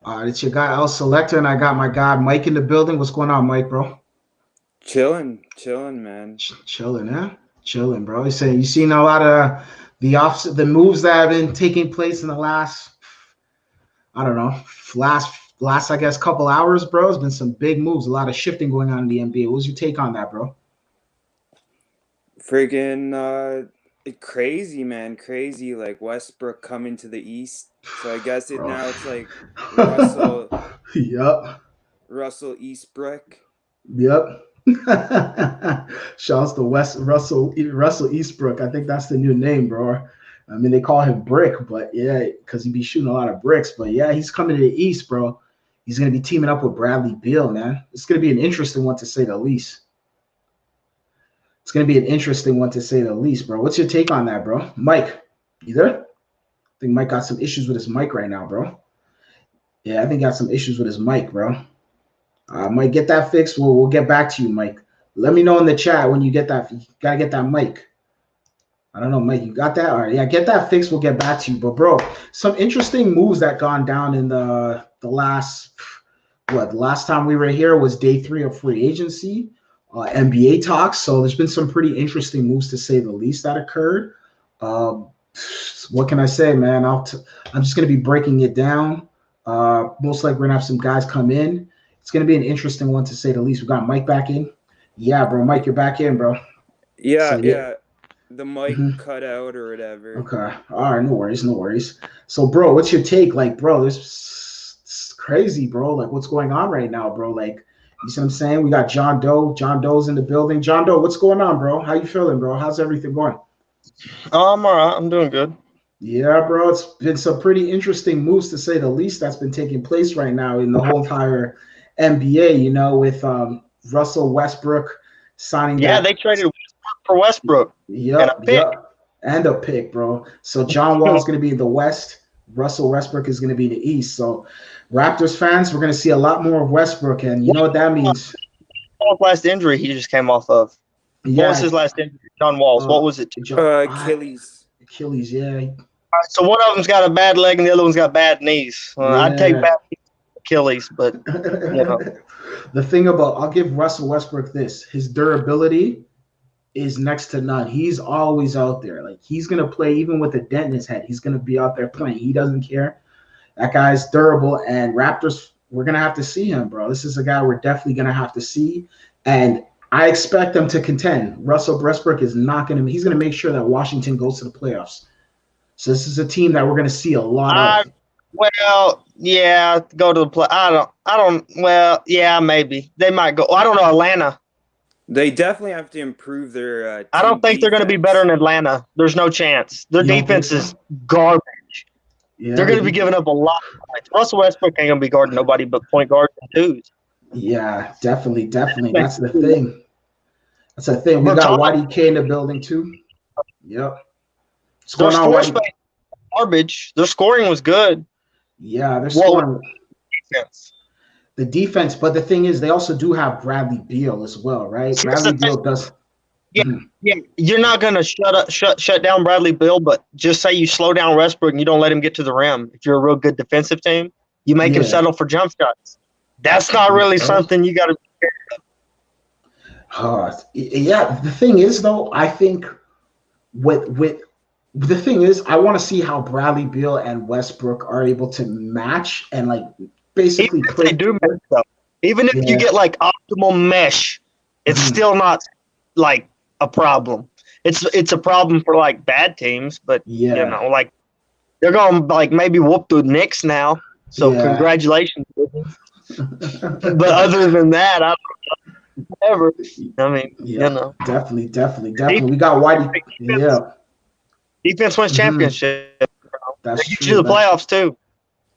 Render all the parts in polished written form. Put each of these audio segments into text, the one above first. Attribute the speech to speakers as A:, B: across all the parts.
A: It's your guy El Selector, and I got my guy Mike in the building. What's going on, Mike, bro?
B: Chilling, man.
A: Chilling, huh? Chilling, bro. You saying you seen a lot of the moves that have been taking place in the last, I don't know, last I guess couple hours, bro. There's been some big moves, a lot of shifting going on in the NBA. What was your take on that, bro?
B: Friggin' crazy, man, crazy. Like Westbrook coming to the East. So I guess it
A: Bro.
B: now it's like Russell
A: Yep.
B: Russell Eastbrook.
A: Yep. Shouts to West Russell Eastbrook. I think that's the new name, bro. I mean, they call him Brick, but yeah, because he be shooting a lot of bricks. But yeah, he's coming to the East, bro. He's gonna be teaming up with Bradley Beal, man. It's gonna be an interesting one to say the least. It's gonna be an interesting one to say the least, bro. What's your take on that, bro? Mike, you there? I think Mike got some issues with his mic right now, bro. Yeah, I think he got some issues with his mic, bro. Mike, get that fixed. We'll get back to you, Mike. Let me know in the chat when you get that. You gotta get that mic. I don't know, Mike. You got that? All right, yeah, get that fixed. We'll get back to you. But bro, some interesting moves that gone down in the last the last time we were here was day 3 of free agency, NBA talks. So there's been some pretty interesting moves to say the least that occurred. Um, what can I say, man? I'm just gonna be breaking it down. Most likely we're gonna have some guys come in. It's gonna be an interesting one to say the least. We got Mike back in. Yeah, bro, Mike, you're back in, bro. So
B: Yeah,
A: yeah.
B: yeah. The mic
A: Mhm.
B: cut out or whatever.
A: Okay. All right. No worries. No worries. So, bro, what's your take? Like, bro, this is crazy, bro. Like, what's going on right now, bro? Like, you see what I'm saying? We got John Doe. John Doe's in the building. John Doe, what's going on, bro? How you feeling, bro? How's everything going?
C: Oh, I'm all right. I'm doing good.
A: Yeah, bro. It's been some pretty interesting moves to say the least that's been taking place right now in the whole entire NBA. With Russell Westbrook signing
C: Yeah,
A: that.
C: they traded Westbrook for Westbrook and a
A: Yep,
C: pick.
A: yep. And a pick, bro. So John Wall is going to be in the West. Russell Westbrook is going to be in the East. So Raptors fans, we're going to see a lot more of Westbrook, and you know what that means?
C: Wall's last injury he just came off of. What was
A: Yeah,
C: his last injury? John Wall's. What was it?
B: Achilles.
A: Achilles. Yeah,
C: So one of them's got a bad leg and the other one's got bad knees. I'd take
A: yeah.
C: bad Achilles, but you know,
A: The thing about I'll give Russell Westbrook this: his durability is next to none. He's always out there. Like he's gonna play even with a dent in his head. He's gonna be out there playing. He doesn't care. That guy's durable, and Raptors, we're gonna have to see him, bro. This is a guy we're definitely gonna have to see, and I expect them to contend. Russell Westbrook is not gonna. He's gonna make sure that Washington goes to the playoffs. So this is a team that we're gonna see a lot
C: I
A: of.
C: yeah, go to the play. I don't. Well, yeah, maybe they might go. I don't know Atlanta.
B: They definitely have to improve their
C: I
B: team
C: don't think they're going to be better
B: defense.
C: than Atlanta. There's no chance. Their
A: You don't think
C: defense
A: so?
C: is garbage.
A: Yeah,
C: They're going to be giving up a lot of points. Russell Westbrook ain't going to be guarding nobody but point guards and twos.
A: yeah, definitely, definitely. That's the thing. That's the thing. We got
C: Bertans,
A: YDK in the building too. Yep. What's
C: their
A: going on,
C: score
A: YDK?
C: space garbage. Their scoring was good.
A: Yeah, they're
C: What was
A: scoring
C: defense?
A: the defense, but the thing is, they also do have Bradley Beal as well, right?
C: See, that's the
A: Bradley
C: thing.
A: Beal does.
C: Yeah, yeah. You're not going to shut down Bradley Beal, but just say you slow down Westbrook and you don't let him get to the rim. If you're a real good defensive team, you make him
A: Yeah.
C: settle for jump shots. That's not really something you got to.
A: Yeah. The thing is, though, I think with the thing is, I want to see how Bradley Beal and Westbrook are able to match and like
C: Even
A: basically
C: if they
A: play.
C: do mess up, even if you
A: Yeah.
C: get like optimal mesh, it's
A: Mhm.
C: still not like a problem. It's a problem for like bad teams, but
A: Yeah.
C: like they're going to like maybe whoop the Knicks now. So
A: Yeah.
C: congratulations. But other than that, I don't ever. I mean,
A: Yeah. Definitely.
C: defense,
A: We got Whitey. Yeah.
C: defense wins
A: Hmm.
C: championship. They
A: That's
C: get you
A: true.
C: to the playoffs too.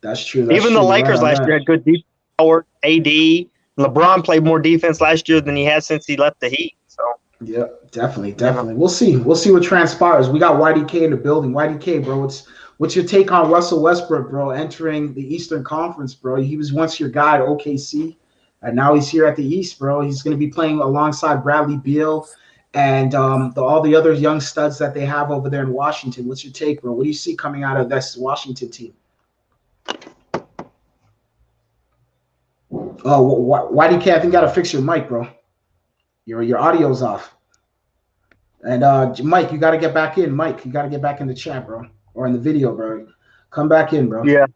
A: That's true. That's
C: Even the
A: true. You're right
C: Lakers
A: on
C: last year
A: that.
C: had good defense. Howard, AD, LeBron played more defense last year than he has since he left the Heat. So
A: Yeah, definitely,
C: you know,
A: definitely. We'll see. We'll see what transpires. We got YDK in the building. YDK, bro. What's your take on Russell Westbrook, bro, entering the Eastern Conference, bro? He was once your guy at OKC, and now he's here at the East, bro. He's going to be playing alongside Bradley Beal and all the other young studs that they have over there in Washington. What's your take, bro? What do you see coming out of this Washington team? Oh, why do you care? I think you gotta fix your mic, bro. Your audio's off. And Mike, you gotta get back in. Mike, you gotta get back in the chat, bro, or in the video, bro. Come back in, bro.
C: Yeah.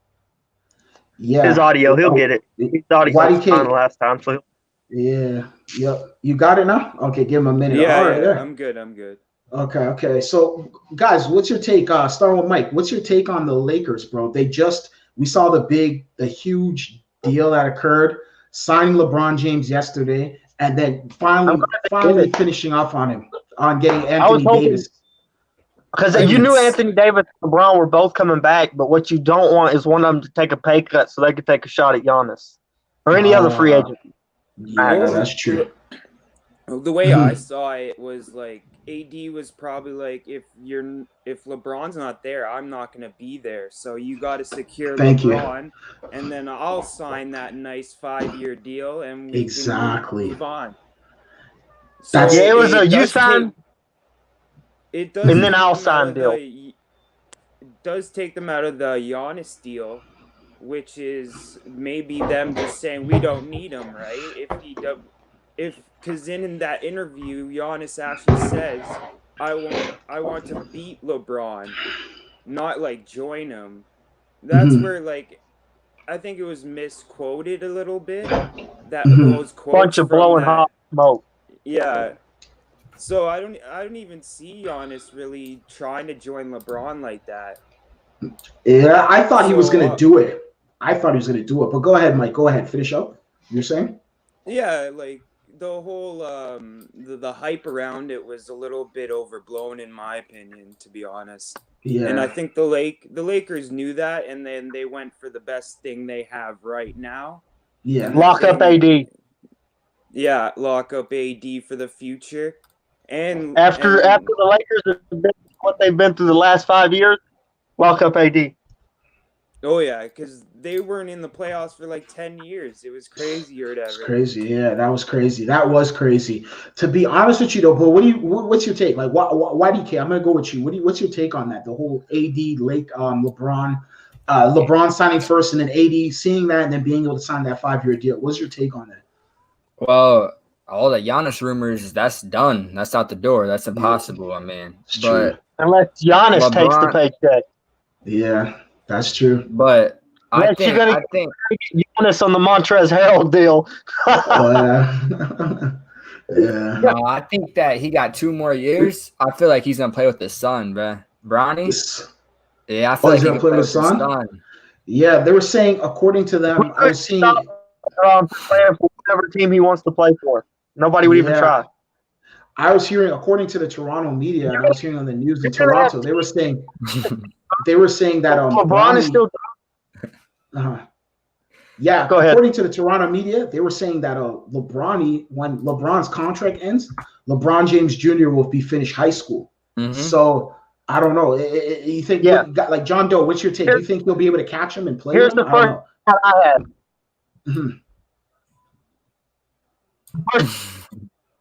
A: Yeah.
C: His audio, he'll get it. He thought he was fine last time, so.
A: Yeah. Yep. You got it now? Okay, give him a minute.
B: Yeah,
A: All right,
B: yeah. I'm good.
A: Okay. So, guys, what's your take? Starting with Mike, what's your take on the Lakers, bro? We saw the huge deal that occurred, signing LeBron James yesterday, and then finally finishing off on him, on getting Anthony Davis.
C: Because you knew Anthony Davis and LeBron were both coming back, but what you don't want is one of them to take a pay cut so they could take a shot at Giannis or any other free agent.
A: Yeah, that's true.
B: The way I saw it was like AD was probably like, if LeBron's not there, I'm not gonna be there. So you got to secure LeBron, and then I'll sign that nice 5-year deal, and we can move on. So
C: it was you sign.
B: It does,
C: and then I'll sign deal.
B: It does take them out of the Giannis deal, which is maybe them just saying we don't need him, right? Because in that interview, Giannis actually says, "I want to beat LeBron, not like join him." That's where like I think it was misquoted a little bit. That those quotes
C: bunch of blowing hot smoke.
B: Yeah. So I don't even see Giannis really trying to join LeBron like that.
A: Yeah, I thought he was gonna do it. But go ahead, Mike. Go ahead. Finish up. You're saying?
B: Yeah, like the whole the hype around it was a little bit overblown in my opinion, to be honest.
A: Yeah.
B: And I think the Lakers knew that, and then they went for the best thing they have right now.
A: Yeah.
C: Lock up AD.
B: Yeah, lock up AD for the future. And
C: after the Lakers have been what they've been through the last 5 years, lock up AD.
B: Oh yeah, because they weren't in the playoffs for like 10 years. It was crazy or whatever.
A: It's crazy, yeah. That was crazy. To be honest with you, though, but what's your take? Like, why do you care? I'm gonna go with you. What's your take on that? The whole AD LeBron signing first, and then AD seeing that, and then being able to sign that 5-year deal. What's your take on that?
D: Well, all the Giannis rumors, that's done. That's out the door. That's impossible. I mean,
C: unless Giannis takes the paycheck.
A: Yeah, that's true.
D: But I think
C: Giannis on the Montrezl Harrell deal.
A: Yeah.
D: No, I think that he got 2 more years. I feel like he's gonna play with the Sun, bro. Bronny. Yeah, I feel like
A: he's gonna play with the Sun. Yeah, they were saying, according to them, I was seeing
C: playing for whatever team he wants to play for. Nobody would even try.
A: I was hearing, according to the Toronto media, and I was hearing on the news in Toronto, they were saying that
C: LeBron is still.
A: Yeah,
C: go ahead.
A: According to the Toronto media, they were saying that when LeBron's contract ends, LeBron James Jr. will be finished high school. So I don't know. You think, like John Doe? What's your take? Do you think you'll be able to catch him and play?
C: Here's the first thought I had.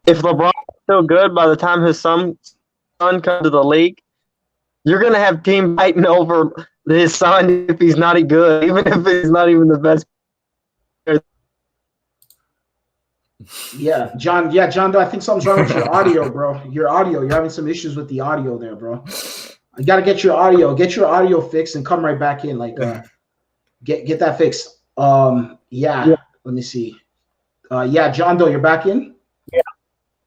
C: If LeBron's still good by the time his son comes to the league, you're gonna have team fighting over his son if he's not good, even if he's not even the best.
A: Yeah, John Doe, I think something's wrong with your audio, bro. You're having some issues with the audio there, bro. You gotta get your audio fixed and come right back in. Like get that fixed. Let me see. John Doe, you're back in?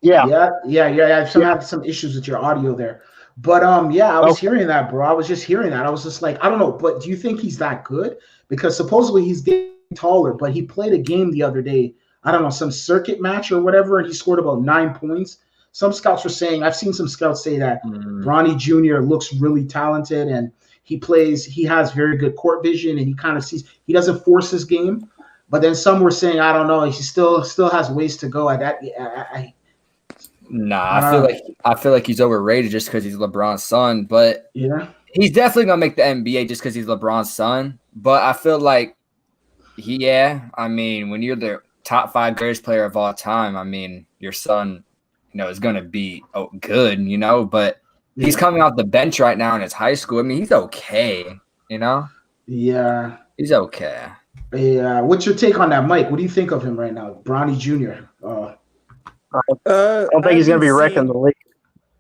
A: Yeah. I've had some issues with your audio there. But I was hearing that, bro. I was just hearing that. I was just like, I don't know, but do you think he's that good? Because supposedly he's getting taller, but he played a game the other day, I don't know, some circuit match or whatever, and he scored about 9 points. Some scouts were saying, I've seen some scouts say that Bronny Jr. looks really talented, and he has very good court vision, and he kind of he doesn't force his game. But then some were saying, I don't know, he still has ways to go at that.
D: I feel like he's overrated just because he's LeBron's son. But he's definitely gonna make the NBA just because he's LeBron's son. But I feel like, I mean, when you're the top 5 greatest player of all time, I mean, your son, is gonna be good, But he's coming off the bench right now in his high school. I mean, he's okay, Yeah, he's okay.
A: Yeah, what's your take on that, Mike? What do you think of him right now, Bronny Jr.?
C: I don't think he's going to be wrecking the league.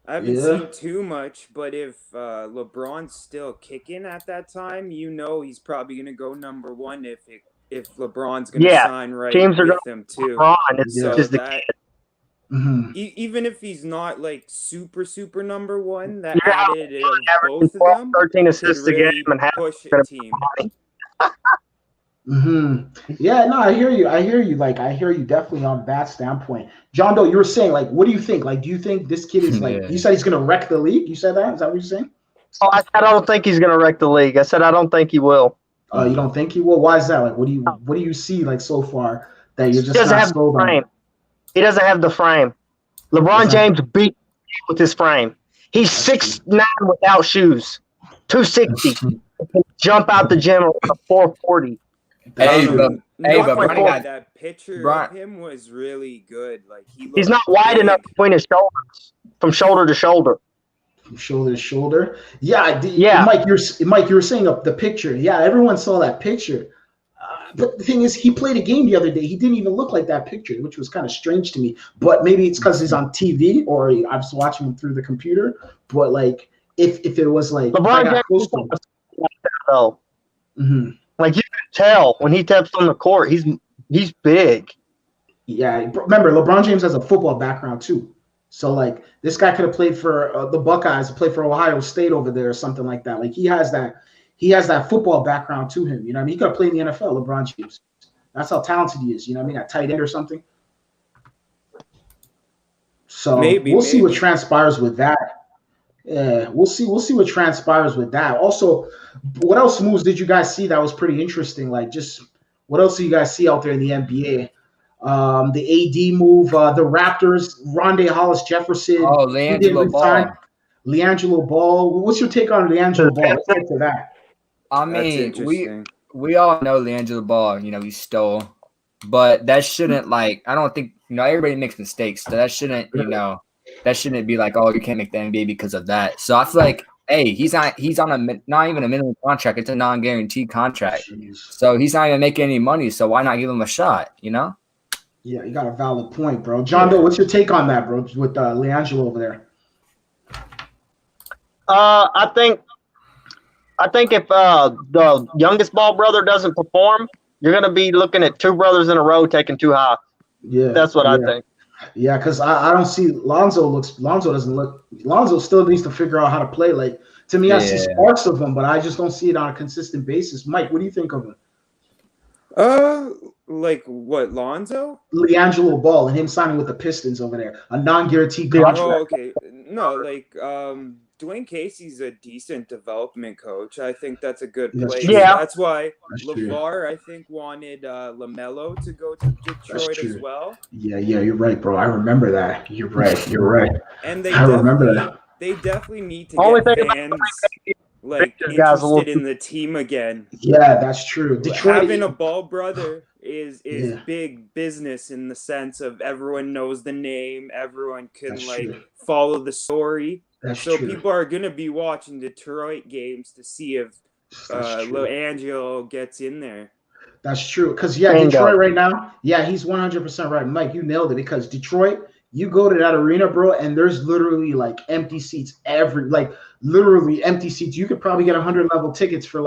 B: I haven't seen too much, but if LeBron's still kicking at that time, he's probably going to go number one if LeBron's going to sign right
C: teams are
B: with him too.
C: LeBron, it's
B: so
C: just
B: that even if he's not like super number one, that added both of them
C: 13 assists
B: really
C: a game and
B: push a team.
A: Yeah, no, I hear you. Like, I hear you definitely on that standpoint. John Doe, you were saying, like, what do you think? Like, do you think this kid is like? You said he's gonna wreck the league. You said that? Is that what you're saying?
C: Oh, I said I don't think he's gonna wreck the league. I said I don't think he will.
A: You don't think he will? Why is that? Like, what do you see like so far that you're just
C: he doesn't
A: not
C: have the
A: sold
C: frame.
A: on?
C: He doesn't have the frame. LeBron James beat with his frame. He's 6'9" without shoes, 260. Jump out the gym around a 440.
B: That picture of him was really good. Like
C: he's not wide enough between his shoulders, from shoulder to shoulder.
A: From shoulder to shoulder. Yeah. Mike, you were saying up the picture. Yeah, everyone saw that picture. But the thing is, he played a game the other day. He didn't even look like that picture, which was kind of strange to me. But maybe it's because he's on TV or I was watching him through the computer. But like, if it was like
C: LeBron James, though, like you can tell when he taps on the court, he's big.
A: Yeah, remember LeBron James has a football background too. So like this guy could have played for the Buckeyes, played for Ohio State over there or something like that. Like he has that football background to him. You know what I mean? He could have played in the NFL, LeBron James. That's how talented he is. You know what I mean? At tight end or something. So we'll see what transpires with that. Yeah, we'll see what transpires with that. Also, what else moves did you guys see that was pretty interesting? Like, just what else do you guys see out there in the NBA? The AD move, the Raptors, Rondé Hollis Jefferson.
D: Oh,
A: LiAngelo Ball. What's your take on LiAngelo Ball? Let's get to that.
D: I mean, we all know LiAngelo Ball, he stole. But that shouldn't, I don't think, everybody makes mistakes. So that shouldn't, that shouldn't be like, oh, you can't make the NBA because of that. So I feel like, hey, he's on not even a minimum contract. It's a non-guaranteed contract. So he's not even making any money. So why not give him a shot, Yeah,
A: you got a valid point, bro. John Doe, what's your take on that, bro, with LiAngelo over there?
C: I think if the youngest Ball brother doesn't perform, you're going to be looking at two brothers in a row taking too high.
A: Yeah,
C: that's what I think.
A: Yeah, because I don't see Lonzo still needs to figure out how to play. Like, to me, I see sparks of him, but I just don't see it on a consistent basis. Mike, what do you think of him?
B: Like what, Lonzo?
A: LiAngelo Ball and him signing with the Pistons over there, a non-guaranteed contract.
B: Oh, okay. No, Dwayne Casey's a decent development coach. I think that's a good place.
C: Yeah.
B: That's why LeVar, I think, wanted LaMelo to go to Detroit as well.
A: Yeah, you're right, bro. I remember that. You're right.
B: And
A: I remember that.
B: They definitely need to get fans interested in the team again.
A: Yeah, that's true. Detroit,
B: having a Ball brother is big business in the sense of everyone knows the name, everyone can follow the story. So people are gonna be watching Detroit games to see if LiAngelo gets in there.
A: That's true. Because Detroit right now, he's 100% right. Mike, you nailed it. Because Detroit, you go to that arena, bro, and there's literally empty seats literally empty seats. You could probably get 100 level tickets for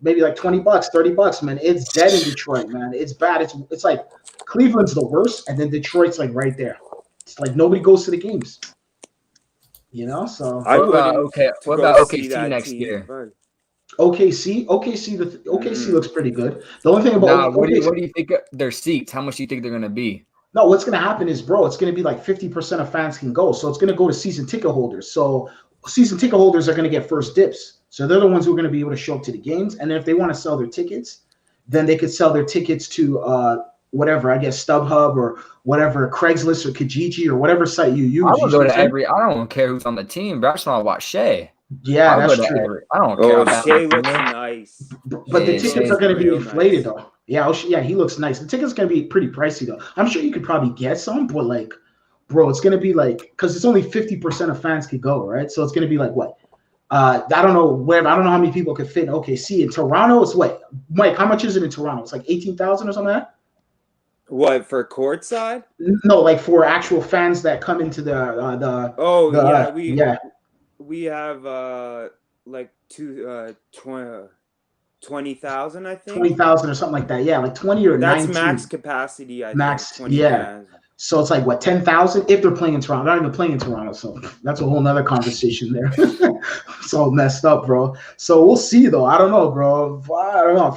A: maybe $20, $30, man. It's dead in Detroit, man. It's bad. It's like Cleveland's the worst, and then Detroit's right there. It's like nobody goes to the games. So
D: what about OKC next year?
A: OKC looks pretty good. The only thing about
D: what do you think of their seats? How much do you think they're gonna be?
A: No, what's gonna happen is, bro, it's gonna be 50% of fans can go. So it's gonna go to season ticket holders. So season ticket holders are gonna get first dibs. So they're the ones who are gonna be able to show up to the games. And if they want to sell their tickets, then they could sell their tickets to whatever, I guess StubHub or whatever, Craigslist or Kijiji or whatever site you use.
D: I would go to I don't care who's on the team, but I just want to watch Shea.
A: Yeah, that's true.
B: I don't care. Oh, Shea looks nice.
A: But the tickets are going to be inflated, though. Yeah, he looks nice. The ticket's going to be pretty pricey, though. I'm sure you could probably get some, but bro, it's going to be because it's only 50% of fans could go, right? So it's going to be what? I don't know where. I don't know how many people could fit in OKC. In Toronto, it's what? Mike, how much is it in Toronto? It's like 18,000 or something like that?
B: What, for courtside?
A: No, like for actual fans that come into the.
B: Oh,
A: the,
B: yeah, we have like 20,000, I think.
A: 20,000 or something like that. Yeah, like 20 or 19.
B: That's max capacity, I
A: max,
B: think. 20,000.
A: So it's like what, 10,000 if they're playing in Toronto. They're not even playing in Toronto, so that's a whole nother conversation there. It's all messed up, bro. So we'll see, though. I don't know, bro. I don't know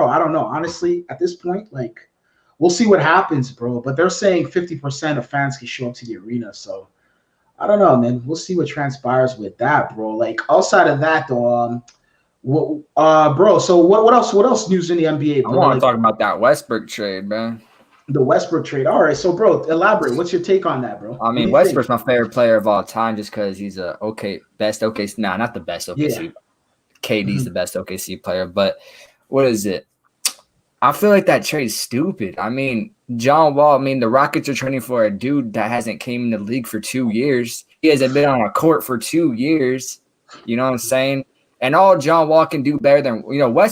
A: I don't know. Honestly, at this point, like, we'll see what happens, bro. But they're saying 50% of fans can show up to the arena, so I don't know, man. We'll see what transpires with that, bro. Like, outside of that, though, bro. So what else? What else news in the NBA, bro?
D: I want to talk about that Westbrook trade, man.
A: The Westbrook trade. All right, so bro, elaborate. What's your take on that, bro?
D: I mean, Westbrook's my favorite player of all time, just because he's not the best OKC.
A: Yeah.
D: KD's the best OKC player, but what is it? I feel like that trade's stupid. I mean, John Wall. I mean, the Rockets are training for a dude that hasn't came in the league for 2 years. He hasn't been on a court for 2 years. You know what I'm saying? And all John Wall can do better than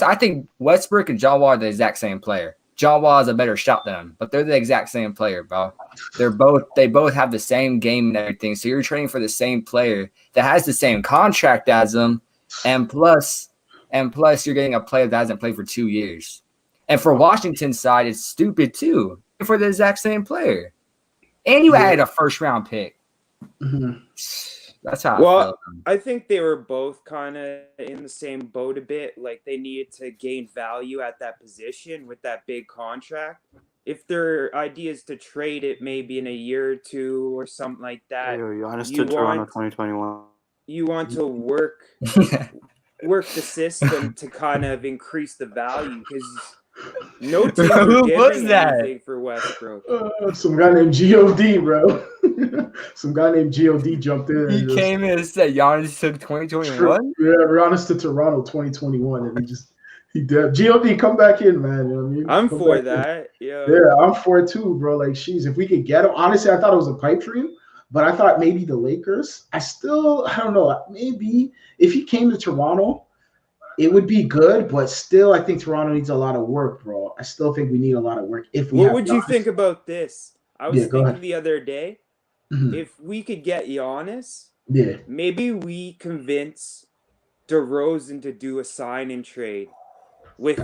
D: I think Westbrook and John Wall are the exact same player. John Wall has a better shot than him, but they're the exact same player, bro. They both have the same game and everything. So you're training for the same player that has the same contract as him, and plus you're getting a player that hasn't played for 2 years. And for Washington's side, it's stupid too for the exact same player. And you added a first-round pick.
A: Mm-hmm.
D: That's how I feel.
B: I think they were both kind of in the same boat a bit. Like, they needed to gain value at that position with that big contract. If their idea is to trade it maybe in a year or two or something like that,
E: Giannis to Toronto 2021.
B: You want to work the system to kind of increase the value, because no team are giving anything for Westbrook.
A: Some guy named God, bro. Some guy named God jumped in.
D: He came in and said Giannis took 2021.
A: Yeah, Giannis to Toronto 2021, and he did. God, come back in, man. You know what I mean?
B: I'm for that. Yeah,
A: I'm for it too, bro. Like, jeez, if we could get him. Honestly, I thought it was a pipe dream, but I thought maybe the Lakers. I don't know. Maybe if he came to Toronto, it would be good, but still, I think Toronto needs a lot of work, bro. I still think we need a lot of work.
B: What would you think about this? I was thinking the other day, if we could get Giannis, maybe we convince DeRozan to do a sign and trade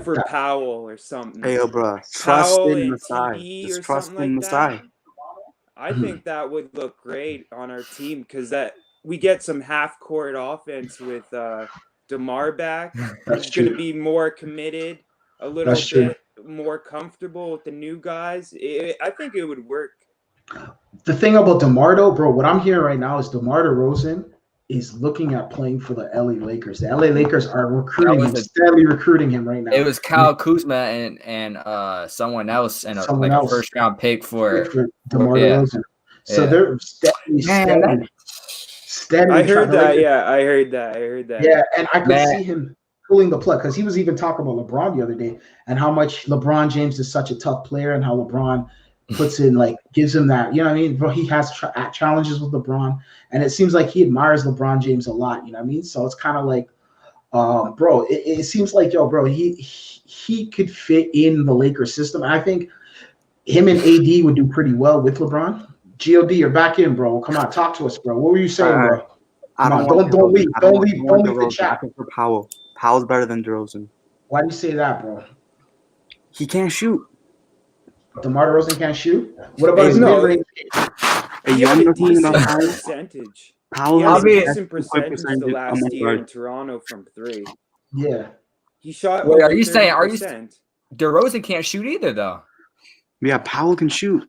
B: for Powell or something.
E: Hey, bro, trust in Masai. Just trust in Masai.
B: I think that would look great on our team, because we get some half-court offense with DeMar back. He's going to be more committed, a little bit more comfortable with the new guys. I think it would work.
A: The thing about DeMar, though, bro, what I'm hearing right now is DeMar DeRozan is looking at playing for the LA Lakers. The LA Lakers are steadily recruiting him right now.
D: It was Kyle Kuzma and someone else and a first-round pick for
A: DeMar DeRozan. So they're steady.
B: I heard that. I heard that.
A: Yeah, and I could see him pulling the plug, because he was even talking about LeBron the other day and how much LeBron James is such a tough player and how LeBron puts in, like, gives him that, you know what I mean? Bro, he has challenges with LeBron, and it seems like he admires LeBron James a lot, you know what I mean? So it's kind of like, bro, it seems like, bro, he could fit in the Lakers system. And I think him and AD would do pretty well with LeBron. God, you're back in, bro. Come on, talk to us, bro. What were you saying, bro? Don't leave the chat.
E: For Powell. Powell's better than DeRozan.
A: Why do you say that, bro?
E: He can't shoot.
A: DeMar DeRozan can't shoot? What about his mid-range?
B: He has a decent percentage.
E: Powell
B: has a decent percentage the last year in Toronto from 3.
A: Yeah.
B: He shot.
D: Wait, are you saying DeRozan can't shoot either, though?
E: Yeah, Powell can shoot.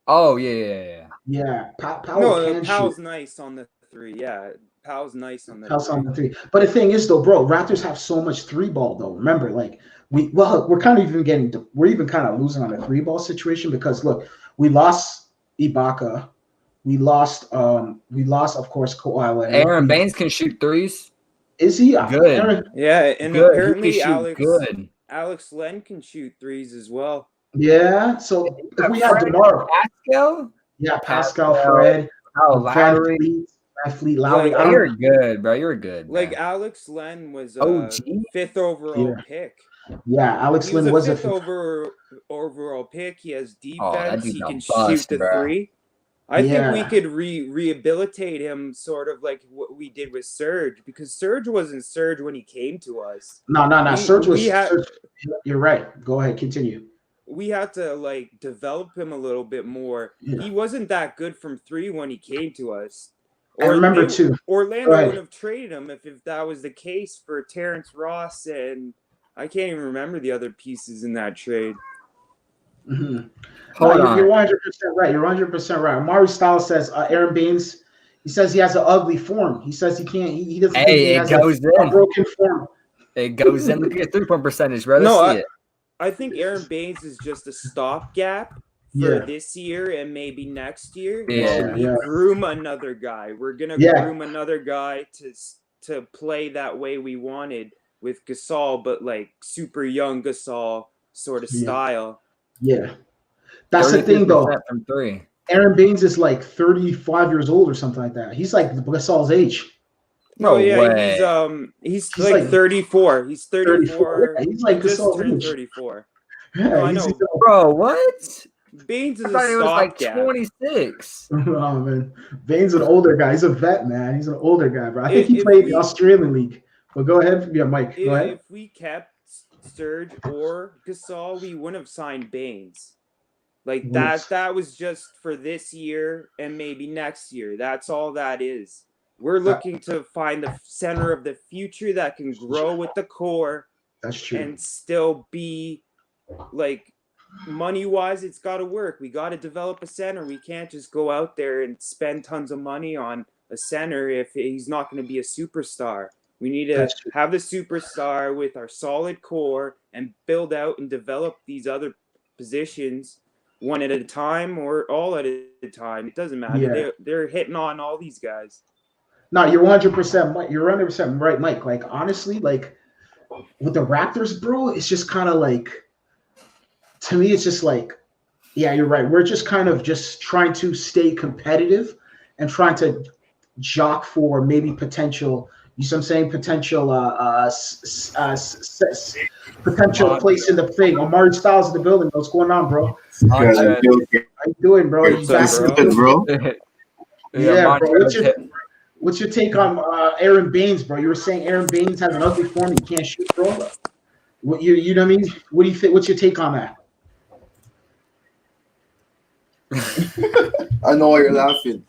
D: Oh, yeah.
A: Yeah, Powell's
B: nice on the 3. Yeah, Powell's nice on the
A: 3. But the thing is, though, bro, Raptors have so much 3-ball, though. Remember, like, we're kind of losing on the 3-ball situation, because look, we lost Ibaka, we lost, of course, Kawhi Leonard.
D: Aaron Baines can shoot threes.
A: Is he
D: good?
B: And apparently Alex Len can shoot threes as well.
A: Yeah, so if we had DeMar,
D: Pascal,
A: Pascal, Fred,
D: Lowry.
A: Fleet Lowry.
B: Like,
D: you're good, bro. You're good.
B: Like
D: man.
B: Alex Len was a
D: OG?
B: 5th overall pick.
A: Yeah, Alex Lynn was a
B: 5th overall pick. He has defense.
D: dude's
B: He
D: a
B: can
D: bust,
B: shoot the
D: bro.
B: three. I think we could rehabilitate him sort of like what we did with Serge, because Serge wasn't Serge when he came to us.
A: No. Serge was Serge. You're right. Go ahead, continue.
B: We had to like develop him a little bit more. Yeah. He wasn't that good from three when he came to us.
A: I remember too.
B: Orlando wouldn't have traded him if that was the case for Terrence Ross, and I can't even remember the other pieces in that trade.
A: Mm-hmm. You're 100% right. You're 100% right. Amari Styles says Aaron Baines. He says he has an ugly form. He says he can't. He doesn't.
D: Hey,
A: think he
D: has
A: goes a broken form.
D: It goes in. Look at your 3-point percentage, bro.
B: I think Aaron Baines is just a stopgap for this year and maybe next year. We groom another guy. We're gonna groom another guy to play that way we wanted with Gasol, but like super young Gasol sort of style.
A: Yeah. That's the thing, though.
D: From 3.
A: Aaron Baines is like 35 years old or something like that. He's like Gasol's age.
B: No way. He's like 34. He's 34.
A: Yeah, he's like Gasol's age.
B: 34.
A: Yeah,
B: no, I know.
D: Bro, what?
B: Baines is
D: I thought he was like 26.
A: Oh man, Baines is an older guy. He's a vet, man. He's an older guy, bro. I think he played the Australian League. But go ahead, Mike. Go ahead.
B: If we kept Serge or Gasol, we wouldn't have signed Baines. Like that was just for this year and maybe next year. That's all that is. We're looking to find the center of the future that can grow with the core.
A: That's true.
B: And still be like money-wise, it's got to work. We got to develop a center. We can't just go out there and spend tons of money on a center if he's not going to be a superstar. We need to have the superstar with our solid core and build out and develop these other positions one at a time or all at a time. It doesn't matter.
A: Yeah.
B: They're hitting on all these guys.
A: No, you're 100%. You're 100% right, Mike. Like honestly, like with the Raptors, bro, it's just kind of like, to me, it's just like, yeah, you're right. We're just kind of just trying to stay competitive and trying to jock for maybe potential. You see what I'm saying? Potential place in the thing. Amari Styles in the building. What's going on, bro? How you doing, bro?
E: Bro?
A: Yeah, bro. What's your take on Aaron Baines, bro? You were saying Aaron Baines has an ugly form. He can't shoot, bro. What you know what I mean? What do you think? What's your take on that?
E: I know why you're laughing.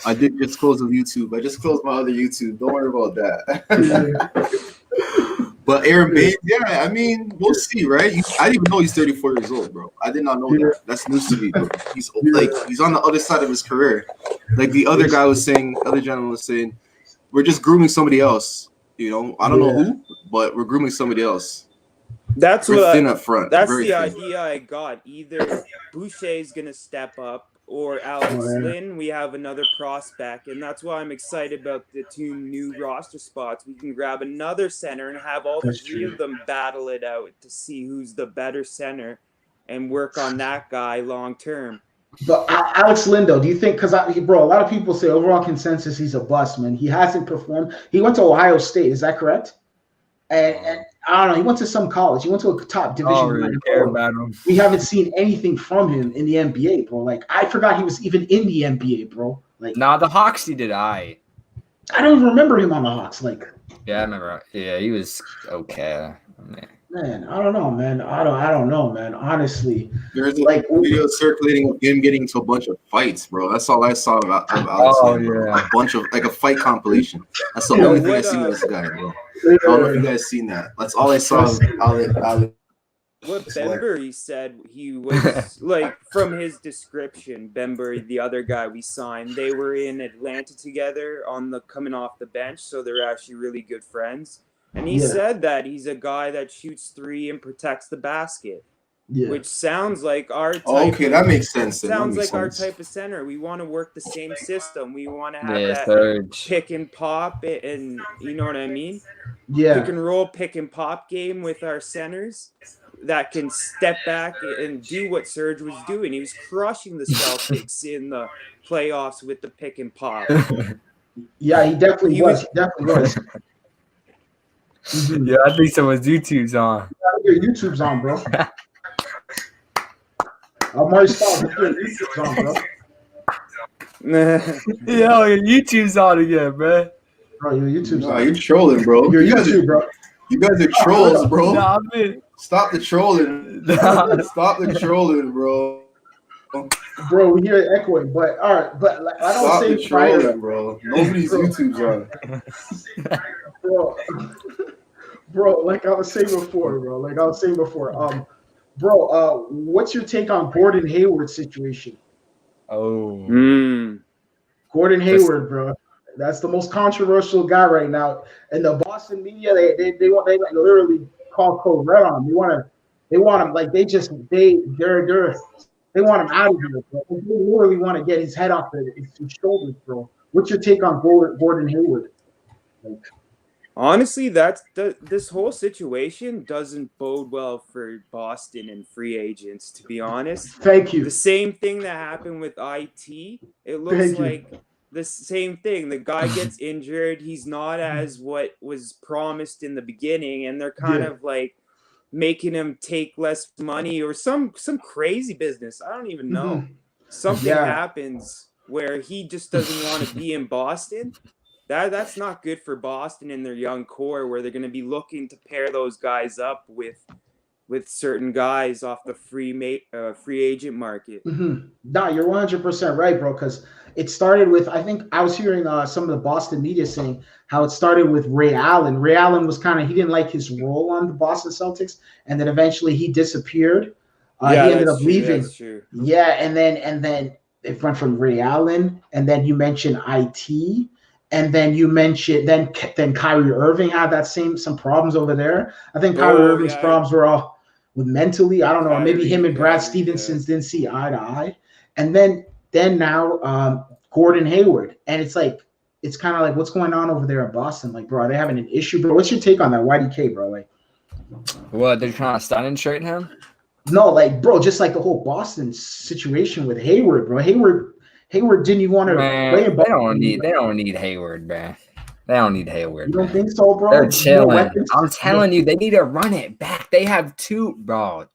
E: I did just close the YouTube. I just closed my other YouTube. Don't worry about that. But Aaron Baines, yeah, I mean, we'll see, right? I didn't even know he's 34 years old, bro. I did not know that. That's news to me, bro. He's like he's on the other side of his career. Like the other guy was saying, other gentleman was saying, we're just grooming somebody else. You know, I don't know who, but we're grooming somebody else.
B: That's
E: we're thin up front.
B: That's the idea I got. Either Boucher is gonna step up, or Alex Lynn, we have another prospect, and that's why I'm excited about the 2 new roster spots. We can grab another center and have all 3 of them battle it out to see who's the better center and work on that guy long term.
A: But Alex Lynn, though, do you think, because, bro, a lot of people say overall consensus he's a bust, man. He hasn't performed. He went to Ohio State. Is that correct? And I don't know. He went to some college. He went to a top division.
D: Really care about him.
A: We haven't seen anything from him in the NBA, bro. Like, I forgot he was even in the NBA, bro. Like,
D: the Hawks, he did.
A: I don't even remember him on the Hawks. Like,
D: yeah, I remember. Yeah, he was okay.
A: Man, I don't know, man. I don't know, man. Honestly,
E: there's a video circulating of him getting into a bunch of fights, bro. That's all I saw about Alex. A bunch of a fight compilation. That's the only thing I seen of this guy, bro. I don't know if you guys seen that. That's all I saw of Alex.
B: What Bembury said, he was like, from his description, Bembury, the other guy we signed, they were in Atlanta together coming off the bench, so they're actually really good friends. And he said that he's a guy that shoots 3 and protects the basket, which sounds like our type.
E: Okay, that makes sense.
B: Sounds like our type of center. We want to work the same system. We want to have that pick and pop, and you know what I mean?
A: Yeah.
B: Pick and roll, pick and pop game with our centers that can step back and do what Serge was doing. He was crushing the Celtics in the playoffs with the pick and pop.
A: Yeah, he definitely was. He definitely was.
D: Yeah, I think someone's YouTube's on.
A: Your YouTube's on, bro. Amari Styles, your YouTube's on, bro.
D: Yo, your YouTube's on again, bro.
A: Bro, your YouTube's on.
E: You're trolling, bro.
A: Your YouTube, bro.
E: You guys are trolls, bro.
D: Nah,
E: Stop the trolling. Stop the trolling, bro.
A: Bro, we hear it echoing, but all right, but like, I don't
E: Stop
A: say
E: the trolling, bro. Nobody's YouTube's on.
A: Bro, like I was saying before, bro, what's your take on Gordon Hayward's situation?
D: Oh,
A: Gordon Hayward, bro. That's the most controversial guy right now. And the Boston media, they like literally call code red on him. They want him like they want him out of here, bro. They literally want to get his head off his shoulders, bro. What's your take on Gordon Hayward? Like,
B: honestly, this whole situation doesn't bode well for Boston and free agents, to be honest.
A: Thank you.
B: The same thing that happened with IT. It looks like the same thing. The guy gets injured. He's not as what was promised in the beginning, and they're kind of like making him take less money or some crazy business. I don't even know. Something happens where he just doesn't want to be in Boston. That's not good for Boston and their young core, where they're going to be looking to pair those guys up with certain guys off the free agent market.
A: No, you're 100% right, bro. Because it started with, I think I was hearing some of the Boston media saying how it started with Ray Allen. Ray Allen was he didn't like his role on the Boston Celtics, and then eventually he disappeared. He ended up leaving.
B: That's true.
A: Yeah, and then it went from Ray Allen, and then you mentioned IT. And then you mentioned then Kyrie Irving had some problems over there. I think Kyrie Irving's problems were all with mentally. I don't know. Maybe him and Brad Stevenson didn't see eye to eye. And then now Gordon Hayward. And it's kind of like what's going on over there in Boston? Like, bro, are they having an issue, bro? What's your take on that? YDK, bro? Like,
D: what, they're trying to sign and trade him?
A: No, like, bro, just like the whole Boston situation with Hayward, bro. Hayward didn't even want to play in Boston.
D: They don't need Hayward, man. They don't need Hayward.
A: You don't think so, bro?
D: They're chilling. I'm telling you, they need to run it back. They have two, bro.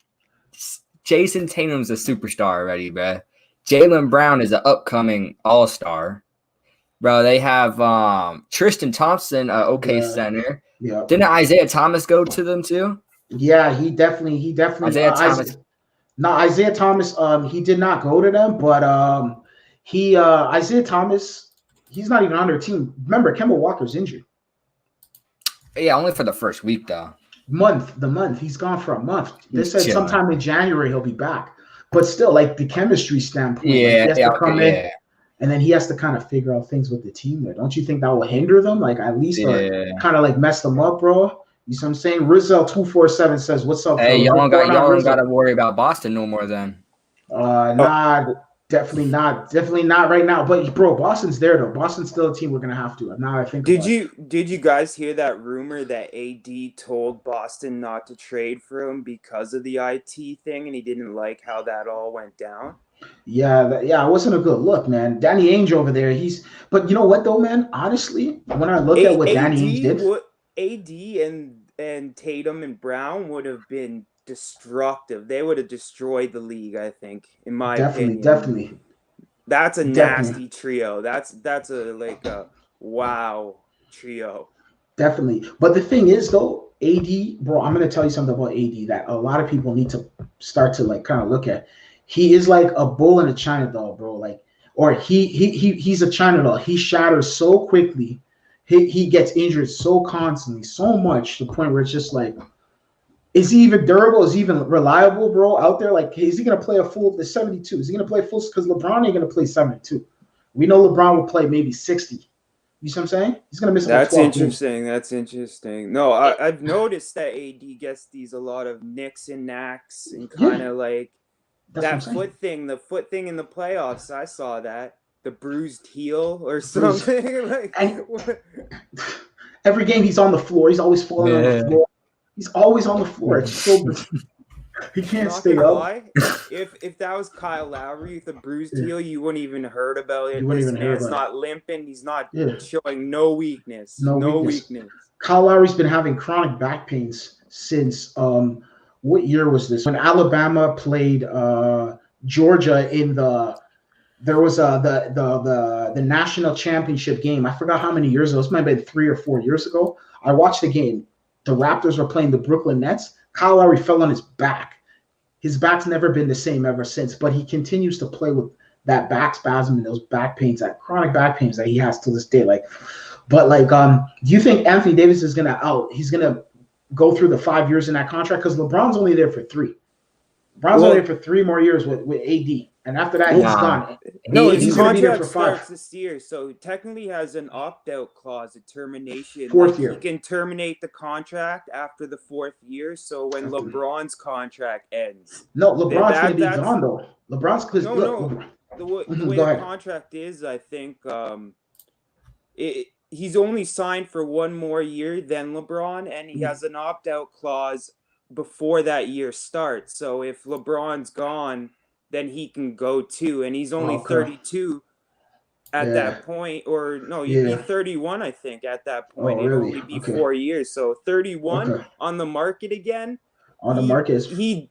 D: Jason Tatum's a superstar already, bro. Jaylen Brown is an upcoming all-star. Bro, they have Tristan Thompson, center.
A: Yeah.
D: Didn't Isaiah Thomas go to them too?
A: Yeah, he definitely
D: Isaiah Thomas.
A: Isaiah Thomas, he did not go to them, but Isaiah Thomas, he's not even on their team. Remember, Kemba Walker's injured.
D: Yeah, only for the first week though.
A: The month. He's gone for a month. They said sometime in January he'll be back. But still, like the chemistry standpoint, he has to come in, and then he has to kind of figure out things with the team there. Don't you think that will hinder them? Like at least kind of like mess them up, bro. You see what I'm saying? Rizzo247 says, "What's up?"
D: Hey, y'all don't got to worry about Boston no more then.
A: Definitely not right now. But bro, Boston's there though. Boston's still a team we're gonna have to. Now I think.
B: Did you guys hear that rumor that AD told Boston not to trade for him because of the IT thing, and he didn't like how that all went down?
A: Yeah, it wasn't a good look, man. Danny Ainge over there. But you know what though, man? Honestly, when I look at what Danny Ainge did,
B: AD and Tatum and Brown would have been destructive. They would have destroyed the league, I think, in my opinion.
A: Definitely.
B: That's a nasty trio. That's a wow trio.
A: Definitely. But the thing is though, AD, bro, I'm gonna tell you something about AD that a lot of people need to start to like kind of look at. He is like a bull in a china doll, bro. Like, or he's a china doll. He shatters so quickly. He gets injured so constantly, so much to the point where it's just like, is he even durable? Is he even reliable, bro? Out there, like, is he gonna play a full? The 72? Is he gonna play full? Because LeBron ain't gonna play 72. We know LeBron will play maybe 60. You see what I'm saying? He's gonna miss.
B: That's interesting. That's interesting. No, I've noticed that AD gets a lot of nicks and knacks and kind of like that foot thing. The foot thing in the playoffs. I saw that. The bruised heel or something.
A: Every game he's on the floor. He's always falling on the floor. He's always on the floor. It's so He can't
B: Not
A: stay
B: gonna
A: up.
B: lie, if that was Kyle Lowry with a bruised heel, you wouldn't even heard about it.
A: You wouldn't
B: This
A: even hear
B: man's
A: about it.
B: not limping. He's not
A: Yeah.
B: showing no weakness.
A: No
B: No
A: weakness.
B: weakness.
A: Kyle Lowry's been having chronic back pains since what year was this? When Alabama played Georgia in there was the national championship game. I forgot how many years ago. This might have been 3 or 4 years ago. I watched the game. The Raptors were playing the Brooklyn Nets. Kyle Lowry fell on his back. His back's never been the same ever since, but he continues to play with that back spasm and those back pains, that chronic back pains that he has to this day. Do you think Anthony Davis is he's gonna go through the 5 years in that contract? Because LeBron's only there for 3. LeBron's only there for 3 more years with AD. And after that, he's gone.
B: No, his
A: gonna be there
B: contract
A: for 5.
B: starts this year, so technically has an opt-out clause, a termination.
A: 4th year.
B: He can terminate the contract after the 4th year. So when LeBron's contract ends,
A: no, LeBron's going to be gone though. LeBron's because
B: the way the contract is, I think he's only signed for 1 more year than LeBron, and he has an opt-out clause before that year starts. So if LeBron's gone, then he can go too, and he's only 32 at that point, or no, he'd be 31, I think, at that point. It'd only be 4 years, so 31 on the market again.
A: On the market,
B: he'd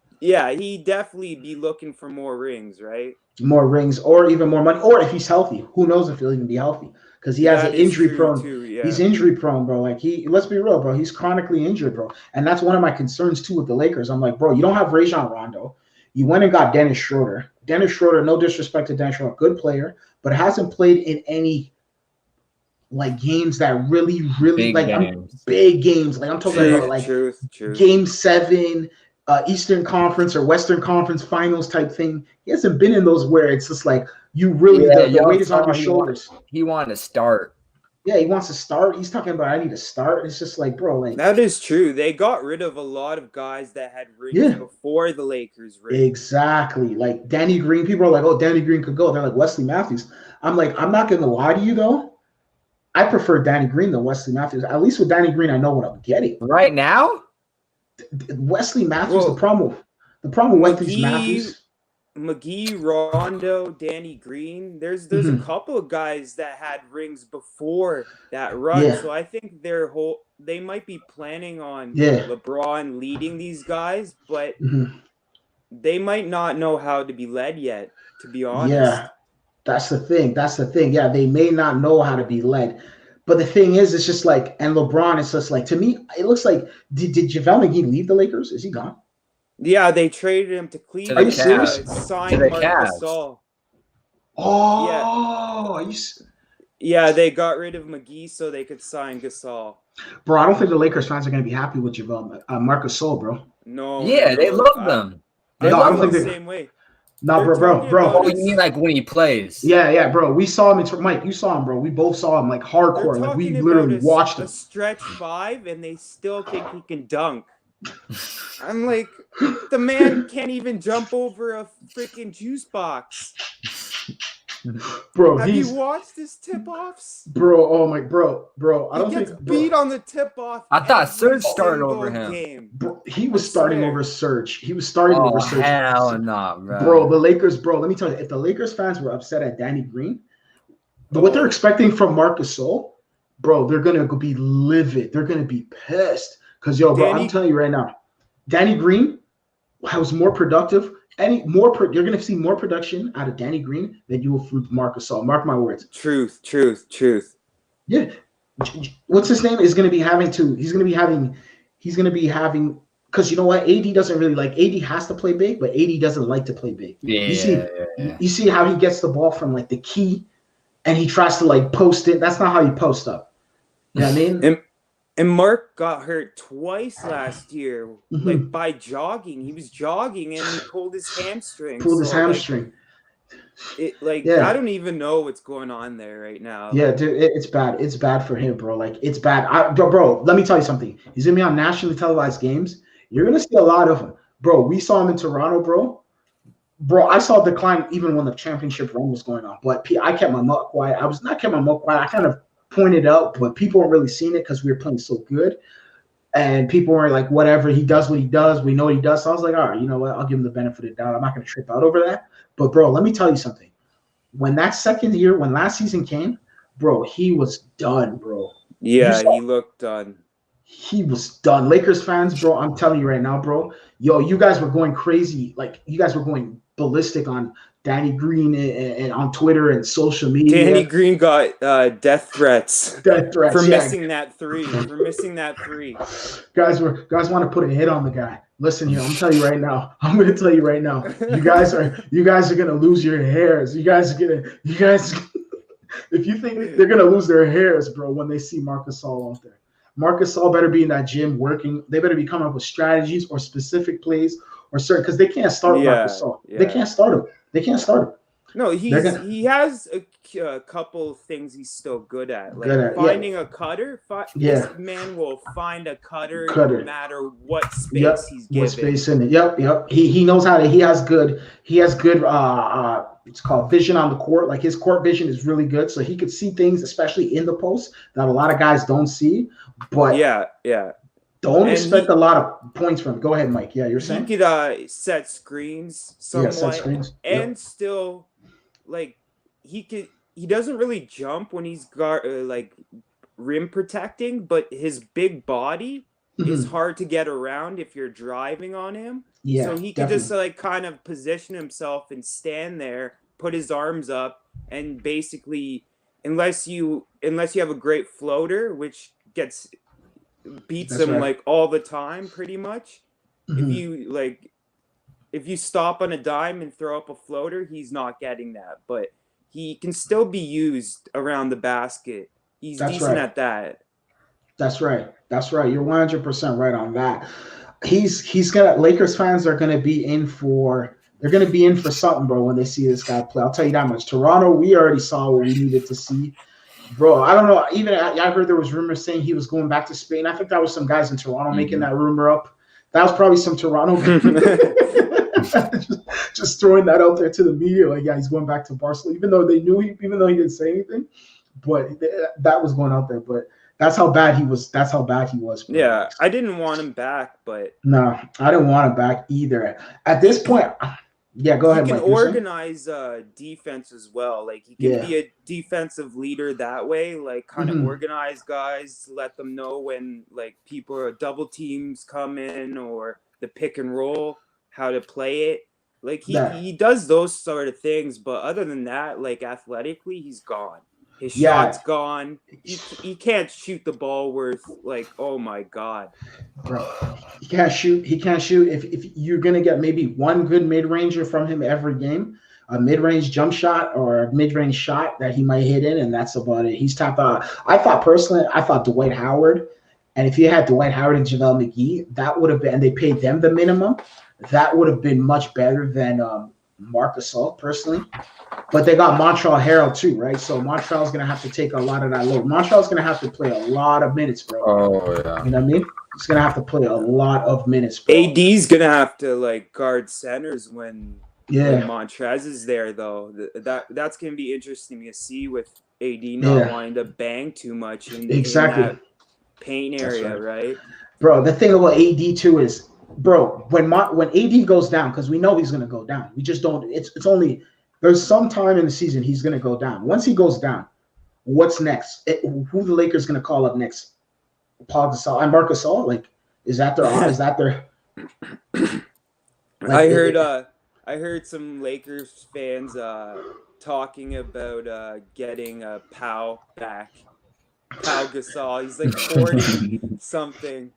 B: definitely be looking for more rings, right?
A: More rings, or even more money, or if he's healthy, who knows if he'll even be healthy? Because he has an injury prone. He's injury prone, bro. Like let's be real, bro. He's chronically injured, bro, and that's one of my concerns too with the Lakers. I'm like, bro, you don't have Rajon Rondo. You went and got Dennis Schroeder. Dennis Schroeder, no disrespect to Dennis Schroeder, good player, but hasn't played in any games that really big games. Like I'm talking about Game 7, Eastern Conference or Western Conference Finals type thing. He hasn't been in those where it's just like you really the weight is on your shoulders.
D: He wanted to start.
A: Yeah, he wants to start. He's talking about I need to start. It's just like, bro, like
B: that is true. They got rid of a lot of guys that had rings before the Lakers ring.
A: Exactly. Like Danny Green. People are like, oh, Danny Green could go. They're like Wesley Matthews. I'm like, I'm not gonna lie to you though. I prefer Danny Green than Wesley Matthews. At least with Danny Green, I know what I'm getting.
D: Right now?
A: Wesley Matthews, the problem with these Matthews.
B: McGee, Rondo, Danny Green. There's a couple of guys that had rings before that run. Yeah. So I think they might be planning on LeBron leading these guys, but they might not know how to be led yet, to be honest.
A: Yeah, that's the thing. Yeah, they may not know how to be led. But the thing is, it's just like, and LeBron, it's just like, to me, it looks like, did JaVale McGee leave the Lakers? Is he gone?
B: Yeah, they traded him to Cleveland.
A: Are you serious?
B: Signed Marc Gasol.
A: Oh,
B: yeah, they got rid of McGee so they could sign Gasol.
A: Bro, I don't think the Lakers fans are going to be happy with Marc Gasol, bro.
B: No.
D: Yeah, they love them.
B: They love him the same way.
A: No, bro.
D: Oh, you mean like when he plays?
A: Yeah, bro. We saw him. Mike, you saw him, bro. We both saw him like hardcore. Like we literally watched him.
B: A stretch 5, and they still think he can dunk. I'm like, the man can't even jump over a freaking juice box.
A: Bro,
B: have you watched his tip-offs?
A: Bro, oh my, bro. I don't
B: think beat on the tip-off.
D: I thought Serge started over him.
A: Bro, he was starting over Serge. He was starting over Serge.
D: Hell no, bro.
A: Bro, the Lakers, bro. Let me tell you, if the Lakers fans were upset at Danny Green, what they're expecting from Marc Gasol, bro, they're gonna be livid. They're gonna be pissed. Because, bro, I'm telling you right now, Danny Green was more productive. You're going to see more production out of Danny Green than you will from Marc Gasol. Mark my words.
B: Truth.
A: Yeah. What's his name is going to be having to – he's going to be having – because you know what? AD doesn't really like – AD has to play big, but AD doesn't like to play big.
D: Yeah.
A: You see how he gets the ball from, like, the key, and he tries to, like, post it. That's not how you post up. You know what I mean?
B: And Mark got hurt twice last year, like by jogging. He was jogging and he pulled his hamstring. I don't even know what's going on there right now.
A: Yeah, dude, it's bad. It's bad for him, bro. Like, it's bad. Bro, let me tell you something. He's gonna be on nationally televised games. You're gonna see a lot of him, bro. We saw him in Toronto, bro. Bro, I saw a decline even when the championship run was going on. But I kept my mouth quiet. I kind of pointed out, but people weren't really seeing it because we were playing so good. And people were like, whatever, he does what he does. We know what he does. So I was like, all right, you know what? I'll give him the benefit of the doubt. I'm not going to trip out over that. But, bro, let me tell you something. When that second year, when last season came, bro, he was done, bro.
B: Yeah, he looked done.
A: He was done. Lakers fans, bro, I'm telling you right now, bro. Yo, you guys were going crazy. Like, you guys were going ballistic on Danny Green and on Twitter and social media.
B: Danny Green got death threats. For missing that three. Guys
A: want to put a hit on the guy. Listen here, I'm telling you right now. I'm going to tell you right now. You guys are going to lose your hairs. If you think they're going to lose their hairs, bro, when they see Marc Gasol out there. Marc Gasol better be in that gym working. They better be coming up with strategies or specific plays or certain, because they can't start Marc Gasol. Yeah. They can't start him.
B: No, he has a couple things he's still good at. Like finding a cutter. This man will find a cutter no matter what space he's given.
A: What space in it. Yep. He knows how to. He has good it's called vision on the court. Like, his court vision is really good, so he could see things, especially in the post, that a lot of guys don't see. But don't expect a lot of points from him. Go ahead, Mike. Yeah, you're saying
B: he could set screens somewhat, and still, like, he doesn't really jump when he's like rim protecting, but his big body is hard to get around if you're driving on him. Yeah, so he could just like kind of position himself and stand there, put his arms up, and basically, unless you have a great floater, which beats him like all the time, pretty much. If you stop on a dime and throw up a floater, he's not getting that, but he can still be used around the basket. He's decent at that.
A: That's right. You're 100% right on that. Lakers fans are gonna be in for something, bro, when they see this guy play. I'll tell you that much. Toronto, we already saw what we needed to see. Bro, I don't know. Even I heard there was rumors saying he was going back to Spain. I think that was some guys in Toronto making that rumor up. That was probably some Toronto just throwing that out there to the media. Like, yeah, he's going back to Barcelona, even though he didn't say anything. But that was going out there. But that's how bad he was. Bro.
B: Yeah, I didn't want him back, but
A: no, I didn't want him back either. At this point, yeah, go ahead.
B: He can
A: Mike,
B: organize defense as well. Like, he can be a defensive leader that way. Like, kind of organize guys, let them know when like people or double teams come in or the pick and roll, how to play it. Like, he does those sort of things, but other than that, like, athletically, he's gone. His shot's gone. He can't shoot the ball worth, like, oh my God.
A: Bro, he can't shoot. If you're going to get maybe one good mid-ranger from him every game, a mid-range jump shot or a mid-range shot that he might hit in, and that's about it. He's top. I thought Dwight Howard, and if you had Dwight Howard and JaVale McGee, that would have been, and they paid them the minimum, that would have been much better than Marc Gasol, personally. But they got Montreal Harrell too, right? So Montreal's going to have to take a lot of that load. Montreal's going to have to play a lot of minutes, bro.
D: Oh, yeah.
A: You know what I mean? He's going to have to play a lot of minutes, bro.
B: AD's going to have to, like, guard centers when Montrez is there, though. That's going to be interesting to see with AD not wanting to bang too much in that paint area, right?
A: Bro, the thing about AD too is, bro, when AD goes down, because we know he's going to go down. We just don't – it's only – there's some time in the season he's going to go down. Once he goes down, what's next? Who the Lakers going to call up next? Paul Gasol and Marc Gasol? Like, is that their?
B: Like, I heard some Lakers fans talking about getting Pau back. Pau Gasol. He's like 40 something.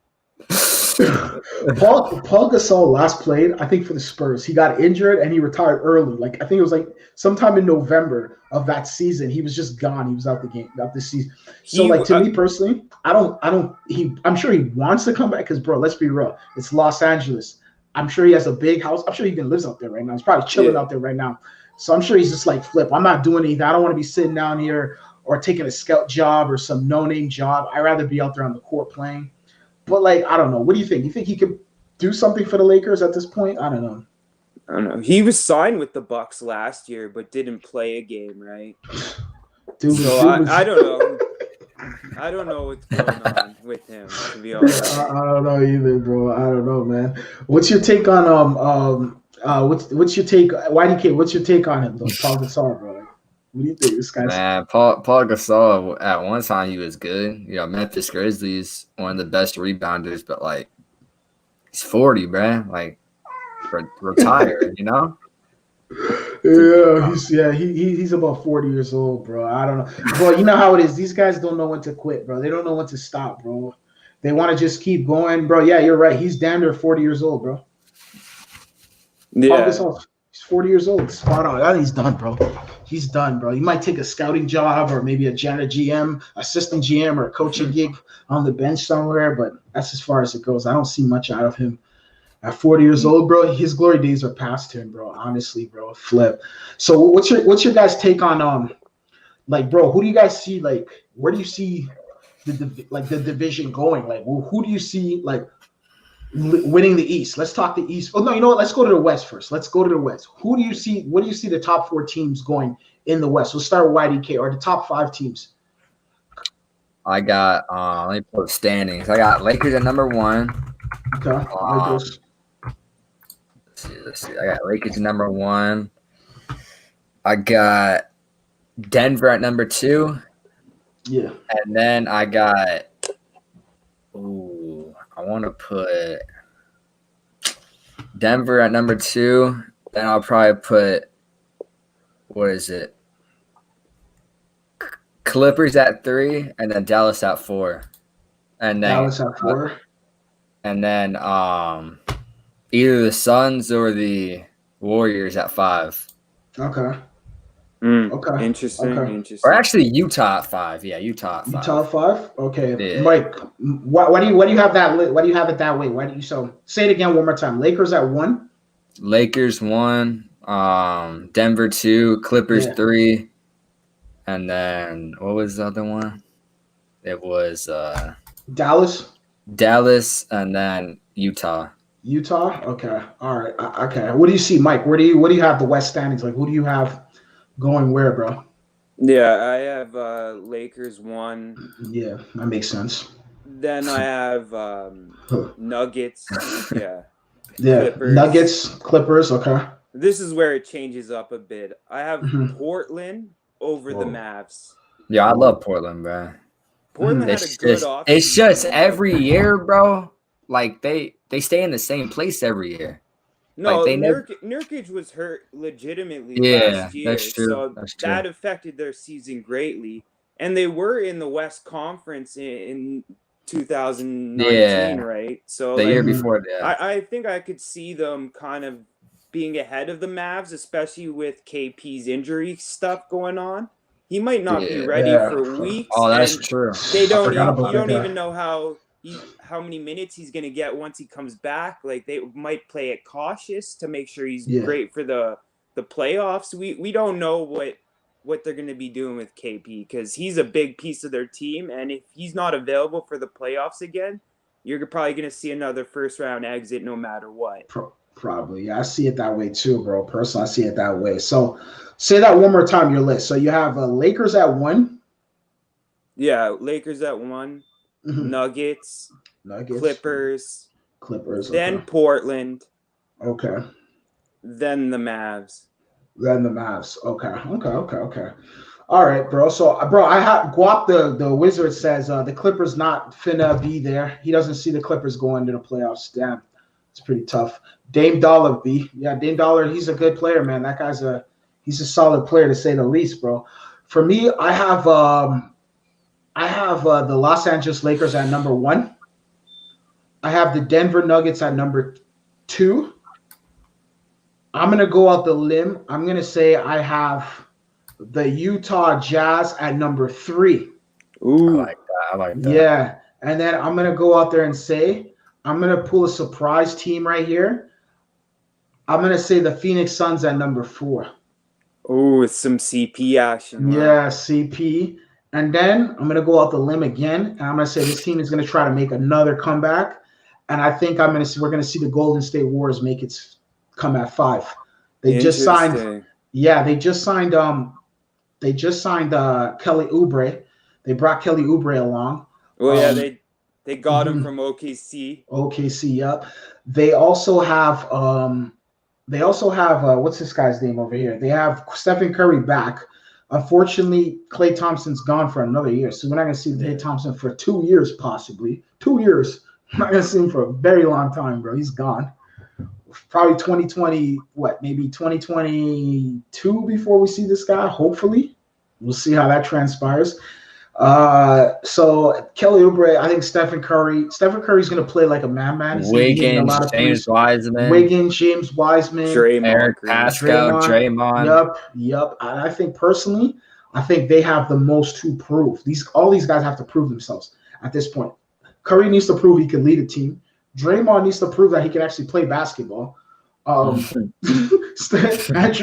A: Paul Gasol last played, I think, for the Spurs. He got injured and he retired early. Like, I think it was like sometime in November of that season. He was just gone. He was out the season. So, to me personally, I'm sure he wants to come back because, bro, let's be real. It's Los Angeles. I'm sure he has a big house. I'm sure he even lives out there right now. He's probably chilling out there right now. So I'm sure he's just like, Flip, I'm not doing anything. I don't want to be sitting down here or taking a scout job or some no-name job. I'd rather be out there on the court playing. But, like, I don't know. What do you think? You think he could do something for the Lakers at this point? I don't know.
B: He was signed with the Bucks last year, but didn't play a game, right?
A: Dude,
B: I don't know. I don't know what's going on with him, to be honest.
A: I don't know either, bro. I don't know, man. What's your take on what's your take? YDK, what's your take on him though? Paul Gasol, bro. What do you think? This guy's
D: Man, Paul Gasol at one time he was good. You know, Memphis Grizzlies, one of the best rebounders, but like he's 40, bruh. Like retired, you know?
A: He's about 40 years old, bro. I don't know. Bro, you know how it is. These guys don't know when to quit, bro. They don't know when to stop, bro. They want to just keep going, bro. Yeah, you're right. He's damn near 40 years old, bro.
B: Yeah.
A: He's 40 years old. Spot on. I think he's done, bro. He's done, bro. He might take a scouting job or maybe a janitor GM, assistant GM, or a coaching gig on the bench somewhere, but that's as far as it goes. I don't see much out of him. At 40 years old, bro, his glory days are past him, bro. Honestly, bro. Flip. So what's your guys' take on like, bro, who do you guys see, like, where do you see the division going? Like, who do you see like winning the East? Let's talk the East. Oh no, you know what? Let's go to the West first. Let's go to the West. Who do you see? What do you see the top 4 teams going in the West? We'll start with YDK, or the top 5 teams.
D: I got let me pull the standings. I got Lakers at number 1.
A: Okay. Lakers.
D: Let's see. I got Lakers at number 1. I got Denver at number 2.
A: Yeah.
D: And then I got I want to put Denver at number 2. Then I'll probably put Clippers at 3, and then Dallas at 4. And then
A: Dallas at 4.
D: And then either the Suns or the Warriors at 5.
A: Okay.
B: Okay. Interesting.
D: Or actually Utah at 5. Yeah, Utah at 5.
A: Utah 5. Okay.
D: Yeah.
A: Mike, why do you have that? Why do you have it that way? Why do you say it again one more time? Lakers at 1.
D: Lakers 1. Denver 2. Clippers 3. And then what was the other one? It was Dallas, and then Utah.
A: Okay. All right. Okay. What do you see, Mike? What do you have the West standings like? Who do you have going where, bro?
B: Yeah, I have Lakers 1.
A: Yeah, that makes sense.
B: Then I have Nuggets. Yeah.
A: Yeah.
B: Clippers.
A: Nuggets, Clippers. Okay.
B: This is where it changes up a bit. I have Portland over the Mavs.
D: Yeah, I love Portland, bro.
B: Portland had a good offseason.
D: It's just every year, bro. Like they stay in the same place every year.
B: No,
D: like
B: Nurkic was hurt legitimately last year.
D: That's true.
B: So that affected their season greatly. And they were in the West Conference in 2019, right? So
D: the year before that.
B: I think I could see them kind of being ahead of the Mavs, especially with KP's injury stuff going on. He might not be ready for weeks.
D: Oh, that's true.
B: They don't. You don't even know how many minutes he's going to get once he comes back. Like they might play it cautious to make sure he's great for the playoffs. We don't know what they're going to be doing with KP because he's a big piece of their team, and if he's not available for the playoffs again, you're probably going to see another first round exit no matter what.
A: Probably. Yeah, I see it that way too, bro. Personally, I see it that way. So say that one more time, your list. So you have Lakers at 1.
B: Yeah, Lakers at 1. Nuggets, Clippers, then Portland.
A: Okay.
B: Then the Mavs.
A: Okay. All right, bro. So, bro, I have Guap, the Wizard says the Clippers not finna be there. He doesn't see the Clippers going to the playoffs. Damn, it's pretty tough. Dame Dollar B. Yeah, Dame Dollar, he's a good player, man. That guy's he's a solid player to say the least, bro. For me, I have the Los Angeles Lakers at number 1. I have the Denver Nuggets at number 2. I'm going to go out the limb. I'm going to say I have the Utah Jazz at number 3.
B: Ooh.
D: I like that.
A: Yeah. And then I'm going to go out there and say, I'm going to pull a surprise team right here. I'm going to say the Phoenix Suns at number 4.
B: Oh, with some CP action.
A: Yeah, CP. And then I'm going to go out the limb again, and I'm going to say this team is going to try to make another comeback. And I think we're going to see the Golden State Warriors make its come at 5. They just signed Kelly Oubre. They brought Kelly Oubre along.
B: Well, yeah, they got him from OKC.
A: OKC, yep. They also have what's this guy's name over here? They have Stephen Curry back. Unfortunately, Klay Thompson's gone for another year, so we're not going to see Klay Thompson for 2 years, possibly 2 years. We're not going to see him for a very long time, bro. He's gone. Probably 2020, maybe 2022 before we see this guy. Hopefully, we'll see how that transpires. So Kelly Oubre, I think Stephen Curry's going to play like a madman.
D: Wiggins, James Wiseman,
B: Draymond,
A: Yep. And I think personally, they have the most to prove. All these guys have to prove themselves at this point. Curry needs to prove he can lead a team. Draymond needs to prove that he can actually play basketball. Andrew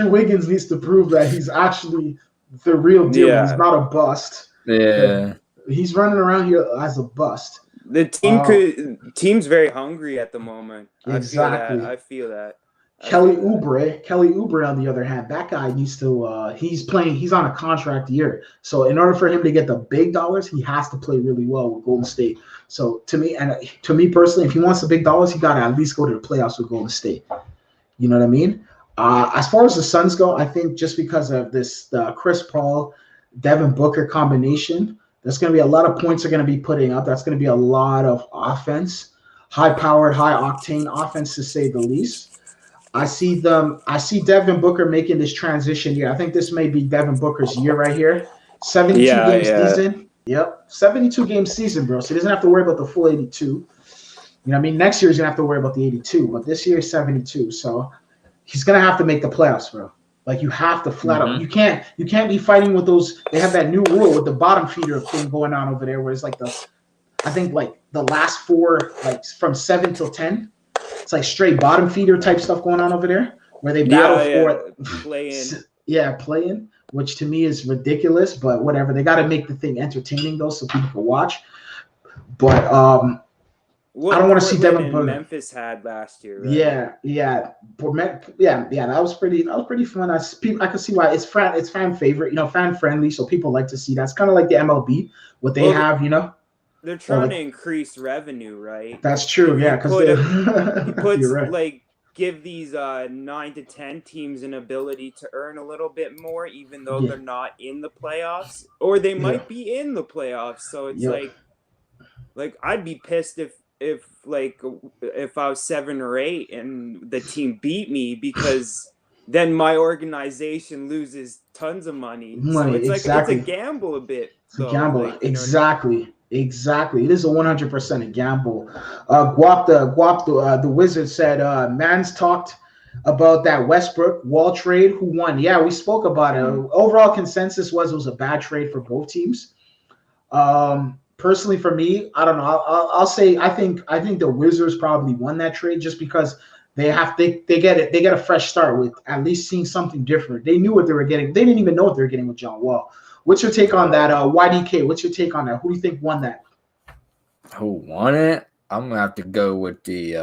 A: Wiggins needs to prove that he's actually the real deal. Yeah. He's not a bust.
D: Yeah,
A: he's running around here as a bust.
B: The team's very hungry at the moment.
A: Exactly.
B: I feel that.
A: Kelly Oubre, on the other hand, that guy needs to. He's on a contract year, so in order for him to get the big dollars, he has to play really well with Golden State. So to me personally, if he wants the big dollars, he got to at least go to the playoffs with Golden State. You know what I mean? As far as the Suns go, I think just because of this Chris Paul, Devin Booker combination, there's going to be a lot of points they're going to be putting up. That's going to be a lot of offense, high-powered, high-octane offense to say the least. I see Devin Booker making this transition here. I think this may be Devin Booker's year right here. 72-game season. Yep, 72-game season, bro. So he doesn't have to worry about the full 82. You know what I mean? Next year he's going to have to worry about the 82, but this year is 72. So he's going to have to make the playoffs, bro. Like, you have to flat out. You can't be fighting with those. They have that new rule with the bottom feeder thing going on over there, where it's like the last four, like from 7 till 10. It's like straight bottom feeder type stuff going on over there, where they battle for playing, which to me is ridiculous. But whatever, they got to make the thing entertaining though, so people can watch. But I don't want to see Devin Booker.
B: Memphis had last year, right?
A: Yeah. That was pretty fun. I can see why it's fan favorite, fan friendly, so people like to see that. It's kind of like the MLB, what they have,
B: They're trying to increase revenue, right?
A: That's true, yeah.
B: Because give these 9 to 10 teams an ability to earn a little bit more, even though they're not in the playoffs, or they might be in the playoffs. So it's like I'd be pissed if I was 7 or 8 and the team beat me, because then my organization loses tons of money. So it's it's a gamble a bit. So,
A: Exactly. It is a 100% a gamble. Guap the Wizard said, Mans talked about that Westbrook Wall trade. Who won? Yeah, we spoke about it. Overall consensus was it was a bad trade for both teams. Personally, for me, I don't know. I'll say I think the Wizards probably won that trade, just because they get a fresh start with at least seeing something different. They knew what they were getting. They didn't even know what they were getting with John Wall. What's your take on that? YDK, what's your take on that? Who do you think won that?
D: Who won it? I'm gonna have to go with the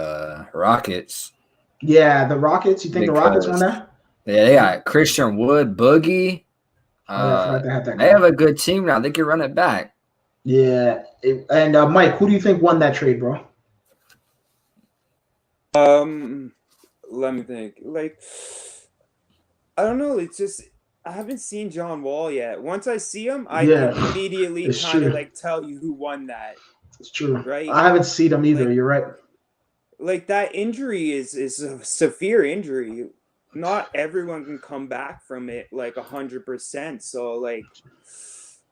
D: Rockets.
A: Yeah, the Rockets. You think the Rockets won that?
D: Yeah, they got Christian Wood, Boogie. They have a good team now. They can run it back.
A: Yeah, and Mike, who do you think won that trade, bro?
B: Let me think. I don't know. It's just I haven't seen John Wall yet. Once I see him, I can immediately kind of tell you who won that.
A: It's true,
B: right?
A: I haven't seen him either. You're right.
B: That injury is a severe injury. Not everyone can come back from it 100%. So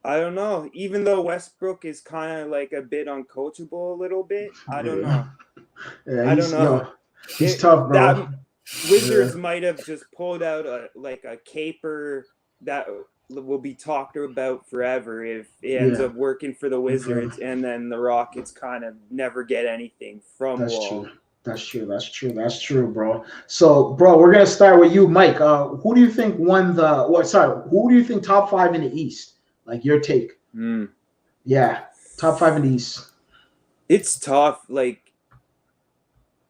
B: I don't know. Even though Westbrook is kind of a bit uncoachable a little bit, I don't know.
A: Yeah, I don't know. He's tough, bro.
B: That Wizards might have just pulled out a caper that will be talked about forever if it ends up working for the Wizards, and then the Rockets kind of never get anything from Wall.
A: That's true, bro. So, bro, we're gonna start with you, Mike. Who do you think won who do you think top 5 in the East? Your take. Yeah, top 5 in the East.
B: It's tough.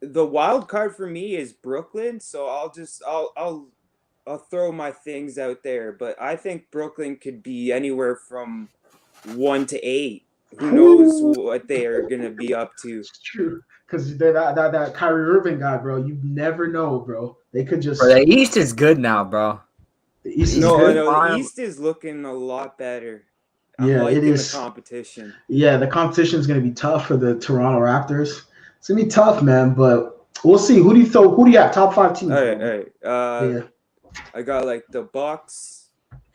B: The wild card for me is Brooklyn, so I'll throw my things out there, but I think Brooklyn could be anywhere from 1 to 8. Who knows what they are gonna be up to?
A: It's true. Because they're that Kyrie Irving guy, bro. You never know, bro. They could just.
D: Bro, the East is good now, bro.
A: The East is
B: No,
A: good.
B: the East is looking a lot better. I'm
A: Yeah,
B: liking
A: it is.
B: the competition.
A: Yeah, the competition is going to be tough for the Toronto Raptors. It's going to be tough, man. But we'll see. Who do you have? Top 5 teams.
B: All right.
A: Yeah.
B: I got like the Bucks.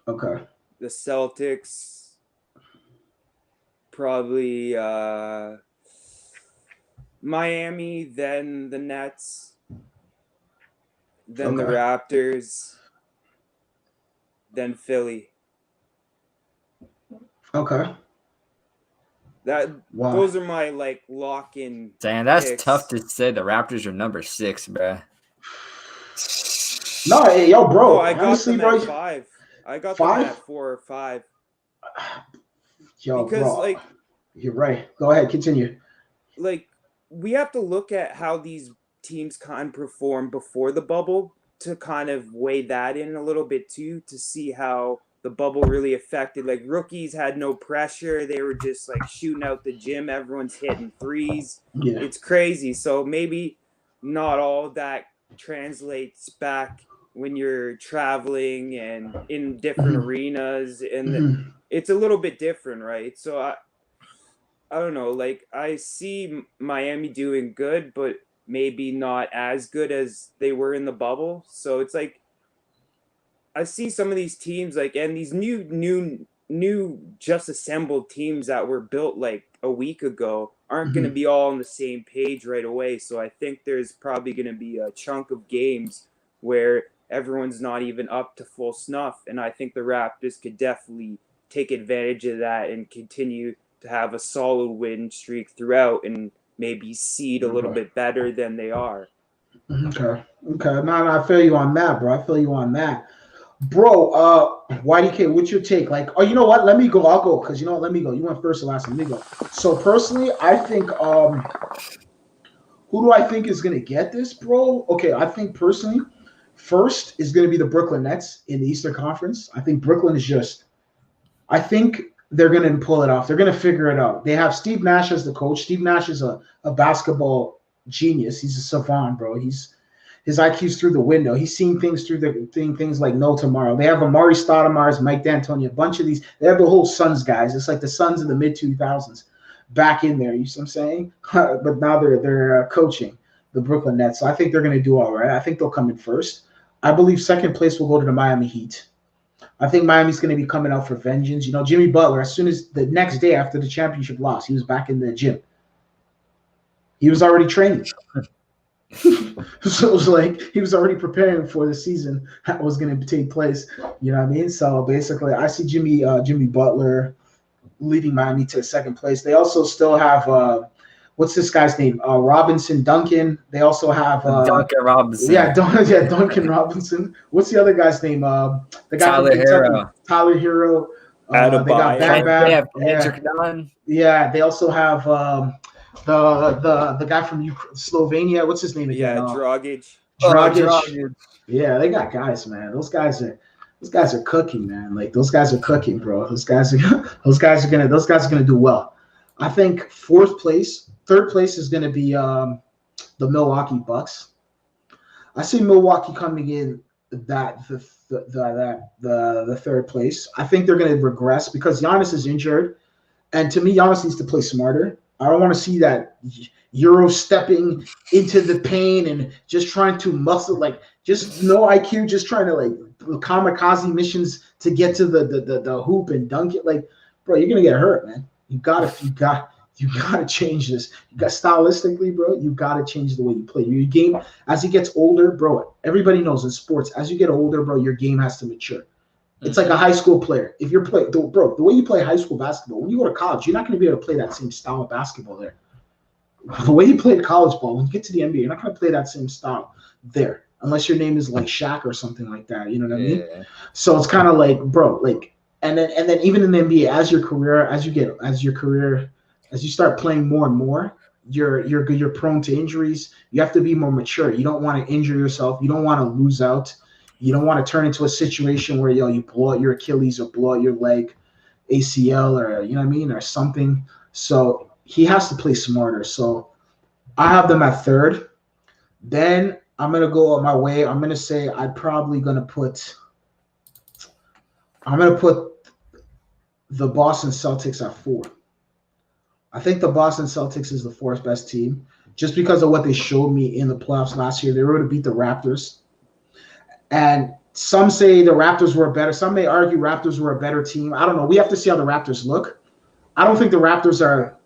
A: Okay.
B: The Celtics. Probably Miami, then the Nets, then the Raptors, then Philly.
A: Okay.
B: Those are my like lock-in.
D: Damn, that's
B: picks.
D: tough to say. The Raptors are number 6, bro.
A: No, hey, yo, bro.
B: No, I got
A: honestly,
B: them
A: bro,
B: at 5. I got
A: 5?
B: them at 4 or 5.
A: Yo,
B: because
A: bro,
B: like
A: you're right. Go ahead, continue.
B: Like we have to look at how these teams kind of performed before the bubble to kind of weigh that in a little bit too, to see how the bubble really affected. Like rookies had no pressure. They were just like shooting out the gym. Everyone's hitting threes.
A: Yeah.
B: It's crazy. So maybe not all that translates back when you're traveling and in different arenas, and it's a little bit different, right? So I don't know, like I see Miami doing good, but maybe not as good as they were in the bubble. So it's like I see some of these teams like, and these new just assembled teams that were built like a week ago aren't going to be all on the same page right away. So I think there's probably going to be a chunk of games where everyone's not even up to full snuff, and I think the Raptors could definitely take advantage of that and continue to have a solid win streak throughout and maybe seed a little bit better than they are.
A: Okay. No, I feel you on that, bro. Bro, YDK, what's your take? Like, oh, you know what? Let me go. I'll go because you know what? Let me go. You went first and last. Let me go. So personally, I think who do I think is gonna get this, bro? Okay, I think personally, first is gonna be the Brooklyn Nets in the Eastern Conference. I think Brooklyn is just. I think they're going to pull it off. They're going to figure it out. They have Steve Nash as the coach. Steve Nash is a basketball genius. He's a savant, bro. His IQ's through the window. He's seeing things things like no tomorrow. They have Amari Stoudemire, Mike D'Antoni, a bunch of these. They have the whole Suns guys. It's like the Suns of the mid-2000s back in there. You see what I'm saying? But now they're coaching the Brooklyn Nets. So I think they're going to do all right. I think they'll come in first. I believe second place will go to the Miami Heat. I think Miami's going to be coming out for vengeance. You know, Jimmy Butler, as soon as the next day after the championship loss, he was back in the gym. He was already training. So it was like he was already preparing for the season that was going to take place. You know what I mean? So basically, I see Jimmy Butler leading Miami to second place. They also still have what's this guy's name? Duncan. They also have
D: Duncan Robinson.
A: Yeah, Duncan Robinson. What's the other guy's name? The guy
D: Tyler
A: from Kentucky.
D: Hero.
A: Tyler Hero. They got Bam Bam.
D: They have Kendrick Nunn.
A: Yeah, they also have the guy from Slovenia. What's his name again?
B: Yeah, Dragic.
A: Dragic. Yeah, they got guys, man. Those guys are cooking, man. Like those guys are cooking, bro. Those guys are gonna do well. I think third place is gonna be the Milwaukee Bucks. I see Milwaukee coming in the third place. I think they're gonna regress because Giannis is injured, and to me, Giannis needs to play smarter. I don't want to see that Euro stepping into the paint and just trying to muscle, like just no IQ, just trying to like kamikaze missions to get to the hoop and dunk it. Like, bro, you're gonna get hurt, man. You gotta change this. You got stylistically, bro. You gotta change the way you play. Your game as it gets older, bro. Everybody knows in sports, as you get older, bro, your game has to mature. It's like a high school player. If you're playing, bro, the way you play high school basketball, when you go to college, you're not going to be able to play that same style of basketball there. The way you played college ball, when you get to the NBA, you're not going to play that same style there, unless your name is like Shaq or something like that. You know what I mean? So it's kind of like, bro, like, and then even in the NBA, as you start playing more and more, you're prone to injuries. You have to be more mature. You don't want to injure yourself. You don't want to lose out. You don't want to turn into a situation where you blow out your Achilles or blow out your leg. ACL or you know what I mean or something. So he has to play smarter. So I have them at third. Then I'm gonna go on my way. I'm gonna say I'm gonna put the Boston Celtics at 4. I think the Boston Celtics is the fourth best team just because of what they showed me in the playoffs last year. They were able to beat the Raptors. And some say the Raptors were better. Some may argue Raptors were a better team. I don't know. We have to see how the Raptors look. I don't think the Raptors are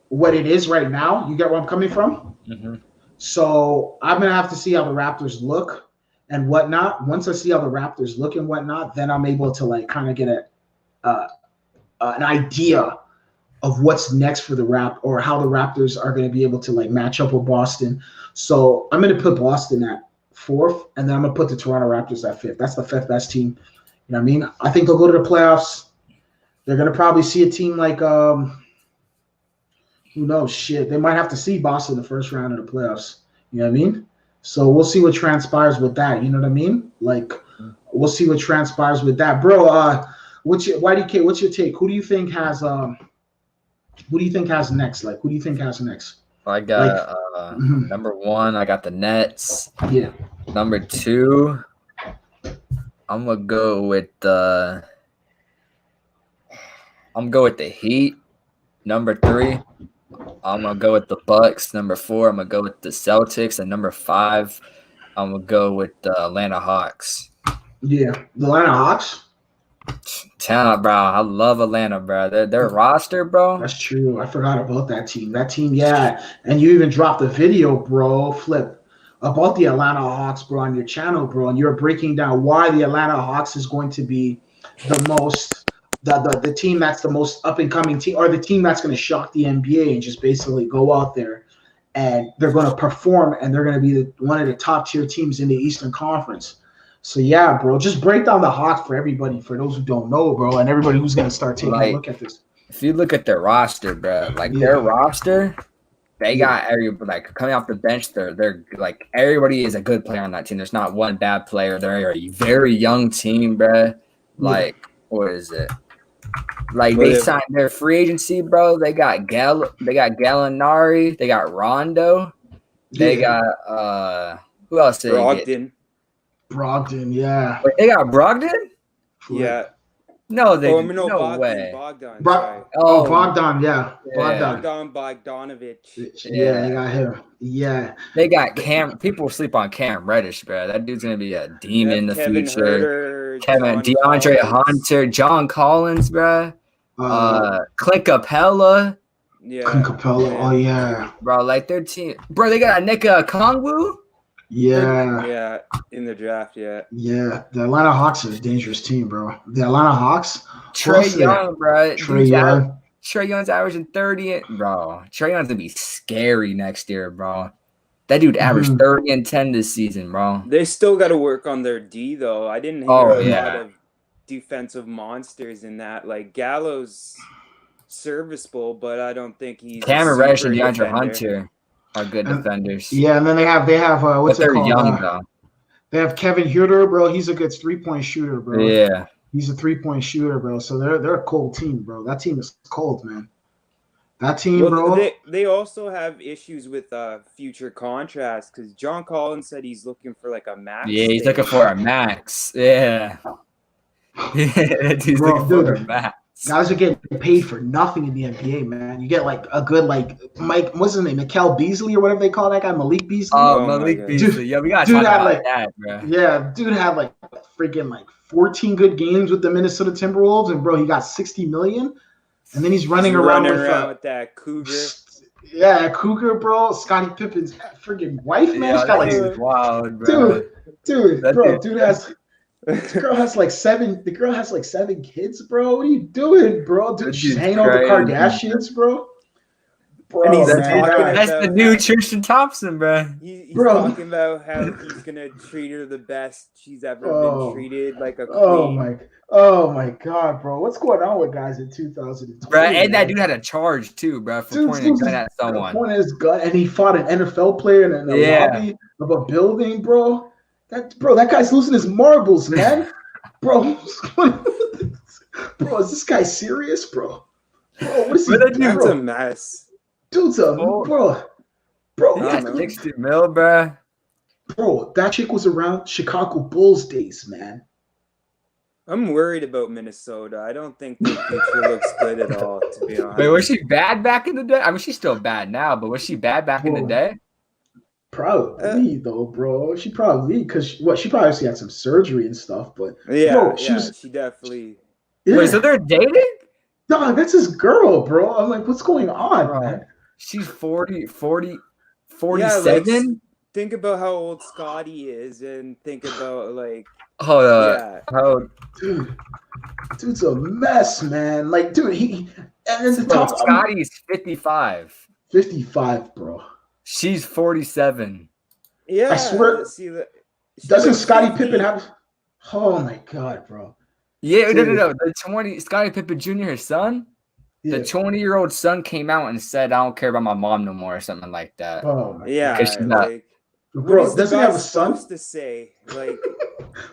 A: what it is right now. You get where I'm coming from?
D: Mm-hmm.
A: So I'm going to have to see how the Raptors look and whatnot. Once I see how the Raptors look and whatnot, then I'm able to like kind of get an idea of what's next for the or how the Raptors are going to be able to like match up with Boston. So I'm going to put Boston at 4th, and then I'm going to put the Toronto Raptors at 5th. That's the 5th best team. You know what I mean? I think they'll go to the playoffs. They're going to probably see a team like who knows? Shit, they might have to see Boston in the first round of the playoffs. You know what I mean? So we'll see what transpires with that. You know what I mean? Like we'll see what transpires with that, bro. What's your YDK? What's your take? Who do you think has next? Like, who do you think has next?
D: I got number 1. I got the Nets.
A: Yeah.
D: Number 2, I'm gonna go with the Heat. Number 3, I'm gonna go with the Bucks. Number 4, I'm gonna go with the Celtics, and number 5, I'm gonna go with the Atlanta Hawks.
A: Yeah, the Atlanta Hawks.
D: Talent, bro. I love Atlanta, bro. Their roster, bro.
A: That's true. I forgot about that team. That team, yeah. And you even dropped a video, bro, Flip, about the Atlanta Hawks, bro, on your channel, bro. And you're breaking down why the Atlanta Hawks is going to be the team that's the most up and coming team, or the team that's going to shock the NBA and just basically go out there and they're going to perform and they're going to be one of the top tier teams in the Eastern Conference. So, yeah, bro, just break down the Hawks for everybody, for those who don't know, bro, and everybody who's going to start taking a look at this.
D: If you look at their roster, bro, their roster, they got everybody, like, coming off the bench, they're like, everybody is a good player on that team. There's not one bad player. They're a very young team, bro. Like, what is it? Like, they signed their free agency, bro. They got Gallinari. They got Rondo. They got, who else did they get?
A: Brogdon, yeah.
D: Wait, they got Brogdon?
B: Yeah.
D: No, they
B: no way.
A: Bogdan, yeah.
B: Bogdanovich.
A: Yeah, they got him. Yeah.
D: They got Cam. People sleep on Cam Reddish, bro. That dude's going to be a demon in the future. DeAndre Hunter, John Collins, bro. Clint Capella.
B: Yeah.
A: Clint Capella, oh, yeah.
D: Bro, like their team. Bro, they got Nika Kongwu.
A: Yeah,
B: in the draft,
A: yeah. The Atlanta Hawks are a dangerous team, bro. The Atlanta Hawks.
D: Trae Young, bro.
A: Trae
D: Young's averaging 30, bro. Trae Young's gonna be scary next year, bro. That dude averaged 30 and 10 this season, bro.
B: They still got to work on their D, though. I didn't hear a lot of defensive monsters in that. Like Gallo's serviceable, but I don't think he's
D: Cameron Reddish and DeAndre Hunter are good defenders.
A: Yeah, and then they have what's it called?
D: Young, though.
A: They have Kevin Huerter, bro. He's a good 3-point shooter, bro.
D: Yeah.
A: He's a 3-point shooter, bro. So they're a cold team, bro. That team is cold, man. That team, bro.
B: They also have issues with future contracts because John Collins said he's looking for like a max.
D: Yeah, he's looking for a max. Yeah. He's looking for a max.
A: Guys are getting paid for nothing in the NBA, man. You get like a good Mike, what's his name, Mikal Beasley or whatever they call that guy, Malik Beasley.
D: Oh, Malik Beasley. Yeah, we gotta talk about that, bro.
A: Yeah, dude had like freaking 14 good games with the Minnesota Timberwolves, and bro, he got $60 million, and then he's running around with
B: that cougar.
A: Yeah, cougar, bro. Scottie Pippen's freaking wife, man.
D: Yeah, that wild, bro.
A: Dude, the girl has like 7 kids, bro. What are you doing, bro? Dude, she's hanging out with the Kardashians, bro.
B: And
D: that's the new Tristan Thompson, bro.
B: He's talking about how he's gonna treat her the best she's ever been treated, like a queen.
A: Oh my God, bro. What's going on with guys in 2020?
D: Bro, and that dude had a charge too, bro, for pointing a gun at someone.
A: Pointing his gun, and he fought an NFL player in the lobby of a building, bro. That guy's losing his marbles, man. Bro, Bro, is this guy serious, bro? Bro, what is he
B: That's
A: doing?
B: a mess.
A: Dude's a bro.
D: He got 60 mil, bro.
A: Bro, that chick was around Chicago Bulls days, man.
B: I'm worried about Minnesota. I don't think their future looks good at all, to be honest.
D: Wait, was she bad back in the day? I mean, she's still bad now, but was she bad back in the day?
A: Probably though, bro. She probably because she probably had some surgery and stuff, but
B: yeah,
A: bro,
B: she definitely.
D: Yeah. Wait, so they're dating?
A: No, that's his girl, bro. I'm like, what's going on,
D: bro,
A: man?
D: She's 47?
B: Yeah, like, think about how old Scotty is, and think about like.
D: Hold up.
A: Dude's a mess, man. Like, dude, and then the top.
D: Scotty's 55.
A: 55, bro.
D: She's 47.
B: Yeah,
A: I swear. Doesn't Scottie Pippen have? Oh my god, bro.
D: Yeah, no. The Scottie Pippen Jr., his son. Yeah. The 20-year-old son came out and said, "I don't care about my mom no more," or something like that.
A: Oh my
B: god.
A: Like, bro, doesn't he have a son?
B: Supposed to say, like,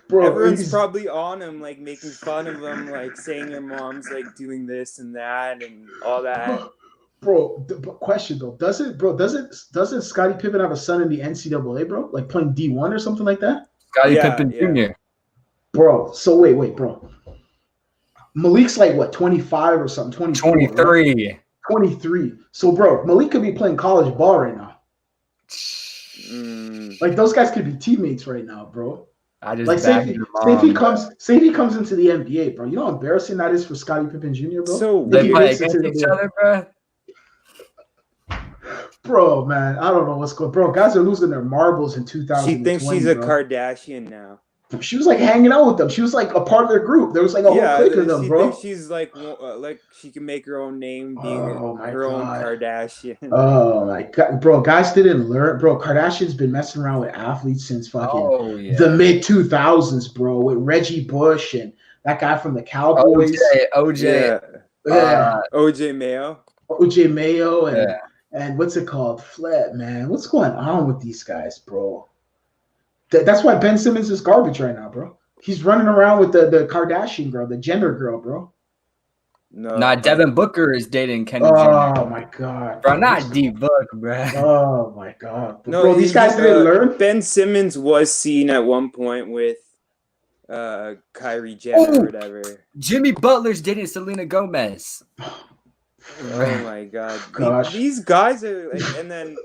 A: bro,
B: everyone's probably on him, like making fun of him, like saying your mom's like doing this and that and all that.
A: Bro, question though, doesn't Scottie Pippen have a son in the NCAA, bro? Like playing D1 or something like that?
D: Scottie Pippen Jr.
A: Bro, so wait, bro. Malik's like what, 25 or something?
D: 23.
A: Right? 23. So, bro, Malik could be playing college ball right now. Like those guys could be teammates right now, bro. Say if he comes into the NBA, bro. You know how embarrassing that is for Scottie Pippen Jr., bro.
D: So they play against each other, bro.
A: Bro, man, I don't know what's going. Bro, guys are losing their marbles in 2020.
B: She thinks she's a Kardashian now.
A: She was like hanging out with them. She was like a part of their group. There was like a whole clique of them, bro.
B: She's like she can make her own name being her own Kardashian.
A: Oh my god, bro! Guys didn't learn, bro. Kardashian's been messing around with athletes since fucking the mid 2000s, bro. With Reggie Bush and that guy from the Cowboys,
D: OJ
A: Mayo, and what's it called, Flip, man. What's going on with these guys, bro? That's why Ben Simmons is garbage right now, bro. He's running around with the Kardashian girl, the Jenner girl, bro.
D: No, Devin Booker is dating Kendall
A: Jenner.
D: Oh
A: my god,
D: bro! Not D Book, bro.
A: Oh my god, bro. These guys didn't learn.
B: Ben Simmons was seen at one point with Kyrie Jenner or whatever.
D: Jimmy Butler's dating Selena Gomez.
B: Oh my god, these guys are, and then.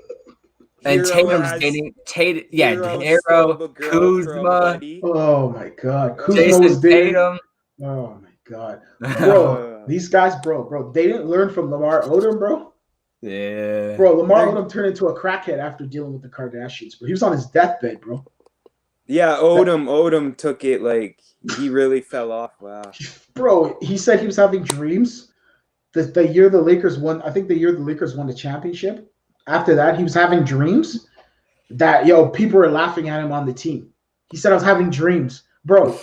D: And Tatum's dating Hero, Kuzma.
A: Oh my god,
D: Jason Tatum.
A: Oh my god, bro. These guys, bro. They didn't learn from Lamar Odom, bro.
D: Yeah,
A: bro. Lamar Odom turned into a crackhead after dealing with the Kardashians, bro. He was on his deathbed, bro.
B: Yeah, Odom took it like he really fell off. Wow,
A: bro. He said he was having dreams. The year the Lakers won, I think the year the Lakers won the championship. After that, he was having dreams that people were laughing at him on the team. He said, "I was having dreams, bro."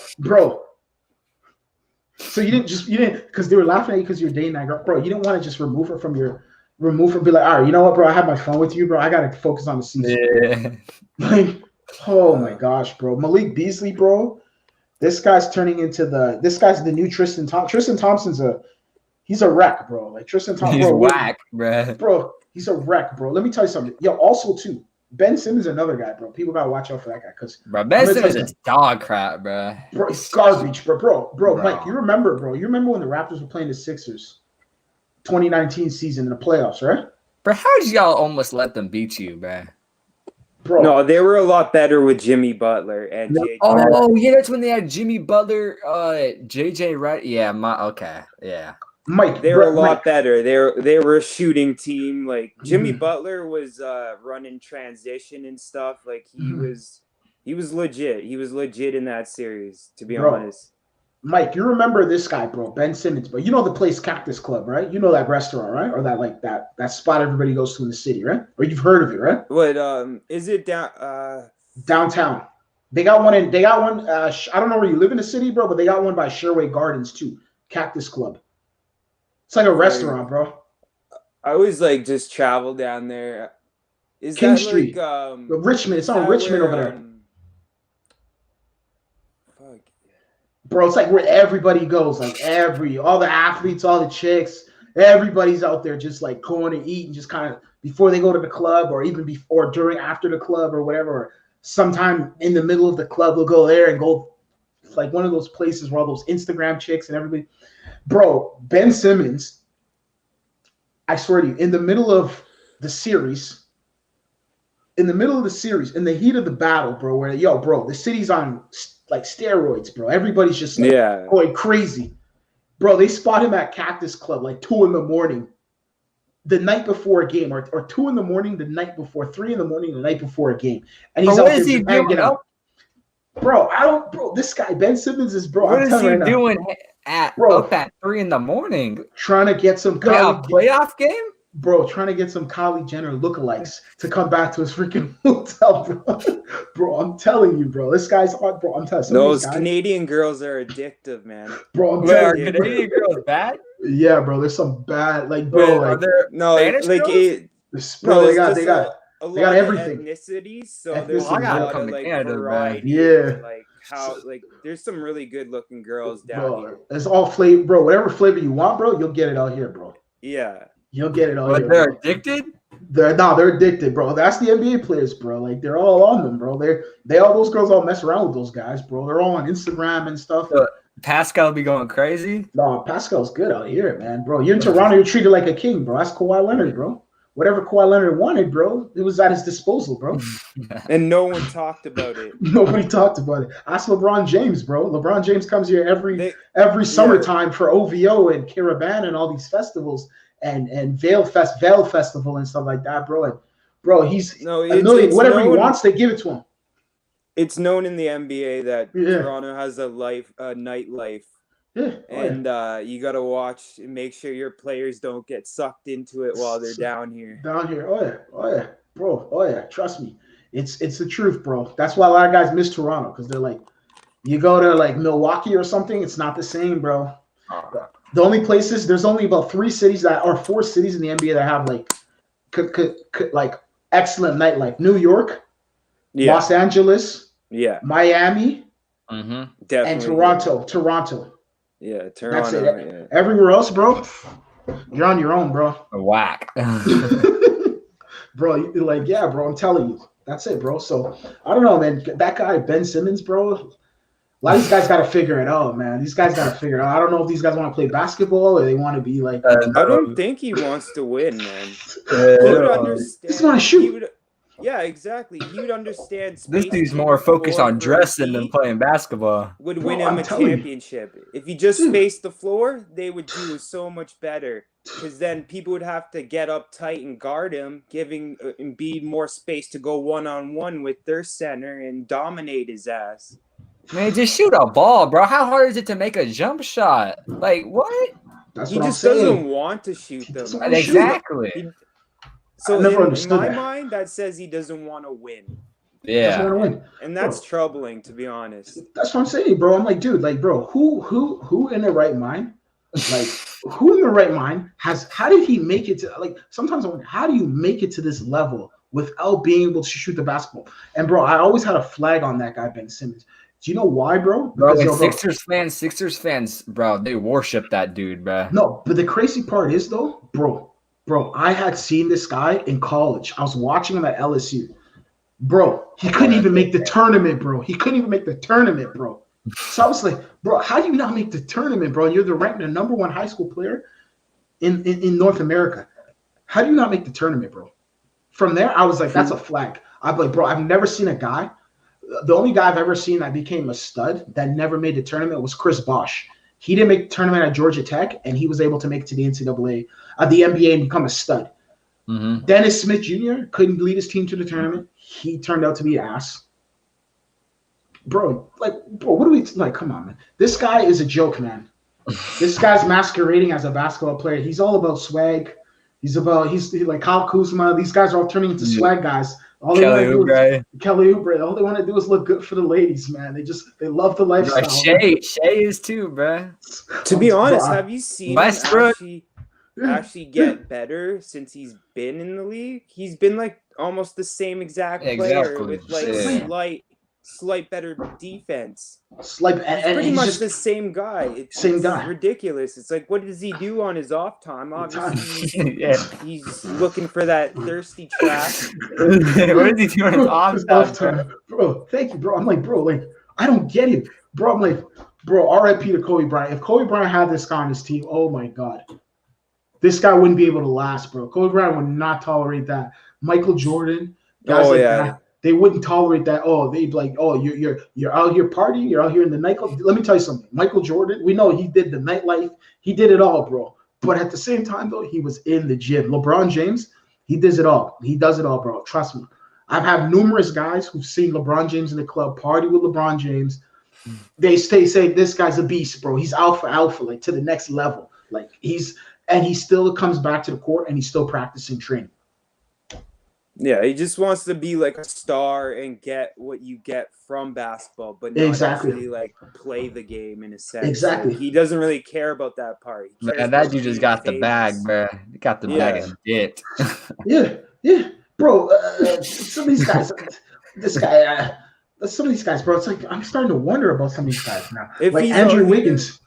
A: So you didn't because they were laughing at you because you're dating that girl, bro. You didn't want to just remove her, be like, all right, you know what, bro? I have my phone with you, bro. I gotta focus on the season.
D: Yeah.
A: Like, oh my gosh, bro. Malik Beasley, bro. This guy's the new Tristan Thompson. Tristan Thompson's he's a wreck, bro. Like Tristan Thompson,
D: he's whack, bro.
A: Bro. He's a wreck, bro. Let me tell you something. Also, too, Ben Simmons is another guy, bro. People gotta watch out for that guy because
D: Ben Simmons is dog crap, bro.
A: Bro, it's garbage, bro. Mike, you remember when the Raptors were playing the Sixers, 2019 season in the playoffs, right?
D: Bro, how did y'all almost let them beat you, bro?
A: Bro,
B: no, they were a lot better with Jimmy Butler and JJ.
D: Oh yeah, that's when they had Jimmy Butler, JJ, right? Yeah, yeah.
A: Mike,
B: they were a lot better. They were a shooting team. Like Jimmy Butler was running transition and stuff. Like he was legit. He was legit in that series, to be honest.
A: Mike, you remember this guy, bro, Ben Simmons, but you know the place Cactus Club, right? You know that restaurant, right? Or that spot everybody goes to in the city, right? Or you've heard of it, right?
B: What is it
A: downtown? They got one I don't know where you live in the city, bro, but they got one by Sherway Gardens too. Cactus Club. It's like a restaurant, bro.
B: I always like just travel down there. Is
A: King
B: that
A: Street?
B: Like
A: Richmond. It's on Richmond over there.
B: Fuck.
A: Bro, it's like where everybody goes, like all the athletes, all the chicks, everybody's out there just like going to eat and just kind of before they go to the club or even before, during, after the club or whatever. Or sometime in the middle of the club, they'll go there and go like one of those places where all those Instagram chicks and everybody. Bro, Ben Simmons, I swear to you, in the middle of the series, in the heat of the battle, bro, where the city's on like steroids, bro. Everybody's just like going crazy. Bro, they spot him at Cactus Club like 2 in.the.morning the night before a game, or 2 in.the.morning the night before, 3 in.the.morning the night before a game. And he's out there just hanging out. Bro, this guy, Ben Simmons is, bro.
D: What is he doing up at 3 in.the.morning?
A: Trying to get some
D: playoff game?
A: Bro, trying to get some Kylie Jenner lookalikes to come back to his freaking hotel, bro. Bro, I'm telling you, bro. This guy's hot, bro. I'm telling you.
B: Those Canadian girls are addictive, man.
A: Bro, I'm telling you.
D: Are Canadian girls bad?
A: Yeah, bro. There's some bad, like, bro.
D: Are there Spanish girls?
A: Bro, they got everything.
B: Ethnicities, so there's a lot of like variety.
A: Yeah.
B: Like how, like, there's some really good looking girls down here.
A: It's all flavor, bro. Whatever flavor you want, bro, you'll get it out here, bro.
B: Yeah.
A: You'll get it all here.
D: But they're addicted?
A: They're addicted, bro. That's the NBA players, bro. Like, they're all on them, bro. Those girls all mess around with those guys, bro. They're all on Instagram and stuff.
D: Pascal be going crazy?
A: No, Pascal's good out here, man, bro. You're in Toronto, you're treated like a king, bro. That's Kawhi Leonard, bro. Whatever Kawhi Leonard wanted, bro, it was at his disposal, bro.
B: And no one talked about it.
A: Nobody talked about it. Ask LeBron James, bro. LeBron James comes here every summertime for OVO and Caravan and all these festivals and Veil Festival and stuff like that, bro. And bro, whatever he wants, they give it to him.
B: It's known in the NBA that Toronto has a nightlife. Yeah. And you got to watch and make sure your players don't get sucked into it while they're down here.
A: Oh yeah, bro. Trust me. It's the truth, bro. That's why a lot of guys miss Toronto, because they're like, you go to like Milwaukee or something, it's not the same, bro. The only places, there's only about 4 cities in the NBA that have like excellent nightlife. New York, Los Angeles, Miami, and Toronto.
B: Yeah, Toronto.
A: That's it. Yeah. Everywhere else, bro, you're on your own, bro.
D: Whack.
A: Bro, bro, I'm telling you. That's it, bro. So, I don't know, man. That guy, Ben Simmons, bro, a lot of these guys got to figure it out, man. These guys got to figure it out. I don't know if these guys want to play basketball or they want to be like...
B: I don't think he wants to win, man. He would understand.
A: He just want to shoot.
B: Yeah, exactly. He would understand.
D: This dude's more focused on dressing than playing basketball.
B: Would win him a championship. If he just spaced the floor, they would do so much better. Because then people would have to get up tight and guard him, giving Embiid more space to go one-on-one with their center and dominate his ass.
D: Man, just shoot a ball, bro. How hard is it to make a jump shot? Like, what?
A: That's
B: he
A: what
B: just
A: I'm saying.
B: Doesn't want to shoot them.
D: Exactly.
B: So in my mind, that says he doesn't want to win.
A: Yeah.
B: And that's troubling, to be honest.
A: That's what I'm saying, bro. I'm like, dude, like, bro, who in their right mind? Like, who in their right mind how did he make it to, like, sometimes I wonder, how do you make it to this level without being able to shoot the basketball? And bro, I always had a flag on that guy, Ben Simmons. Do you know why, bro?
D: Because, Sixers fans, bro, they worship that dude, bro.
A: No, but the crazy part is, though, bro, I had seen this guy in college. I was watching him at LSU. Bro, he couldn't even make the tournament, bro. So I was like, bro, how do you not make the tournament, bro? You're ranked the number 1 high school player in North America. How do you not make the tournament, bro? From there, I was like, that's a flag. I'm like, bro, I've never seen a guy. The only guy I've ever seen that became a stud that never made the tournament was Chris Bosh. He didn't make the tournament at Georgia Tech, and he was able to make it to the NCAA, the NBA, and become a stud. Mm-hmm. Dennis Smith Jr. couldn't lead his team to the tournament. He turned out to be ass. Bro, what do we like? Come on, man. This guy is a joke, man. This guy's masquerading as a basketball player. He's all about swag. He's like Kyle Kuzma. These guys are all turning into swag guys. Kelly Oubre. All they want to do is look good for the ladies, man. They love the lifestyle.
D: Like Shea is too, bro.
B: To be honest, have you seen him actually get better since he's been in the league? He's been like almost the same exact player with like slight better defense.
A: And
B: pretty much
A: just
B: the same guy. It's ridiculous. It's like, what does he do on his off time? Obviously, he's looking for that thirsty trap.
D: What is he doing on his off time?
A: Bro, thank you, bro. I'm like, bro, like, I don't get it. Bro, I'm like, bro, RIP to Kobe Bryant. If Kobe Bryant had this guy on his team, oh my God. This guy wouldn't be able to last, bro. Kobe Bryant would not tolerate that. Michael Jordan, guys that, they wouldn't tolerate that. Oh, they'd be like, oh, you're out here partying, you're out here in the nightclub. Let me tell you something. Michael Jordan, we know he did the nightlife, he did it all, bro. But at the same time, though, he was in the gym. LeBron James, he does it all. He does it all, bro. Trust me. I've had numerous guys who've seen LeBron James in the club, party with LeBron James. They say this guy's a beast, bro. He's alpha, like to the next level. Like he still comes back to the court and he's still practicing training.
B: Yeah, he just wants to be like a star and get what you get from basketball, but not actually like play the game in a sense.
A: Exactly.
B: Like, he doesn't really care about that part.
D: Man, that dude just got the bag, bro. He got the bag and it.
A: Yeah, bro. Some of these guys, some of these guys, bro. It's like I'm starting to wonder about some of these guys now. Like Andrew Wiggins.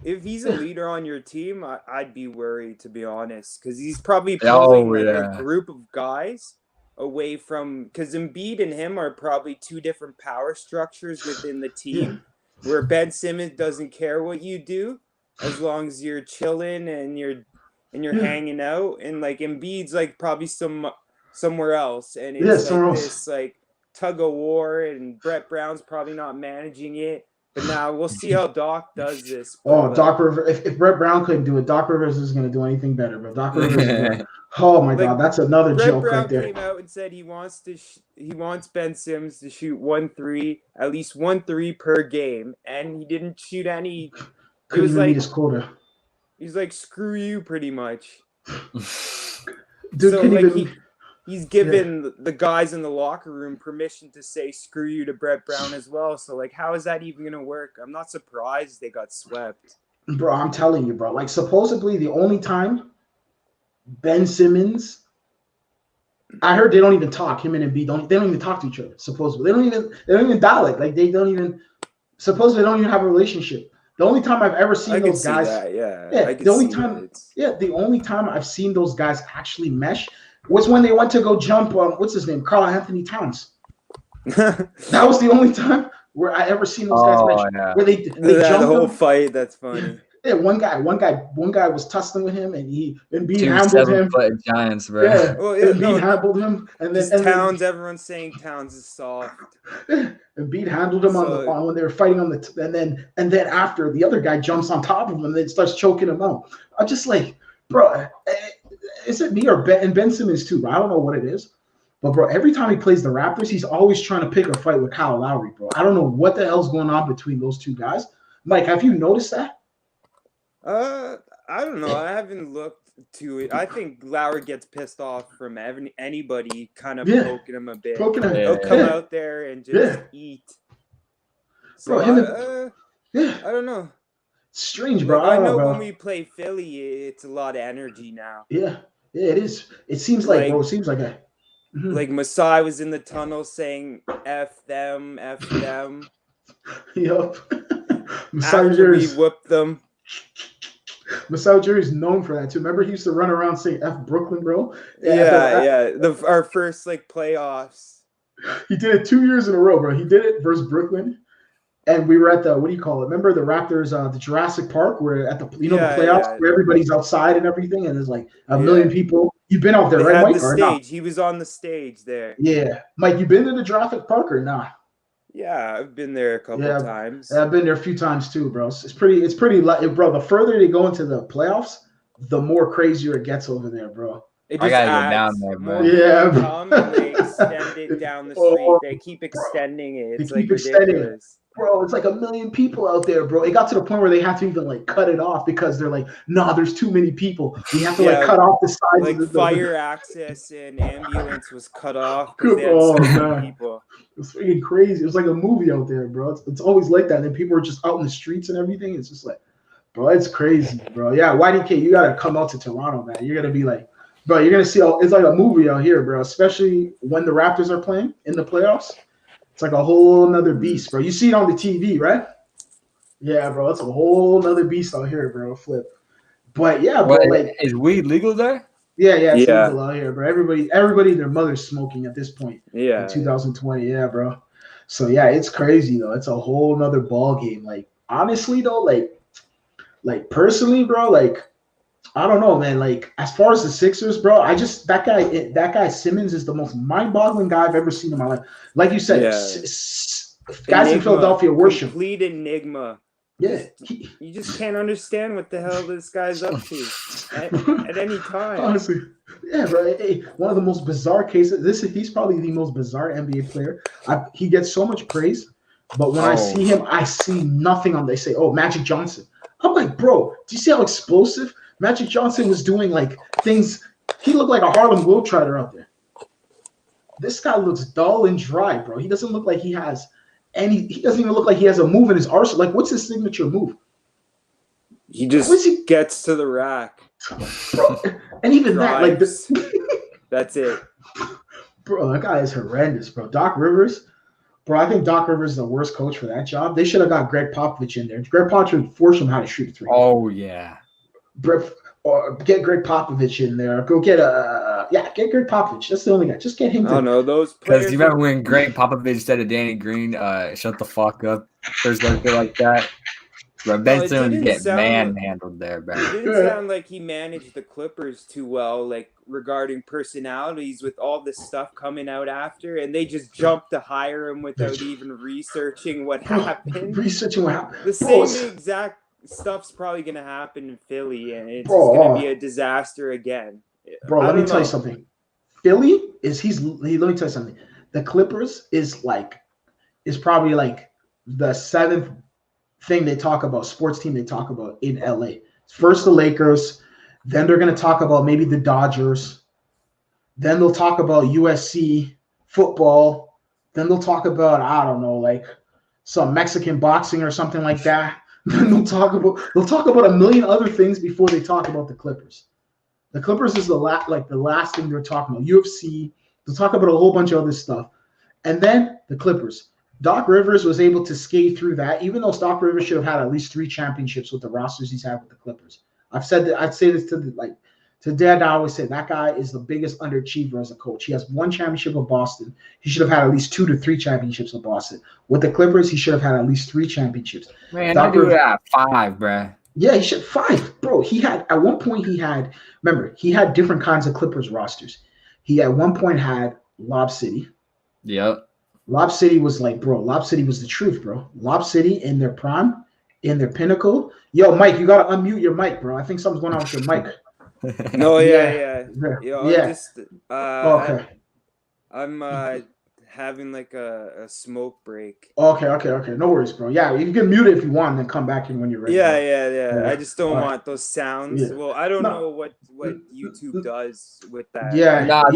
B: If he's a leader on your team, I'd be worried, to be honest, because he's probably pulling a group of guys away from, because Embiid and him are probably two different power structures within the team, where Ben Simmons doesn't care what you do as long as you're chilling and you're hanging out, and like Embiid's like probably somewhere else, and it's this like tug of war, and Brett Brown's probably not managing it. But now we'll see how Doc does this.
A: Doc Rivers. If Brett Brown couldn't do it, Doc Rivers is going to do anything better. But Doc Rivers, oh my God, that's another joke right there.
B: Brett Brown came out and said he wants Ben Simmons to shoot at least 1 3 per game, and he didn't shoot any. It was like his quota. He's like, screw you, pretty much.
A: Dude,
B: so like he's given the guys in the locker room permission to say screw you to Brett Brown as well. So, like, how is that even going to work? I'm not surprised they got swept.
A: Bro, I'm telling you, bro. Like, supposedly the only time Ben Simmons, I heard they don't even talk. Him and Embiid they don't even talk to each other. Supposedly, they don't even dialogue. Like, they don't even. Supposedly, they don't even have a relationship. The only time I've ever seen those guys, the only time I've seen those guys actually mesh was when they went to go jump what's his name, Karl Anthony Towns. That was the only time where I ever seen those guys mesh. Where they jumped
B: the whole fight. That's funny.
A: Yeah, one guy was tussling with him, and Embiid handled him.
D: Giants, bro.
A: Yeah, Embiid handled him, and then
B: Towns. Everyone's saying Towns is soft.
A: Embiid handled him on when they were fighting on and then after the other guy jumps on top of him and then starts choking him out. I'm just like, bro, is it me or Ben Simmons too? Bro? I don't know what it is, but bro, every time he plays the Raptors, he's always trying to pick a fight with Kyle Lowry, bro. I don't know what the hell's going on between those two guys. Mike, have you noticed that?
B: I don't know. I haven't looked to it. I think Lowry gets pissed off from anybody kind of poking him a bit. He'll come out there and just eat. So
A: bro,
B: I don't know.
A: Strange, bro.
B: I know when we play Philly, it's a lot of energy now.
A: Yeah, it is. It seems like bro. It seems like a.
B: Like Masai was in the tunnel saying "F them, F them."
A: Yup.
B: After we whooped them.
A: Masai Ujiri is known for that too. Remember, he used to run around saying "F Brooklyn, bro."
B: Our first like playoffs.
A: He did it 2 years in a row, bro. He did it versus Brooklyn, and we were at the Remember the Raptors, the Jurassic Park, where at the the playoffs where everybody's outside and everything, and there's like a million people. You've been out there, right, Mike?
B: The stage. He was on the stage there.
A: Yeah, Mike, you been to the Jurassic Park or not?
B: Yeah, I've been there a couple times.
A: I've been there a few times too, bro. It's pretty, bro. The further they go into the playoffs, the more crazier it gets over there, bro.
D: I gotta go down there, bro.
A: Yeah,
B: come and they extend it down the street. They keep extending it. It's like ridiculous.
A: Bro, it's like 1 million people out there, bro. It got to the point where they have to even like cut it off because they're like, nah, there's too many people. We have to like cut off the sides.
B: Like
A: of
B: fire access and ambulance was cut off because they had so many people.
A: It's freaking crazy. It was like a movie out there, bro. It's always like that. And then people are just out in the streets and everything. It's just like, bro, it's crazy, bro. Yeah, YDK, you gotta come out to Toronto, man. You're gonna be like, bro, you're gonna see. It's like a movie out here, bro. Especially when the Raptors are playing in the playoffs. It's like a whole nother beast, bro. You see it on the TV, right? Yeah, bro. It's a whole nother beast out here, bro. Flip. But yeah, bro. Like,
D: is weed legal there?
A: Yeah, it's legal out here, bro. Everybody, their mother's smoking at this point.
B: Yeah.
A: In 2020, yeah, bro. So yeah, it's crazy though. It's a whole nother ball game. Like honestly though, like personally, bro, like I don't know, man. Like as far as the Sixers, bro, that guy Simmons is the most mind-boggling guy I've ever seen in my life. Like you said, guys in Philadelphia worship.
B: Complete enigma.
A: Yeah,
B: you just can't understand what the hell this guy's up to at any time.
A: Honestly, yeah, bro. Hey, one of the most bizarre cases. He's probably the most bizarre NBA player. He gets so much praise, but when I see him, I see nothing on. They say, "Oh, Magic Johnson." I'm like, bro, do you see how explosive Magic Johnson was doing? Like things. He looked like a Harlem Globetrotter out there. This guy looks dull and dry, bro. He doesn't look like he has. And he doesn't even look like he has a move in his arsenal. Like, what's his signature move?
B: He just gets to the rack.
A: Bro, and even
B: drives. That, like, that's it.
A: Bro, that guy is horrendous, bro. Doc Rivers, bro, I think Doc Rivers is the worst coach for that job. They should have got Greg Popovich in there. Greg Popovich would force him how to shoot a three.
D: Oh, yeah.
A: Or get Greg Popovich in there. Go get get Greg Popovich. That's the only guy. Just get him.
B: Oh no, those players.
D: Because you remember when Greg Popovich said to Danny Green, "Shut the fuck up," or something like that. But Ben Simmons get manhandled there, bro.
B: It didn't sound like he managed the Clippers too well, like regarding personalities with all this stuff coming out after, and they just jumped to hire him without even researching what happened. The same exact stuff's probably going to happen in Philly, and it's going to be a disaster again.
A: Bro, let me tell you something. Philly let me tell you something. The Clippers is probably like the 7th thing they talk about, sports team they talk about in LA. First the Lakers, then they're going to talk about maybe the Dodgers. Then they'll talk about USC football. Then they'll talk about, I don't know, like some Mexican boxing or something like that. Then they'll talk about a million other things before they talk about the Clippers. The Clippers is the last thing they're talking about. UFC. They'll talk about a whole bunch of other stuff, and then the Clippers. Doc Rivers was able to skate through that, even though Doc Rivers should have had at least 3 championships with the rosters he's had with the Clippers. I've said that. I'd say this to Dad. I always say that guy is the biggest underachiever as a coach. He has 1 championship with Boston. He should have had at least 2 to 3 championships with Boston. With the Clippers, he should have had at least 3 championships.
D: Man, I do that 5, bruh.
A: Yeah, he should 5, bro. He had at one point he had different kinds of Clippers rosters. He at one point had Lob City.
D: Yep.
A: Lob City was like, bro, Lob City was the truth, bro. Lob City in their prime, in their pinnacle. Yo, Mike, you gotta unmute your mic, bro. I think something's going on with your mic.
B: No, yeah. Yo,
A: yeah.
B: Okay. I'm having like a smoke break.
A: Okay. No worries, bro. Yeah, you can mute it if you want, and then come back in when you're ready.
B: Yeah. I just don't want those sounds. Yeah. Well, I don't know what YouTube does with that.
D: They don't.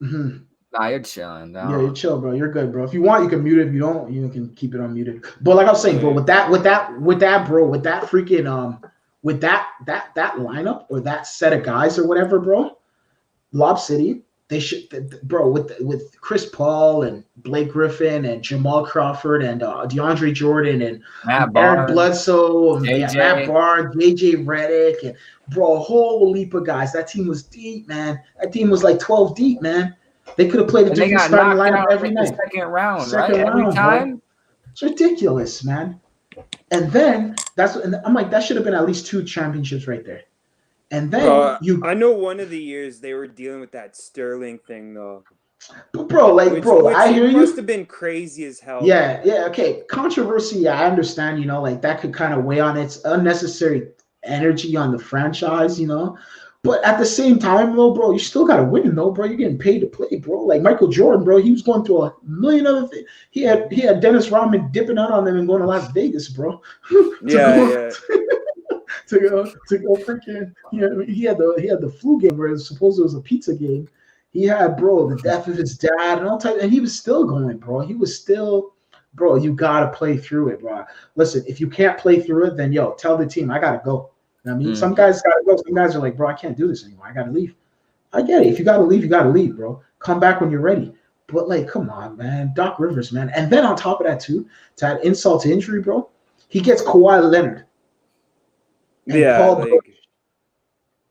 A: Mm-hmm.
D: Nah, you're chilling. No.
A: Yeah, you're chill, bro. You're good, bro. If you want, you can mute it. If you don't, you can keep it unmuted. But like I was saying, bro, with that freaking with that lineup or that set of guys or whatever, bro, Lob City, they should, bro, with Chris Paul and Blake Griffin and Jamal Crawford and DeAndre Jordan and Eric Bledsoe and Matt Barnes, JJ Redick, and bro, a whole heap of guys. That team was deep, man. That team was like 12 deep, man. They could have played a different starting lineup every night.
D: Second round, every time.
A: Bro. It's ridiculous, man. And then I'm like, that should have been at least 2 championships right there. And then
B: I know one of the years they were dealing with that Sterling thing though.
A: But bro, I hear you.
B: Must have been crazy as hell.
A: Yeah, okay. Controversy, yeah, I understand, you know, like that could kind of weigh on its unnecessary energy on the franchise, you know. But at the same time, though, bro, you still gotta win, though, bro. You're getting paid to play, bro. Like Michael Jordan, bro, he was going through a million other things. He had Dennis Rodman dipping out on them and going to Las Vegas, bro.
B: Yeah.
A: To go freaking. He had the flu game where it was supposed it was a pizza game. He had, bro, the death of his dad and all type, and he was still going, bro. He was still, bro. You gotta play through it, bro. Listen, if you can't play through it, then tell the team I gotta go. I mean, some guys gotta go. Some guys are like, bro, I can't do this anymore. I gotta leave. I get it. If you gotta leave, bro. Come back when you're ready. But like, come on, man, Doc Rivers, man, and then on top of that too, to add insult to injury, bro, he gets Kawhi Leonard and Paul George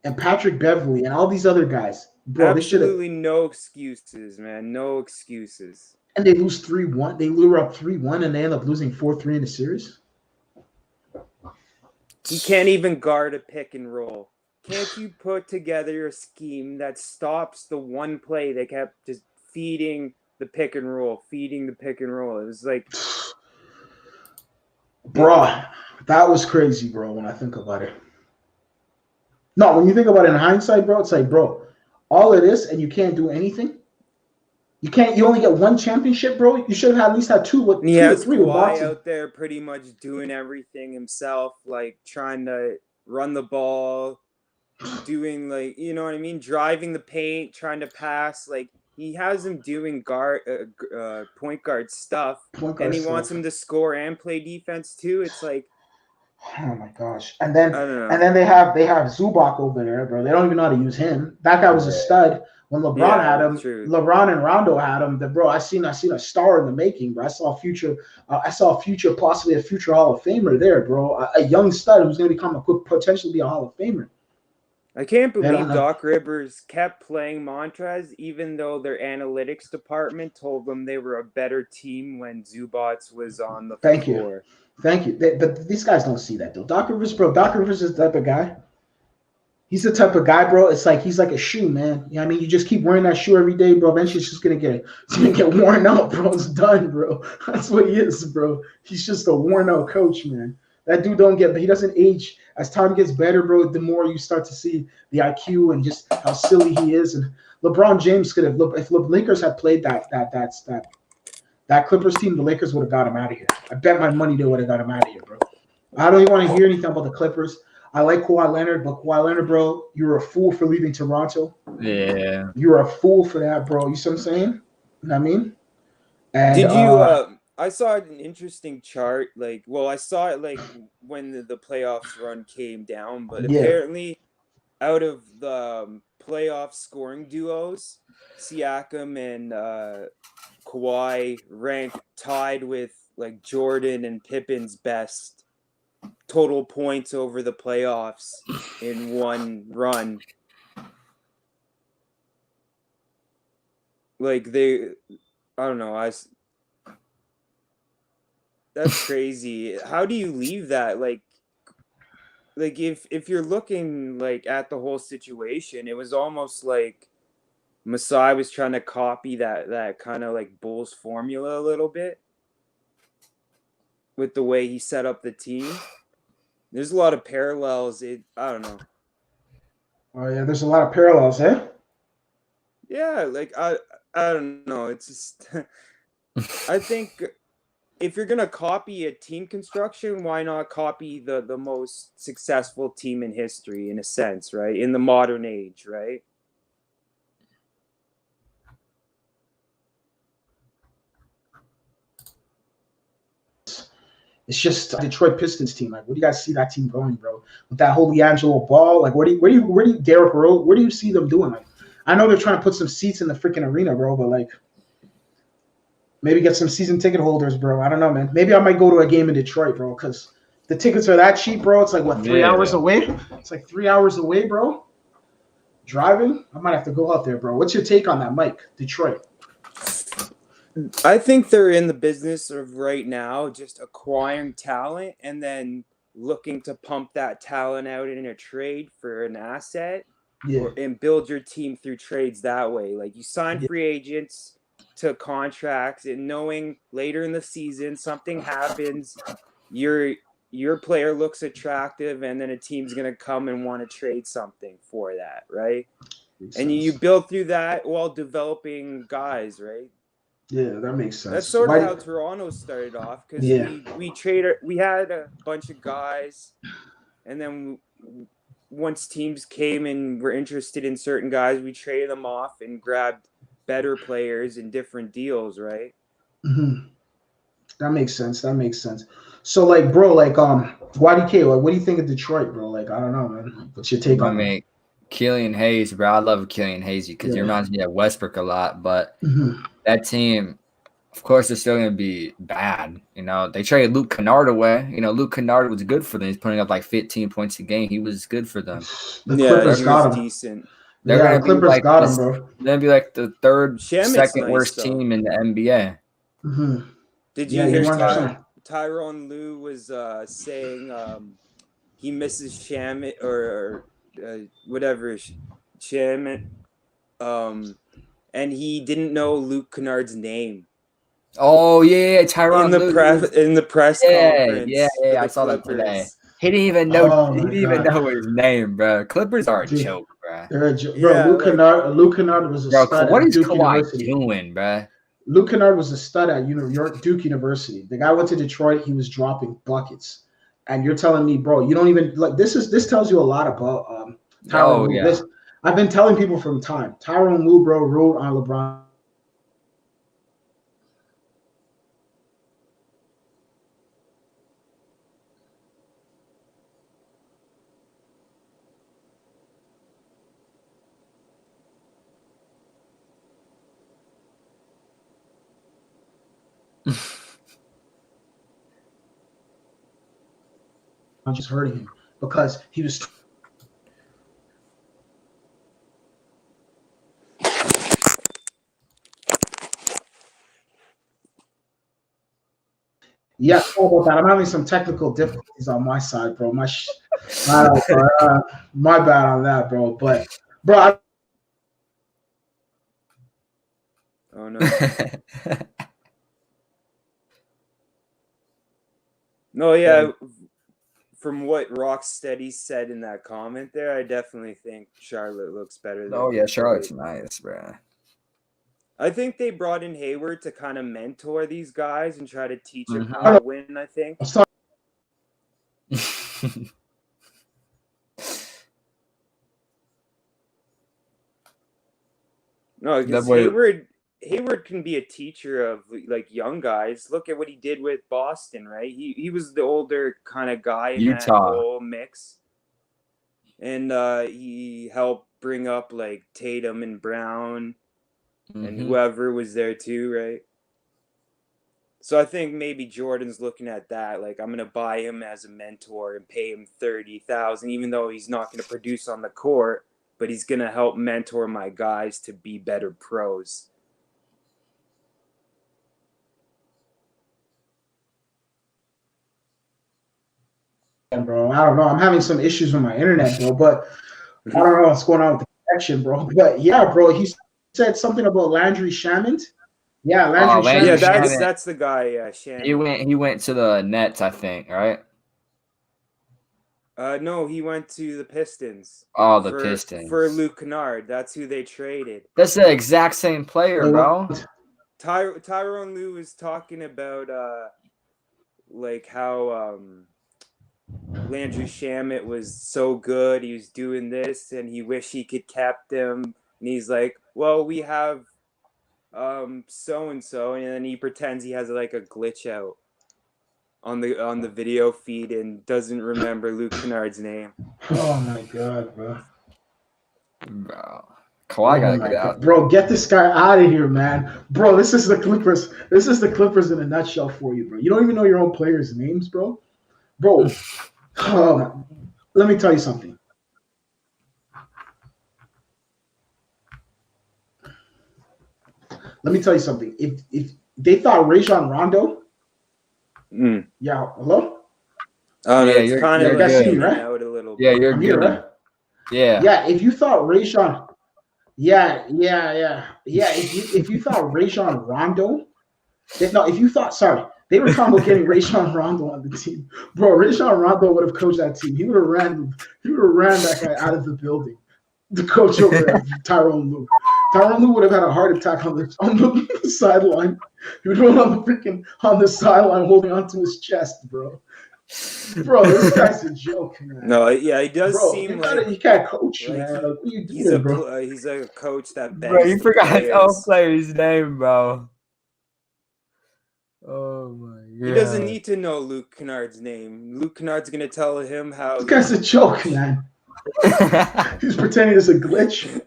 A: and Patrick Beverly and all these other guys, bro.
B: Absolutely no excuses, man. No excuses.
A: And they lose 3-1. They were up 3-1, and they end up losing 4-3 in the series.
B: He can't even guard a pick and roll. Can't you put together a scheme that stops the one play they kept just feeding the pick and roll? It was like,
A: bro, that was crazy, bro. When I think about it, no, when you think about it in hindsight, bro, it's like, bro, all of this, and you can't do anything. You only get one championship, bro. You should have at least had two or three with Boston.
B: Out there pretty much doing everything himself, like trying to run the ball, doing like, you know what I mean, driving the paint, trying to pass. Like he has him doing point guard stuff, and he wants him to score and play defense too. It's like,
A: oh my gosh! And then they have Zubac over there, bro. They don't even know how to use him. That guy was a stud. When LeBron had him, LeBron and Rondo had him. Bro, I seen a star in the making, bro. I saw a future, possibly a future Hall of Famer there, bro. A young stud who's going to could potentially be a Hall of Famer.
B: I can't believe Doc Rivers kept playing Montrez, even though their analytics department told them they were a better team when Zubac was on the floor.
A: Thank you. But these guys don't see that, though. Doc Rivers is the type of guy. He's the type of guy, bro. It's like he's like a shoe, man. You know what I mean? You just keep wearing that shoe every day, bro. Eventually, it's gonna get worn out, bro. It's done, bro. That's what he is, bro. He's just a worn out coach, man. That dude but he doesn't age. As time gets better, bro, the more you start to see the IQ and just how silly he is. And LeBron James could have if the Lakers had played that Clippers team, the Lakers would have got him out of here. I bet my money they would have got him out of here, bro. I don't even want to hear anything about the Clippers. I like Kawhi Leonard, but Kawhi Leonard, bro, you're a fool for leaving Toronto.
D: Yeah.
A: You're a fool for that, bro. You see what I'm saying? You know what I mean? And,
B: did you I saw an interesting chart. I saw it when the playoffs run came down, but apparently out of the playoff scoring duos, Siakam and Kawhi ranked tied with like Jordan and Pippen's best total points over the playoffs in one run. Like I don't know. That's crazy. How do you leave that? Like if you're looking like at the whole situation, it was almost like Masai was trying to copy that kind of like Bulls formula a little bit with the way he set up the team. There's a lot of parallels. I don't know.
A: Oh yeah, there's a lot of parallels, eh?
B: Yeah, I don't know. It's just I think if you're gonna copy a team construction, why not copy the most successful team in history, in a sense, right? In the modern age, right?
A: It's just a Detroit Pistons team. Like, where do you guys see that team going, bro? With that whole LiAngelo Ball, like, where do you Derrick Rose? Where do you see them doing? Like, I know they're trying to put some seats in the freaking arena, bro, but like, maybe get some season ticket holders, bro. I don't know, man. Maybe I might go to a game in Detroit, bro, because the tickets are that cheap, bro. It's like what 3 hours away? It's like 3 hours away, bro. Driving, I might have to go out there, bro. What's your take on that, Mike? Detroit.
B: I think they're in the business of right now just acquiring talent and then looking to pump that talent out in a trade for an asset and build your team through trades that way. Like you sign free agents to contracts and knowing later in the season something happens, your player looks attractive and then a team's going to come and want to trade something for that, right? And you build through that while developing guys, right?
A: Yeah, that makes sense.
B: That's sort of how Toronto started off because we had a bunch of guys, and then once teams came and were interested in certain guys, we traded them off and grabbed better players in different deals, right?
A: Mm-hmm. That makes sense. So, like, bro, like, YDK, like, what do you think of Detroit, bro? Like, I don't know, man. What's your take on it?
D: Killian Hayes, bro. I love Killian Hayes because he reminds me of Westbrook a lot. But that team, of course, they're still going to be bad. You know, they traded Luke Kennard away. You know, Luke Kennard was good for them. He's putting up like 15 points a game. He was good for them.
A: The Clippers got him.
B: Decent.
D: They're
A: the
D: gonna be
A: Clippers
D: like
A: got
D: this,
A: him, bro.
D: They're gonna be like the third, second
B: nice,
D: worst
B: though.
D: team in the NBA.
B: Did you hear Tyronn Lue was saying he misses Shamit or whatever Shamit, and he didn't know Luke Kennard's name.
D: Oh yeah, Tyronn Lue
B: in the press conference.
D: Yeah, I saw that today. He didn't even know. He didn't even know his name, bro. Clippers are a joke, bro.
A: They're a joke, bro. Luke Kennard was a stud
D: what
A: at
D: is
A: Duke
D: Kawhi
A: University.
D: doing, bro?
A: Luke Kennard was a stud at Duke University. The guy went to Detroit. He was dropping buckets, and you're telling me, bro, you don't even like this. This tells you a lot about Tyronn Lue. Yeah. I've been telling people from time. Tyronn Lue, bro, wrote on LeBron. I'm just hurting him because he was. Yeah, sorry about that. I'm having some technical difficulties on my side, bro. My bad on that, bro. But, bro.
B: Oh no. No, yeah. From what Rocksteady said in that comment there, I definitely think Charlotte looks better.
D: Oh yeah, Charlotte's nice, bro.
B: I think they brought in Hayward to kind of mentor these guys and try to teach them how to win, I think. No, because Hayward can be a teacher of like young guys. Look at what he did with Boston, right? He was the older kind of guy in that whole mix. And he helped bring up like Tatum and Brown and whoever was there too, right? So I think maybe Jordan's looking at that, like I'm gonna buy him as a mentor and pay him $30,000, even though he's not gonna produce on the court, but he's gonna help mentor my guys to be better pros.
A: Bro, I don't know. I'm having some issues with my internet, bro, but I don't know what's going on with the connection, bro. But yeah, bro, he said something about Landry Shamet. Yeah, Landry Shamet.
B: Yeah, that's the guy. Yeah, Shamet.
D: He went to the Nets, I think, right?
B: No, he went to the Pistons.
D: Oh, the Pistons
B: for Luke Kennard. That's who they traded.
D: That's the exact same player, bro.
B: Tyronn Lue was talking about like how Landry Shamet was so good. He was doing this, and he wished he could kept him. And he's like, "Well, we have so and so," and then he pretends he has like a glitch out on the video feed and doesn't remember Luke Kennard's name.
A: Oh my god, bro!
D: Kawhi gotta get out,
A: bro. Get this guy out of here, man, bro. This is the Clippers. This is the Clippers in a nutshell for you, bro. You don't even know your own players' names, bro. Bro, let me tell you something. If they thought Rajon Rondo, yeah, hello.
B: Oh, yeah, you're
A: kind of
B: right? Out a little
D: yeah, you're good. Right?
A: Yeah. If you thought Rajon, If you thought Rajon Rondo, they were talking about getting Rajon Rondo on the team. Bro, Rajon Rondo would have coached that team. He would have ran that guy out of the building. The coach over there, Tyronn Lue. Tyronn Lue would have had a heart attack on the sideline. He would run on the sideline holding onto his chest, bro. Bro, this guy's a joke, man.
B: No, yeah, he does seem like
A: he can't coach, man. Like, what are you doing, bro?
B: He's a coach that
D: bro, you forgot his own player's name, bro. Oh my god.
B: He doesn't need to know Luke Kennard's name. Luke Kennard's gonna tell him how.
A: This guy's a joke, man. He's pretending it's a glitch.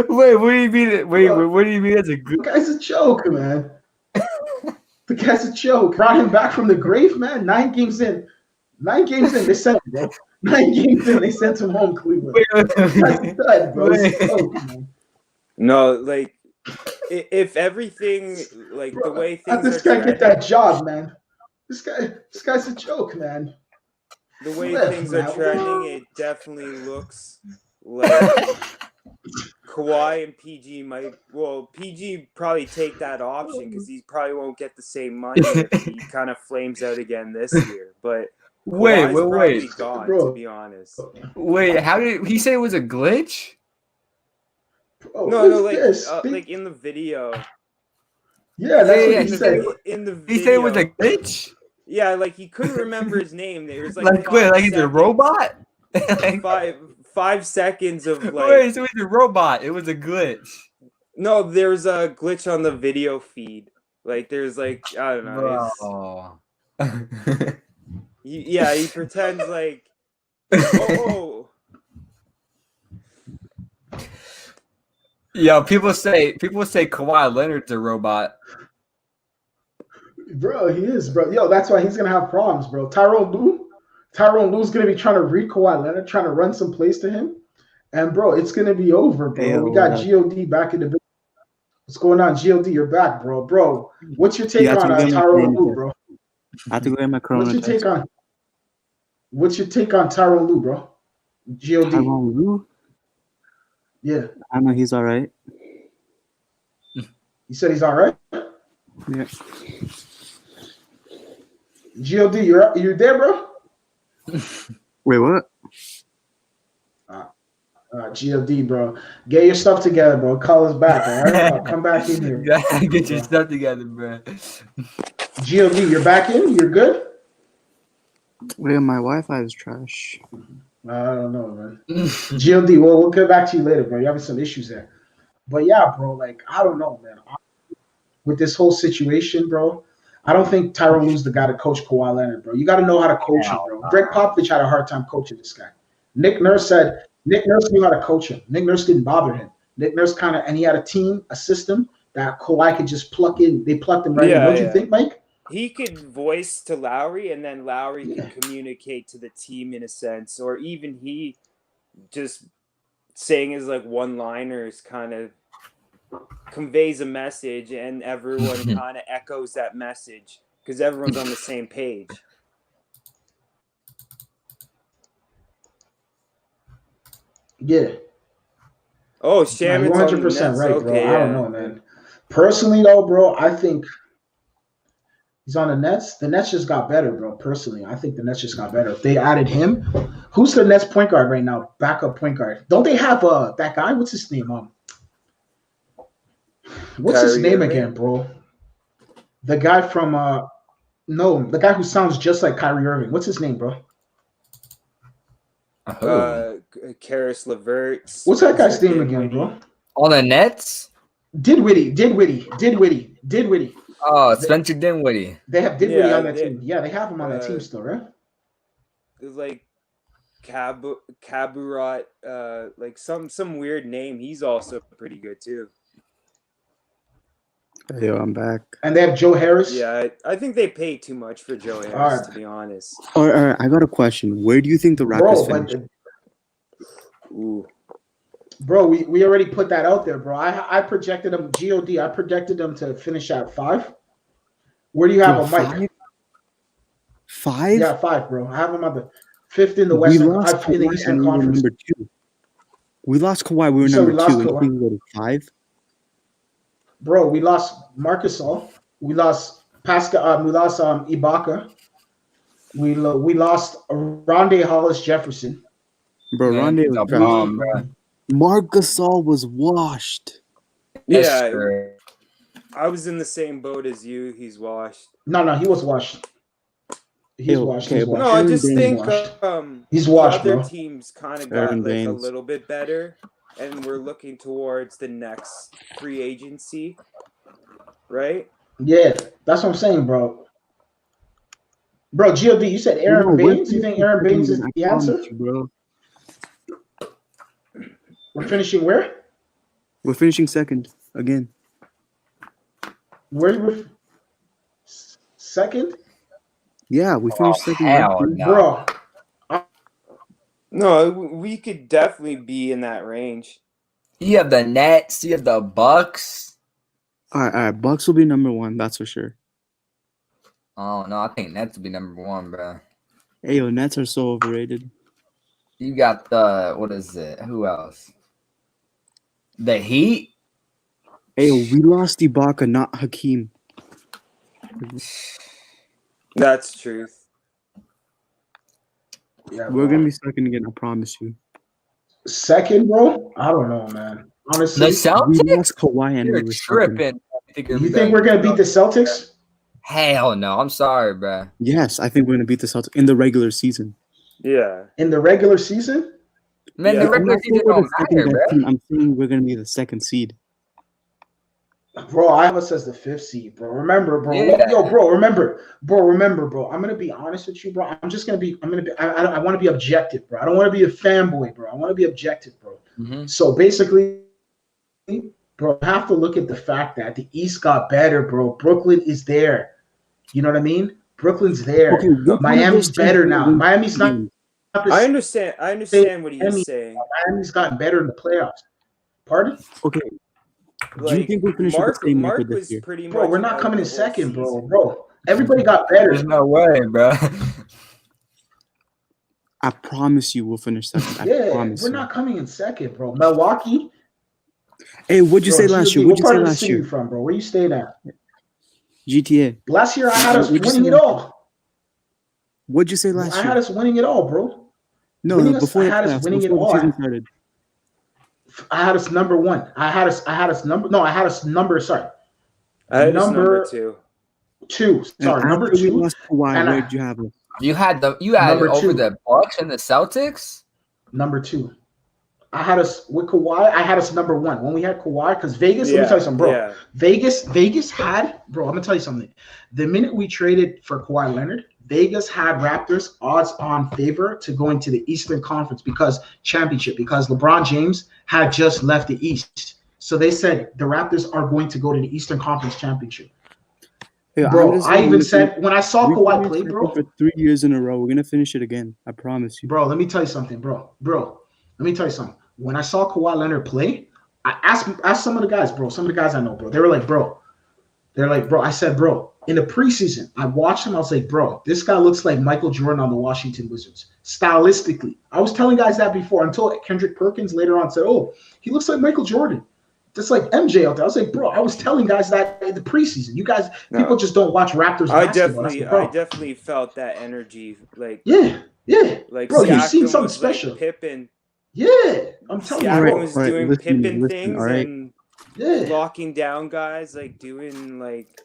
D: Wait, what do you mean? Wait, what do you mean it's a good?
A: The guy's a joke, man. The guy's a joke. Brought him back from the grave, man. 9 games in, they sent him, bro. 9 games in, they sent him home, Cleveland. That's done, bro. It's a joke, man.
B: No, like if everything, like
A: Bro,
B: the way things
A: this
B: are
A: guy
B: trending,
A: get that job, man. This guy's a joke, man.
B: the way
A: Left,
B: things
A: man.
B: are trending, it definitely looks like Kawhi and PG might. Well, PG probably take that option because he probably won't get the same money if he kind of flames out again this year. But Kawhi's probably gone,
A: bro.
B: to be honest.
D: Wait, how did he say it was a glitch?
A: Bro,
B: No,
A: this?
B: like in the video.
A: Yeah, that's what he said.
B: In the video,
D: he said it was a glitch.
B: Yeah, like he couldn't remember his name. There's
D: Like wait, like he's a robot.
B: 5 seconds of like.
D: Wait, so he's a robot. It was a glitch.
B: No, there's a glitch on the video feed. Like there's like I don't know. He pretends like. Oh.
D: Yo, people say Kawhi Leonard's a robot.
A: Bro, he is, bro. Yo, that's why he's gonna have problems, bro. Tyronn Lue's gonna be trying to read Kawhi Leonard, trying to run some plays to him. And bro, it's gonna be over, bro. We got God back in the business. What's going on, God? You're back, bro. Bro, what's your take on Tyronn Lue, bro?
F: I have to go get my corona.
A: What's your take on Tyronn Lue, bro? God.
F: Tyronn Lue?
A: Yeah.
F: I know he's all right.
A: You said he's all right?
F: Yeah.
A: God, you're there, bro?
F: Wait, what?
A: God, bro. Get your stuff together, bro. Call us back, all right? Come back in here.
D: Get your stuff together, bro.
A: God, you're back in? You're good?
F: Wait, my Wi-Fi is trash.
A: I don't know, man. God, well, we'll get back to you later, bro. You're having some issues there. But yeah, bro, like, I don't know, man. With this whole situation, bro, I don't think Tyronn Lue's the guy to coach Kawhi Leonard, bro. You got to know how to coach him, bro. Greg Popovich had a hard time coaching this guy. Nick Nurse knew how to coach him. Nick Nurse didn't bother him. Nick Nurse and he had a team, a system that Kawhi could just plug in. They plugged him right in. Don't you think, Mike?
B: He could voice to Lowry, and then Lowry could communicate to the team in a sense, or even he just saying his like one-liners kind of conveys a message, and everyone kind of echoes that message because everyone's on the same page.
A: Yeah.
B: Oh, Shaman's
A: 100% right, bro.
B: Okay,
A: I don't know, man. Personally, though, bro, I think he's on the Nets. The Nets just got better, bro. Personally, I think the Nets just got better. If they added him, who's the Nets point guard right now? Backup point guard. Don't they have that guy? What's his name? What's his name again, bro? The guy from the guy who sounds just like Kyrie Irving. What's his name, bro?
B: Karis LeVert.
A: What's that guy's name again, bro?
D: On the Nets?
A: Dinwiddie.
D: Oh, Spencer Dinwiddie.
A: They have Dinwiddie on that team. Yeah, they have him on that team still, right?
B: It's like Kaburat, like some weird name. He's also pretty good too.
F: Yo, I'm back.
A: And they have Joe Harris.
B: Yeah, I think they pay too much for Joe Harris, to be honest.
F: All right, I got a question. Where do you think the Raptors finish?
A: Bro, we already put that out there, bro. I projected them, God, I projected them to finish at 5. Where do you have them, Mike?
F: 5?
A: Yeah, 5, bro. I have them on the 5th in the Western, in the Eastern Conference.
F: Number 2. We lost Kawhi. We were number 2. And we go to 5.
A: Bro, we lost Marcus All. We lost Pascal. We lost Ibaka. We lost Rondé Hollis Jefferson.
F: Bro, Rondé was bomb, bro. Marc Gasol was washed.
B: Yeah, I was in the same boat as you. He's washed.
A: No, he was washed. He's washed.
F: Okay,
A: washed.
B: No, I just think
A: he's washed,
B: the other
A: bro.
B: teams kind of got like a little bit better, and we're looking towards the next free agency, right?
A: Yeah, that's what I'm saying, bro. Bro, GOD, you said Aaron Baines? You think Aaron Baines is the answer?
F: Bro.
A: We're finishing where?
F: We're finishing second again.
A: We're second?
F: Yeah, we finished second.
D: Hell no.
A: Bro.
B: No, we could definitely be in that range.
D: You have the Nets. You have the Bucks.
F: All right. Bucks will be number 1. That's for sure.
D: Oh no, I think Nets will be number 1, bro.
F: Hey, yo, Nets are so overrated.
D: You got the what is it? Who else? The Heat.
F: Hey, yo, we lost Ibaka, not Hakeem.
B: That's truth.
A: Yeah,
F: We're gonna be second again. I promise you.
A: Second, bro? I don't know, man. Honestly,
D: The Celtics.
F: We lost Kawhi and
D: You're
F: we were
D: tripping.
A: You think we're gonna beat the Celtics?
D: Hell no. I'm sorry, bro.
F: Yes, I think we're gonna beat the Celtics in the regular season.
B: Yeah.
A: In the regular season?
D: Man,
B: Yeah.
D: the regular season don't matter, bro.
F: I'm saying we're gonna be the second seed.
A: Bro, I have us as the 5th seed, bro. Remember, bro.
D: Yeah.
A: Yo, bro, remember, bro. I'm gonna be honest with you, bro. I want to be objective, bro. I don't want to be a fanboy, bro. I want to be objective, bro.
D: Mm-hmm.
A: So basically, bro, I have to look at the fact that the East got better, bro. Brooklyn is there. You know what I mean? Brooklyn's there.
F: Okay,
A: Miami's better now. Miami's not.
B: I understand what he's saying.
A: Miami's gotten better in the playoffs. Pardon?
F: Okay.
B: Like,
F: Do you think we'll finish with the same
B: Mark
F: record this
B: was
F: year?
B: pretty much.
A: Bro, we're not
B: out
A: coming in
B: the whole
A: second,
B: season.
A: bro. Everybody got better.
D: There's no way, bro.
F: I promise you we'll finish second. I promise
A: we're
F: you.
A: not coming in second, bro. Milwaukee.
F: Hey, what'd you say last year?
A: What
F: What'd you
A: part
F: say
A: of the
F: last
A: city you
F: year?
A: from, bro? Where you stayed at?
F: GTA.
A: Last year I had us
F: What'd you
A: winning
F: say
A: it
F: last
A: all.
F: What'd you say last
A: I
F: year?
A: had us winning it all, bro.
F: No,
A: winning us-
F: before
A: I
F: the
A: had us
F: playoffs,
A: winning it
F: before the
A: all.
F: season started.
A: I had us number 1. I had us number. No, I had us number. Sorry,
B: I had his number
A: number
B: 2.
A: 2. Sorry,
F: And
A: number
F: after
A: 2.
F: we lost Kawhi,
A: and
F: where did you have us?
D: You had
A: Number
D: over
A: 2.
D: the Bucks and the Celtics.
A: Number 2. I had us with Kawhi. I had us number 1 when we had Kawhi because Vegas. Let me tell you something, bro.
B: Yeah.
A: Vegas had, bro. I'm gonna tell you something. The minute we traded for Kawhi Leonard, Vegas had Raptors odds-on favor to go into the Eastern Conference because LeBron James had just left the East. So they said the Raptors are going to go to the Eastern Conference Championship.
F: Hey,
A: Bro, I even said when I saw Kawhi play,
F: finished
A: bro.
F: for 3 years in a row. We're gonna finish it again. I promise you.
A: Bro, let me tell you something, bro. Let me tell you something. When I saw Kawhi Leonard play, I asked some of the guys, bro. Some of the guys I know, bro. They were like, bro. I said, bro. In the preseason, I watched him. I was like, bro, this guy looks like Michael Jordan on the Washington Wizards. Stylistically, I was telling guys that before until Kendrick Perkins later on said, oh, he looks like Michael Jordan. Just like MJ out there. I was like, bro, I was telling guys that in the preseason. You guys, people just don't watch Raptors basketball.
B: I definitely felt that energy. Like,
A: yeah. Like, bro, you've seen something special.
B: Like Pippen.
A: Yeah, I'm telling you.
B: Siakam was doing
F: listen,
B: Pippen things
F: right?
B: and
A: Yeah.
B: locking down guys, like doing like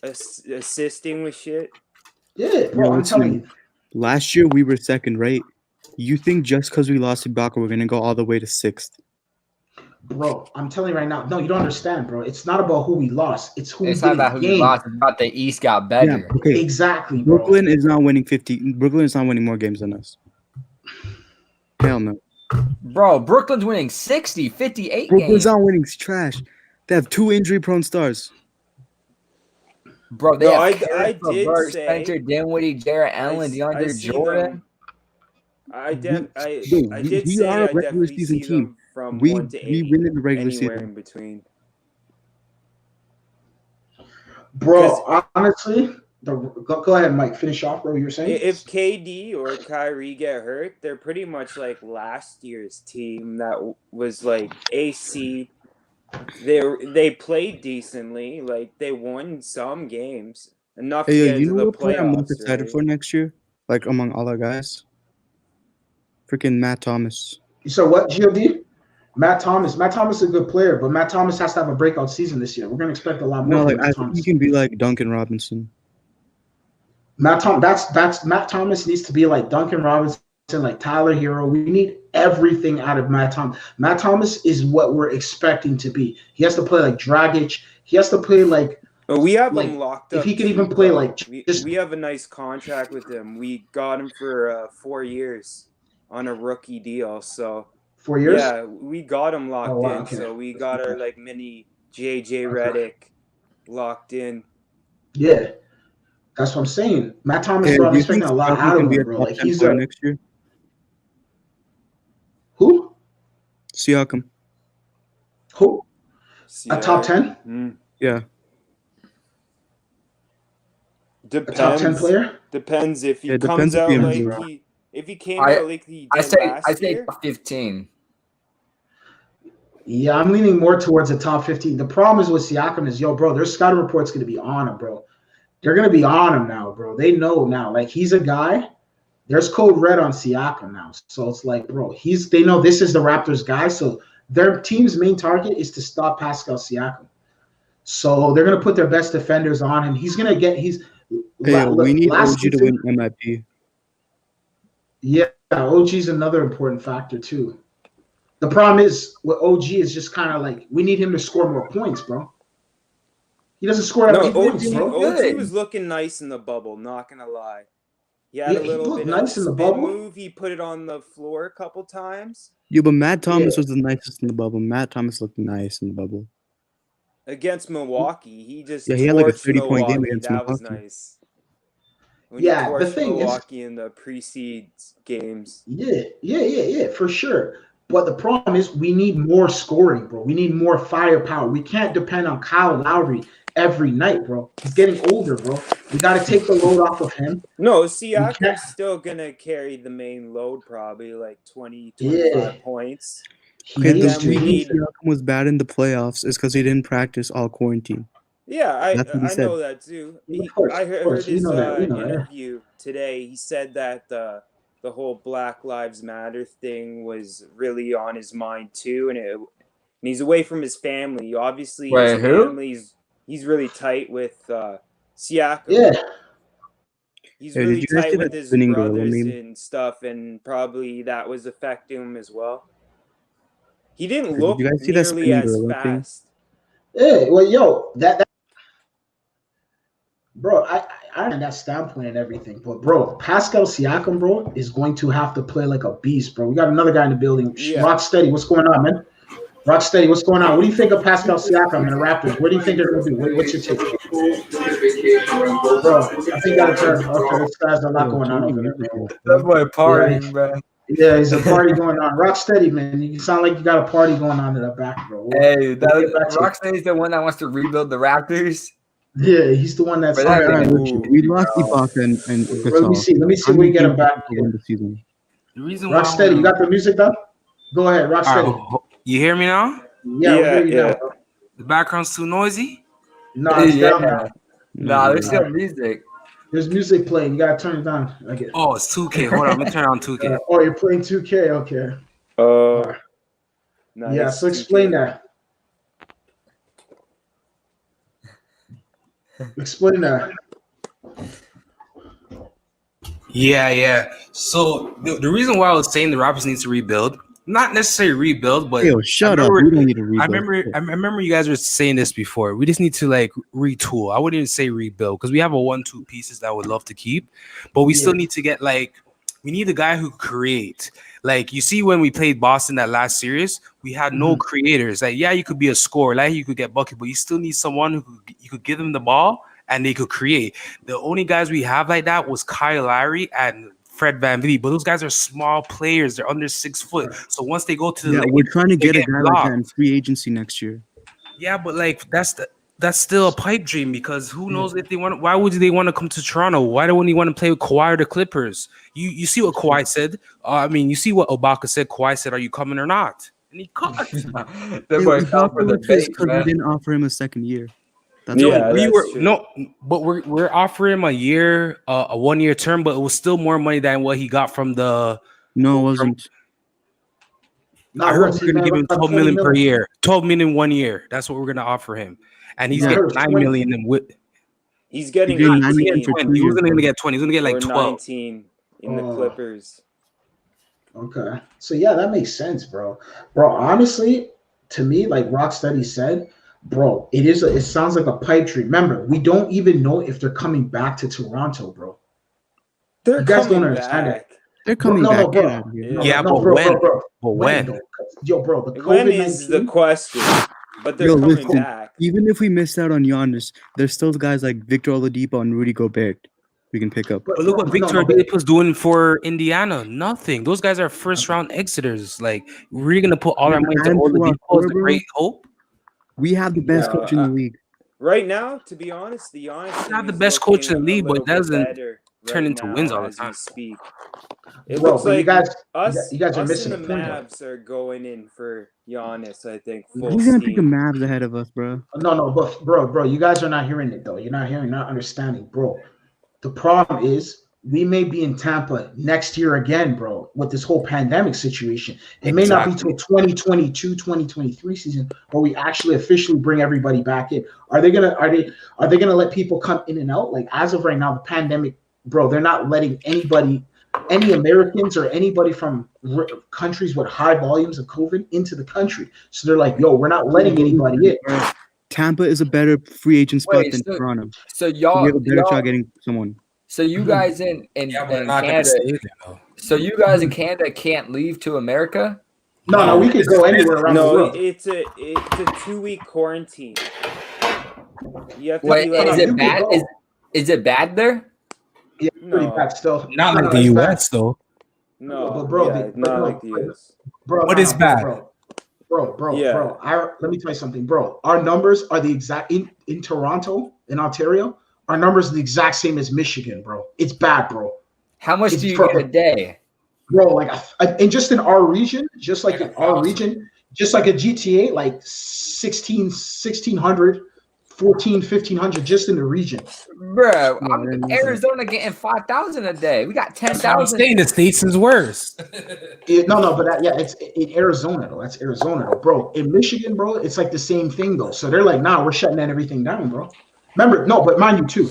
B: assisting with shit.
A: Yeah, bro, I'm telling you.
F: Last year we were second, right? You think just because we lost to Ibaka, we're gonna go all the way to 6th?
A: Bro, I'm telling you right now. No, you don't understand, bro. It's not about who we lost. It's who
D: It's
A: we
D: not
A: did
D: about who you
A: game.
D: lost. It's about the East got better.
F: Yeah, okay.
A: Exactly, bro.
F: Brooklyn is not winning 50. Brooklyn is not winning more games than us. Hell no.
D: Bro, Brooklyn's winning 60, 58
F: Brooklyn's
D: games.
F: not winning. It's trash. They have 2 injury-prone stars.
D: Bro, they
B: No,
D: have
B: I
D: Karis
B: did
D: LeVert,
B: say-
D: Spencer Dinwiddie, Jarrett Allen,
B: I
D: DeAndre
B: see
D: Jordan.
B: them. I did
F: we
B: say
F: are a
B: I
F: regular
B: definitely
F: season
B: see
F: team.
B: them from
F: We
B: 1 to 8.
F: win in the regular
B: Anywhere
F: season.
B: in between.
A: Bro, honestly, go ahead, Mike. Finish off, bro. You were saying?
B: If KD or Kyrie get hurt, they're pretty much like last year's team that was like AC. They played decently, like they won some games enough to
F: Hey,
B: get
F: you
B: into
F: know
B: the
F: what player I'm
B: playoffs.
F: most excited
B: right?
F: for next year? Like among all our guys? Freaking Matt Thomas.
A: So what, GOD? Matt Thomas. Matt Thomas is a good player, but Matt Thomas has to have a breakout season this year. We're gonna expect a lot more
F: No,
A: from
F: like
A: Matt
F: I think
A: Thomas.
F: he can be like Duncan Robinson.
A: Matt Thomas needs to be like Duncan Robinson, like Tyler Hero. We need everything out of Matt Thomas. Matt Thomas is what we're expecting to be. He has to play like Dragic. He has to play like
B: We have
A: Like,
B: him locked
A: if
B: up.
A: he could even play like
B: we have a nice contract with him. We got him for 4 years on a rookie deal. So
A: 4 years.
B: yeah, we got him locked in.
A: Okay.
B: So we got our like mini JJ Redick locked in.
A: Yeah, that's what I'm saying. Matt Thomas, bro, I'm expecting a lot out of him, bro. Like he's
F: next year.
A: Who?
F: Siakam.
A: Who? A top 10?
F: Yeah.
B: Depends.
A: A top 10 player?
B: Depends if he comes out like if he came out like he did last year.
D: 15.
A: Yeah, I'm leaning more towards a top 15. The problem is with Siakam is, bro, their scouting report's going to be on him, bro. They're going to be on him now, bro. They know now. Like, he's a guy. There's code red on Siakam now. So it's like, bro, they know this is the Raptors guy. So their team's main target is to stop Pascal Siakam. So they're going to put their best defenders on him. He's going to get
F: we need OG to win MIP.
A: Yeah, OG's another important factor too. The problem is with OG is just kind of like we need him to score more points, bro. He doesn't score that many points, bro.
B: OG was looking nice in the bubble, not gonna lie. He had a little bit
A: nice
B: of
A: in the
B: spin
A: bubble.
B: move. He put it on the floor a couple times.
F: Yeah, but Matt Thomas was the nicest in the bubble. Matt Thomas looked nice in the bubble.
B: Against Milwaukee, he just
F: he had like a 30-point game against
B: Milwaukee.
F: Milwaukee.
B: That was nice. When
A: the thing
B: Milwaukee in the pre-seed games.
A: Yeah, for sure. But the problem is we need more scoring, bro. We need more firepower. We can't depend on Kyle Lowry every night, bro. He's getting older, bro. We got to take the load off of him.
B: No, Siakam's still going to carry the main load, probably like 20, 25 points.
F: Okay, the reason Siakam was bad in the playoffs is because he didn't practice all quarantine.
B: Yeah, I know that too. I heard his interview today. He said that the whole Black Lives Matter thing was really on his mind too, and he's away from his family. Obviously, his family's he's really tight with Siakam.
A: Yeah,
B: he's really tight with his brothers and stuff, and probably that was affecting him as well. He didn't look nearly as fast.
A: Yeah, well, that bro, I understand that standpoint and everything, but bro, Pascal Siakam, bro, is going to have to play like a beast, bro. We got another guy in the building. Yeah. Rocksteady, what's going on, man? Rocksteady, what's going on? What do you think of Pascal Siakam and the Raptors? What do you think they're going to do? What's your take? Bro, I think you got to turn. Okay, this guy's a lot going on over there, bro.
D: That boy partying, bro.
A: Yeah, he's a party going on. Rocksteady, man. You sound like you got a party going on in the back, bro.
D: Hey, Rocksteady's the one that wants to rebuild the Raptors.
A: Yeah, he's the one that's.
F: We lost Ibaka and
A: let me see. We get him back.
G: The reason
A: Rocksteady, you got the music done? Go ahead, Rocksteady.
G: Right, you hear me now?
A: Yeah. Now,
G: the background's too noisy?
A: No, it's down now.
D: Nah, there's still music.
A: There's music playing. You gotta turn it down.
G: Oh, it's 2K. Hold on, let me turn on 2K.
A: Oh, you're playing 2K. Okay.
B: Nice.
A: Yeah. So explain that. Explain that.
G: Yeah. So the reason why I was saying the Raptors need to rebuild, not necessarily rebuild, but
F: shut up. We don't need to rebuild.
G: I remember you guys were saying this before. We just need to like retool. I wouldn't even say rebuild because we have a 1-2 pieces that I would love to keep, but we still need to get we need a guy who create. Like you see when we played Boston that last series, we had no creators. Like you could be a scorer, you could get bucket, but you still need someone who you could give them the ball and they could create. The only guys we have like that was Kyle Lowry and Fred VanVleet, but those guys are small players. They're under 6 foot. So once they go to
F: we're trying to get a guy like that in free agency next year.
G: Yeah, but that's still a pipe dream because who knows if they want. Why would they want to come to Toronto? Why don't he want to play with Kawhi or the Clippers? You see what Kawhi said. You see what Ibaka said. Kawhi said, "Are you coming or not?" And he cut.
D: That boy fell for the bait, man.
F: We didn't offer him a second year.
G: But we're offering him a 1-year term, but it was still more money than what he got from the.
F: No, it wasn't.
G: I heard we're gonna give him 12 million per year, 12 million 1 year. That's what we're gonna offer him, and he's getting 9 million.
B: He's getting
G: 20. He wasn't gonna get 20. He's gonna get like 12.
B: 19 in the Clippers.
A: Okay, so that makes sense, bro. Honestly, to me, like Rocksteady said, Bro, it sounds like a pipe dream. Remember, we don't even know if they're coming back to Toronto, bro.
B: They're
A: You guys don't
B: coming
A: understand
B: back.
A: that.
F: They're coming
A: No,
F: back.
A: bro.
F: Get out of here.
B: Yeah.
G: Yeah,
A: No,
G: but
A: bro,
G: when?
A: bro.
G: But when?
A: Though? Yo, bro, the
B: When is the
A: COVID-19.
B: question? But they're
F: Yo,
B: coming
F: listen.
B: back.
F: Even if we missed out on Giannis, there's still guys like Victor Oladipo and Rudy Gobert we can pick up.
G: But look what Victor Oladipo's doing for Indiana. Nothing. Those guys are first round exiters. Like, we're gonna put all our money to Oladipo as the great hope.
F: We have the best coach in the league.
B: Right now, to be honest, the honest
G: not the best coach in the league, but it doesn't turn into wins all the time.
B: Speak. It looks like
A: you guys
B: are
A: missing
B: and
A: the
B: the
A: point.
B: Mavs are going in for Giannis, I think.
F: He's gonna pick the Mavs ahead of us, bro.
A: No, but bro, you guys are not hearing it though. You're not understanding, bro. The problem is we may be in Tampa next year again, bro, with this whole pandemic situation. It may not be till 2022, 2023 season where we actually officially bring everybody back in. Are they gonna let people come in and out? Like, as of right now, the pandemic, bro, they're not letting any Americans or anybody from countries with high volumes of COVID into the country. So they're like, yo, we're not letting anybody in.
F: Tampa is a better free agent spot than Toronto.
D: So y'all,
F: we have a better shot getting someone.
D: So you guys in Canada, so you guys in Canada can't leave to America?
A: No, we could go anywhere around the world.
B: It's a 2-week quarantine. You have to
D: Wait, is it bad? Is it bad there?
A: Yeah, pretty bad still.
G: Not like the US though.
B: No,
A: but bro,
B: not like the US.
A: Bro,
G: what is bad?
A: Bro. Let me tell you something, bro. Our numbers are the exact in Toronto, in Ontario. Our numbers are the exact same as Michigan, bro. It's bad, bro.
D: How much do you get a day?
A: Bro, like, and just in our region, just like in our region, just like a GTA, like 1,600, 1,500, just in the region.
D: Bro, I'm in Arizona getting 5,000 a day. We got 10,000.
G: I'm saying the States is worse.
A: It's in Arizona though. That's Arizona though, bro. In Michigan, bro, it's like the same thing though. So they're like, nah, we're shutting everything down, bro. Remember, no, but mind you too.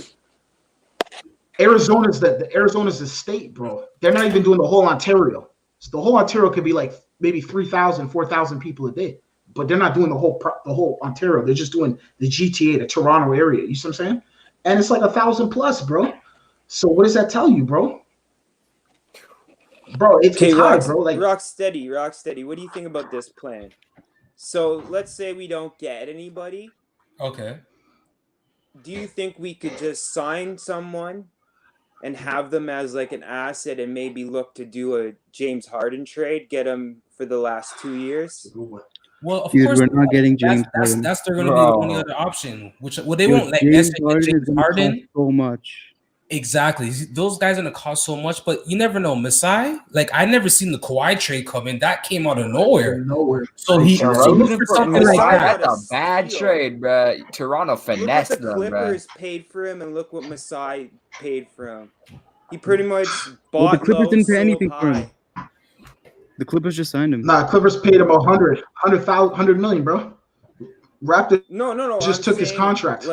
A: Arizona's the state, bro. They're not even doing the whole Ontario. So the whole Ontario could be like maybe 3,000, 4,000 people a day, but they're not doing the whole Ontario. They're just doing the GTA, the Toronto area. You see what I'm saying? And it's like 1,000 plus, bro. So what does that tell you, bro? Bro, it's high, bro. Like,
B: rock steady. What do you think about this plan? So let's say we don't get anybody.
G: Okay.
B: Do you think we could just sign someone and have them as like an asset and maybe look to do a James Harden trade, get him for the last 2 years?
G: Well, of course,
F: we're not getting James Harden.
G: That's they're going to be the only other option. Which they won't like. James Harden
F: so much.
G: Exactly. Those guys are going to cost so much, but you never know. Masai, like, I never seen the Kawhi trade come in. That came out of nowhere. So he
D: look for something like that. That's a bad trade, bro. Toronto finessed them, bro.
B: Look what the Clippers paid for him, and look what Masai paid for him. He pretty much bought.
F: The Clippers didn't pay anything for him. The Clippers just signed him.
A: Nah, Clippers paid him 100 million, bro. Raptors
B: no.
A: Just took his contract.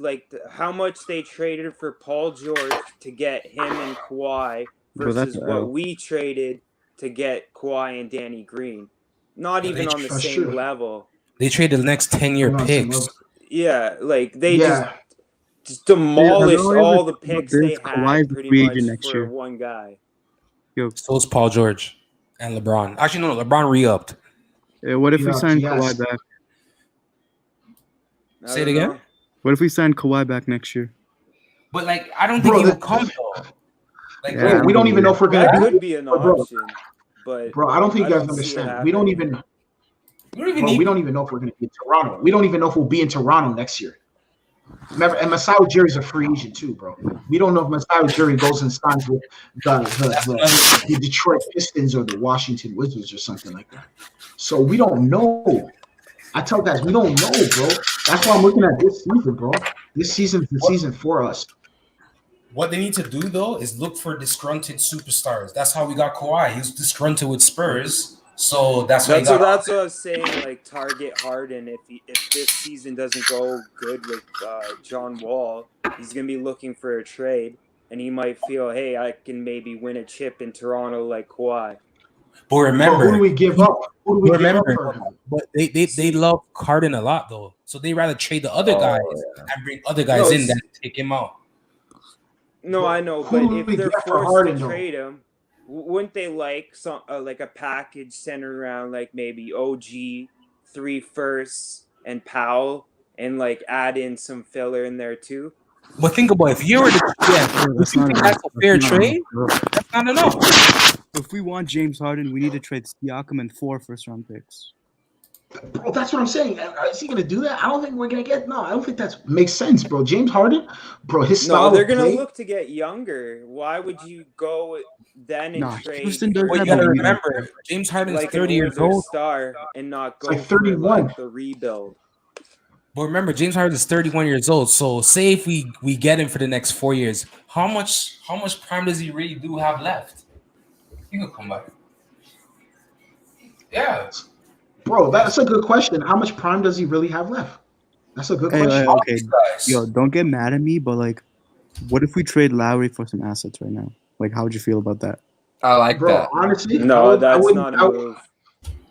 B: Like how much they traded for Paul George to get him and Kawhi versus what we traded to get Kawhi and Danny Green. Not even on the same level.
G: They traded the next 10-year picks.
B: Yeah, like they just demolished all the picks they had pretty much for one guy.
G: So is Paul George and LeBron. Actually, no, LeBron re-upped.
F: What if we sign Kawhi back?
G: Say it again?
F: What if we sign Kawhi back next year?
G: But like, I don't think he will come though.
A: Like, we don't even know if we're gonna.
B: That could be an option, but
A: bro, I don't think you guys understand. We don't even know if we're gonna be in Toronto. We don't even know if we'll be in Toronto next year. Remember, and Masai Ujiri's a free agent too, bro. We don't know if Masai Ujiri goes and signs with the Detroit Pistons or the Washington Wizards or something like that. So we don't know. I tell guys, we don't know, bro. That's why I'm looking at this season, bro. This season's the season for us.
G: What they need to do, though, is look for disgruntled superstars. That's how we got Kawhi. He was disgruntled with Spurs, so that's what
B: I was saying. Like, target Harden. If this season doesn't go good with John Wall, he's gonna be looking for a trade, and he might feel, hey, I can maybe win a chip in Toronto like Kawhi.
G: But remember,
A: who do we give up? Who do we give up for him?
G: But they love Harden a lot though, so they rather trade the other guys and bring other guys in than take him out.
B: No, I know, but if they're forced to trade him, wouldn't they like some like a package centered around like maybe OG, 3 firsts, and Powell, and like add in some filler in there too?
G: But think about if you were to if you think that's a fair trade, that's not enough.
F: If we want James Harden, we need to trade Siakam and 4 first-round picks.
A: Bro, that's what I'm saying. Is he gonna do that? I don't think we're gonna get. No, I don't think that makes sense, bro. James Harden, bro, his style.
B: No, they're gonna look to get younger. Why would you go then and trade?
F: Houston does
G: you gotta remember, James Harden is 30 years old,
B: star, and not go
A: like 31
B: for like the rebuild.
G: But remember, James Harden is 31 years old. So say if we get him for the next 4 years, how much prime does he really do have left? He can come back. Yeah.
A: Bro, that's a good question. How much prime does he really have left? That's a good question.
F: Okay, yo, don't get mad at me, but like, what if we trade Lowry for some assets right now? Like, how would you feel about that?
D: I like that.
A: Honestly,
B: no, that's not a move.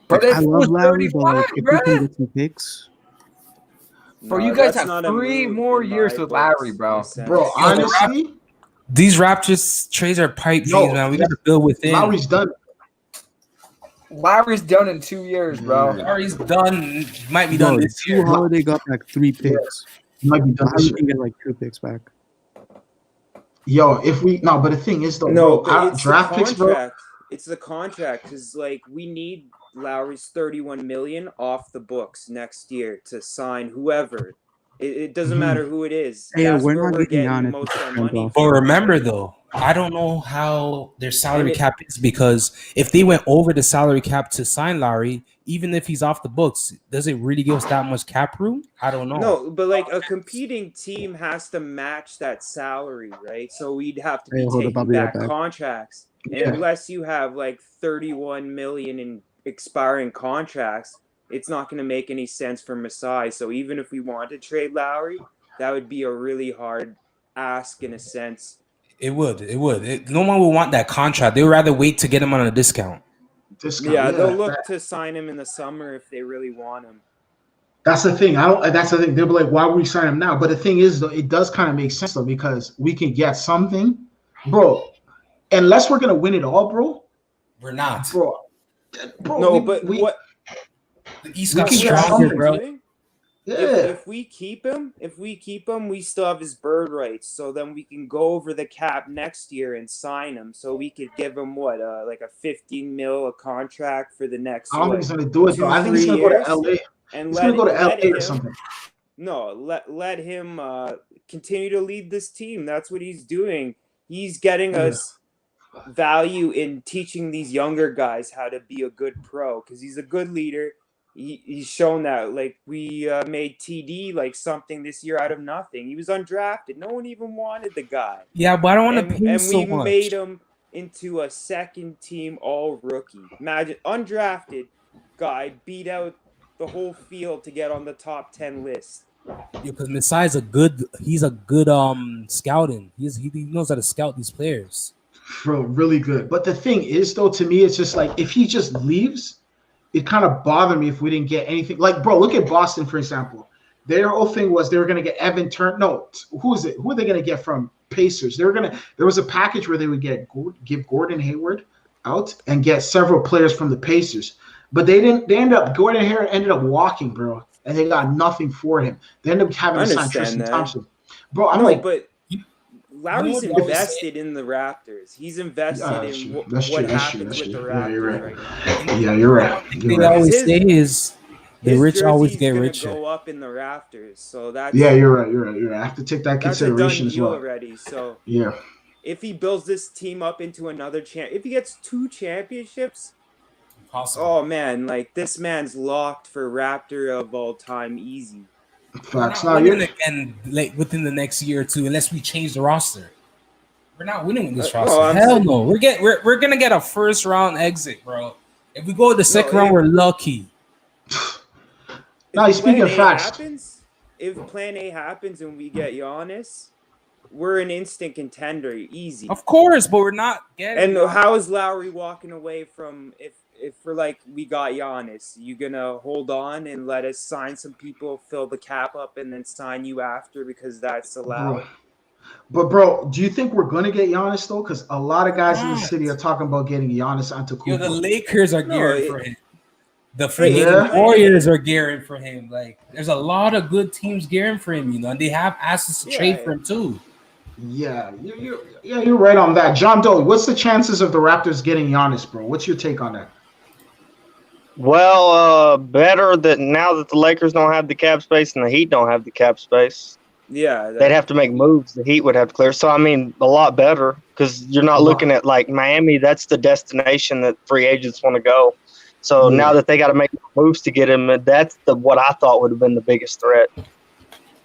F: But I love Lowry, but like, if we can get some picks.
D: Bro, you guys have 3 more years with Lowry, bro.
A: Bro, honestly,
G: these Raptors trades are pipe dreams, man. We got to build within.
A: Lowry's done.
D: Lowry's done in 2 years, bro.
G: Lowry's done. Might be done this year.
F: Holiday got like 3 picks.
A: He might be done.
F: How you can get like 2 picks back?
A: Yo, if we but the thing is though,
B: it's
A: draft picks, bro.
B: It's the contract because like we need Lowry's $31 million off the books next year to sign whoever. It doesn't matter who it is.
F: Yeah,
B: that's
F: we're
B: where
F: not
B: we're
F: getting
B: getting
F: on
B: most
F: it.
B: of our money.
G: But remember, though, I don't know how their salary cap is because if they went over the salary cap to sign Lowry, even if he's off the books, does it really give us that much cap room? I don't know.
B: No, but like a competing team has to match that salary, right? So we'd have to be taking back contracts. And unless you have like 31 million in expiring contracts, it's not going to make any sense for Masai. So even if we want to trade Lowry, that would be a really hard ask in a sense.
G: It would. No one would want that contract. They would rather wait to get him on a discount.
B: Yeah, they'll look to sign him in the summer if they really want him.
A: That's the thing. That's the thing. They'll be like, why would we sign him now? But the thing is, though, it does kind of make sense though because we can get something, bro. Unless we're gonna win it all, bro.
G: We're not,
A: bro.
B: No, what?
G: The East got stronger, bro.
A: Yeah.
B: If we keep him, we still have his bird rights. So then we can go over the cap next year and sign him. So we could give him like a 15 mil a contract for the next.
A: I don't think he's gonna do it though. I think he's gonna go to LA.
B: And
A: he's gonna go to LA or something.
B: No, let him continue to lead this team. That's what he's doing. He's getting us value in teaching these younger guys how to be a good pro because he's a good leader. He's shown that. Like we made TD like something this year out of nothing. He was undrafted. No one even wanted the guy.
G: Yeah, but I don't want to pay him so much.
B: And we made him into a second team all rookie. Imagine undrafted guy beat out the whole field to get on the top 10 list.
G: Yeah, because Masai's he's a good scouting. He knows how to scout these players.
A: Bro, really good. But the thing is, though, to me, it's just like if he just leaves, it kind of bothered me if we didn't get anything. Like, bro, look at Boston, for example. Their whole thing was they were going to get Evan Turner. No, who is it? Who are they going to get from Pacers? There was a package where they would give Gordon Hayward out and get several players from the Pacers. But Gordon Hayward ended up walking, bro, and they got nothing for him. They ended up having to sign Tristan Thompson. Bro, but
B: Lowry's invested in the Raptors. He's invested in what happens with the Raptors right now.
A: Yeah, you're right.
G: They always say is the rich always get richer.
B: Go up in the Raptors, so that's
A: you're right. I have to take that consideration as well.
B: Already, so
A: yeah.
B: If he builds this team up into another if he gets 2 championships,
G: possible.
B: Oh man, like this man's locked for Raptor of all time, easy.
A: Facts.
G: We're not winning again within the next year or two, unless we change the roster. We're not winning with this roster. Hell no. We're gonna get a first round exit, bro. If we go to the second round, we're lucky.
A: No, speaking of facts.
B: If Plan A happens and we get Giannis, we're an instant contender, easy.
G: Of course, but we're not getting.
B: And how is Lowry walking away from if we're like we got Giannis? You gonna hold on and let us sign some people, fill the cap up, and then sign you after because that's allowed?
A: But bro, do you think we're gonna get Giannis though? Because a lot of guys in the city are talking about getting Giannis Antetokounmpo.
G: Yo, the Lakers are gearing for him. The freaking Warriors are gearing for him. Like, there's a lot of good teams gearing for him, and they have assets to trade for him too.
A: Yeah, you're right on that. John Doe, what's the chances of the Raptors getting Giannis, bro? What's your take on that?
C: Well, better that now that the Lakers don't have the cap space and the Heat don't have the cap space.
B: Yeah,
C: they'd have to make moves. The Heat would have to clear. So, I mean, a lot better because you're not looking at, like, Miami. That's the destination that free agents want to go. So now that they got to make moves to get him, that's what I thought would have been the biggest threat.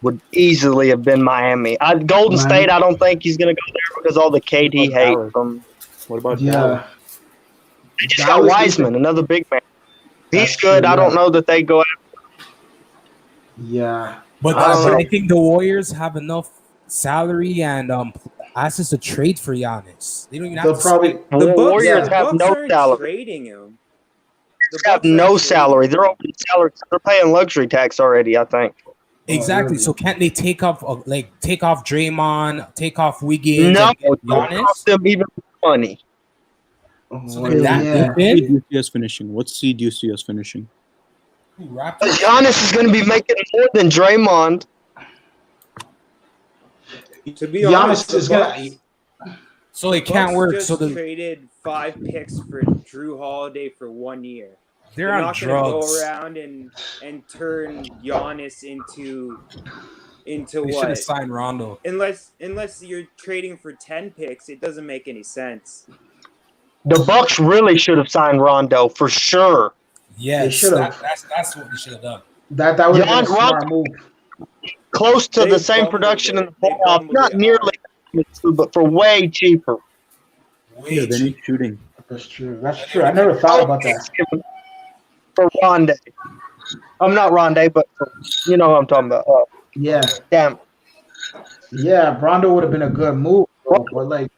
C: Would easily have been Miami. Golden State, I don't think he's going to go there because all the KD hate from.
F: What about Dallas?
C: They just got Wiseman, another big man. He's good. I don't know that they go after.
A: Yeah.
G: But I think the Warriors have enough salary and assets to trade for Giannis. They don't even have to.
C: The Warriors have no salary.
B: Trading him.
C: They have no salary. They're over salary. They're paying luxury tax already, I think.
G: Exactly. So can't they take off Draymond, take off Wiggins?
C: No, don't cost them even money.
F: So what seed do you see us finishing? What seed do you see us finishing?
C: Giannis is going to be making more than Draymond.
B: To be honest,
A: Giannis is going to.
G: So it can't work.
B: Just
G: so they
B: traded 5 picks for Drew Holiday for 1 year.
G: They're
B: not
G: on
B: going to
G: drugs.
B: go around and turn Giannis into
G: they should have signed Rondo.
B: Unless you're trading for 10 picks, it doesn't make any sense.
C: The Bucks really should have signed Rondo for sure.
G: Yes, that's what they should have done.
A: That would have been a smart move.
C: Close to the same production in the playoffs, not nearly, but for way cheaper.
F: Yeah, then he's shooting.
A: That's true. That's true. I never thought about that.
C: For Rondé. I'm not Rondé, but you know who I'm talking about.
A: Yeah.
C: Damn.
A: Yeah, Rondo would have been a good move, bro. But like,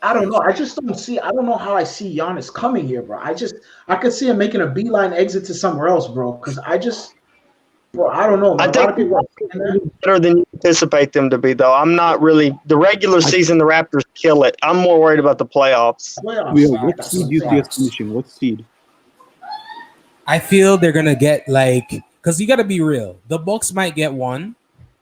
A: I don't know. I don't know how I see Giannis coming here, bro. I could see him making a beeline exit to somewhere else, bro. Because I don't know.
C: Man. I think people are better than you anticipate them to be, though. I'm not really. The regular season, the Raptors kill it. I'm more worried about the playoffs.
F: What seed do you see us finishing? What seed?
G: I feel they're gonna get because you gotta be real. The Bucks might get 1.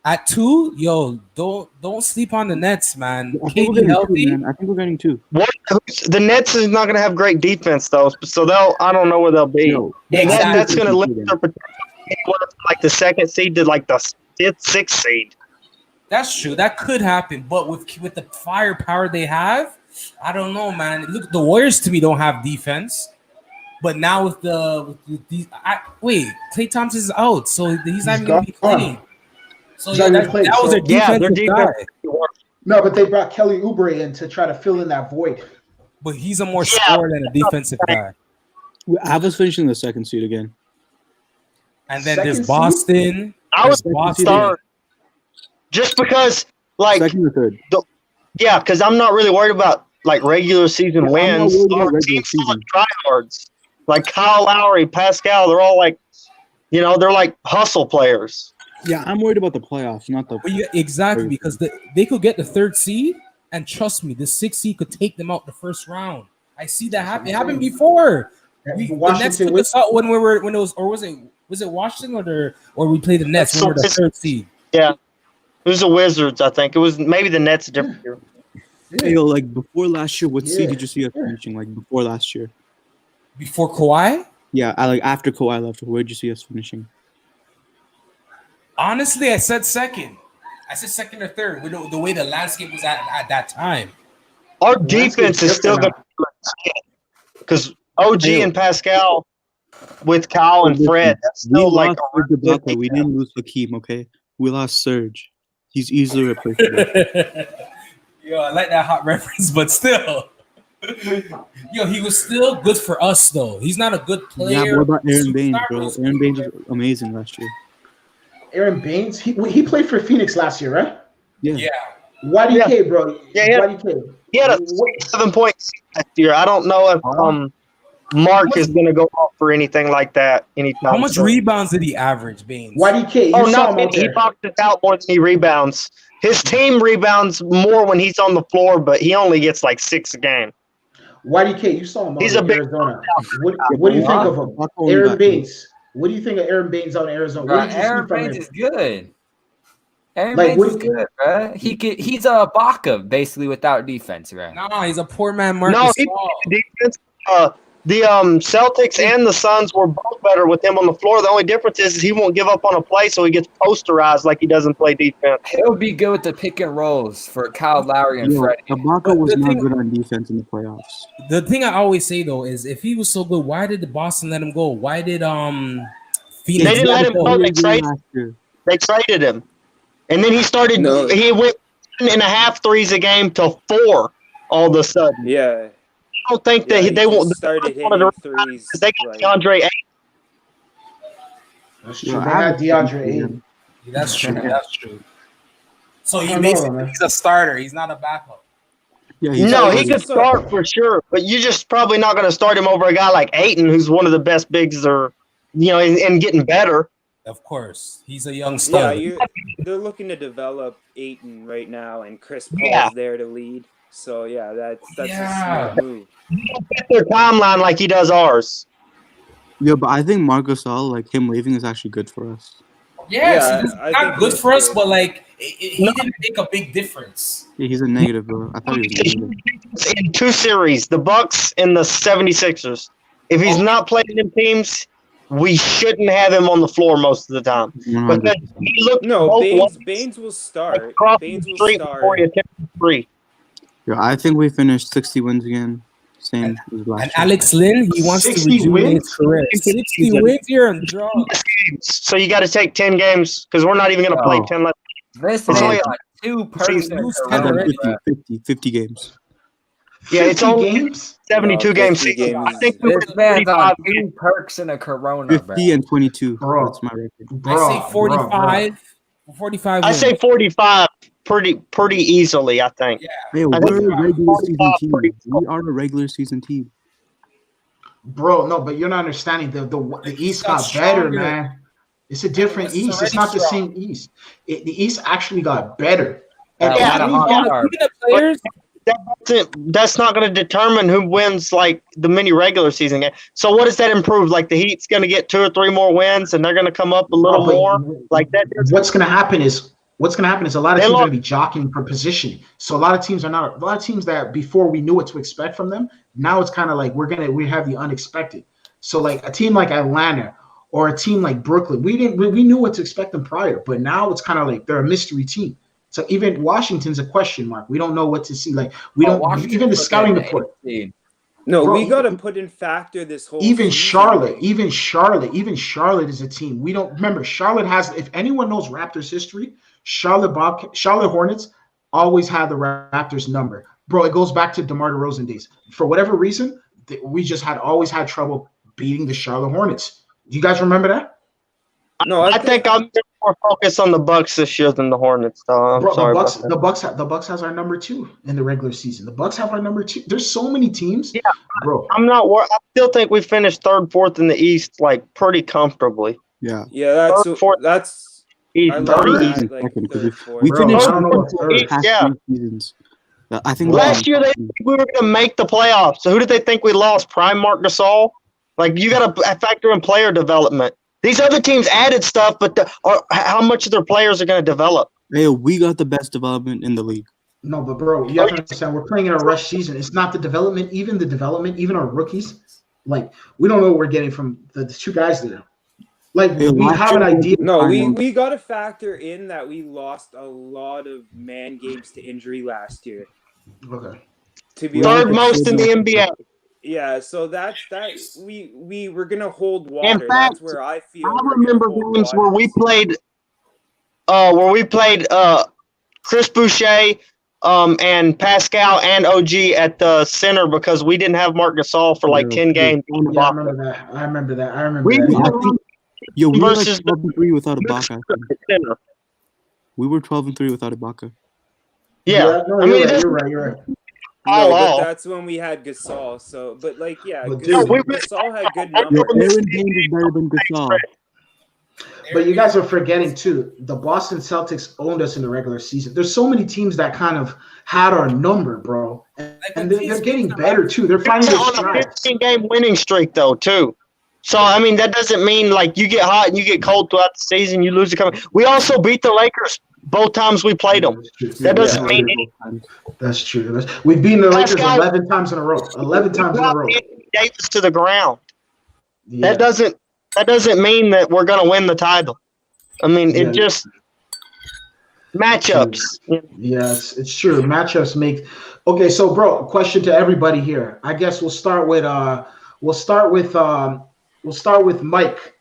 G: At 2, don't sleep on the Nets, man. KD healthy.
F: I think we're getting 2.
C: The Nets is not gonna have great defense though, so I don't know where they'll be. That's gonna limit their potential. Like the 2nd seed to like the 5th, 6th seed.
G: That's true. That could happen, but with the firepower they have, I don't know, man. Look, the Warriors to me don't have defense. But now with these, Klay Thompson is out, so he's not even going to be playing. So that was their defensive guy.
A: No, but they brought Kelly Oubre in to try to fill in that void.
G: But he's a more scorer than a defensive guy.
F: I was finishing the 2nd seed again.
G: And then there's Boston.
C: I was start just because, like,
F: 2nd or 3rd.
C: Yeah, because I'm not really worried about like regular season wins. Our team's like tryhards. Like Kyle Lowry, Pascal, they're all like, they're like hustle players.
F: Yeah, I'm worried about the playoffs, not the.
G: Exactly, because they could get the 3rd seed, and trust me, the 6th seed could take them out the 1st round. I see that happen. It happened before. The Nets took us out when it was, or was it Washington or we played the Nets when we were the 3rd seed?
C: Yeah, it was the Wizards. I think it was maybe the Nets a different year.
F: Hey, like before last year, what seed did you see us finishing? Like before last year.
G: Before Kawhi?
F: Yeah, after Kawhi left, where did you see us finishing?
G: Honestly, I said 2nd. I said 2nd or 3rd. With the way the landscape was at that time.
C: Our defense is still going to because OG and Pascal with Kyle and Fred. That's still like
F: we didn't lose Hakeem, okay? We lost Serge. He's easily replaceable.
G: Yo, I like that hot reference, but still. Yo, he was still good for us, though. He's not a good player.
F: Yeah, what about Aaron Baines, bro? Aaron Baines was amazing last year.
A: Aaron Baines? He played for Phoenix last year, right?
F: Yeah.
A: YDK, bro.
C: Yeah.
A: YDK.
C: He had a 7 point last year. I don't know if Mark is going to go off for anything like that anytime.
G: How much rebounds did he average, Baines?
A: YDK, you saw him out
C: he
A: there.
C: boxes out more than he rebounds. His team rebounds more when he's on the floor, but he only gets like 6 a game.
A: YDK, you saw him out
C: He's
A: in
C: a big
A: Arizona. What do you think of him? Aaron Baines. What do you think of Aaron Baines out in Arizona? What did you
D: Aaron
A: see from
D: Baines
A: him?
D: is good. Aaron Baines is good, bro. He's a Baca basically without defense, right?
G: No, he's a poor man. Marcus.
C: No, defense. The Celtics and the Suns were both better with him on the floor. The only difference is he won't give up on a play, so he gets posterized like he doesn't play defense.
D: He'll be good with the pick and rolls for Kyle Lowry and Freddie.
F: Ibaka was not good on defense in the playoffs.
G: The thing I always say though is, if he was so good, why did the Boston let him go? Why did Phoenix?
C: They didn't let him go. They traded him, and then he started. He went 1.5 threes a game to 4 all of a sudden.
B: Yeah.
C: I don't think they won't
B: started hitting threes.
C: They got DeAndre Ayton.
A: That's true. They got DeAndre Ayton.
G: That's true. That's true. So he's a starter. He's not a backup.
C: Yeah, he could start for sure, but you're just probably not going to start him over a guy like Ayton, who's one of the best bigs, and getting better.
G: Of course, he's a young star.
B: Yeah, they're looking to develop Ayton right now, and Chris Paul's there to lead. So yeah, that's a smart move.
C: He don't fit their timeline like he does ours.
F: Yeah, but I think Marc Gasol, like him leaving, is actually good for us.
G: Yeah, it's not good for us, but like he didn't make a big difference.
F: Yeah, he's a negative, bro. I thought he was negative.
C: In 2 series, the Bucks and the 76ers. If he's not playing in teams, we shouldn't have him on the floor most of the time. Because he looked
B: Baines will start. Baines will start.
C: Before he attempted 3.
F: Yeah, I think we finished 60 wins again. Same as last year.
G: Alex Lynn, he wants to rejuvenate his career. 60 wins here on draw.
C: So you got to take 10 games because we're not even going to play 10 left.
D: This is only like 2 percent.
F: 50 games.
C: Yeah, it's only
A: games.
C: 72 games. I think we were 35
D: 2 perks in a Corona.
F: 50 and 22.
A: Bro.
F: That's my record.
G: I say 45. 45.
C: I say 45 pretty easily, I think.
G: Yeah.
F: Hey, we're a regular season team. We are a regular season team.
A: Bro, no, but you're not understanding. The East got better, man. It's a different East. It's not the same East. The East actually got better. And
C: that's not going to determine who wins like the mini regular season game. So what does that improve? Like the Heat's going to get 2 or 3 more wins, and they're going to come up a little more. Like that.
A: What's going to happen is a lot of teams are going to be jockeying for position. So a lot of teams that before we knew what to expect from them, now it's kind of like we have the unexpected. So like a team like Atlanta or a team like Brooklyn, we knew what to expect them prior, but now it's kind of like they're a mystery team. So even Washington's a question mark. We don't know what to see. Like we don't even the scouting report.
B: No, we got to put in factor this whole.
A: Even Charlotte is a team. We don't remember. Charlotte has. If anyone knows Raptors history, Charlotte Hornets always had the Raptors number, bro. It goes back to DeMar DeRozan days. For whatever reason, we just always had trouble beating the Charlotte Hornets. Do you guys remember that?
C: No, I think I'm more focused on the Bucks this year than the Hornets, though.
A: The Bucks has our number 2 in the regular season. The Bucks have our number 2. There's so many teams.
C: Yeah,
A: bro.
C: I'm not worried. I still think we finished 3rd, 4th in the East, like pretty comfortably.
F: Yeah.
B: Yeah, that's
C: Third, fourth,
B: that's.
C: Easy,
B: I love
C: pretty
B: that,
C: easy.
B: like,
F: We finished
C: Yeah.
F: seasons. I think
C: last year they think we were going to make the playoffs. So who did they think we lost? Prime Marc Gasol? Like you got to factor in player development. These other teams added stuff, but how much of their players are going to develop?
F: Hey, we got the best development in the league.
A: No, but bro, you have to understand, we're playing in a rush season. It's not the development, even our rookies. Like, we don't know what we're getting from the 2 guys there. Like, we have an idea.
B: No, we got to factor in that we lost a lot of man games to injury last year.
A: Okay.
B: To be
C: 3rd most in the NBA.
B: Yeah, so that's we were gonna hold water.
C: In fact,
B: that's where I feel.
C: I remember games where we played Chris Boucher, and Pascal and OG at the center because we didn't have Marc Gasol for like 10 games.
A: Yeah, I remember that.
F: We were
C: versus
F: 12-3 without Ibaka. We were 12-3 without Ibaka.
C: Yeah.
A: No,
C: I mean,
A: you're right. You're right.
B: No, but that's when we had Gasol. So, but like, yeah, Gasol had good numbers.
F: Aaron Baines is better than Gasol.
A: But you guys are forgetting too. The Boston Celtics owned us in the regular season. There's so many teams that kind of had our number, bro, and they're getting better too. They're finding their stride.
C: On a 15-game winning streak though, too. So I mean, that doesn't mean like you get hot and you get cold throughout the season. You lose the cover. We also beat the Lakers both times we played them. That doesn't mean anything.
A: That's true. We've beaten the Lakers 11 times in a row. 11 times in a row.
C: Davis to the ground.
A: Yeah.
C: That doesn't mean that we're gonna win the title. I mean, it just matchups.
A: Yes, it's true. Matchups make. Okay, so bro, question to everybody here. I guess we'll start with Mike,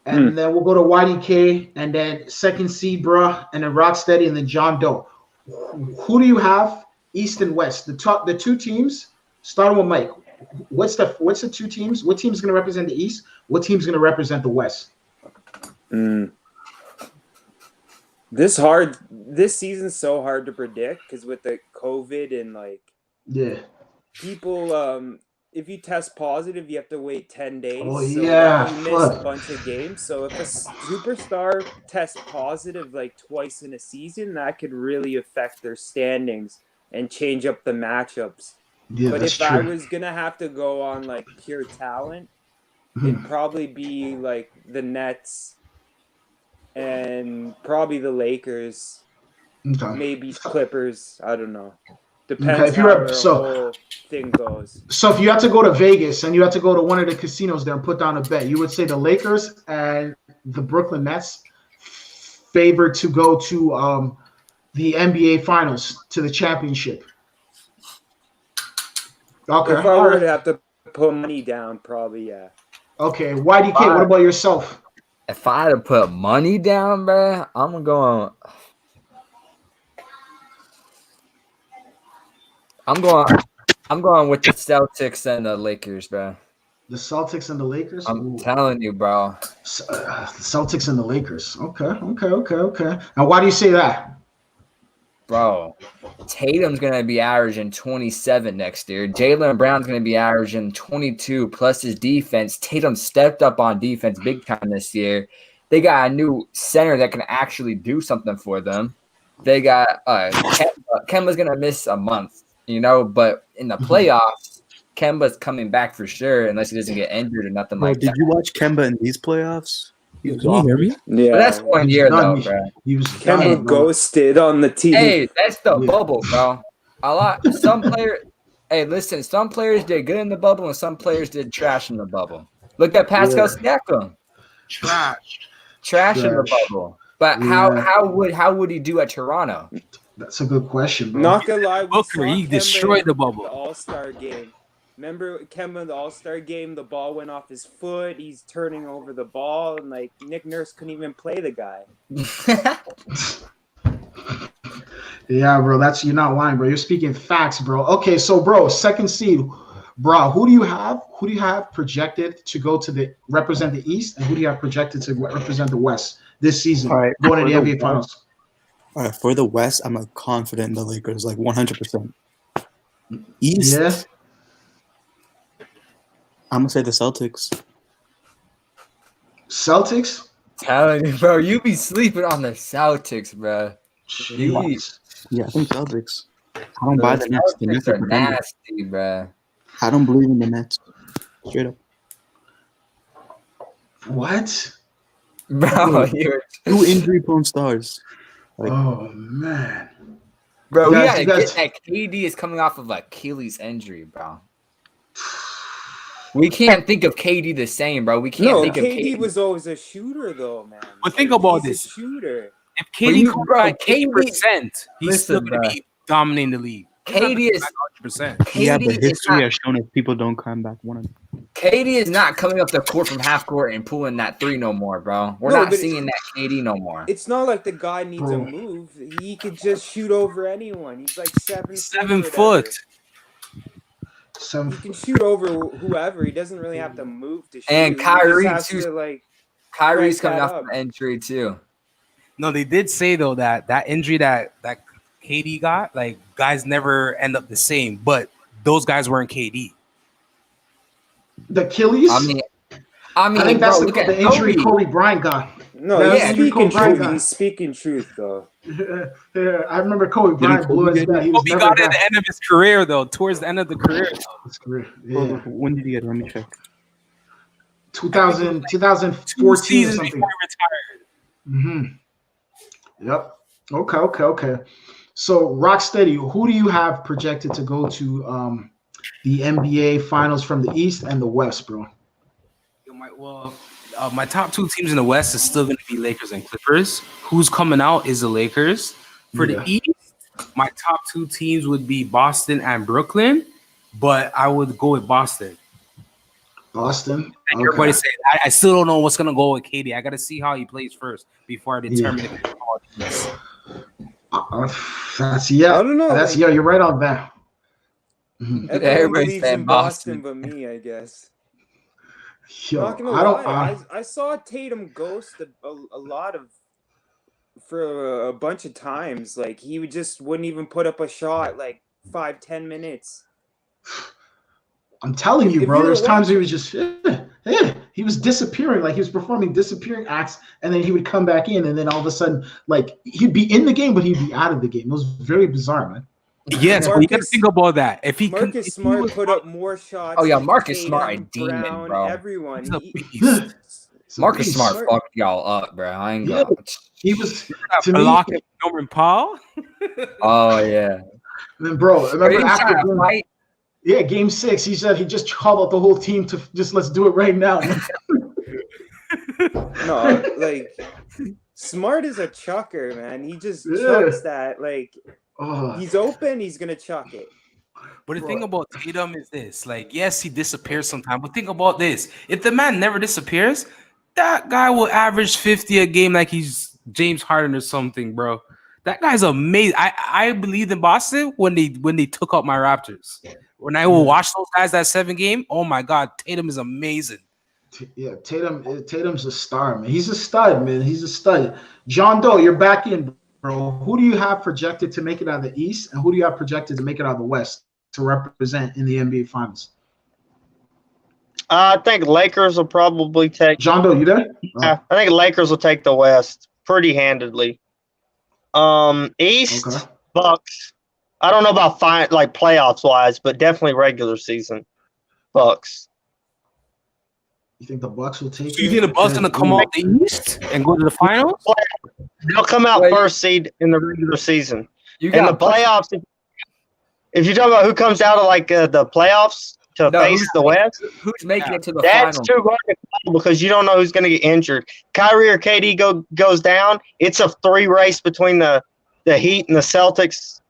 A: and then we'll go to YDK, and then second seed, bro, and then Rocksteady, and then John Doe. Who do you have, East and West? The two teams. Starting with Mike. What's the two teams? What team's going to represent the East? What team's going to represent the West?
B: This season's so hard to predict because with the COVID and like people if you test positive you have to wait 10 days.
A: Oh
B: so
A: yeah,
B: you miss a bunch of games. So if a superstar tests positive like twice in a season, that could really affect their standings and change up the matchups.
A: Yeah,
B: but
A: that's
B: if
A: true.
B: I was gonna have to go on like pure talent, it'd probably be like the Nets and probably the Lakers, maybe Clippers. I don't know. Depends how the whole thing goes.
A: So if you had to go to Vegas and you had to go to one of the casinos there and put down a bet, you would say the Lakers and the Brooklyn Nets favored to go to the NBA Finals, to the championship. Okay.
B: If I were to have to put money down, probably yeah.
A: Okay, YDK, what about yourself?
D: If I had to put money down, bro, I'm going with the Celtics and the Lakers, bro.
A: The Celtics and the Lakers?
D: I'm telling you, bro.
A: The Celtics and the Lakers. Okay. And why do you say that?
D: Bro, Tatum's going to be averaging 27 next year. Jaylen Brown's going to be averaging 22 plus his defense. Tatum stepped up on defense big time this year. They got a new center that can actually do something for them. They got Kemba's going to miss a month, but in the playoffs, Kemba's coming back for sure unless he doesn't get injured or nothing like that.
F: Did you watch Kemba in these playoffs?
G: Can you hear me?
B: Yeah,
D: but that's 1 year though, bro.
B: Kemba ghosted on the team.
D: Hey, that's the bubble, bro. Some players. Hey, listen. Some players did good in the bubble, and some players did trash in the bubble. Look at Pascal Siakam. Trash in the bubble. But how would he do at Toronto?
A: That's a good question, bro.
B: Not gonna lie,
G: Booker, he destroyed the bubble.
B: The All-Star game. Remember Kemba in the All-Star game? The ball went off his foot. He's turning over the ball, and like Nick Nurse couldn't even play the guy.
A: Yeah, bro. You're not lying, bro. You're speaking facts, bro. Okay, so bro, second seed, bro. Who do you have? Who do you have projected to go to represent the East, and who do you have projected to represent the West this season?
F: All right,
A: going to the NBA Finals.
F: All right, for the West, I'm confident in the Lakers, like 100%. East.
A: Yeah.
F: I'm gonna say the Celtics.
A: Celtics?
D: Telling you, bro, you be sleeping on the Celtics, bro.
F: Yeah, I think Celtics. I don't buy the Nets. The Nets
D: are nasty, bro.
F: I don't believe in the Nets. Straight up.
A: What?
D: Bro, you're
F: two injury-prone stars.
A: Oh man,
D: bro, we gotta get that. KD is coming off of Achilles injury, bro. We can't think of KD the same, bro. We can't think of KD.
B: KD was always a shooter, though, man.
G: But think about this:
B: shooter.
G: If KD comes from 80%, he's still going to be dominating the league.
D: KD is
G: 100%.
F: Yeah, but history has shown us people don't come back.
D: KD is not coming up the court from half court and pulling that three no more, bro. We're not seeing that KD no more.
B: It's not like the guy needs a move. He could just shoot over anyone. He's like 7 foot. He can shoot over whoever. He doesn't really have to move to shoot.
D: And Kyrie too. Kyrie's coming off an injury too.
G: No, they did say though that injury that KD got, like guys never end up the same. But those guys weren't KD.
A: The Achilles. I think that's the injury Kobe Bryant got.
B: No, he's speaking truth though.
A: Yeah, I remember Kobe Bryant blew his back. He was
G: Kobe got it at the end of his career, though. Towards the end of the career.
A: Yeah.
F: When did he get? Let me check.
A: 2014 or something.
G: Before he retired.
A: Yep. Okay. So Rocksteady, who do you have projected to go to the NBA Finals from the East and the West, bro?
G: My top two teams in the West is still going to be Lakers and Clippers. Who's coming out is the Lakers. For the East, my top two teams would be Boston and Brooklyn, but I would go with Boston.
A: Boston.
G: And everybody say I still don't know what's going to go with KD. I got to see how he plays first before I determine if it's all these.
A: I don't know. You're right on that.
B: Everybody believes in Boston but me, I guess.
A: Yo,
B: not gonna lie, I saw Tatum ghost a lot for a bunch of times. Like he wouldn't even put up a shot like 5-10 minutes.
A: I'm telling you, bro. There's times he was just he was disappearing, like he was performing disappearing acts, and then he would come back in, and then all of a sudden, like he'd be in the game, but he'd be out of the game. It was very bizarre, man.
G: Yes, but you got to think about that. If
B: Marcus Smart put up more shots.
D: Oh yeah, Marcus Smart, a demon,
B: Brown,
D: bro.
B: Everyone.
D: Marcus Smart fucked y'all up, bro. I ain't gonna.
A: He was
G: to me, Norman Powell.
D: Oh yeah.
A: And then, bro, remember after game 6, he said he just called out the whole team to just let's do it right now.
B: No, like Smart is a chucker, man. He just chucks that like. He's open, he's gonna chuck it.
G: But the thing about Tatum is this: like, yes, he disappears sometimes, but think about this: if the man never disappears, that guy will average 50 a game, like he's James Harden or something, bro. That guy's amazing. I believed in Boston when they took out my Raptors. When I will watch those guys that 7 game, oh my God, Tatum is amazing.
A: Yeah, Tatum's a star, man. He's a stud, man. He's a stud. John Doe, you're back in. Bro, who do you have projected to make it out of the East, and who do you have projected to make it out of the West to represent in the NBA Finals?
C: I think Lakers will probably take.
A: John Doe, you there?
C: Yeah, I think Lakers will take the West pretty handedly. East, okay. Bucks. I don't know about like playoffs wise, but definitely regular season. Bucks.
A: You think the Bucks will take it?
G: You think the Bucks gonna come out the East and go to the finals?
C: They'll come out first seed in the regular season. In the playoffs, if you talk about who comes out of like the playoffs to face the West,
D: who's making it to the
C: that's
D: finals?
C: too hard to call because you don't know who's going to get injured. Kyrie or KD goes down. It's a 3 race between the Heat and the Celtics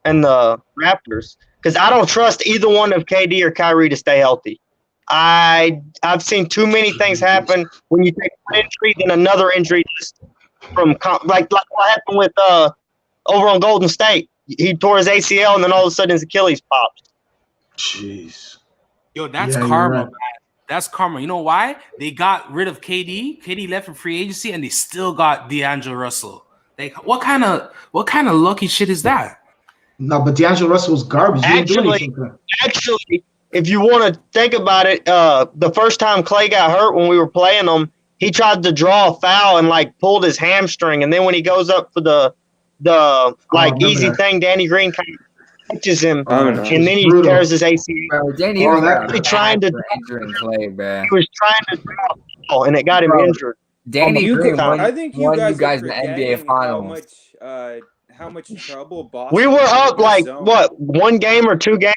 C: and the Raptors because I don't trust either one of KD or Kyrie to stay healthy. I've seen too many things happen when you take one injury, then another injury from like what happened with over on Golden State. He tore his ACL and then all of a sudden his Achilles popped.
A: Jeez.
G: Yo, that's karma, man. That's karma. You know why? They got rid of KD. KD left for free agency and they still got D'Angelo Russell. Like what kind of lucky shit is that?
A: No, but D'Angelo Russell was garbage.
C: Actually, if you want to think about it, the first time Clay got hurt when we were playing him, he tried to draw a foul and like pulled his hamstring, and then when he goes up for the easy thing, Danny Green kind of catches him, and then he tears his ACL.
D: Bro, Danny
C: He was trying to draw a foul, and it got him injured.
D: Danny Green
B: I think you guys
D: in the NBA Finals.
B: How much trouble Boston.
C: We were up like what 1 game or 2 games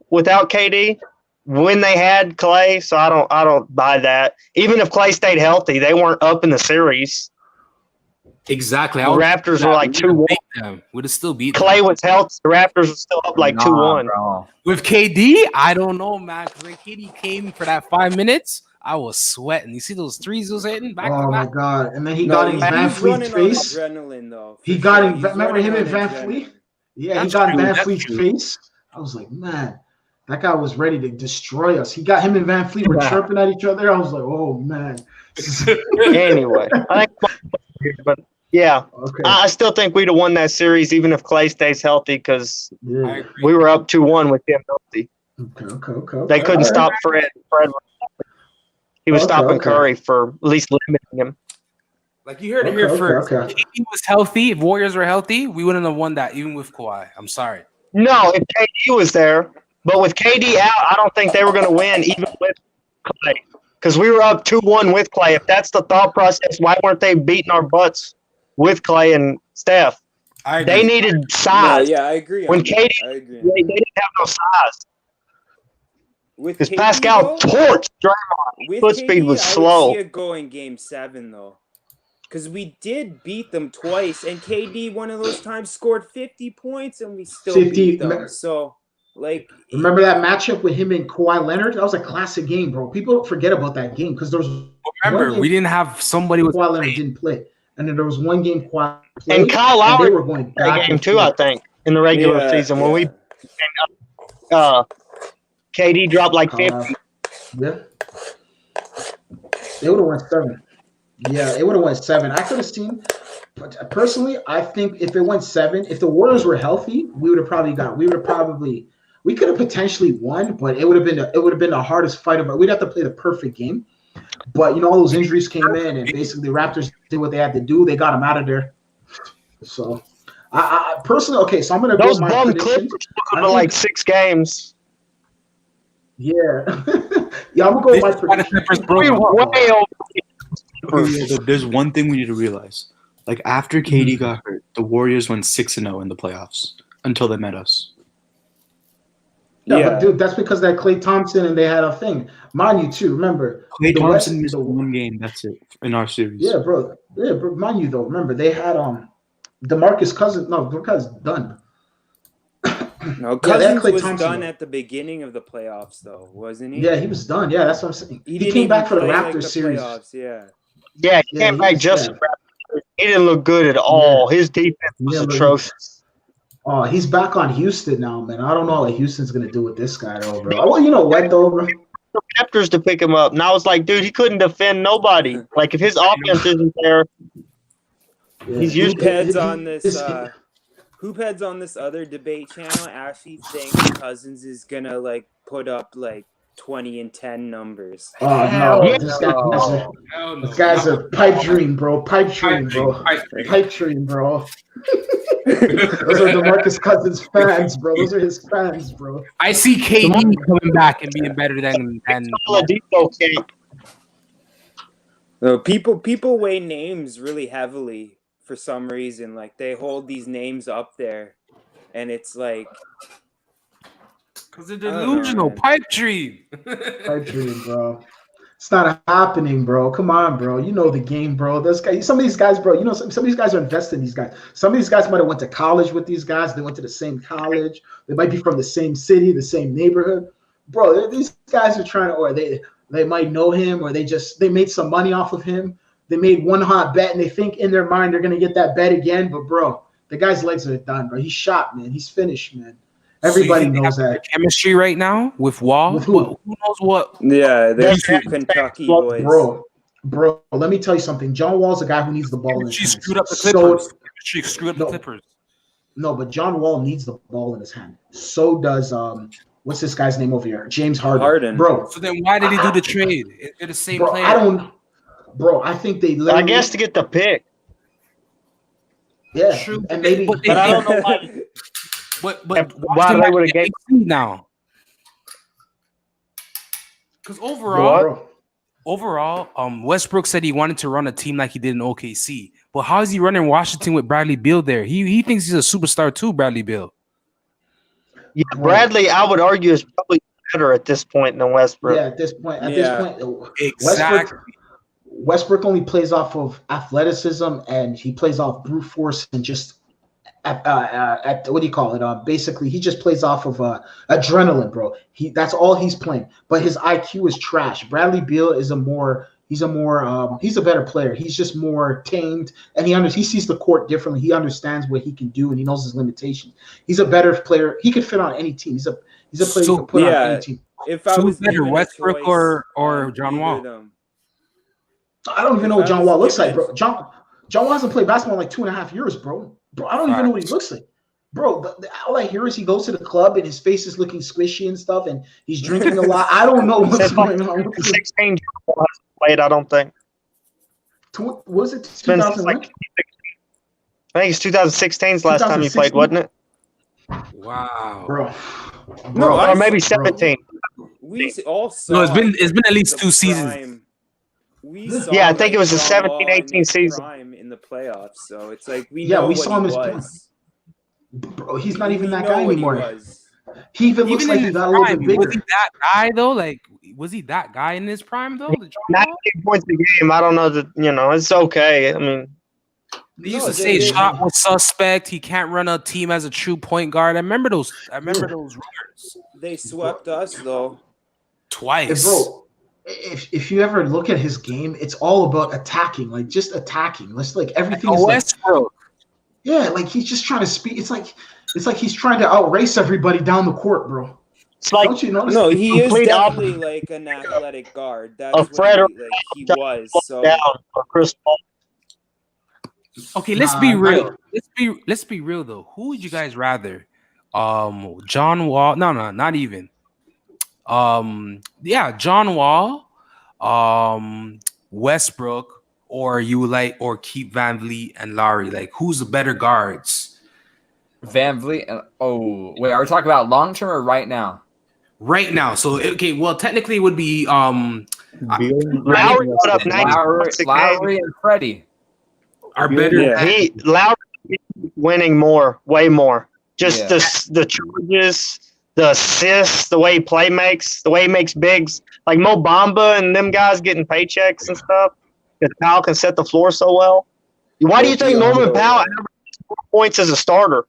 C: without KD when they had Clay, so I don't buy that. Even if Clay stayed healthy, they weren't up in the series.
G: Exactly.
C: The Raptors were like 2-1.
G: Would have still beat
C: Clay was healthy. The Raptors were still up like 2-1.
G: With KD, I don't know, man. Because when KD came for that 5 minutes, I was sweating. You see those threes he was hitting back to back?
A: Oh my God! And then he got in Van Fleet's face.
B: Adrenaline, though.
A: He got in. Remember him and Van Fleet? Yeah, he got in Van Fleet's face. I was like, man, that guy was ready to destroy us. He got him and Van Fleet were chirping at each other. I was like, oh man.
C: Anyway, I think, but Yeah.
A: Okay.
C: I still think we'd have won that series even if Clay stays healthy because
A: Yeah.
C: we were up 2-1 with him healthy.
A: Okay.
C: They couldn't stop Fred. He was stopping Curry for at least limiting him.
G: Like you heard it here first. If KD was healthy, if Warriors were healthy, we wouldn't have won that even with Kawhi. I'm sorry.
C: No, if KD was there, but with KD out, I don't think they were going to win even with Clay because we were up 2-1 with Clay. If that's the thought process, why weren't they beating our butts with Clay and Steph? They needed size.
B: No, yeah, I agree.
C: When KD, they didn't have no size. Because Pascal torched Draymond. Foot speed was slow.
B: I would see it go in Game 7 though, because we did beat them twice, and KD one of those times scored 50 points, and we still beat them. So, like,
A: remember that matchup with him and Kawhi Leonard? That was a classic game, bro. People forget about that game because there was.
G: Remember, we didn't have somebody with
A: Kawhi Leonard didn't play, and then there was one game Kawhi played,
C: and Kyle Lowry
A: they were going back
C: game too. I think in the regular season when we KD dropped like 50.
A: Yeah. They would have won 7. Yeah, it would have won 7. I could have seen, but personally, I think if it went 7, if the Warriors were healthy, we could have potentially won, but it would have been the hardest fight of it. We'd have to play the perfect game. But all those injuries came in, and basically the Raptors did what they had to do. They got them out of there. So I personally, okay, so I'm gonna
C: those
A: go
C: bum Clippers took like 6 games.
A: Yeah. Yeah, I'm gonna go with my prediction.
F: There's one thing we need to realize. Like after KD got hurt, the Warriors went 6-0 in the playoffs until they met us.
A: Yeah, but dude, that's because that Klay Thompson and they had a thing. Mind you, too. Remember,
F: Klay Thompson missed one game. That's it in our series.
A: Yeah, bro. Yeah, bro. Mind you, though. Remember, they had DeMarcus Cousins. No, DeMarcus done.
B: No, Cousins was done at the beginning of the playoffs, though, wasn't he?
A: Yeah, he was done. Yeah, that's what I'm saying. He came back for the Raptors series.
B: Playoffs, yeah,
C: he came back just. He didn't look good at all. His defense was atrocious.
A: Oh, he's back on Houston now, man. I don't know what Houston's gonna do with this guy, though, bro. Well, you know what, though, bro?
C: The Raptors to pick him up. And I was like, dude, he couldn't defend nobody. Like if his offense isn't there, he's used
B: heads on this. Hoop heads on this other debate channel actually think Cousins is gonna like put up like 20 and 10 numbers.
A: Oh no, this guy's a pipe dream, bro. Pipe dream, bro. Pipe dream, bro. Those are DeMarcus Cousins fans, bro. Those are his fans, bro.
G: I see KD coming back and being better than.
B: No, people weigh names really heavily for some reason. Like they hold these names up there, and it's like
G: because they're delusional. Pipe dream.
A: Pipe dream, bro. It's not happening, bro. Come on, bro. You know the game, bro. Some of these guys, bro. You know, some of these guys are invested in these guys. Some of these guys might have went to college with these guys. They went to the same college. They might be from the same city, the same neighborhood, bro. These guys are trying to, or they might know him, or they made some money off of him. They made one hot bet, and they think in their mind they're gonna get that bet again. But bro, the guy's legs are done, bro. He's shot, man. He's finished, man. Everybody knows that.
G: Chemistry right now with Wall.
A: With who?
G: Who knows what?
B: Yeah, they're two Kentucky boys.
A: Bro, let me tell you something. John Wall's a guy who needs the ball in his hands.
G: Screwed up the Clippers. She screwed up the Clippers.
A: No, but John Wall needs the ball in his hand. So does what's this guy's name over here? James Harden. Bro.
G: So then why did he do the trade? They're the same player.
A: I think they
C: I guess to get the pick.
A: Yeah. True. And maybe
G: but I don't know why. But
C: why they would have gave
G: now? Because overall, Westbrook said he wanted to run a team like he did in OKC. But how is he running Washington with Bradley Beal there? He thinks he's a superstar too, Bradley Beal.
C: Yeah, Bradley, I would argue, is probably better at this point than Westbrook.
A: Yeah, at this point,
G: exactly.
A: Westbrook only plays off of athleticism, and he plays off brute force and just what do you call it? Basically, he just plays off of adrenaline, bro. That's all he's playing. But his IQ is trash. Bradley Beal is he's a better player. He's just more tamed, and he sees the court differently. He understands what he can do, and he knows his limitations. He's a better player. He could fit on any team. He's a player who could put on any team.
B: If I was
G: better, Westbrook or John Wall.
A: I don't even know what John Wall looks like, bro. John Wall hasn't played basketball in like 2.5 years, bro. Bro, I don't even know what he looks like. Bro, all I hear is he goes to the club and his face is looking squishy and stuff, and he's drinking a lot. I don't know what's going on.
C: 16 played, I don't think.
A: What was it 2001?
C: I think it's 2016's last time he played, wasn't it?
G: Wow,
A: bro.
C: No, or maybe 17.
B: We all saw.
G: No, it's been at least 2 seasons.
B: We saw,
C: I think it was the 17-18 season
B: in the playoffs. So it's like we
A: saw him as bro. He's not even that guy anymore. He even looks like he got a little bit bigger.
G: Was he that guy though? Like, was he that guy in his prime though?
C: 19 points a game. I don't know that it's okay. I mean,
G: they used to say shot was suspect. He can't run a team as a true point guard. I remember those rumors.
B: They swept us though
G: twice,
A: bro. If you ever look at his game, it's all about attacking, like just attacking. Let's like everything is
G: Westbrook.
A: Yeah, like he's just trying to speed. It's like he's trying to outrace everybody down the court, bro.
C: It's like,
A: don't you notice?
B: No, he is definitely like an athletic guard. That's what he was. So
C: Chris Paul.
G: Okay, let's be real. Let's be real though. Who would you guys rather? John Wall? No, not even. John Wall, Westbrook, or keep Van Vliet and Lowry. Like, who's the better guards?
D: Van Vliet. Oh, wait, are we talking about long term or right now?
G: Right now. So okay, well, technically it would be
C: Lowry put up 90
D: Lowry and Freddie
G: are better.
C: Yeah. Lowry winning way more. Just the charges. The assists, the way he makes, the way he makes bigs, like Mo Bamba and them guys getting paychecks and stuff. Because Powell can set the floor so well. Why do you think Norman Powell averages more points as a starter?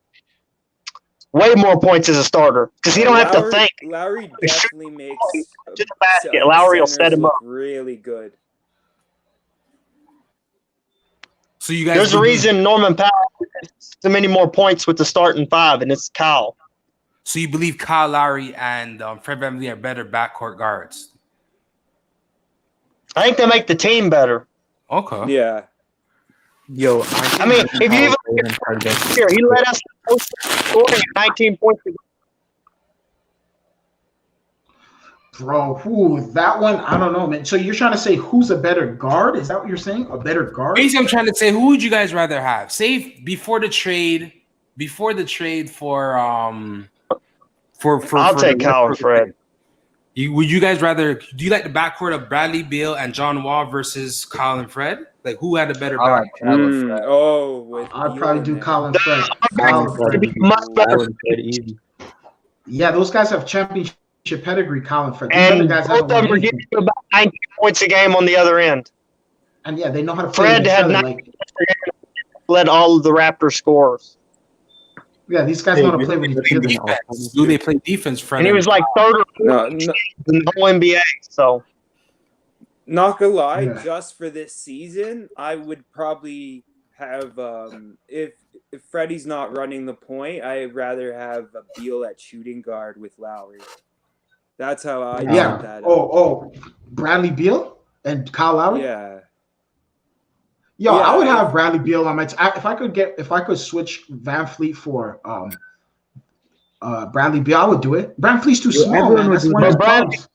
C: Way more points as a starter because he don't have to think.
B: Lowry definitely makes
C: to the basket. Lowry will set him up
B: really good.
G: So you guys,
C: there's a reason Norman Powell has so many more points with the starting five, and it's Kyle.
G: So you believe Kyle Lowry and Fred VanVleet are better backcourt guards?
C: I think they make the team better.
G: Okay.
B: Yeah.
F: Yo,
C: I mean, if you even here, he led us scoring at 19 points.
A: Bro, that one, I don't know, man. So you're trying to say who's a better guard? Is that what you're saying? A better guard?
G: Basically, I'm trying to say, who would you guys rather have? Say before the trade for
C: I'll take Kyle and Fred.
G: Would you guys rather? Do you like the backcourt of Bradley Beal and John Wall versus Kyle and Fred? Like, who had a better backcourt?
A: I'd probably do Kyle and Fred.
C: Much better.
A: Yeah, those guys have championship pedigree. Kyle and Fred.
C: And both of them are getting about 19 points a game on the other end.
A: And yeah, they know how to play.
C: Fred had 19 led all of the Raptors scorers.
A: Yeah, these guys want to play with each other.
G: Do they play defense?
C: And he was like third or fourth in the whole NBA. So,
B: not gonna lie, just for this season, I would probably have if Freddie's not running the point, I'd rather have a Beal at shooting guard with Lowry. That's how I
A: yeah. That Bradley Beal and Kyle Lowry.
B: Yeah.
A: Yo, I would have Bradley Beal on my if I could switch Van Fleet for Bradley Beal, I would do it. Van Fleet's too small, man. That's one of his problems.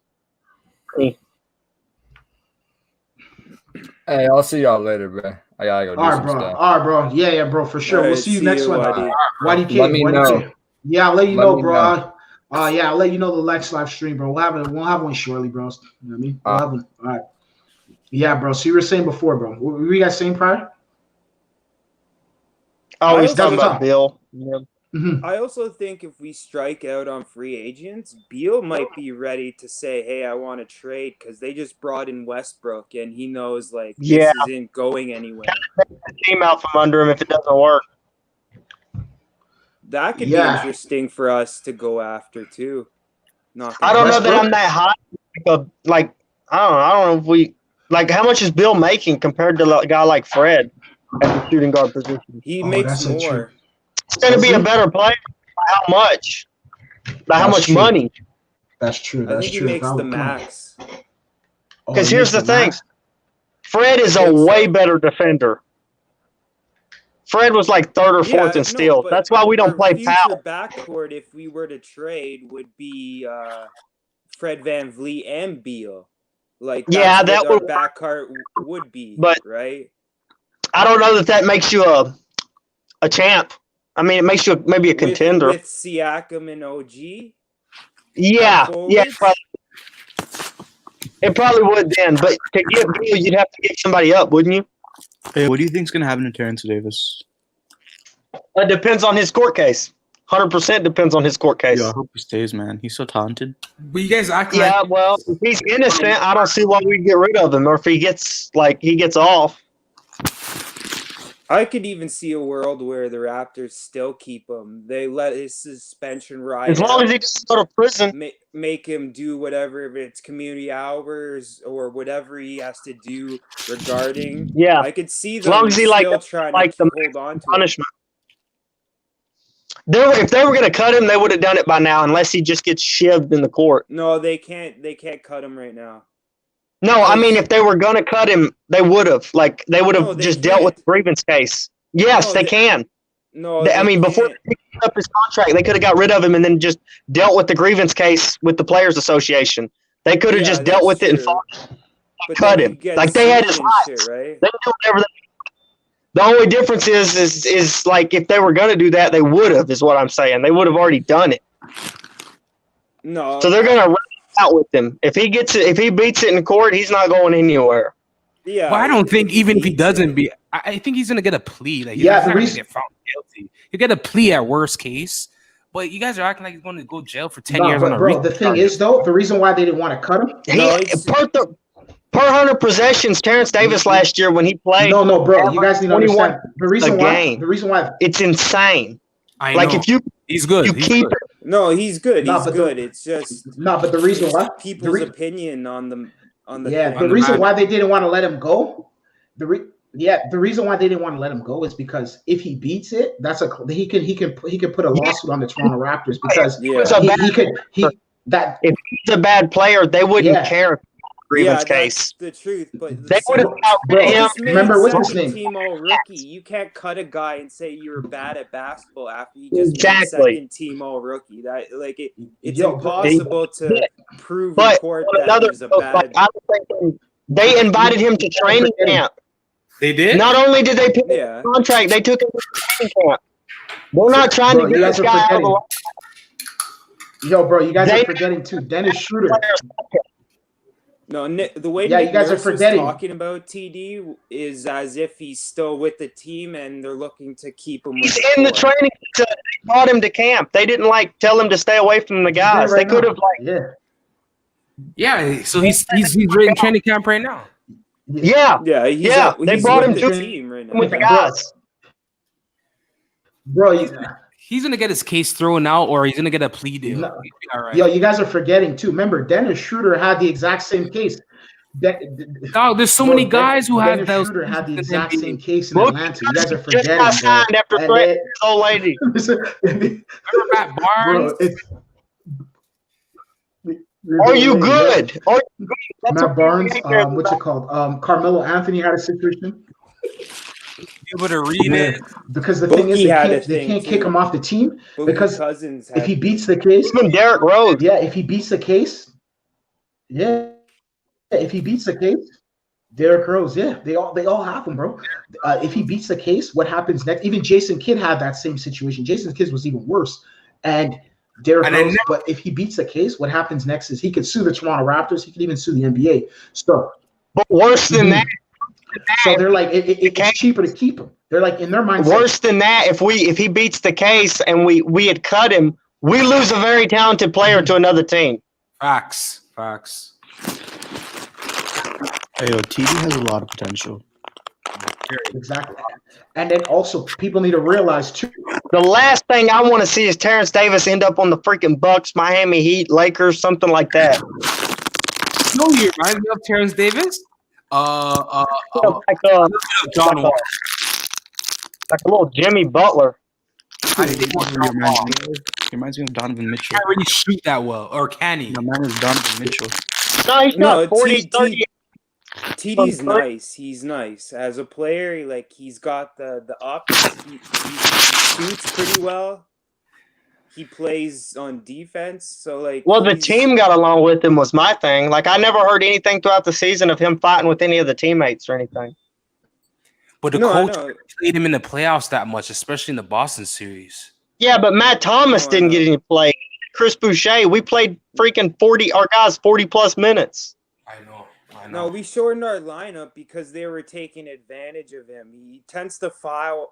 D: Hey, I'll see y'all later, bro. I gotta go do some stuff.
A: All right, bro. Yeah, bro, for sure. We'll see you next one. YDK.
D: Let me know.
A: Yeah, I'll let you know, bro. Yeah, I'll let you know the next live stream, bro. We'll have one shortly, bro. You know what I mean? We'll have one. All right. Yeah, bro. So you were saying before, bro. What were you guys saying prior?
C: Oh, he's talking about Beal.
A: Yeah. Mm-hmm.
B: I also think if we strike out on free agents, Beal might be ready to say, hey, I want to trade because they just brought in Westbrook and he knows, like, this isn't going anywhere.
C: Take the team out from under him if it doesn't work.
B: That could be interesting for us to go after, too.
C: I don't know that I'm that high. Like, I don't know if we – like, how much is Bill making compared to a guy like Fred at the shooting guard position?
B: He makes more.
C: It's going to be a better player. By how much? By how much money?
A: That's true.
B: I think he makes the max.
C: Because here's the thing. Fred is a way better defender. Fred was like third or fourth in steals. That's why we don't play Powell.
B: Future backcourt, if we were to trade, would be Fred VanVleet and Beal. Like that's
C: that
B: what
C: would
B: our backcourt would be,
C: but
B: right?
C: I don't know that makes you a champ. I mean, it makes you maybe a contender.
B: With Siakam and OG?
C: Yeah. It probably would then, but to get Beal, you'd have to get somebody up, wouldn't you?
F: Hey, what do you think's going to happen to Terrence Davis?
C: It depends on his court case. 100% depends on his court case.
F: Yeah, I hope he stays, man. He's so talented.
G: But you guys act
C: well, if he's innocent, I don't see why we'd get rid of him, or if he gets off.
B: I could even see a world where the Raptors still keep him. They let his suspension ride
C: as long as he doesn't go to prison.
B: Make him do whatever, if it's community hours or whatever he has to do regarding.
C: Yeah,
B: I could see them
C: as long as he
B: trying to hold on to
C: punishment. If they were going to cut him, they would have done it by now, unless he just gets shivved in the court.
B: No, they can't. They can't cut him right now.
C: No, I mean, if they were going to cut him, they would have. Like, they would have just dealt with the grievance case. Yes, they can.
B: No,
C: I mean, before they picked up his contract, they could have got rid of him and then just dealt with the grievance case with the Players Association. They could have just dealt with it and cut him. Like, they had his rights. Right? They do whatever they. The only difference is like if they were going to do that, they would have. Is what I'm saying. They would have already done it.
B: No.
C: So they're going to run out with him. If he gets it, if he beats it in court, he's not going anywhere.
B: Yeah.
G: Well, I don't think even if he doesn't be, I think he's gonna get a plea. Like, he's not gonna get found guilty. You get a plea at worst case. But you guys are acting like he's going to go to jail for 10 years on a
A: bro, the thing is, though, the reason why they didn't want to cut him.
C: Per 100 possessions, Terrence Davis last year when he played.
A: No, bro. You guys need to understand the reason why. The reason why
C: it's insane.
G: I
C: like
G: know.
C: if you,
G: he's good.
C: You
G: he's
C: keep
G: good.
B: No, he's good. He's good. It's just
A: but the reason why
B: people's opinion on the
A: the reason why they didn't want to let him go. The reason why they didn't want to let him go is because if he beats it, he can put a lawsuit on the Toronto Raptors because
C: if he's a bad player, they wouldn't care. Grievance case.
B: That's the truth, but
C: they would have got rid of him.
B: Remember what's his name? Team all rookie. You can't cut a guy and say you're bad at basketball after you just made second team all rookie. That it's impossible to prove in court that he's a bad.
C: They invited him to training camp.
G: They did.
C: Not only did they pick his contract, they took him to training camp. They're not trying to get this guy out of the way.
A: Yo, bro, you guys are forgetting too. Dennis Schroeder.
B: No, the way
A: you guys are forgetting.
B: Talking about TD is as if he's still with the team and they're looking to keep him.
C: He's in the training. They brought him to camp. They didn't tell him to stay away from the guys. They could have
G: So he's in training camp right now.
C: Yeah. They brought him to
B: the team right now
C: with the guys.
A: Bro,
G: he's gonna get his case thrown out, or he's gonna get a plea deal.
A: All right. Yo, you guys are forgetting too. Remember, Dennis Schroeder had the exact same case.
G: There's so many guys who had those.
A: Schroeder had the exact same case in Atlanta. You guys are forgetting. Just
C: got signed after 3 years old lady.
G: Remember Matt Barnes?
C: Are you good?
A: Matt Barnes, what's it called? Carmelo Anthony had a situation.
G: Be able to read it
A: because the thing is they can't kick him off the team because if he beats the case,
C: even Derrick Rose,
A: if he beats the case, Derrick Rose, they all have him, bro. If he beats the case, what happens next? Even Jason Kidd had that same situation. Jason Kidd was even worse, and Derrick Rose. But if he beats the case, what happens next is he could sue the Toronto Raptors. He could even sue the NBA. So,
C: but worse than that.
A: So they're like, it's cheaper to keep him. They're like, in their mindset.
C: Worse than that, if he beats the case and we had cut him, we lose a very talented player to another team.
G: Facts.
F: Hey, yo, TD has a lot of potential.
A: Exactly. And then also, people need to realize too.
C: The last thing I want to see is Terrence Davis end up on the freaking Bucks, Miami Heat, Lakers, something like that.
G: No, you reminds me of Terrence Davis.
C: Like a little Jimmy Butler.
F: He reminds me of Donovan Mitchell.
G: Can't really shoot that well, or can he?
F: My man is Donovan Mitchell.
C: No, he's not 40, 30.
B: TD's nice. He's nice as a player. Like he's got the ups. He shoots pretty well. He plays on defense. So like,
C: well, the team got along with him was my thing. Like I never heard anything throughout the season of him fighting with any of the teammates or anything.
G: But the coach played him in the playoffs that much, especially in the Boston series.
C: Yeah, but Matt Thomas didn't get any play. Chris Boucher, we played freaking 40 plus minutes.
G: I know.
B: No, we shortened our lineup because they were taking advantage of him. He tends to foul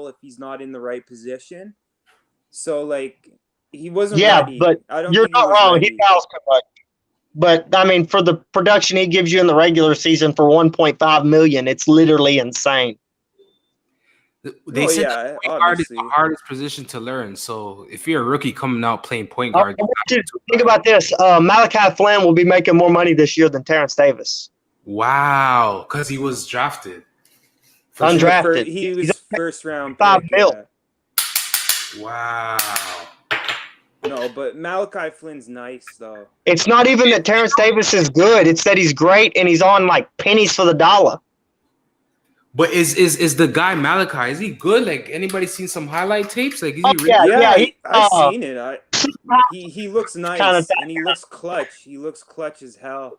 B: if he's not in the right position. So like he wasn't ready.
C: Yeah, but
B: I don't
C: you're
B: think
C: not wrong. He fouls too much. But I mean, for the production he gives you in the regular season for $1.5 million, it's literally insane.
G: They said point guard is the hardest position to learn. So if you're a rookie coming out playing point guard,
C: think about this: Malachi Flynn will be making more money this year than Terrence Davis.
G: Wow, because he was drafted,
C: undrafted.
B: He was first round
C: $5 million.
G: Wow.
B: No, but Malachi Flynn's nice though.
C: It's not even that Terrence Davis is good; it's that he's great and he's on like pennies for the dollar.
G: But is the guy Malachi? Is he good? Like anybody seen some highlight tapes? Like is he really?
B: Yeah, I've seen it. He looks nice and he looks clutch. He looks clutch as hell.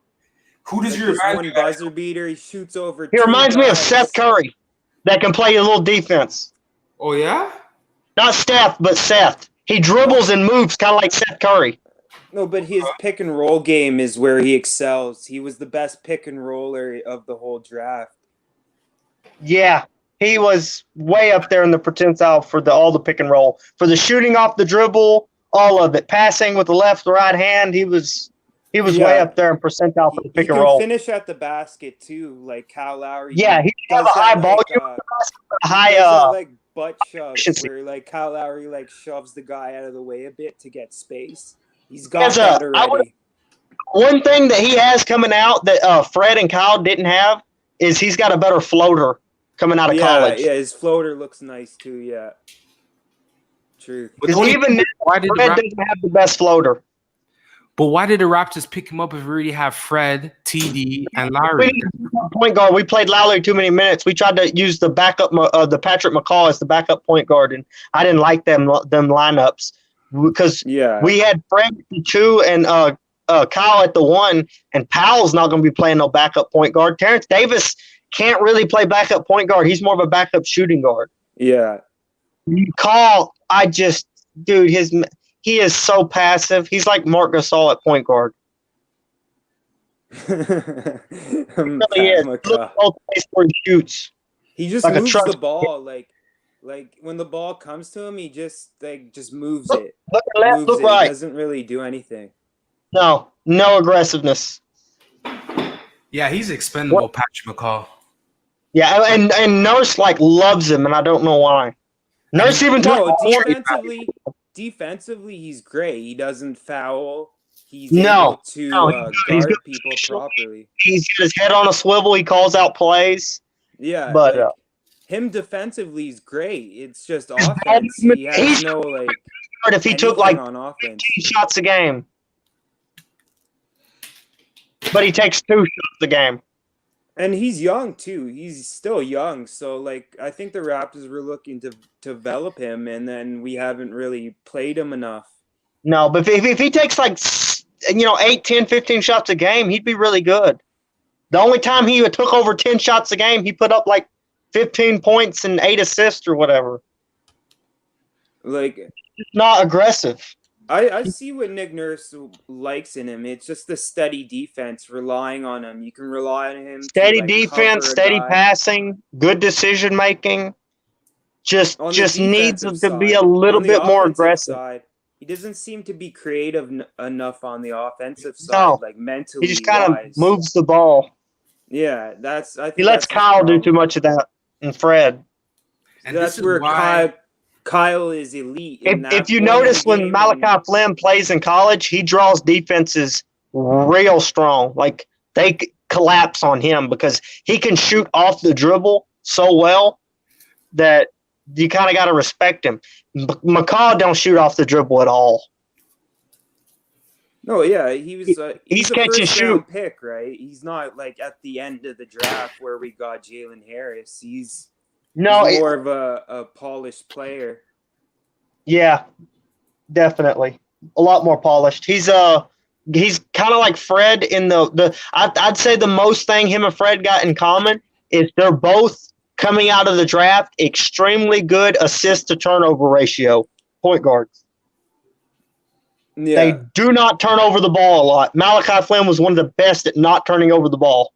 G: Who does
B: your one buzzer beater? He shoots over.
C: He reminds me of Seth Curry, that can play a little defense.
G: Oh yeah,
C: not Steph, but Seth. He dribbles and moves kind of like Seth Curry.
B: No, but his pick and roll game is where he excels. He was the best pick and roller of the whole draft.
C: Yeah, he was way up there in the percentile for all the pick and roll. For the shooting off the dribble, all of it. Passing with the left, the right hand, he was way up there in percentile for the pick and roll.
B: He can finish at the basket too, like Kyle Lowry.
C: Yeah, he has a high ball.
B: Like butt shoves where like Kyle Lowry like shoves the guy out of the way a bit to get space. He's got that already.
C: One thing that he has coming out that Fred and Kyle didn't have is he's got a better floater coming out of college.
B: Yeah, his floater looks nice too. Yeah, true.
C: Even Fred doesn't have the best floater.
G: But why did the Raptors pick him up if we already have Fred, TD, and Lowry?
C: Point guard. We played Lowry too many minutes. We tried to use the backup, the Patrick McCaw as the backup point guard, and I didn't like them lineups because we had Fred at the 2 and Kyle at the 1, and Powell's not going to be playing no backup point guard. Terrence Davis can't really play backup point guard. He's more of a backup shooting guard.
B: Yeah.
C: He is so passive. He's like Marc Gasol at point guard. Really is. Look both ways where he shoots.
B: He just moves the ball like when the ball comes to him, he just moves it.
C: Look left, look right.
B: He doesn't really do anything.
C: No aggressiveness.
G: Yeah, he's expendable, Patrick McCaw.
C: Yeah, and Nurse loves him, and I don't know why. Nurse even talks
B: defensively, he's great. He doesn't foul. He's able to guard people properly.
C: He's got his head on a swivel. He calls out plays.
B: Yeah,
C: but
B: him defensively is great. It's just offense. He has no
C: if he took
B: on offense.
C: 15 shots a game, but he takes 2 shots a game.
B: And he's young too. He's still young. So I think the Raptors were looking to develop him, and then we haven't really played him enough.
C: No, but if he takes 8, 10, 15 shots a game, he'd be really good. The only time he took over 10 shots a game, he put up 15 points and 8 assists or whatever. Not aggressive.
B: I see what Nick Nurse likes in him. It's just the steady defense, relying on him. You can rely on him.
C: Steady defense, steady passing, good decision making. Just needs to be a little bit more aggressive.
B: Side, he doesn't seem to be creative enough on the offensive side, mentally.
C: He just kind of moves the ball.
B: Yeah, I think
C: he lets Kyle do too much of that, and Fred.
B: And that's where Kyle is elite.
C: If you notice when Malachi Flynn plays in college, he draws defenses real strong. They collapse on him because he can shoot off the dribble so well that you kind of got to respect him. McCaw don't shoot off the dribble at all.
B: No, yeah, he's
C: He's
B: a
C: catch and
B: first round
C: shoot.
B: pick, right? He's not like at the end of the draft where we got Jalen Harris. He's more of a polished player.
C: Yeah, definitely a lot more polished. He's kind of like Fred in I'd say the most thing him and Fred got in common is they're both coming out of the draft extremely good assist to turnover ratio point guards.
B: Yeah.
C: They do not turn over the ball a lot. Malachi Flynn was one of the best at not turning over the ball.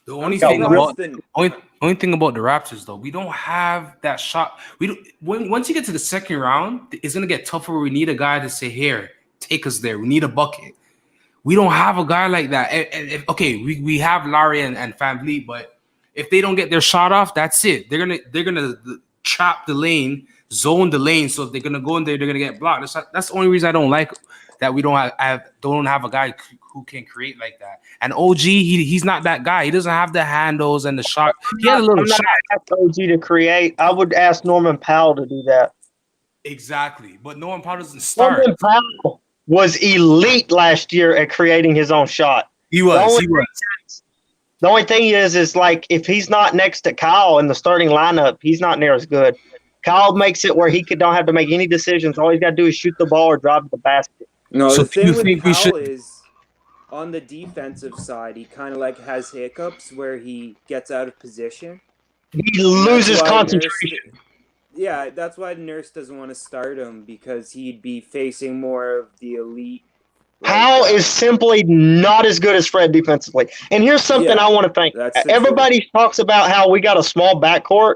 G: The only thing about the Raptors, though, we don't have that shot. Once you get to the second round, it's gonna get tougher. We need a guy to say, "Here, take us there." We need a bucket. We don't have a guy like that. We have Larry and VanVleet, but if they don't get their shot off, that's it. They're gonna trap the lane, zone the lane. So if they're gonna go in there, they're gonna get blocked. That's the only reason I don't like that we don't have a guy who can create like that. And OG, he's not that guy. He doesn't have the handles and the shot. He had a little shot.
C: I'm not OG to create. I would ask Norman Powell to do that.
G: Exactly, but Norman Powell doesn't start.
C: Norman Powell was elite last year at creating his own shot.
G: He was.
C: The only thing is like if he's not next to Kyle in the starting lineup, he's not near as good. Kyle makes it where he don't have to make any decisions. All he's got to do is shoot the ball or drive to the basket.
B: No, so the thing with Powell is on the defensive side, he kind of like has hiccups where he gets out of position.
C: He loses concentration.
B: That's why Nurse doesn't want to start him because he'd be facing more of the elite.
C: Powell is simply not as good as Fred defensively. And here's something I want to think. Everybody talks about how we got a small backcourt.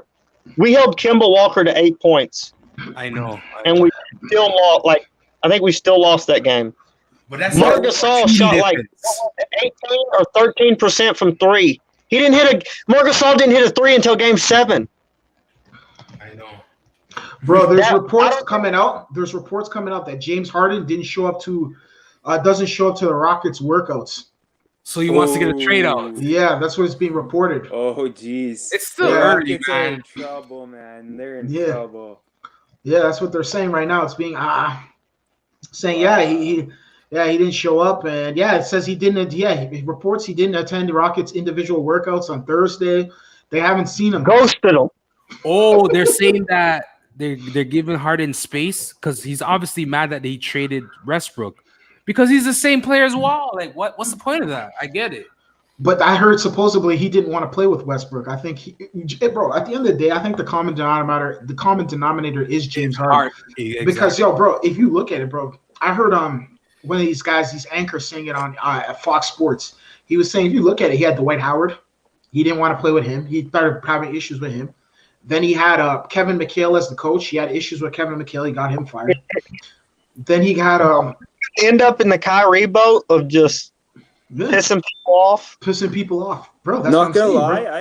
C: We held Kemba Walker to 8 points.
G: I know.
C: And we still lost. I think we still lost that game.
G: But that's
C: Marc Gasol shot like 18 or 13% from three. Marc Gasol didn't hit a three until game 7.
G: I know.
A: Bro, there's reports coming out that James Harden doesn't show up to the Rockets workouts.
G: So he wants to get a trade out.
A: Yeah, that's what's being reported.
B: Oh, jeez.
G: It's still early, man.
B: They're in trouble, man. They're in trouble.
A: Yeah, that's what they're saying right now. It's being saying he didn't show up, and it says he didn't. It reports he didn't attend the Rockets' individual workouts on Thursday. They haven't seen him.
C: Ghosted him.
G: Oh, they're saying that they're giving Harden space because he's obviously mad that he traded Westbrook because he's the same player as Wall. Like, what's the point of that? I get it.
A: But I heard supposedly he didn't want to play with Westbrook. I think, bro, at the end of the day, I think the common denominator is James Harden.
G: Exactly.
A: Because, bro, if you look at it, bro, I heard one of these guys, these anchors saying it on at Fox Sports. He was saying, if you look at it, he had Dwight Howard. He didn't want to play with him. He started having issues with him. Then he had Kevin McHale as the coach. He had issues with Kevin McHale. He got him fired. Then he had
C: end up in the Kyrie boat of just pissing people off.
A: Bro. That's
B: not gonna lie,
A: bro.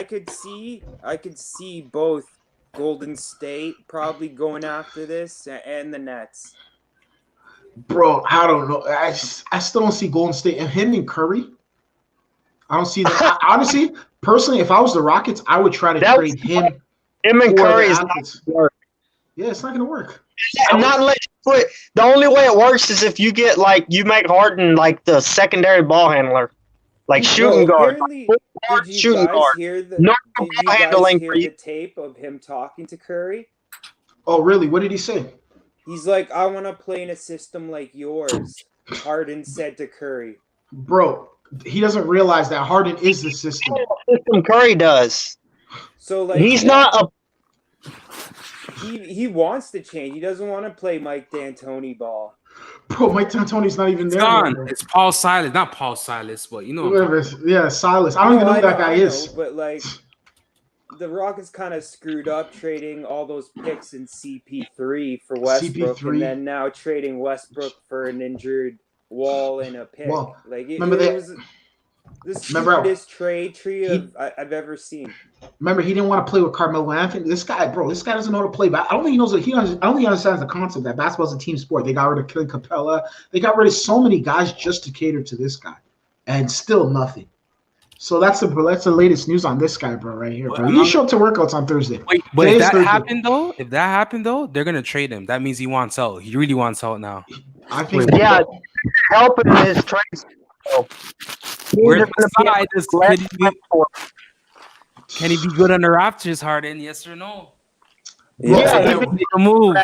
B: I could see both Golden State probably going after this and the Nets.
A: Bro, I don't know. I still don't see Golden State and him and Curry. I don't see that. Honestly, personally, if I was the Rockets, I would try to trade him.
C: Him and Curry is not going to work.
A: Yeah, it's not going to work.
C: And not unless you put the only way it works is if you get you make Harden like the secondary ball handler, like shooting guard.
B: Did you guys hear the tape of him talking to Curry?
A: Oh, really? What did he say?
B: He's like, I want to play in a system like yours. Harden said to Curry.
A: Bro, he doesn't realize that Harden is the system.
C: Curry does.
B: So
C: he's not a.
B: He wants to change. He doesn't want to play Mike D'Antoni ball.
A: Bro, Mike D'Antoni's not even there.
G: Gone. It's Paul Silas, not Paul Silas, but you know.
A: Whatever. Yeah, Silas. I don't even know who that guy is.
B: But the Rockets kind of screwed up trading all those picks in CP3 for Westbrook, and then now trading Westbrook for an injured Wall and a pick.
A: Well,
B: it was the stupidest trade I've ever seen.
A: Remember, he didn't want to play with Carmelo Anthony. This guy doesn't know how to play. I don't think he knows. I don't think he understands the concept that basketball is a team sport. They got rid of Clint Capella. They got rid of so many guys just to cater to this guy, and still nothing. So that's the latest news on this guy, bro, right here, bro. He didn't show up to workouts on Thursday.
G: Wait, but if that happened though, they're gonna trade him. That means he wants out. He really wants out now.
A: I think
C: helping his trades.
G: We're decide this. Can he be good on the Raptors, Harden? Yes or no?
C: Yeah,
G: he can make a move.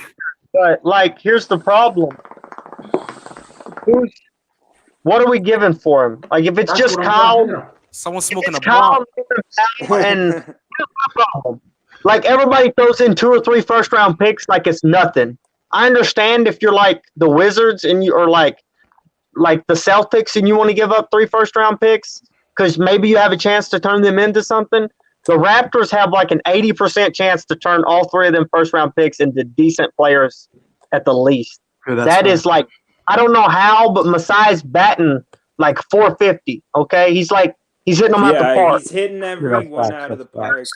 C: But like, here's the problem. What are we giving for him? Like, if it's just Kyle,
G: someone smoking a
C: Kyle and like everybody throws in 2 or 3 first-round picks like it's nothing. I understand if you're like the Wizards and you are like the Celtics and you want to give up 3 first-round picks because maybe you have a chance to turn them into something. The Raptors have like an 80% chance to turn all 3 of them first-round picks into decent players at the least. That is like, I don't know how, but Masai's batting like 450. Okay, he's hitting them out the park.
B: He's hitting everyone out of the park.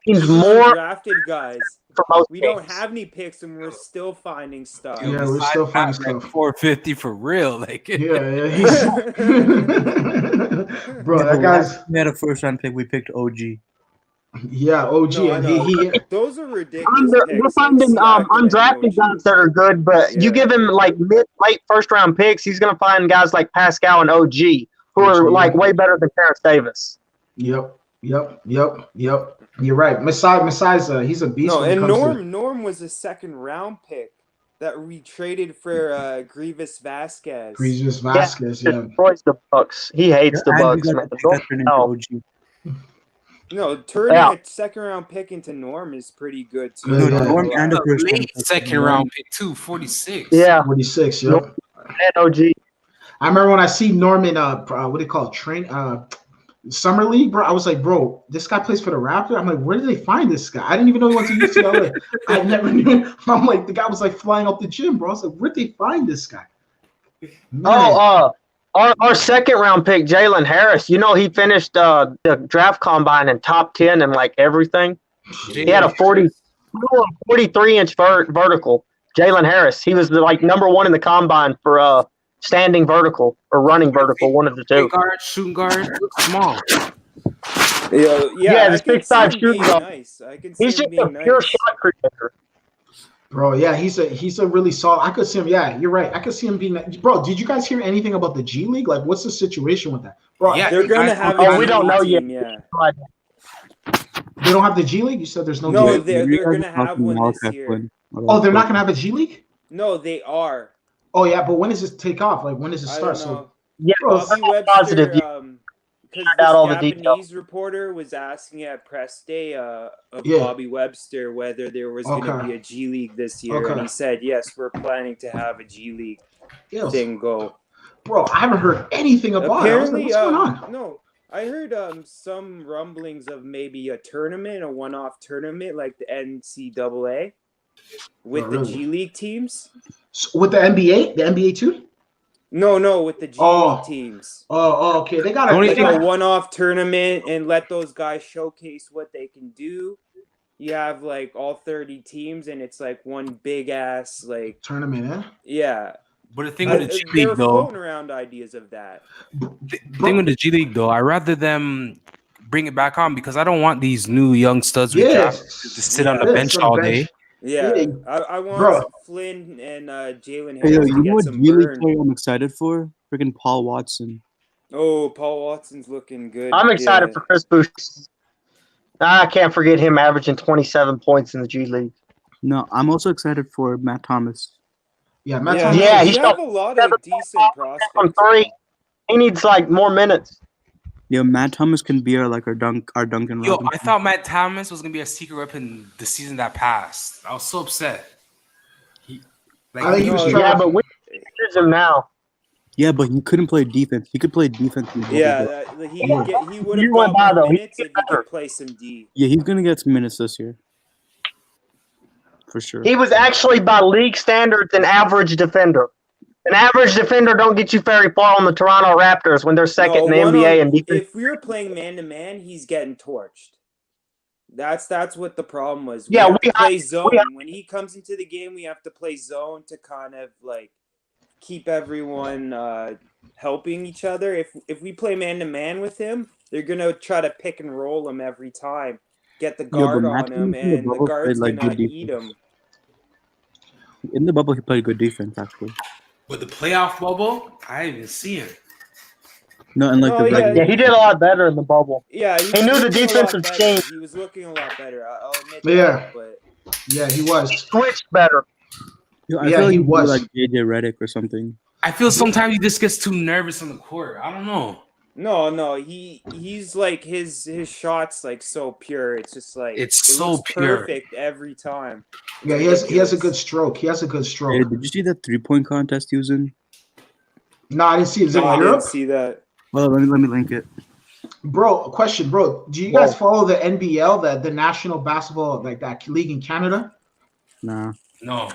C: He's more
B: drafted guys. We don't have any picks, and we're still finding stuff.
A: Yeah, we're still finding stuff.
G: 450 for real, like
A: He's bro. That guy's.
F: We had a first-round pick. We picked OG.
A: Yeah, OG.
B: No, those are ridiculous.
C: We're finding undrafted guys that are good, but you give him like late first-round picks, he's gonna find guys like Pascal and OG who are like way better than Terrence Davis.
A: Yep. You're right. Masai's he's a beast.
B: No, and Norm was a second-round pick that we traded for Grievous Vasquez.
C: Yeah. Destroys the Bucks. He hates the Bucks, man.
B: No, turning a second-round pick into Norm is pretty good too.
G: Norm and a late second-round pick too, 46.
C: Yeah,
A: 46. Yep.
C: And OG.
A: I remember when I see Norman, what do you call it? Summer League, bro. I was like, bro, this guy plays for the Raptors. I'm like, where did they find this guy? I didn't even know he went to UCLA. I never knew. I'm like, the guy was like flying off the gym, bro. I was like, where'd they find this guy?
C: Man. Our second round pick, Jalen Harris. You know, he finished the draft combine in top 10 and like everything. He had a 43-inch vertical. Jalen Harris. He was like number 1 in the combine for standing vertical or running vertical, one of the two.
G: Shooting guard, small.
C: Yeah, this big 5 shooting guard.
B: Nice. I can see
C: he's
B: him
C: just a pure shot creator.
A: Bro, yeah, he's a really solid. I could see him. Yeah, you're right. I could see him being. Bro, did you guys hear anything about the G League? Like, what's the situation with that? Bro,
B: yeah, they're gonna have.
C: We don't know yet.
B: Yeah.
A: They don't have the G League. You said there's no.
B: No,
A: G
B: they're gonna have one this year.
A: Oh, they're not gonna have a G League?
B: No, they are.
A: Oh yeah, but when does this take off? Like, when does it start? So
C: yeah,
B: Bobby Webster,
C: positive.
B: Because this Japanese reporter was asking at press day of Bobby Webster whether there was going to be a G League this year, and he said, yes, we're planning to have a G League thing go.
A: Bro, I haven't heard anything about it. Like, what's going on?
B: No, I heard some rumblings of maybe a tournament, a one-off tournament like the NCAA with the G League teams.
A: So with the NBA too?
B: No, with the G League teams.
A: Oh, okay. They got
B: a one-off tournament and let those guys showcase what they can do. You have like all 30 teams, and it's like one big ass like
A: tournament, eh?
B: Yeah.
G: But the thing with the G League, though,
B: floating around ideas of that.
G: The thing with the G League, though, I rather them bring it back on because I don't want these new young studs we draft to sit on the bench all day.
B: Yeah, I want Flynn and Jalen Harris.
F: You know what G League player I'm excited for? Freaking Paul Watson.
B: Oh, Paul Watson's looking good.
C: I'm excited for Chris Boucher. I can't forget him averaging 27 points in the G League.
F: No, I'm also excited for Matt Thomas.
A: Yeah, Matt Thomas.
C: Yeah,
B: he have a lot of decent prospects.
C: From 3. He needs like more minutes.
F: Yo, Matt Thomas can be our Duncan Robinson.
G: Yo, I thought Matt Thomas was gonna be a secret weapon the season that passed. I was so upset.
A: I think he was
C: but we use him now.
F: Yeah, but he couldn't play defense. He could play defense.
B: He would have got more minutes if he could play some D.
F: Yeah, he's gonna get some minutes this year. For sure.
C: He was actually by league standards an average defender. An average defender don't get you very far on the Toronto Raptors when they're second in the NBA in defense.
B: If we were playing man-to-man, he's getting torched. That's what the problem was.
C: We
B: play zone. When he comes into the game, we have to play zone to kind of like keep everyone helping each other. If we play man-to-man with him, they're going to try to pick and roll him every time. Get the guard on him, and the guard's going to eat him.
F: In the bubble, he played good defense, actually.
G: With the playoff bubble, I didn't even see him.
F: No, and like
B: Oh,
F: the
B: yeah.
F: regular.
C: Yeah, he did a lot better in the bubble.
B: Yeah,
C: He knew the defensive scheme.
B: He was looking a lot better. I'll admit
A: Yeah.
B: that. But
A: Yeah, he was.
C: Switched better.
F: Yo, I
A: Yeah,
F: feel like
A: he
F: he was
A: was.
F: like JJ Redick or something.
G: I feel sometimes he just gets too nervous on the court. I don't know.
B: no, he's like his shots like so pure. It's just like
G: It's
B: it
G: so
B: looks
G: pure.
B: perfect every time. It's
A: Yeah, he has a
B: ridiculous.
A: good stroke. He has a good
F: Hey,
A: stroke.
F: did you see that 3-point contest he was in?
A: No, I didn't see it. Is it
B: No, I
A: in
B: didn't
A: Europe?
B: see that.
F: Well, let me link it.
A: Bro, a question, bro. Do you guys follow the NBL, the National Basketball, like that league in Canada?
F: Nah.
G: No.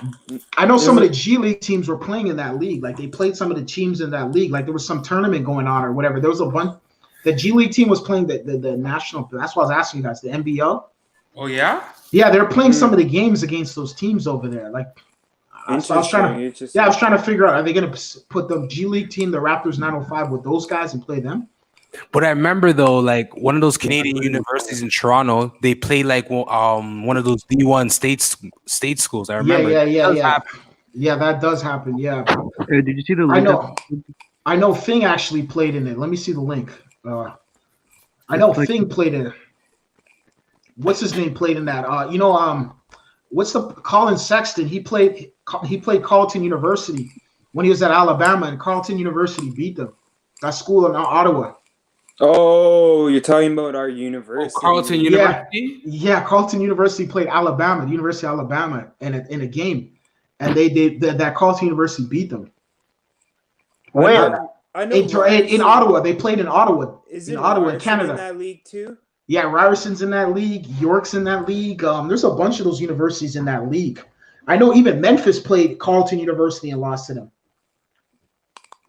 A: I know some of the G League teams were playing in that league. Like they played some of the teams in that league. Like there was some tournament going on or whatever. There was a bunch. The G League team was playing the national. That's why I was asking you guys. The NBL.
G: Oh yeah.
A: Yeah, they're playing some of the games against those teams over there. Like, so I was trying to. Yeah, I was trying to figure out. Are they going to put the G League team, the Raptors 905, with those guys and play them?
G: But I remember though, like one of those Canadian universities in Toronto, they play like one of those D1 state schools. I remember.
A: Yeah. Yeah, that does happen. Yeah.
F: Hey, did you see the link?
A: I know. Fing actually played in it. Let me see the link. I know Fing played in it. What's his name played in that? What's the Colin Sexton? He played Carleton University when he was at Alabama, and Carleton University beat them. That school in Ottawa.
B: Oh, you're talking about our university.
G: Carleton University?
A: Yeah, Carleton University played Alabama, the University of Alabama, in a game, and that Carleton University beat them.
C: Where?
B: I know
A: in Ottawa. They played in Ottawa.
B: Is
A: in
B: it
A: Ottawa, in
B: Ryerson
A: Canada?
B: in that league too?
A: Yeah, Ryerson's in that league. York's in that league. There's a bunch of those universities in that league. I know even Memphis played Carleton University and lost to them.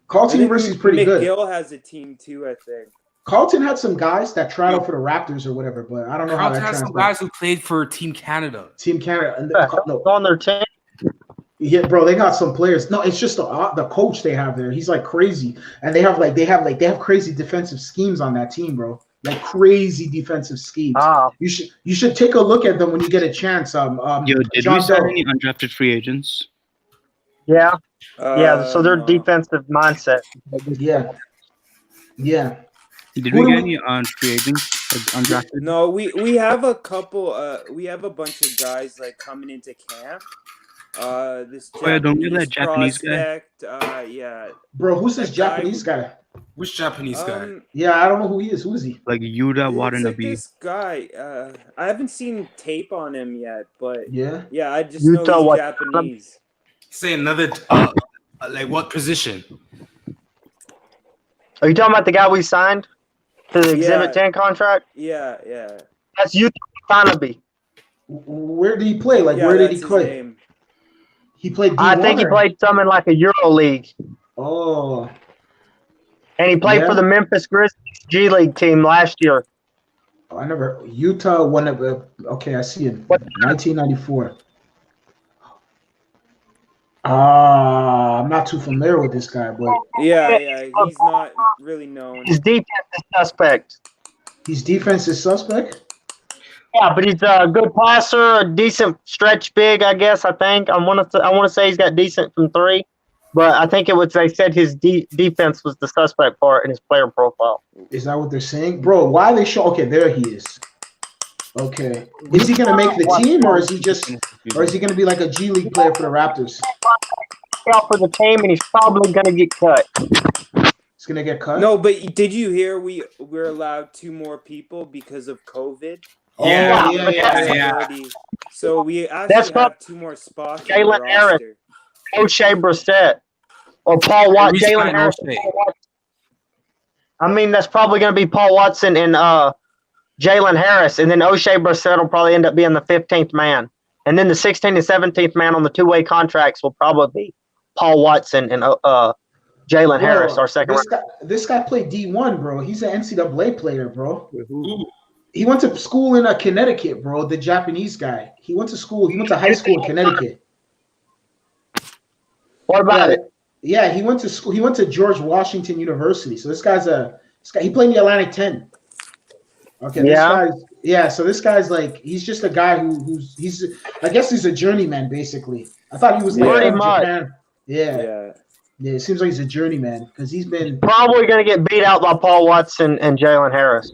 A: Carleton University is pretty good.
B: McGill has a team too, I think.
A: Carleton had some guys that tried out for the Raptors or whatever, but I don't know
G: Carleton
A: how that
G: has some
A: translates.
G: guys who played for Team Canada.
A: Team Canada. And
C: on their team.
A: Yeah, bro, they got some players. No, it's just the coach they have there. He's like crazy, and they have crazy defensive schemes on that team, bro. Like crazy defensive schemes. You should take a look at them when you get a chance.
F: Yo, did we sign any undrafted free agents?
C: Yeah. So their defensive mindset.
A: Yeah.
F: Did we get any free agents undrafted?
B: No, we have a couple. We have a bunch of guys like coming into camp. This
F: don't we have that Japanese
B: guy? Yeah.
A: Bro, who's this Japanese guy?
G: Which Japanese guy?
A: Yeah, I don't know who he is. Who is he?
F: Like Yuta Watanabe.
B: Like this guy. I haven't seen tape on him yet, but
A: yeah,
B: I just know he's Japanese.
G: Say another. Like what position?
C: Are you talking about the guy we signed to the Exhibit 10 contract?
B: Yeah.
C: That's Yuta Watanabe.
A: Where did he play? Like, where did he play? He played D1
C: I think he played some in like a Euro League.
A: Oh.
C: And he played for the Memphis Grizzlies G League team last year.
A: Oh, I never. Utah won it. Okay, I see him. 1994. I'm not too familiar with this guy, but
B: yeah, he's not really known.
C: His defense is suspect.
A: His defense is suspect?
C: Yeah, but he's a good passer, a decent stretch big, I guess. I think I want to say he's got decent from three, but I think they said his defense was the suspect part in his player profile.
A: Is that what they're saying, bro? Why are they show? Okay, there he is. Okay, is he gonna make the team, or is he gonna be like a G League player for the Raptors?
C: Out for the team, and he's probably gonna get cut.
A: He's gonna get cut.
B: No, but did you hear we're allowed 2 more people because of COVID?
C: Yeah.
B: So we actually have 2 more spots.
C: Jalen Harris, O'Shea Brissett, or Paul Watson. Jalen Harris. I mean, that's probably going to be Paul Watson and Jalen Harris, and then O'Shea Brissett will probably end up being the 15th man, and then the 16th and 17th man on the 2-way contracts will probably be Paul Watson and Jalen Harris, our second round.
A: This guy played D1, bro. He's an NCAA player, bro. He went to school in Connecticut, bro. The Japanese guy. He went to high school in Connecticut.
C: What about it?
A: Yeah, he went to school. He went to George Washington University. So this guy. He played in the Atlantic 10. Okay. So this guy's like, he's just a guy I guess he's a journeyman basically. I thought he was
C: pretty much.
A: Japan. Yeah. Yeah, it seems like he's a journeyman because he's been
C: Probably going to get beat out by Paul Watson and Jalen Harris.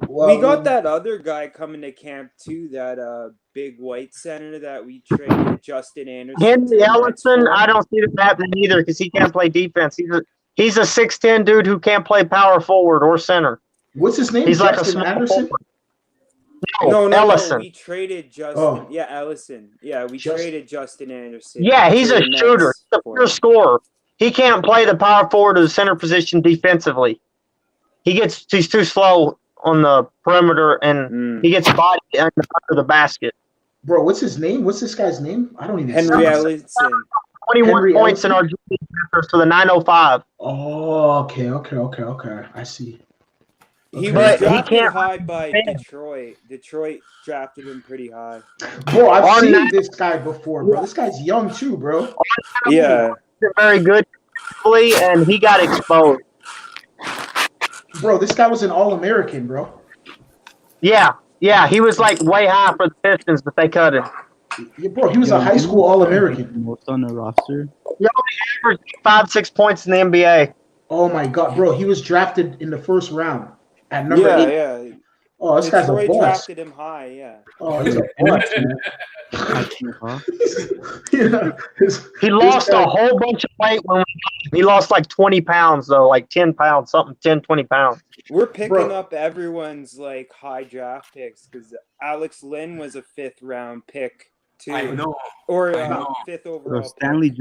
B: We got that other guy coming to camp too, that big white center that we traded, Justin Anderson.
C: Henry Ellison, I don't see that happening either because he can't play defense. He's a 6'10" dude who can't play power forward or center.
A: What's his name?
C: He's
A: Justin
C: like a small
A: Anderson?
C: forward.
B: No,
C: Ellison.
B: We traded Justin.
A: Oh.
B: Yeah, Ellison. Yeah, we traded Justin Anderson.
C: Yeah, he's a
B: to the
C: shooter.
B: Nets
C: He's a
B: for
C: pure
B: him.
C: scorer. He can't play the power forward or the center position defensively. He's too slow on the perimeter, and he gets bodied under the basket.
A: Bro, what's his name? What's this guy's name? I don't even
B: Henry
A: see him.
B: Ellison.
C: 21
A: Henry
C: points in our
A: Ellison?
C: junior for the 905.
A: Oh, okay. I see.
B: He
C: But
B: was
C: he
B: drafted
C: can't-
B: high by Detroit. Detroit drafted him pretty high.
A: Bro, I've
C: On
A: seen
C: that-
A: this guy before, bro. This guy's young too, bro.
B: Yeah.
C: He's very good, and he got exposed.
A: Bro, this guy was an All-American, bro.
C: Yeah, he was like way high for the Pistons, but they cut him.
A: Yeah, bro, he was a high school All-American.
F: Most on the roster.
C: He only averaged 5-6 points in the NBA.
A: Oh my god, bro, he was drafted in the first round at number 8.
B: Yeah.
A: Oh, this guy's a
B: Detroit
A: boss.
B: drafted him high, yeah.
A: Oh, he's a boss, man. Yeah,
C: He lost a whole bunch of weight when he lost like 20 pounds, though, like 10 pounds, something, 10, 20 pounds.
B: We're picking
A: Bro.
B: up everyone's like high draft picks because Alex Lynn was a 5th round pick too.
G: I know.
B: Or
G: I know.
B: 5th
F: Bro,
B: overall.
F: Stanley
B: pick.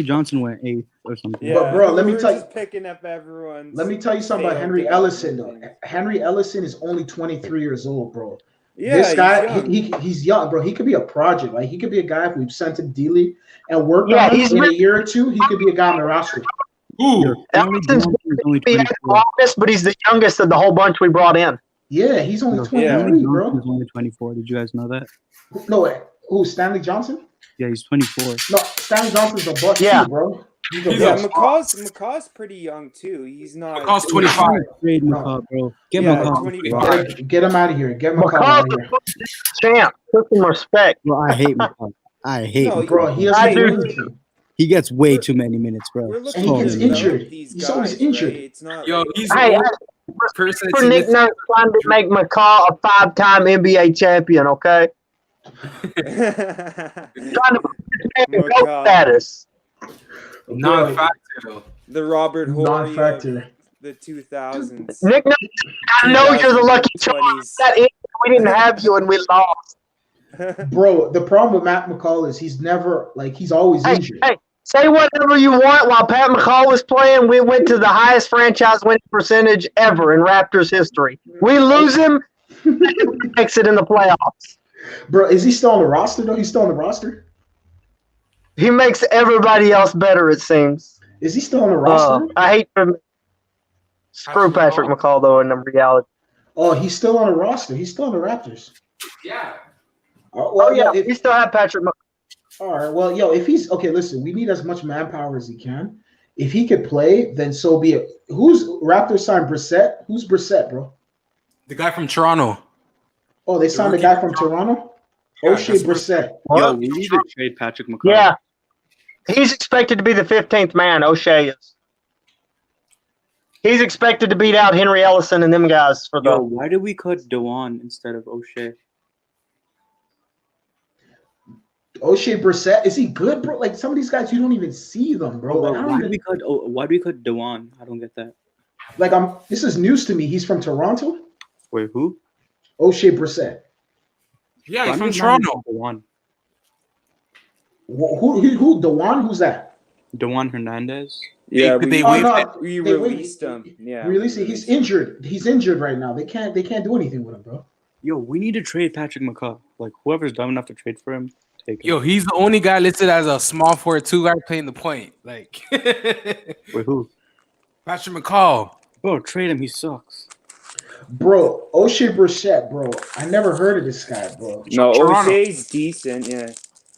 F: Johnson went 8th or something.
B: Yeah,
A: But, bro, let me
B: we're
A: tell you-
B: just picking up everyone's.
A: Let me tell you something about
B: failed
A: Henry
B: development
A: Ellison, though.
B: things.
A: Henry Ellison is only 23 years old, bro.
B: Yeah,
A: This guy,
B: he's young.
A: he's young, bro. He could be a project. Like, he could be a guy if we've sent him D-League and worked
C: Yeah,
A: on him
C: he's
A: in a
C: really-
A: year or two, he could be a guy on the roster.
F: Stanley
C: Ellison's
F: Johnson is only
C: He has
F: 24.
C: longest, but he's the youngest of the whole bunch we brought in.
A: Yeah, he's only
F: No,
A: 23,
F: Stanley Johnson
A: bro.
F: is only 24. Did you guys know that?
A: No, who, Stanley Johnson?
F: Yeah, he's 24.
A: No, Stanley Johnson's a bust
C: Yeah.
A: too, bro. He's a
B: Yeah,
A: bust.
B: McCaw's pretty young too. He's not.
G: McCaw's 25.
F: Trade McCaw, bro. Get
B: Yeah,
F: McCaw.
B: 25.
A: Get him out of here. Get McCall out
C: McCall's
A: of here.
C: a champ. Put some respect.
F: Bro, I hate McCaw. I hate
B: No,
F: McCaw.
A: Bro, he
C: I
A: doesn't
C: do-
A: do anything.
F: He gets way too many minutes, bro.
B: We're
A: And
B: looking
A: he
B: to
A: gets
B: develop
A: injured.
B: these
A: He's always
B: guys,
A: injured.
B: right? It's not.
G: Yo,
B: like-
G: he's
C: Hey,
G: the only person
C: for
G: that's in
C: Nick
G: this-
C: Nurse trying to make McCall a 5-time NBA champion, okay? Trying to put this man in GOAT
B: McCall.
C: status.
G: non-factor though.
B: the Robert Horry of
A: Non-factor.
B: the 2000s.
C: Nick Nurse, I know you're the lucky charm.
B: 20s.
C: That is, we didn't have you and we lost.
A: Bro, the problem with Matt McCall is he's never, like, he's always
C: Hey,
A: injured.
C: hey, say whatever you want. While Pat McCall was playing, we went to the highest franchise winning percentage ever in Raptors history. We lose him, makes it in the playoffs.
A: Bro, is he still on the roster, though? He's still on the roster?
C: He makes everybody else better, it seems.
A: Is he still on the roster?
C: I hate to screw Patrick McCall, though, in the reality.
A: Oh, he's still on the roster. He's still on the Raptors.
G: Yeah.
C: Oh, yeah, we still have Patrick McCall.
A: All right. Well, yo, if he's okay, listen, we need as much manpower as he can. If he could play, then so be it. Who's Raptors signed Brissett? Who's Brissett, bro?
G: The guy from Toronto.
A: Oh, they signed the guy from Toronto? O'Shea Brissett.
F: Yo, we need to trade Patrick McCaw.
C: Yeah. He's expected to be the 15th man, O'Shea is. He's expected to beat out Henry Ellison and them guys for
F: Yo,
C: the.
F: why did we cut Dewan instead of O'Shea?
A: O'Shea Brissett, is he good, bro? Like, some of these guys, you don't even see them, bro. Like, I don't
F: Why
A: even,
F: do we cut Dewan? I don't get that.
A: like, this is news to me. He's from Toronto?
F: Wait, who?
A: O'Shea Brissett.
G: Yeah, he's
F: I'm
G: from
F: just not
G: Toronto.
F: Dewan.
A: Who? Dewan? Who's that?
F: Dewan Hernandez.
B: Yeah,
G: They
A: Oh,
G: waived
A: no,
G: it.
B: we
A: they
B: released
A: waived-
B: him. Yeah,
A: Release it. He's injured. He's injured right now. They can't do anything with him, bro.
F: Yo, we need to trade Patrick McCaw. Like, whoever's dumb enough to trade for him, take him.
G: Yo, he's the only guy listed as a small forward 2 guy playing the point. Like
F: Wait, who?
G: Patrick McCall.
F: Bro, trade him. He sucks.
A: Bro, O'Shea Brissett, bro. I never heard of this guy, bro.
B: No,
G: Toronto.
B: O'Shea's decent. Yeah,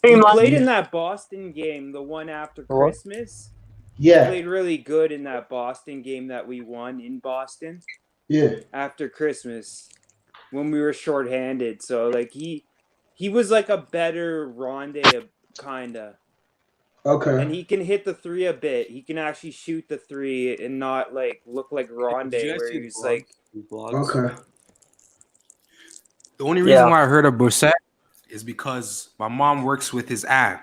B: he
C: Team like-
B: played in that Boston game, the one after Christmas.
A: Yeah,
B: Played really good in that Boston game that we won in Boston
A: yeah.
B: after Christmas when we were shorthanded. So like he was like a better Ronde kinda.
A: Okay.
B: And he can hit the three a bit. He can actually shoot the three and not like look like Rondé, where he was like.
A: Okay.
G: The only reason why I heard of Brissett is because my mom works with his aunt.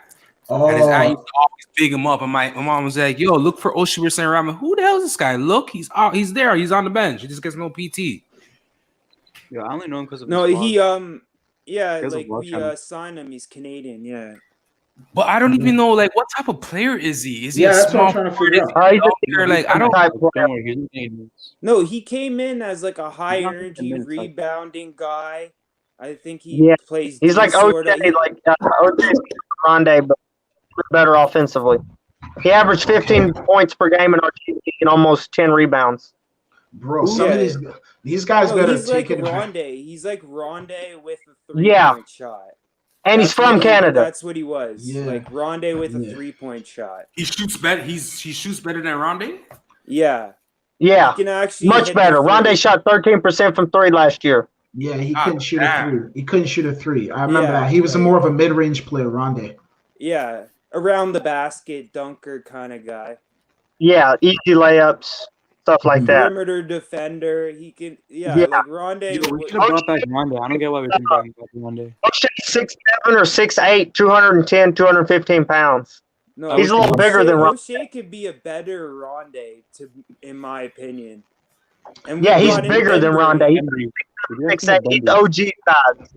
G: And his aunt used to always big him up. And my mom was like, yo, look for O'Shea Brissett Ramen. Who the hell is this guy? Look, he's there. He's on the bench. He just gets no PT.
F: Yeah, I only know him because of
B: No,
F: his
B: he
F: vlog.
B: like we signed him. He's Canadian, yeah.
G: But I don't even know like what type of player is he? Is he
A: Yeah,
G: a
A: that's what I'm
G: small
A: trying to figure out.
G: player? Like I don't.
F: Don't worry,
B: No, he came in as like a high
F: He's not
B: energy
F: 10 minutes, like-
B: rebounding guy. I think he plays.
C: He's like
B: sorta.
C: OJ, like OJ Rondé, but better offensively. He averaged 15 points per game in our team and almost 10 rebounds.
A: Bro, some of these guys better
B: he's like
A: take it.
B: Rondé. He's like Rondé with a 3-point shot.
C: And he's from Canada.
B: That's what he was.
A: Yeah.
B: Like Rondé with a 3-point shot.
G: He shoots better. He shoots better than Rondé.
B: Yeah.
C: Yeah,
B: He can actually
C: much
B: hit
C: better.
B: the three.
C: Rondé shot 13% from three last year.
A: Yeah, he couldn't shoot a three. He couldn't shoot a three. I remember that. He was more of a mid-range player, Rondé.
B: Yeah, around the basket dunker kind of guy.
C: Yeah, easy layups, stuff like that.
B: Perimeter defender. He can. Yeah. Like Rondé.
F: Yo, we should have brought back Rondé. I don't get why we didn't bring back Rondé.
C: O'Shea's 6'7" or 6'8", 210, 215 pounds.
B: No,
C: He's a little bigger than Rondé.
B: O'Shea could be a better Rondé, in my opinion. And
C: Yeah, he's bigger than Rondé. He's 6'8", he's OG size.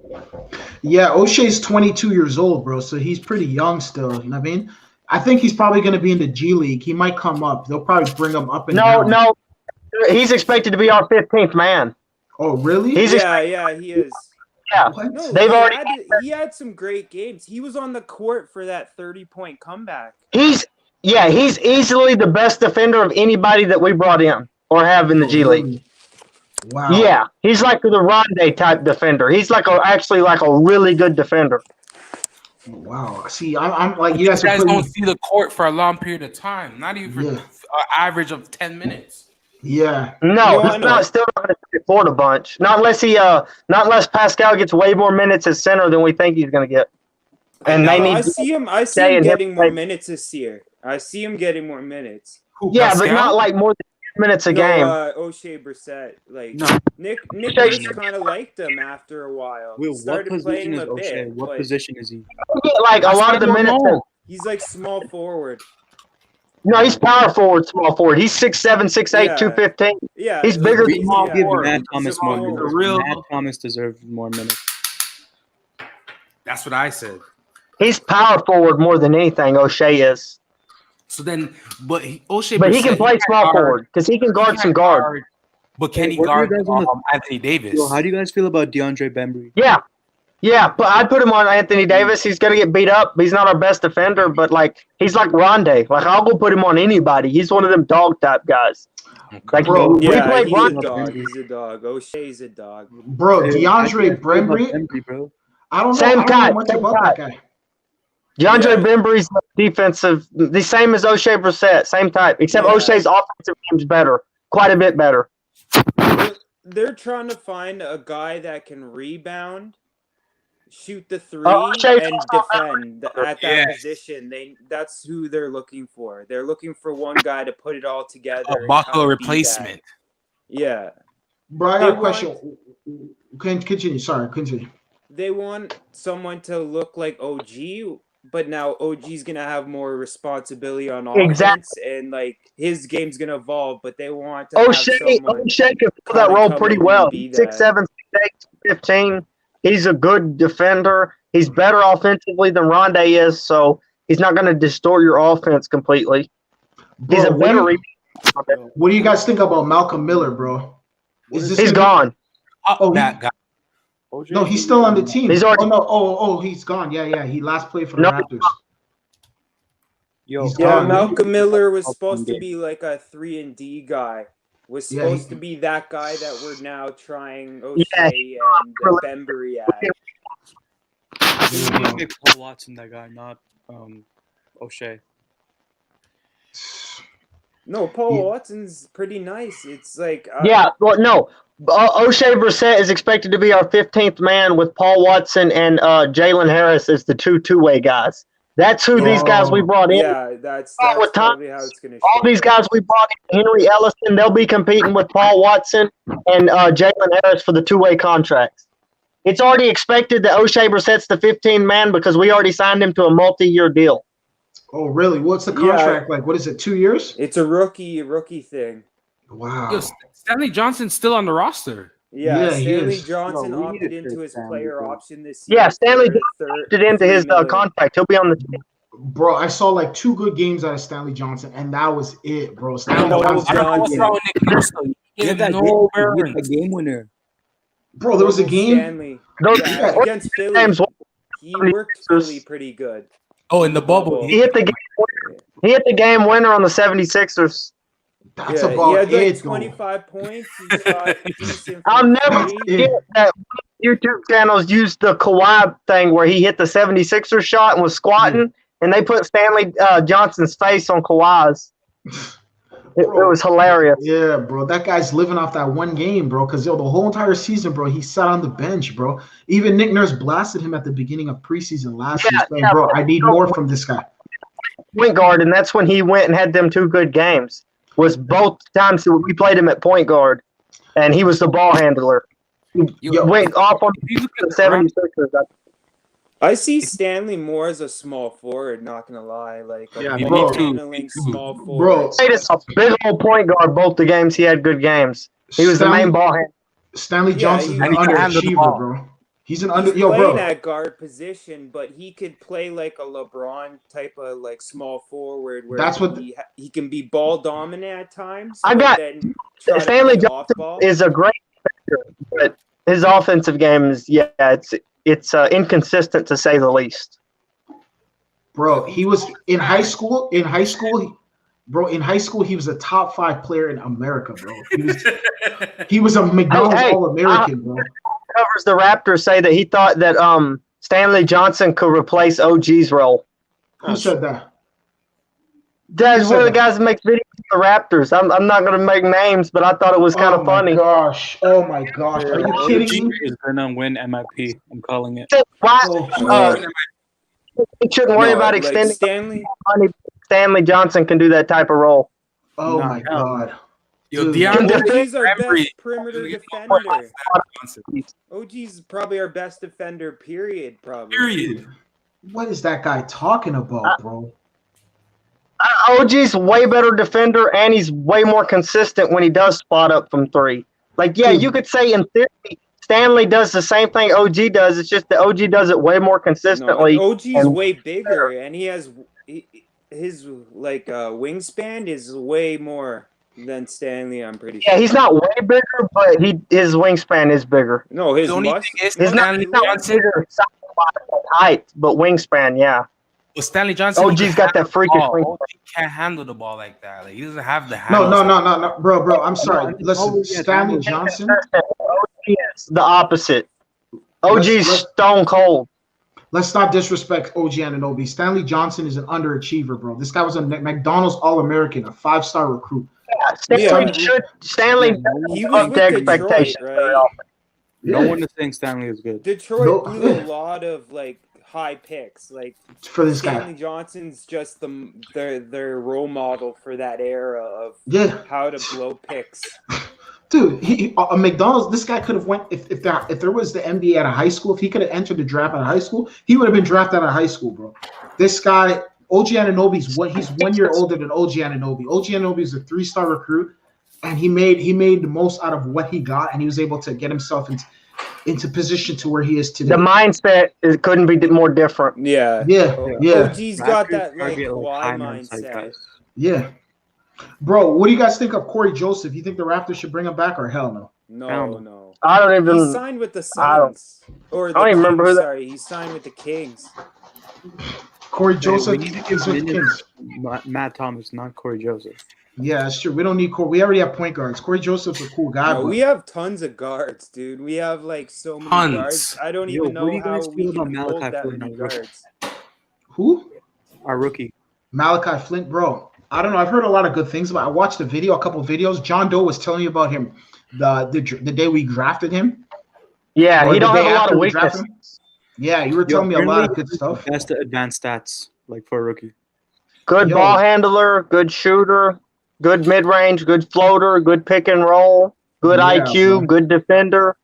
A: Yeah, O'Shea's 22 years old, bro, so he's pretty young still. You know what I mean? I think he's probably going to be in the G League. He might come up. They'll probably bring him up and down.
C: No. He's expected to be our 15th man.
A: Oh, really?
B: He is.
C: Yeah,
B: No,
C: they've
B: he had some great games. He was on the court for that 30-point comeback.
C: He's easily the best defender of anybody that we brought in or have in the G League.
A: Wow.
C: Yeah, he's like the Rondé type defender. He's actually a really good defender.
A: Wow. See, I'm like, you guys
G: don't see the court for a long period of time. Not even for an average of 10 minutes.
A: Yeah.
C: No, he's still not going to stay forward a bunch. Not unless Pascal gets way more minutes at center than we think he's going to get. And
B: I see him getting more minutes this year. I see him getting more minutes.
C: Yeah, Pascal? But not like more than 10 minutes a game.
B: O'Shea Brissett, Nick kind of liked him after a while.
F: Will,
B: started
F: what
B: playing
F: position is
B: a
F: O'Shea?
B: bit.
F: What position is he?
C: Like a lot of the minutes.
B: He's like small forward.
C: No, he's power forward, small forward. He's 6'7", 6'8", 215.
B: Yeah,
C: he's bigger than
F: I'll give
C: forward.
F: Matt Thomas more minutes. Matt Thomas deserves more minutes.
G: That's what I said.
C: He's power forward more than anything. O'Shea is.
G: So then,
C: O'Shea, but he can play small forward because he can guard some guard.
G: But can he guard Anthony Davis?
F: Yo, how do you guys feel about DeAndre Bembry?
C: Yeah, but I'd put him on Anthony Davis. He's gonna get beat up. He's not our best defender, but he's like Rondé. I'll go put him on anybody. He's one of them dog type guys.
A: Bro,
B: he's a dog. He's a dog. O'Shea's a dog.
A: Bro, DeAndre Bembry. I don't know much about that guy.
C: DeAndre Bembry's defensive, the same as O'Shea Brissett, same type, except O'Shea's offensive game's better, quite a bit better.
B: They're trying to find a guy that can rebound, shoot the three, and defend at that position. That's who they're looking for. They're looking for one guy to put it all together.
G: A Buckle replacement.
B: Yeah.
A: Bro, I got a question. Continue. Sorry, continue.
B: They want someone to look like OG, but now OG's gonna have more responsibility on offense, and his game's gonna evolve. But they want to
C: O'Shea can fill that role pretty well. 6'7", 6'8", 15. He's a good defender. He's better offensively than Rondé is, so he's not going to distort your offense completely.
A: Bro,
C: he's a better
A: What do you guys think about Malcolm Miller, bro?
C: He's gone.
G: That guy.
A: No, he's still on the team.
C: He's already,
A: he's gone. Yeah. He last played for the Raptors.
B: Malcolm Miller was supposed to be like a 3-and-D guy. Was supposed to be that guy that we're now trying O'Shea and Bembry at.
F: I think we need to make Paul Watson that guy, not O'Shea.
B: No, Paul Watson's pretty nice. It's like
C: O'Shea Brissett is expected to be our 15th man with Paul Watson and Jalen Harris as the two-way guys. That's who these guys we brought in.
B: Yeah, that's
C: with
B: probably how it's going to
C: all these guys we brought in, Henry Ellison, they'll be competing with Paul Watson and Jalen Harris for the two-way contracts. It's already expected that O'Shaver sets the 15-man because we already signed him to a multi-year deal.
A: Oh, really? What's the contract like? What is it, 2 years?
B: It's a rookie thing.
A: Wow.
G: Yo, Stanley Johnson's still on the roster.
B: Yeah, Stanley Johnson opted into his player option this year.
C: Yeah, Stanley opted into his contract. He'll be on the team.
A: Bro, I saw like 2 good games out of Stanley Johnson, and that was it, bro. Stanley
H: Johnson. Game winner.
A: Bro, there was a game.
B: Stanley. Against Philly, he worked Philly pretty good.
G: Oh, in the bubble.
C: He hit the game winner on the 76ers.
A: That's about
B: he had
A: it.
B: 25 points. He shot decent.
C: I'll never forget that YouTube channels used the Kawhi thing where he hit the 76ers shot and was squatting, and they put Stanley Johnson's face on Kawhi's. It was hilarious.
A: Yeah, bro. That guy's living off that one game, bro. Because, the whole entire season, bro, he sat on the bench, bro. Even Nick Nurse blasted him at the beginning of preseason last year, saying, bro, I need more from this guy.
C: Point guard, and that's when he went and had them 2 good games. Was both times we played him at point guard, and he was the ball handler. He went off on the 76ers.
B: I see Stanley more as a small forward, not going to lie. Handling small forward.
C: Bro, he played a big old point guard both the games. He had good games. He was the main ball handler.
A: Stanley Johnson's an underachiever, bro. He's
B: playing that guard position, but he could play like a LeBron type of small forward where he can be ball dominant at times.
C: Stanley Johnson is a great defender, but his offensive game is it's inconsistent to say the least.
A: Bro, he was in high school. In high school, he was a top 5 player in America, bro. He was a McDonald's All-American, bro.
C: Covers the Raptors say that he thought that Stanley Johnson could replace OG's role.
A: Who said that?
C: That's one of the guys that makes videos for the Raptors. I'm not going to make names, but I thought it was kind of funny.
A: Oh my gosh! Are you kidding me?
F: Is gonna win MIP. I'm calling it.
C: He shouldn't worry about extending
B: Stanley.
C: Stanley Johnson can do that type of role.
A: Oh my god!
B: OG's our best perimeter defender. OG's probably our best defender. Period. Probably.
A: What is that guy talking about, bro?
C: OG's way better defender, and he's way more consistent when he does spot up from 3. You could say in theory Stanley does the same thing OG does. It's just that OG does it way more consistently.
B: OG's way bigger, and he has his wingspan is way more than Stanley. I'm pretty sure.
C: Yeah, he's not way bigger, but his wingspan is bigger.
B: No, his
C: not bigger height, but wingspan, yeah.
G: Well, Stanley Johnson.
C: OG's got that freakish
G: wingspan. He can't handle the ball like that. He doesn't have the handle.
A: No, bro. I'm sorry. Listen, Stanley Johnson.
C: OG is the opposite. OG's stone cold.
A: Let's not disrespect OG Anunoby. Stanley Johnson is an underachiever, bro. This guy was a McDonald's All-American, a 5-star recruit.
C: Stanley
B: he was with expectations. Detroit, right?
F: No one is saying Stanley is good.
B: Detroit blew a lot of high picks.
A: For this
B: Stanley Johnson's just their role model for that era of how to blow picks.
A: Dude, a McDonald's. This guy could have went if there was the NBA at a high school. If he could have entered the draft at a high school, he would have been drafted out of high school, bro. This guy, OG Anunoby's he's 1 year older than OG Anunoby. OG Anunoby is a 3-star recruit, and he made the most out of what he got, and he was able to get himself into position to where he is today.
C: The mindset couldn't be more different.
A: Yeah.
B: OG's got that Kawhi mindset.
A: Yeah. Bro, what do you guys think of Corey Joseph? You think the Raptors should bring him back or hell no?
B: No.
C: I don't even.
B: He signed with the Suns. I don't even remember who. Sorry, he signed with the Kings.
A: Corey Joseph
F: is with the Kings. Matt Thomas, not Corey Joseph.
A: Yeah, that's true. We don't need Corey. We already have point guards. Corey Joseph's a cool guy.
B: We have tons of guards, dude. We have so many guards. I don't even know how we can hold that many guards.
A: Who?
F: Our rookie.
A: Malachi Flint, bro. I don't know. I've heard a lot of good things about. I watched a couple of videos. John Doe was telling you about him the day we drafted him.
C: Yeah, he don't have a lot of weaknesses.
A: Yeah, you were telling me a lot of good stuff.
F: Best advanced stats like for a rookie.
C: Good ball handler, good shooter, good mid range, good floater, good pick and roll, good IQ,
A: bro.
C: good defender.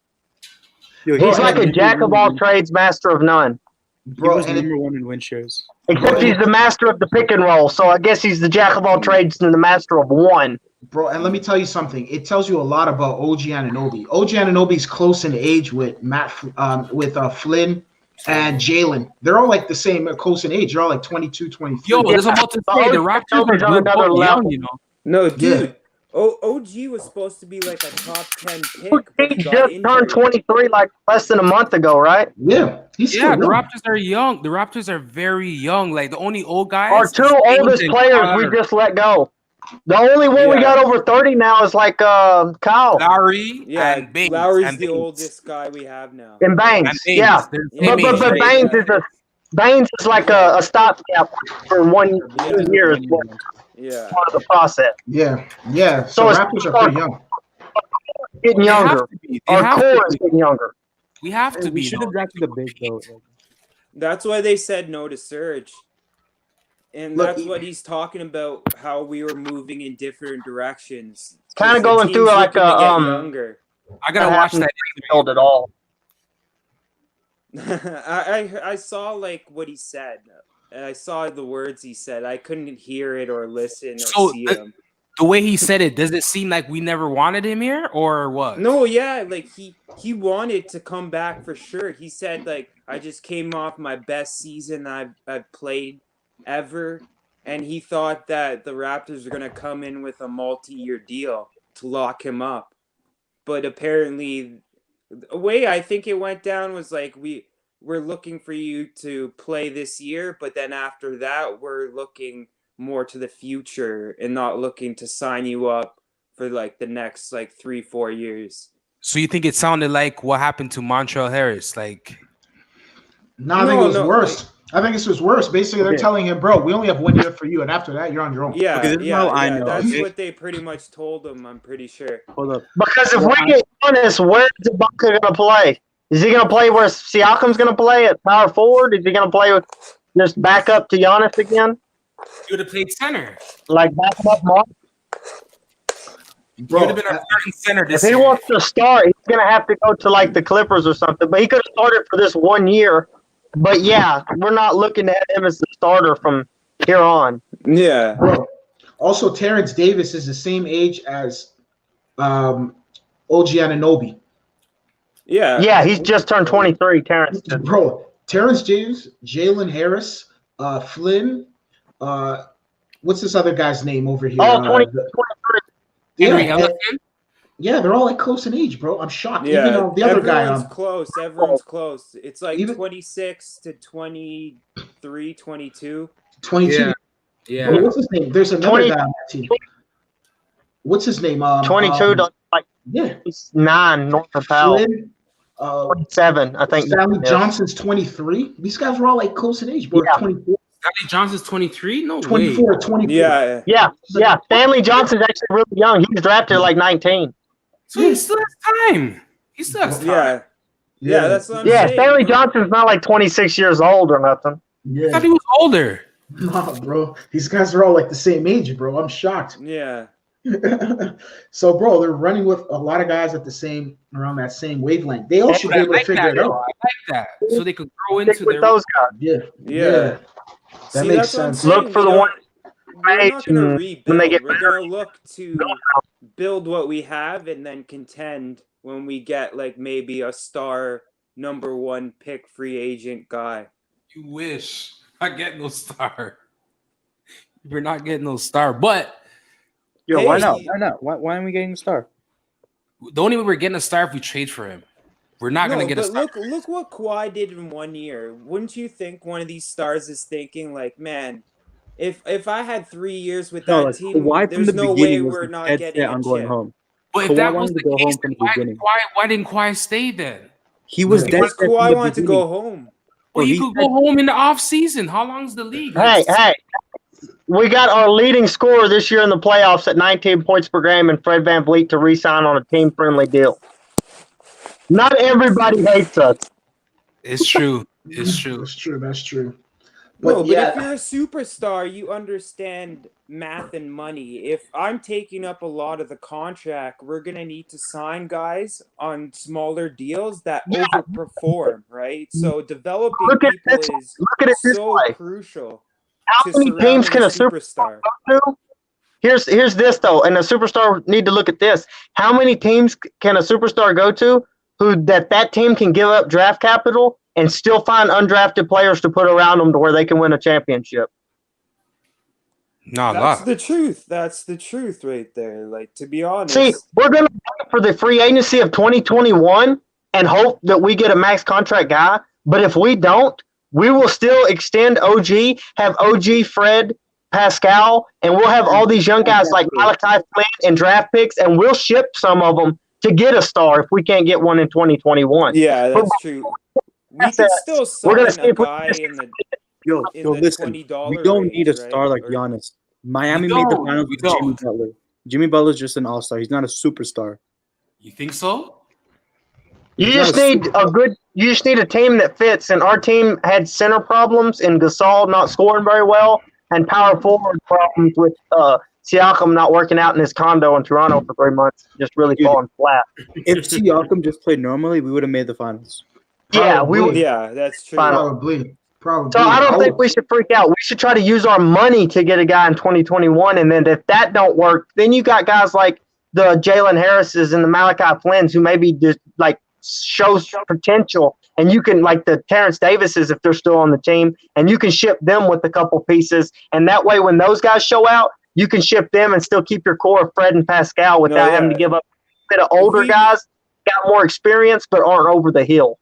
F: Yo,
C: He's like a jack of all trades, master of none.
F: He was number one in win shares.
C: Except he's the master of the pick and roll, so I guess he's the jack of all trades and the master of one.
A: Bro, and let me tell you something. It tells you a lot about OG Anunoby. OG Anunoby's close in age with Flynn and Jalen. They're all like the same, close in age. They're all like 22, 23.
G: Yo, I was about to say the Raptors are another level, you know.
B: No, dude. OG was supposed to be like a top 10 pick.
C: He just turned 23 like less than a month ago, right?
A: Yeah.
G: The Raptors are young. The Raptors are very young. Like the only old guys.
C: Our two oldest players we just let go. The only one we got over 30 now is like Kyle.
G: Lowry and Baines.
B: Lowry's the oldest guy we have now.
C: And Baines. Yeah. But Baines is like a stopgap for 1 year as well.
B: Yeah.
C: Part of the process.
A: Yeah. So Raptors are pretty young.
C: Getting younger. Our core is getting younger.
G: We have to be.
F: We should have drafted a big though.
B: That's why they said no to Serge. And that's what he's talking about, how we were moving in different directions.
C: Kind of going through like
B: younger.
G: I gotta watch that
C: build at all.
B: I saw like what he said. I saw the words he said. I couldn't hear it or listen or see him.
G: The way he said it, does it seem like we never wanted him here or what?
B: No, yeah, like he wanted to come back for sure. He said like I just came off my best season I've played ever, and he thought that the Raptors were gonna come in with a multi-year deal to lock him up. But apparently the way I think it went down was like we're looking for you to play this year, but then after that, we're looking more to the future and not looking to sign you up for like the next like 3-4 years.
G: So you think it sounded like what happened to Montrezl Harris? Like,
A: I think it was worse. I think this was worse. Basically, they're telling him, bro, we only have 1 year for you, and after that, you're on your own.
B: Yeah,
F: I know.
B: That's what they pretty much told him, I'm pretty sure.
F: Hold up.
C: Because if we get honest, where is Ibaka going to play? Is he going to play where Siakam's going to play at power forward? Is he going to play with just back up to Giannis again?
G: He would have played center.
C: Like back up Mark?
G: He would have been our starting center this year.
C: If he wants to start, he's going to have to go to like the Clippers or something. But he could have started for this 1 year. But yeah, we're not looking at him as the starter from here on.
B: Yeah.
A: Bro. Also, Terrence Davis is the same age as OG Anunoby.
B: Yeah.
C: Yeah, he's just turned 23, Terrence.
A: Bro, Terrence James, Jalen Harris, Flynn, what's this other guy's name over here?
C: Oh, 23.
A: Yeah, they're all like close in age, bro. I'm shocked.
B: Yeah,
A: even the other guy.
B: Everyone's close. It's like 26 to 23, 22.
A: 22.
D: Yeah.
A: Bro, what's his name? There's another guy on that team. What's his name?
C: 22 to like he's 9 north of Powell. 27, I think.
A: Stanley Johnson's 23. These guys were all like close in age, bro.
C: Yeah.
A: 24.
G: Stanley Johnson's 23? No
A: 24,
G: way.
A: 24.
B: Yeah.
C: Stanley Johnson's actually really young. He was drafted at like 19.
G: So he still has time. He still has time.
B: Yeah, that's what I'm saying.
C: Stanley Johnson's not like 26 years old or nothing.
A: Yeah.
G: I thought he was older.
A: Nah, bro. These guys are all like the same age, bro. I'm shocked.
B: Yeah.
A: So, bro, they're running with a lot of guys at around that same wavelength. They all should be able to figure it out.
G: I like that. So they could grow into
C: with those guys.
A: Yeah. That makes sense.
C: Look for the one.
B: We're not going to rebuild. We're going to look to build what we have and then contend when we get like maybe a star number 1 pick free agent guy.
G: You wish. Not getting no star. We're not getting no star. But
F: why not? Why not? Why aren't we getting a star?
G: The only way we're getting a star if we trade for him. We're not going to get a star.
B: Look what Kawhi did in 1 year. Wouldn't you think one of these stars is thinking like, man, if I had 3 years with that team, there's no way we're not getting a chip.
F: Home.
G: But if that was the case, why didn't Kawhi stay then?
F: He was
B: because Kawhi wanted to go home.
G: Well, he could go home in the off season. How long's the league?
C: Hey, we got our leading scorer this year in the playoffs at 19 points per game, and Fred VanVleet to re-sign on a team-friendly deal. Not everybody hates us.
G: It's true. It's true.
A: That's true.
B: No, but if you're a superstar, you understand math and money. If I'm taking up a lot of the contract, we're going to need to sign guys on smaller deals that overperform, right? So developing people is so crucial to surrounding a superstar.
C: Here's this though, and a superstar need to look at this. How many teams can a superstar go to who that team can give up draft capital and still find undrafted players to put around them to where they can win a championship?
B: That's the truth. That's the truth right there. Like, to be honest.
C: See, we're going to wait for the free agency of 2021 and hope that we get a max contract guy. But if we don't, we will still extend OG, have OG, Fred, Pascal, and we'll have all these young guys like Malachi Flynn and draft picks, and we'll ship some of them to get a star if we can't get one in 2021.
B: Yeah, that's true. We can still sign a guy in the
H: listen, we don't need a star like Giannis. Miami made the finals with Jimmy Butler. Jimmy Butler's just an all-star. He's not a superstar.
I: You think so?
C: You just need a team that fits, and our team had center problems and Gasol not scoring very well, and power forward problems with Siakam not working out in his condo in Toronto for 3 months, just really falling flat.
H: If Siakam just played normally, we would have made the finals.
C: Yeah, we would.
B: Yeah, that's true.
A: Probably.
C: So I don't think we should freak out. We should try to use our money to get a guy in 2021, and then if that don't work, then you got guys like the Jalen Harrises and the Malachi Flynn's who maybe just like shows potential, and you can like the Terrence Davises if they're still on the team, and you can ship them with a couple pieces, and that way when those guys show out, you can ship them and still keep your core of Fred and Pascal without having to give up a bit of older guys, got more experience but aren't over the hill.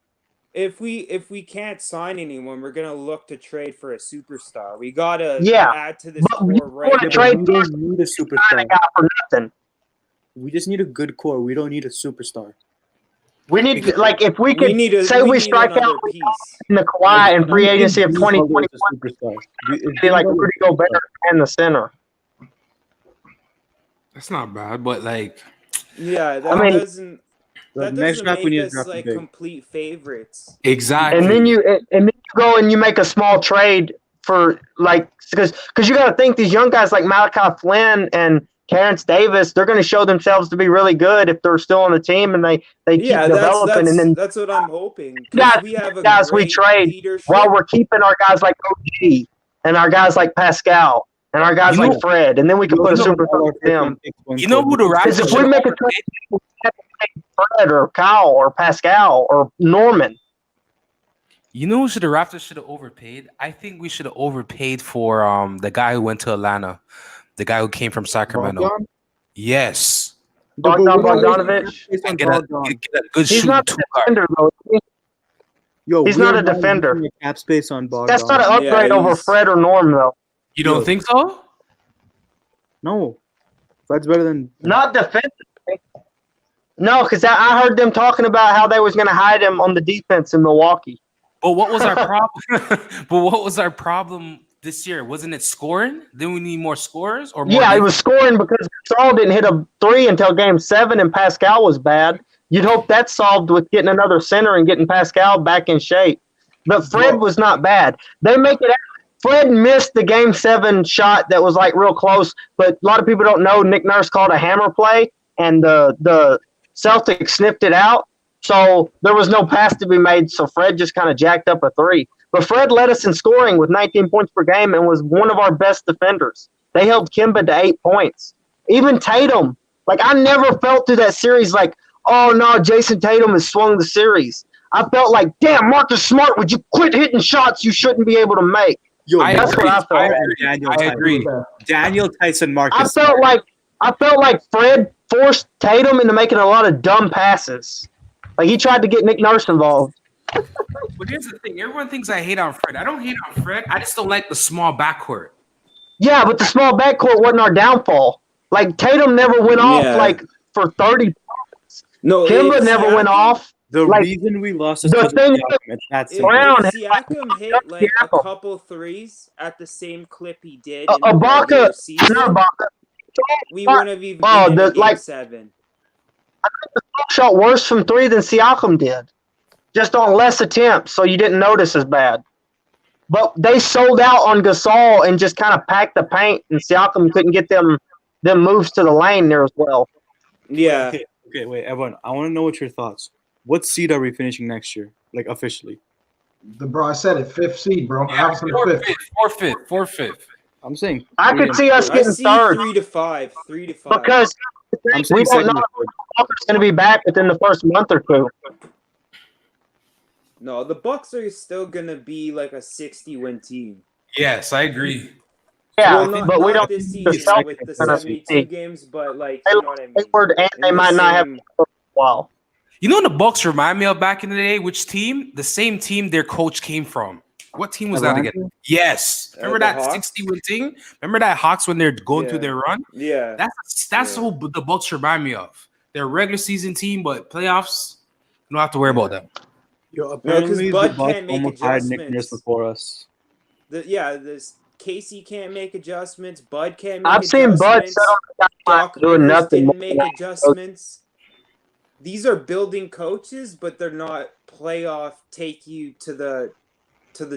B: If we can't sign anyone, we're gonna look to trade for a superstar. We gotta add to this core right now.
H: We don't need a superstar.
C: For nothing.
H: We just need a good core. We don't need a superstar.
C: We need to, like, if we could we strike out in the Kawhi and free agency of 2021, be like Rudy Gobert in the center.
G: That's not bad, but like,
B: yeah, that doesn't make us like complete favorites.
G: Exactly.
C: And then you go and you make a small trade for like because you got to think these young guys like Malachi Flynn and Terrence Davis, they're going to show themselves to be really good if they're still on the team and they keep developing. And then
B: that's what I'm hoping.
C: We have guys we trade leadership while we're keeping our guys like OG and our guys like Pascal and our guys like Fred, and then we can put a superstar with them.
G: You know who the Raptors?
C: If we make a trade, we have to take Fred or Kyle or Pascal or Norman.
G: You know who the Raptors should have overpaid? I think we should have overpaid for the guy who went to Atlanta. The guy who came from Sacramento.
H: Bogdan?
G: Yes.
C: Bogdanovich.
G: Get a good
C: He's not a defender, though. He's not a defender.
H: Cap space on Bogdan.
C: That's not an upgrade over Fred or Norm, though.
G: You don't think so?
H: No. Fred's better than...
C: Not defensive. No, because I heard them talking about how they was going to hide him on the defense in Milwaukee.
G: But what was our problem? This year, wasn't it scoring? Then we need more scorers, or more
C: it was scoring because Gasol didn't hit a three until Game 7, and Pascal was bad. You'd hope that's solved with getting another center and getting Pascal back in shape. But Fred was not bad. They make it out. Fred missed the Game 7 shot that was like real close, but a lot of people don't know Nick Nurse called a hammer play, and the Celtics sniffed it out. So there was no pass to be made. So Fred just kind of jacked up a three. But Fred led us in scoring with 19 points per game and was one of our best defenders. They held Kemba to 8 points. Even Tatum. Like, I never felt through that series like, oh, no, Jason Tatum has swung the series. I felt like, damn, Marcus Smart, would you quit hitting shots you shouldn't be able to make? That's what I felt.
H: I agree. Daniel Tyson, Marcus
C: I felt like Fred forced Tatum into making a lot of dumb passes. Like, he tried to get Nick Nurse involved.
G: But here's the thing. Everyone thinks I hate on Fred. I don't hate on Fred. I just don't like the small backcourt.
C: Yeah, but the small backcourt wasn't our downfall. Like, Tatum never went off, like, for 30 points.
B: No,
C: Kemba never went off.
H: The reason we lost is
C: the thing
B: Siakam hit, like, a couple threes at the same clip he did in the
C: Ibaka,
B: season, we wouldn't have even been in Game 7.
C: I think the shot worse from 3 than Siakam did. Just on less attempts, so you didn't notice as bad. but they sold out on Gasol and just kind of packed the paint, and Siakam couldn't get them moves to the lane there as well.
B: Yeah.
H: Okay, wait, everyone. I want to know what your thoughts. What seed are we finishing next year, like officially?
A: Bro, I said it, 5th seed, bro.
G: Yeah,
A: I was in the 5th.
G: Fourth, fifth.
H: I'm saying
C: I could see us
B: I
C: getting
B: see
C: third
B: 3 to 5. 3 to 5.
C: because
H: I'm
C: we
H: saying
C: don't know
H: second.
C: if Walker's going to be back within the first month or two.
B: No, the Bucks are still gonna be like a 60-win team.
G: Yes, I agree.
C: Yeah,
B: Well,
C: but we don't.
B: this
C: the
B: season with the
C: Celtics
B: 72 games, but like
C: They
B: you know what I mean.
C: Hayward, and
B: In
C: they
B: the
C: might not have
B: same-
C: for a while.
G: You know the Bucks remind me of back in the day? Which team? The same team their coach came from. What team was that again? Yes. Remember that
B: Hawks?
G: 60-win team? Remember that Hawks when they're going through their run?
B: Yeah.
G: That's who the Bucks remind me of. They're a regular season team, but playoffs, you don't have to worry about them.
H: Yo, apparently
B: Bud
H: the Bucks
B: can't make
H: almost hired Nick
B: adjustments.
H: Nurse before us.
B: This Casey can't make adjustments. Bud can't make
C: I've seen Bud
B: adjustments.
C: sit on the
B: Doc
C: sideline doing
B: Rivers
C: nothing.
B: didn't make adjustments. These are building coaches, but they're not playoff take you to the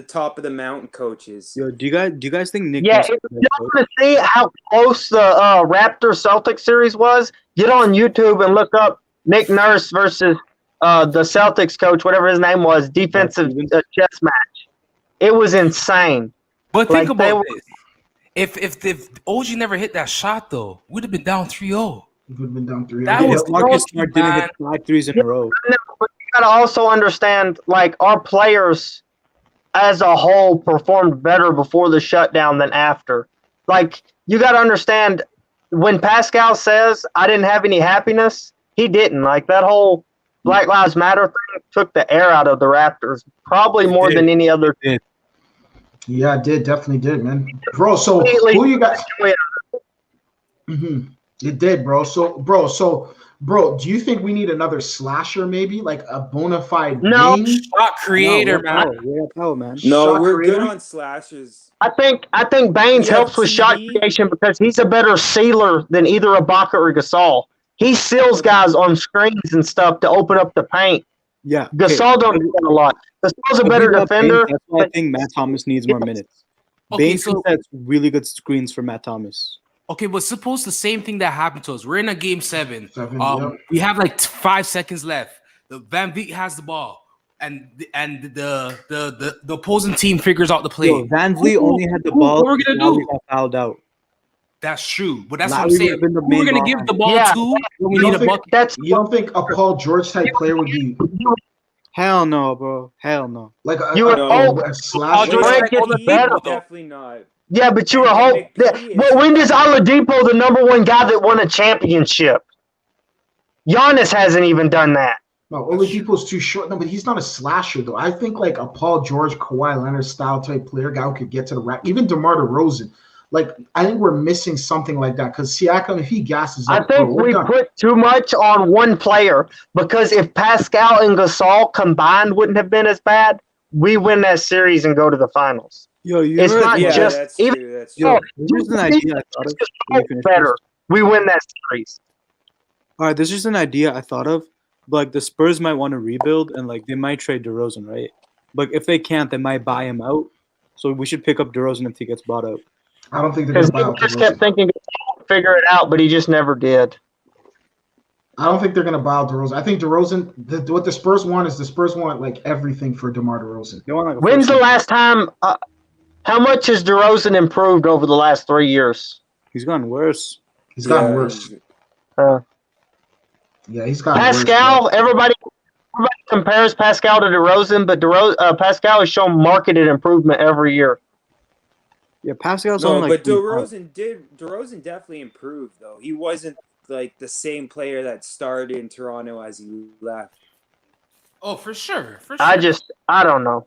B: top of the mountain coaches.
H: Yo, do you guys think Nick?
C: Yeah,
H: Nurse
C: if
H: is a
C: you
H: good
C: want to see how close the Raptors Celtics series was, get on YouTube and look up Nick Nurse versus the Celtics coach, whatever his name was, defensive chess match. It was insane.
G: But think about this. If OG never hit that shot, though, we'd have been down 3-0.
A: We would have been down 3-0.
G: That was
H: Marcus Smart didn't hit 5 threes in a row.
C: But you got to also understand, like, our players as a whole performed better before the shutdown than after. Like, you got to understand, when Pascal says, I didn't have any happiness, he didn't. Like, that whole Black Lives Matter thing took the air out of the Raptors, probably more than any other team.
A: Yeah, it did. Definitely did, man. Bro, so who you guys? It did, bro. So, bro, do you think we need another slasher, maybe like a bona fide wing?
G: Shot creator, man.
H: Man.
B: No,
A: Shot
B: we're
A: creator?
B: good on slashers.
C: I think Baines helps with shot creation because he's a better sealer than either Ibaka or Gasol. He seals guys on screens and stuff to open up the paint.
H: Yeah,
C: Gasol don't do that a lot. Gasol's a better defender.
H: That's why I think Matt Thomas needs more minutes. Baines sets really good screens for Matt Thomas.
G: Okay, but suppose the same thing that happened to us. We're in a game 7.
A: Yep.
G: We have like 5 seconds left. The Van Vliet has the ball, and the opposing team figures out the play.
H: Yo, Van Vliet only had the ball.
G: What we're gonna do?
H: We got fouled out.
G: That's true, but that's
H: Lowry
G: what I'm saying.
H: would've been the
G: We're
H: main
G: gonna give the ball
C: Yeah.
G: to. We
A: You
G: need
A: don't,
G: a
A: think,
G: bucket.
A: you don't think a Paul George type player would be
H: Hell no, bro. Hell no.
A: like a
B: Paul
A: slasher?
G: George
C: gets better.
B: Definitely not.
C: Yeah, but you would hope that. But when does Oladipo, the number one guy that won a championship? Giannis hasn't even done that.
A: No, Oladipo's too short. No, but he's not a slasher though. I think like a Paul George, Kawhi Leonard style type player, guy who could get to the rack. Even DeMar DeRozan. Like I think we're missing something like that because Siakam, if he gasses up,
C: I think we put too much on one player because if Pascal and Gasol combined wouldn't have been as bad, we win that series and go to the finals.
H: Yo,
C: it's not just
B: that's
C: even.
B: true. That's
H: Yo,
B: true.
H: here's an idea I thought of. Let me finish
C: Better,
H: this.
C: we win that series.
H: All right, this is just an idea I thought of. Like the Spurs might want to rebuild and like they might trade DeRozan, right? But if they can't, they might buy him out. So we should pick up DeRozan if he gets bought out.
A: I don't think they're going to buy out
C: He just
A: DeRozan.
C: kept thinking figure it out, but he just never did.
A: I don't think they're going to buy out DeRozan. I think DeRozan, what the Spurs want is the Spurs want like everything for DeMar DeRozan.
H: They want, like, a
C: When's the
H: first-
C: last time? How much has DeRozan improved over the last 3 years?
H: He's gotten worse.
A: He's gotten worse. Yeah, he's gotten
C: Pascal,
A: worse.
C: everybody compares Pascal to DeRozan, but Pascal has shown marketed improvement every year.
H: Yeah, Pascal's
B: No,
H: on like.
B: but DeRozan definitely improved though. He wasn't like the same player that started in Toronto as he left.
G: Oh, for sure.
C: I don't know.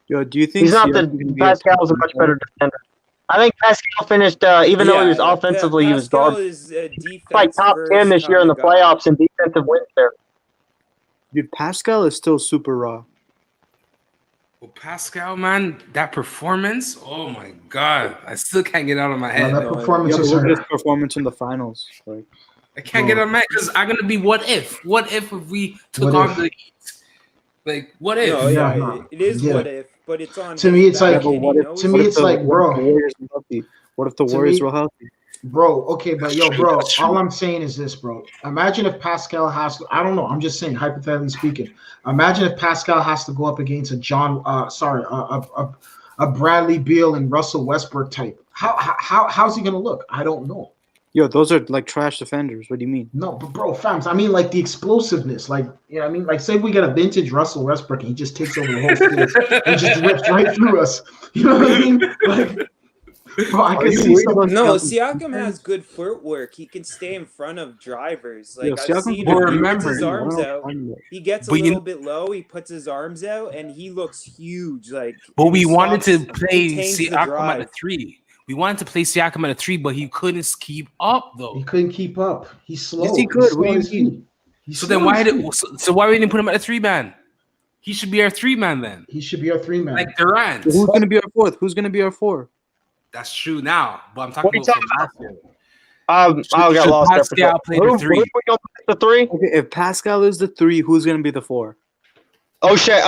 H: Yo, do you think
C: He's not
H: Siakam can be
C: Pascal's a much better defender. I think Pascal finished, even though he was offensively, he was
B: Pascal
C: garbage.
B: is a defense
C: Like top 10 this year in the
B: kinda guy.
C: playoffs in defensive wins there.
H: Dude, Pascal is still super raw.
G: Well, Pascal, man, that performance, oh my God. I still can't get out of my head.
A: That
G: though.
A: performance
H: Yeah,
A: is
H: but look at
A: hurt.
H: his performance in the finals. Like,
G: I can't get out of my head because I'm going to be what if? What if we took
A: What
G: on
A: if?
G: the Heat? Like, what if?
B: No,
A: Yeah,
B: yeah,
A: no.
B: it is
A: Yeah.
B: what if. but it's on.
A: To me, it's
B: back,
A: like
B: and he knows
A: to me, it's like, bro.
H: What if the Warriors were healthy?
A: Bro, okay, but yo, bro, all I'm saying is this, bro. Imagine if Pascal has to, I don't know, I'm just saying, hypothetically speaking. Imagine if Pascal has to go up against a Bradley Beal and Russell Westbrook type. How's he gonna look? I don't know.
H: Yo, those are like trash defenders. What do you mean?
A: No, but bro, fams, I mean like the explosiveness. Like, you know what I mean? Like, say we get a vintage Russell Westbrook and he just takes over the whole field and just rips right through us. You know what I mean? Like, bro, I can see something.
B: No, Siakam has good footwork. He can stay in front of drivers. Like, I've seen him. He puts his arms out. He gets a little bit low. He puts his arms out, and he looks huge. Like,
G: but we wanted to play Siakam at a 3. We wanted to play Siakam at a 3, but he couldn't keep up though.
A: He couldn't keep up. He's slow.
H: Yes, he could. What do you mean?
G: So then why we didn't put him at a 3-man? He should be our 3-man then.
A: He should be our 3-man.
G: Like Durant.
H: So who's gonna be our 4th? Who's gonna be our 4?
G: That's true now, but I'm talking about last year.
C: I got lost there.
G: Pascal played the 3.
C: Who we gonna play the 3?
H: Okay, if Pascal is the 3, who's gonna be the 4?
C: Boucher.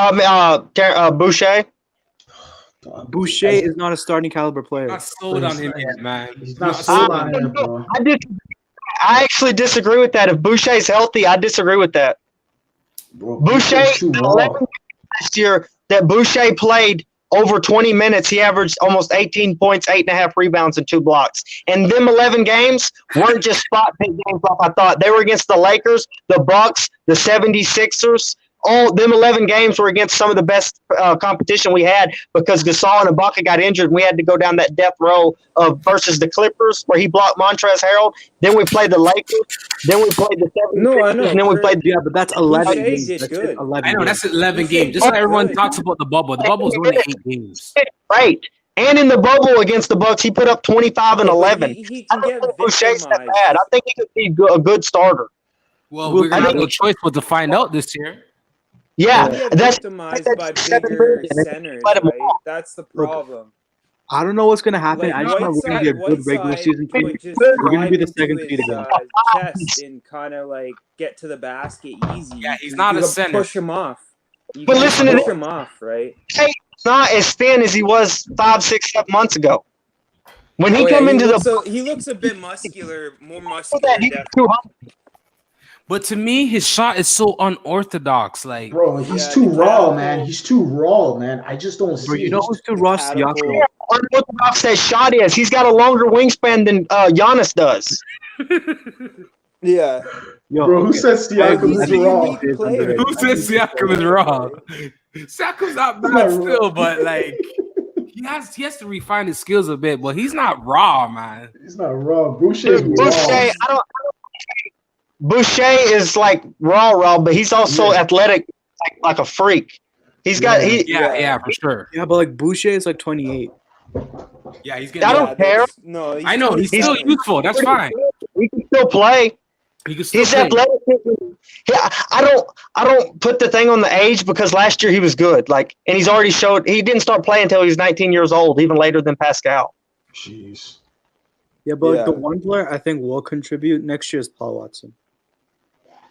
H: Boucher is not a starting caliber player.
G: I'm not sold on him yet, man.
A: He's not sold on him, bro.
C: I actually disagree with that. If Boucher's healthy, I disagree with that.
A: Bro,
C: Boucher, 11 games last year that Boucher played over 20 minutes, he averaged almost 18 points, 8.5 rebounds, and 2 blocks. And them 11 games weren't just spot pick games like I thought. They were against the Lakers, the Bucks, the 76ers. All them 11 games were against some of the best competition we had because Gasol and Ibaka got injured and we had to go down that death row of versus the Clippers where he blocked Montrezl Harrell. Then we played the Lakers. Then we played the 76ers.
B: No, I know.
C: And then we played
H: but that's 11 games.
B: That's good.
H: 11
G: I know
H: games.
G: that's 11 games. Just like everyone talks about the bubble. The bubble's only 8 games.
C: Right. And in the bubble against the Bucks, he put up 25 and 11.
B: He
C: I
B: can
C: don't
B: get
C: think Boucher's that
B: victimized.
C: bad. I think he could be a good starter.
G: Well, we're gonna have no choice but to find out this year.
C: Yeah,
B: Get
C: that's
B: victimized by bigger centers, right? That's the problem.
H: I don't know what's gonna happen.
B: Like,
H: I just know we're gonna be a good regular season team. We're gonna be the second seed again.
B: Chest and kind of like get to the basket easy.
G: Yeah, he's not a center.
B: Push him off. You
C: But
B: can
C: listen to
B: push
C: this.
B: him off, right?
C: He's not as thin as he was 5, 6, 7 months ago. When he come into
B: he looks a bit muscular, more
C: that,
B: muscular.
C: he's
B: Definitely.
C: 200.
G: But to me, his shot is so unorthodox. Like,
A: Bro, he's
B: Yeah,
A: too
B: the
A: raw,
B: catapult.
A: man. He's too raw, man. I just don't
H: Bro,
A: see
H: you
A: it.
H: know who's too raw? Siakam.
C: Unorthodox that shot is. He's got a longer wingspan than Giannis does.
B: Yeah.
H: Yo,
A: Bro, who says Siakam
B: He's
A: is
B: a
A: raw?
B: unique player.
G: who says Siakam is wrong? Siakam's not bad
A: not
G: still,
A: raw.
G: but like he has to refine his skills a bit. But he's not raw, man.
A: He's not raw. Boucher's
C: Boucher,
A: raw.
C: I don't Boucher is like raw, but he's also athletic, like a freak. He's got
G: Yeah, for sure.
H: Yeah, but like Boucher is like 28.
G: Yeah, he's
C: I
G: getting.
C: don't care.
B: No,
G: I know he's still useful. That's fine.
C: He can still play.
G: He can still
C: He's
G: play.
C: athletic. Yeah, I don't put the thing on the age because last year he was good. Like, and he's already showed he didn't start playing until he was 19 years old, even later than Pascal.
A: Jeez.
H: Yeah, but
B: Yeah.
H: the one player I think will contribute next year is Paul Watson.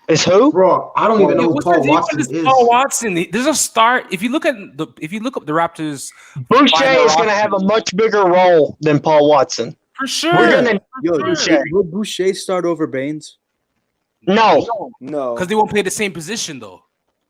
C: Is who?
A: Bro, I don't even know who
G: What's
A: Paul
G: the
A: Watson
G: difference?
A: is.
G: Paul Watson. There's a start. If you look up the Raptors,
C: Boucher is going to have a much bigger role than Paul Watson.
G: for sure.
C: We're gonna
H: Yo,
C: Boucher.
H: will Boucher start over Baines?
C: No.
B: No.
G: Because they won't play the same position though.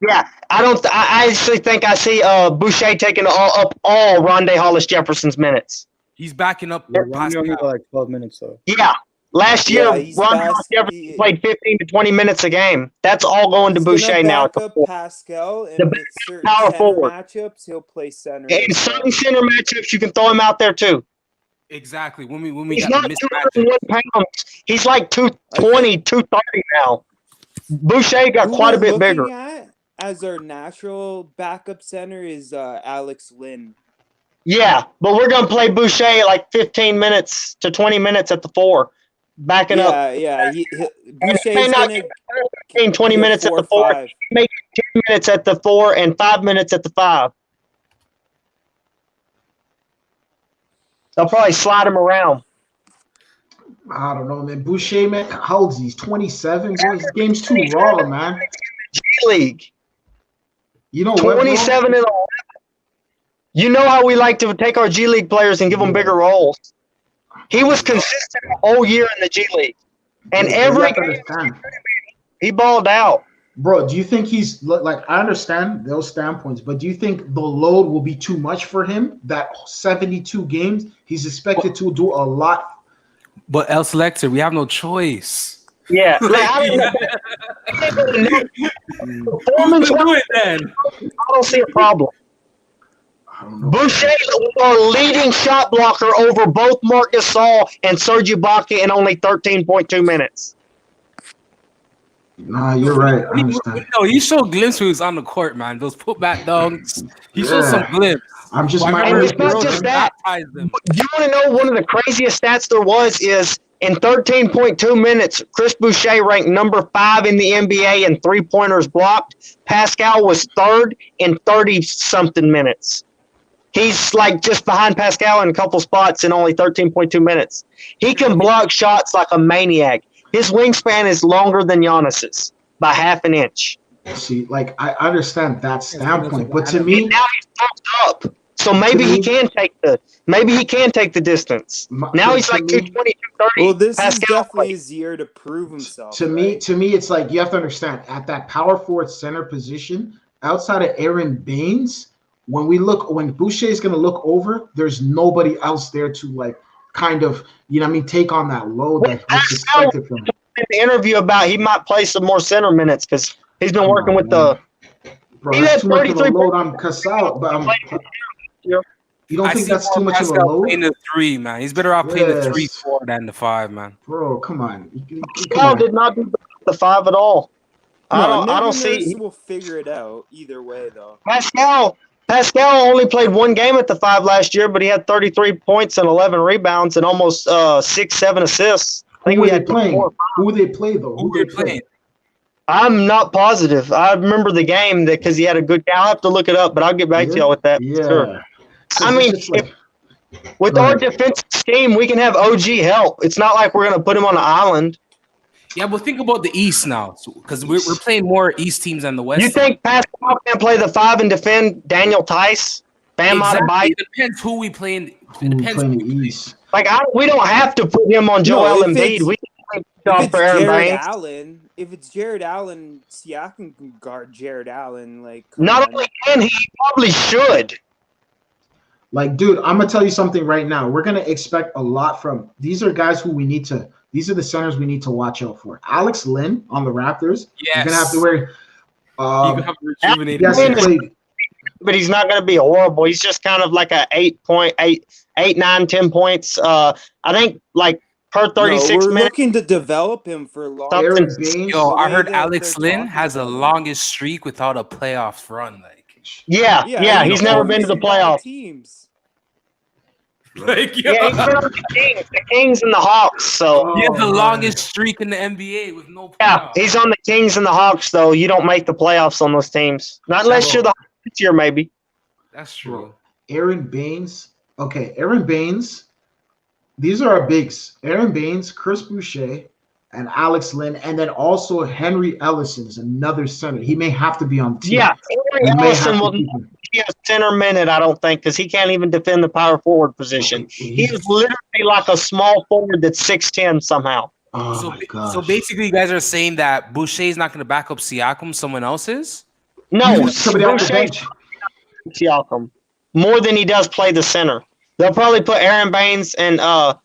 C: Yeah, I don't. I actually think I see Boucher taking up all Rondé Hollis Jefferson's minutes.
G: He's backing up
H: Ronnie only
G: Pascal.
H: got like 12 minutes though.
C: Yeah, last year
B: Yeah, he's
C: Rondé
B: fast.
C: Hollis Jefferson played 15 to 20 minutes a game. That's all going to
B: He's
C: Boucher
B: gonna
C: now.
B: back up Pascal, and
C: The
B: with certain
C: power
B: center
C: forward.
B: matchups, he'll play center.
C: In
B: as
C: certain
B: well.
C: center matchups, you can throw him out there too.
G: Exactly. When we
C: He's
G: got
C: not
G: the mismatches.
C: 201 pounds. He's like 220, 230 now. Boucher got
B: Who
C: quite a
B: we're
C: bit
B: looking
C: bigger.
B: at as our natural backup center is Alex Lynn.
C: Yeah, but we're going to play Boucher like 15 minutes to 20 minutes at the 4, backing up.
B: Yeah. Boucher's
C: May not
B: gonna
C: get 15, 20
B: be a
C: minutes at the 4,
B: 4-5.
C: maybe 10 minutes at the 4, and 5 minutes at the 5. They'll probably slide him around.
A: I don't know, man. Boucher, man, how old is he? He's 27. Bro, his game's too raw, man.
C: G League.
A: You know what, bro?
C: 27 and 11. You know how we like to take our G League players and give them bigger roles. He was consistent all year in the G League, and every game he balled out.
A: Bro, do you think he's like? I understand those standpoints, but do you think the load will be too much for him? That 72 games, he's expected to do a lot.
G: But El Selector, we have no choice.
C: Yeah, performance. I don't see a problem. Boucher was our leading shot blocker over both Marc Gasol and Serge Ibaka in only 13.2 minutes.
A: Nah, you're right. I understand.
G: No, he showed glimpses when he was on the court, man. Those putback dunks. He showed some glimpse.
A: I'm just
C: it's not just that. You want to know one of the craziest stats there was is in 13.2 minutes, Chris Boucher ranked number 5 in the NBA in three-pointers blocked. Pascal was third in 30-something minutes. He's like just behind Pascal in a couple spots in only 13.2 minutes. He can block shots like a maniac. His wingspan is longer than Giannis's by half an inch.
A: See, like I understand that standpoint, but to me,
C: and now he's pumped up, so maybe he can take the distance. Now he's like 220, 230.
B: Well, this
C: Pascal
B: is definitely his year to prove himself.
A: To me, it's like you have to understand at that power forward center position, outside of Aaron Baines, when Boucher is going to look over, there's nobody else there to like kind of, take on that load that's expected from him.
C: In the interview about he might play some more center minutes because he's been working with the.
A: Bro, he had 33 load on Casal, but you don't think that's too much of a load?
G: Playing the 3, man. He's better off playing the 3-4 than the 5, man.
A: Bro, come on.
C: Pascal did not do the 5 at all. I don't see.
B: We'll figure it out either way, though.
C: Pascal only played one game at the 5 last year, but he had 33 points and 11 rebounds and almost 6-7 assists. I think
A: Who are they playing? Who they play though? Who they playing?
C: I'm not positive. I remember the game because he had a good game. I'll have to look it up, but I'll get back to y'all with that.
A: Yeah.
C: Sure. I mean, with our defensive scheme, we can have OG help. It's not like we're going to put him on an island.
G: Yeah, but think about the East now, because we're playing more East teams than the West.
C: You think Pascal can play the 5 and defend Daniel Tice?
G: Exactly. It depends who we play. It depends who we
A: East.
C: Like we don't have to put him on Joel Embiid. We can play for Aaron Baines.
B: If it's Jared Allen, Siakam can guard Jared Allen. Like
C: not only can he probably should.
A: Like, dude, I'm gonna tell you something right now. We're gonna expect a lot from these are guys who we need to. These are the centers we need to watch out for. Alex Lynn on the Raptors.
G: Yes.
A: You're gonna have to wear.
G: You have to rejuvenate.
A: Yes,
C: but he's not going to be horrible. He's just kind of like a 8, 9, 10 points. I think like per 36
B: we're
C: minutes.
B: Looking to develop him for long.
G: Yo, I heard Alex Lynn has the longest streak without a playoff run. Like,
C: yeah, he's never been to the playoffs.
B: Teams.
G: Like,
C: he's been on the Kings and the Hawks. So
G: he has the longest streak in the NBA with no playoffs.
C: Yeah, he's on the Kings and the Hawks. Though you don't make the playoffs on those teams, not unless you're the Hawks this year, maybe.
G: That's true.
A: Aaron Baines. Okay, Aaron Baines. These are our bigs. Aaron Baines, Chris Boucher, and Alex Lynn, and then also Henry Ellison is another center. He may have to be on the team.
C: Yeah, Henry Ellison will not be a center minute, I don't think, because he can't even defend the power forward position. He is literally like a small forward that's 6'10" somehow.
A: Oh my gosh.
G: So basically, you guys are saying that Boucher is not going to back up Siakam, someone else is?
C: No,
A: somebody off the bench.
C: Siakam more than he does play the center. They'll probably put Aaron Baines and Alex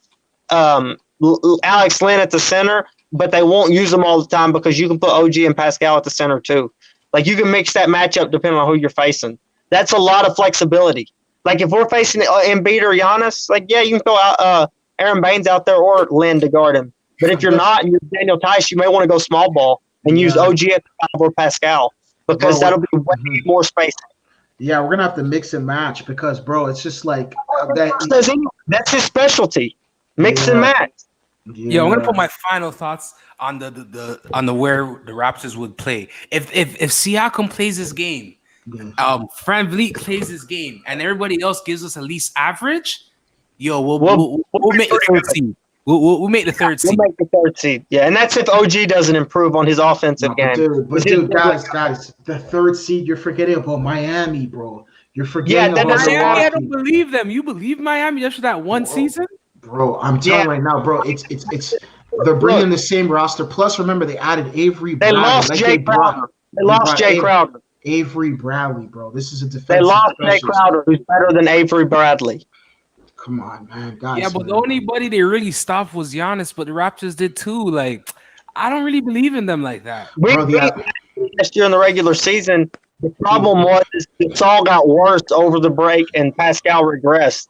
C: Lynn at the center, but they won't use them all the time because you can put OG and Pascal at the center too. Like you can mix that matchup depending on who you're facing. That's a lot of flexibility. Like if we're facing Embiid or Giannis, like yeah, you can throw Aaron Baines out there or Lynn to guard him. But if you're not and you're Daniel Tice, you may want to go small ball and use OG at the 5 or Pascal because that'll be way more space.
A: Yeah, we're gonna have to mix and match because, bro, it's just like
C: that's his specialty. Mix and match.
G: Yeah, I'm gonna put my final thoughts on the where the Raptors would play. If Siakam plays this game, Fran Vliet plays this game, and everybody else gives us at least average, we'll make the third seed. We'll make the third seed.
C: We'll make the third seed. Yeah, and that's if OG doesn't improve on his offensive game.
A: Dude, guys, the third seed, you're forgetting about Miami, bro. You're forgetting about
G: Miami, I don't
A: Milwaukee.
G: believe them. You believe Miami just for that one season?
A: Bro, I'm telling you right now, bro. It's they're bringing the same roster. Plus, remember they added Avery
C: They
A: Bradley.
C: lost Jay Crowder. They lost Jay Crowder.
A: Avery Bradley, bro. This is a defensive.
C: They lost Jay
A: specialist.
C: Crowder, who's better than Avery Bradley.
A: Come on, man, guys.
G: Yeah, but the only buddy they really stopped was Giannis, but the Raptors did too. Like, I don't really believe in them like that.
C: We beat last year in the regular season. The problem was it's all got worse over the break, and Pascal regressed.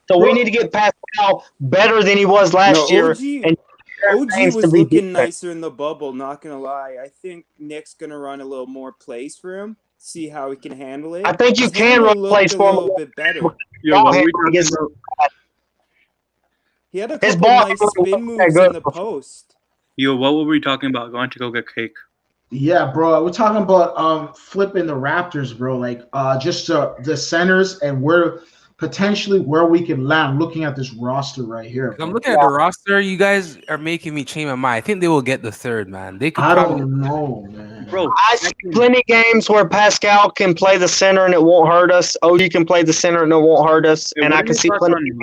C: So we need to get Pascal better than he was last year. And
B: OG was looking nicer in the bubble, not going to lie. I think Nick's going to run a little more plays for him, see how he can handle it.
C: I think you can run plays for him
B: a little bit better. He had a couple nice spin moves in the post.
F: Yo, what were we talking about? Going to go get cake.
A: Yeah, bro. We're talking about flipping the Raptors, bro. Like just the centers and where we can land looking at this roster right here. Bro.
G: I'm looking at the roster. You guys are making me change my mind. I think they will get the third, man. They could.
A: I don't know, man.
C: Bro, I see plenty of games where Pascal can play the center and it won't hurt us. OG can play the center and it won't hurt us. And I can see plenty of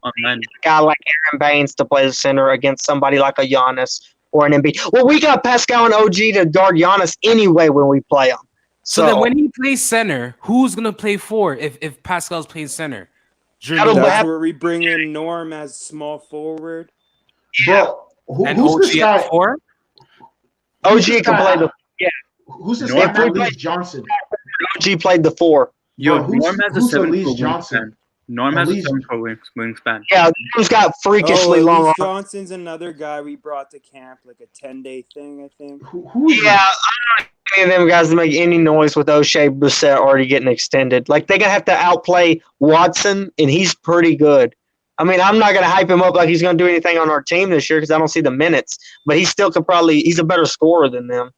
C: a guy like Aaron Baines to play the center against somebody like a Giannis or an Embiid. Well, we got Pascal and OG to guard Giannis anyway when we play them.
G: So then when he plays center, who's gonna play four if Pascal's playing center?
B: That's where we bring in Norm as small forward.
A: Bro, who's this guy?
G: At four?
C: OG can play the
A: Who's this guy? Elise Johnson.
C: OG played the four.
F: Yo, Norm has a 7-foot
A: Johnson.
F: wingspan. Norm has a 7-foot wingspan.
C: Yeah, he's got freakishly long arms.
B: Johnson's another guy we brought to camp, like a 10-day thing, I think.
C: Yeah, I don't want any of them guys to make any noise with O'Shea Brissett already getting extended. Like, they're going to have to outplay Watson, and he's pretty good. I mean, I'm not going to hype him up like he's going to do anything on our team this year because I don't see the minutes. But he still could he's a better scorer than them.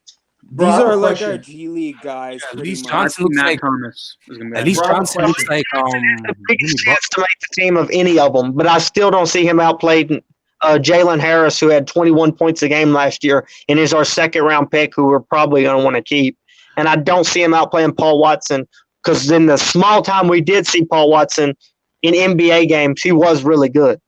B: These are like our G League guys.
G: At least Johnson looks like
F: Thomas.
G: At least Johnson looks like
C: the biggest chance to make the team of any of them, but I still don't see him outplayed Jalen Harris, who had 21 points a game last year and is our second round pick, who we're probably going to want to keep. And I don't see him outplaying Paul Watson because in the small time we did see Paul Watson in NBA games, he was really good.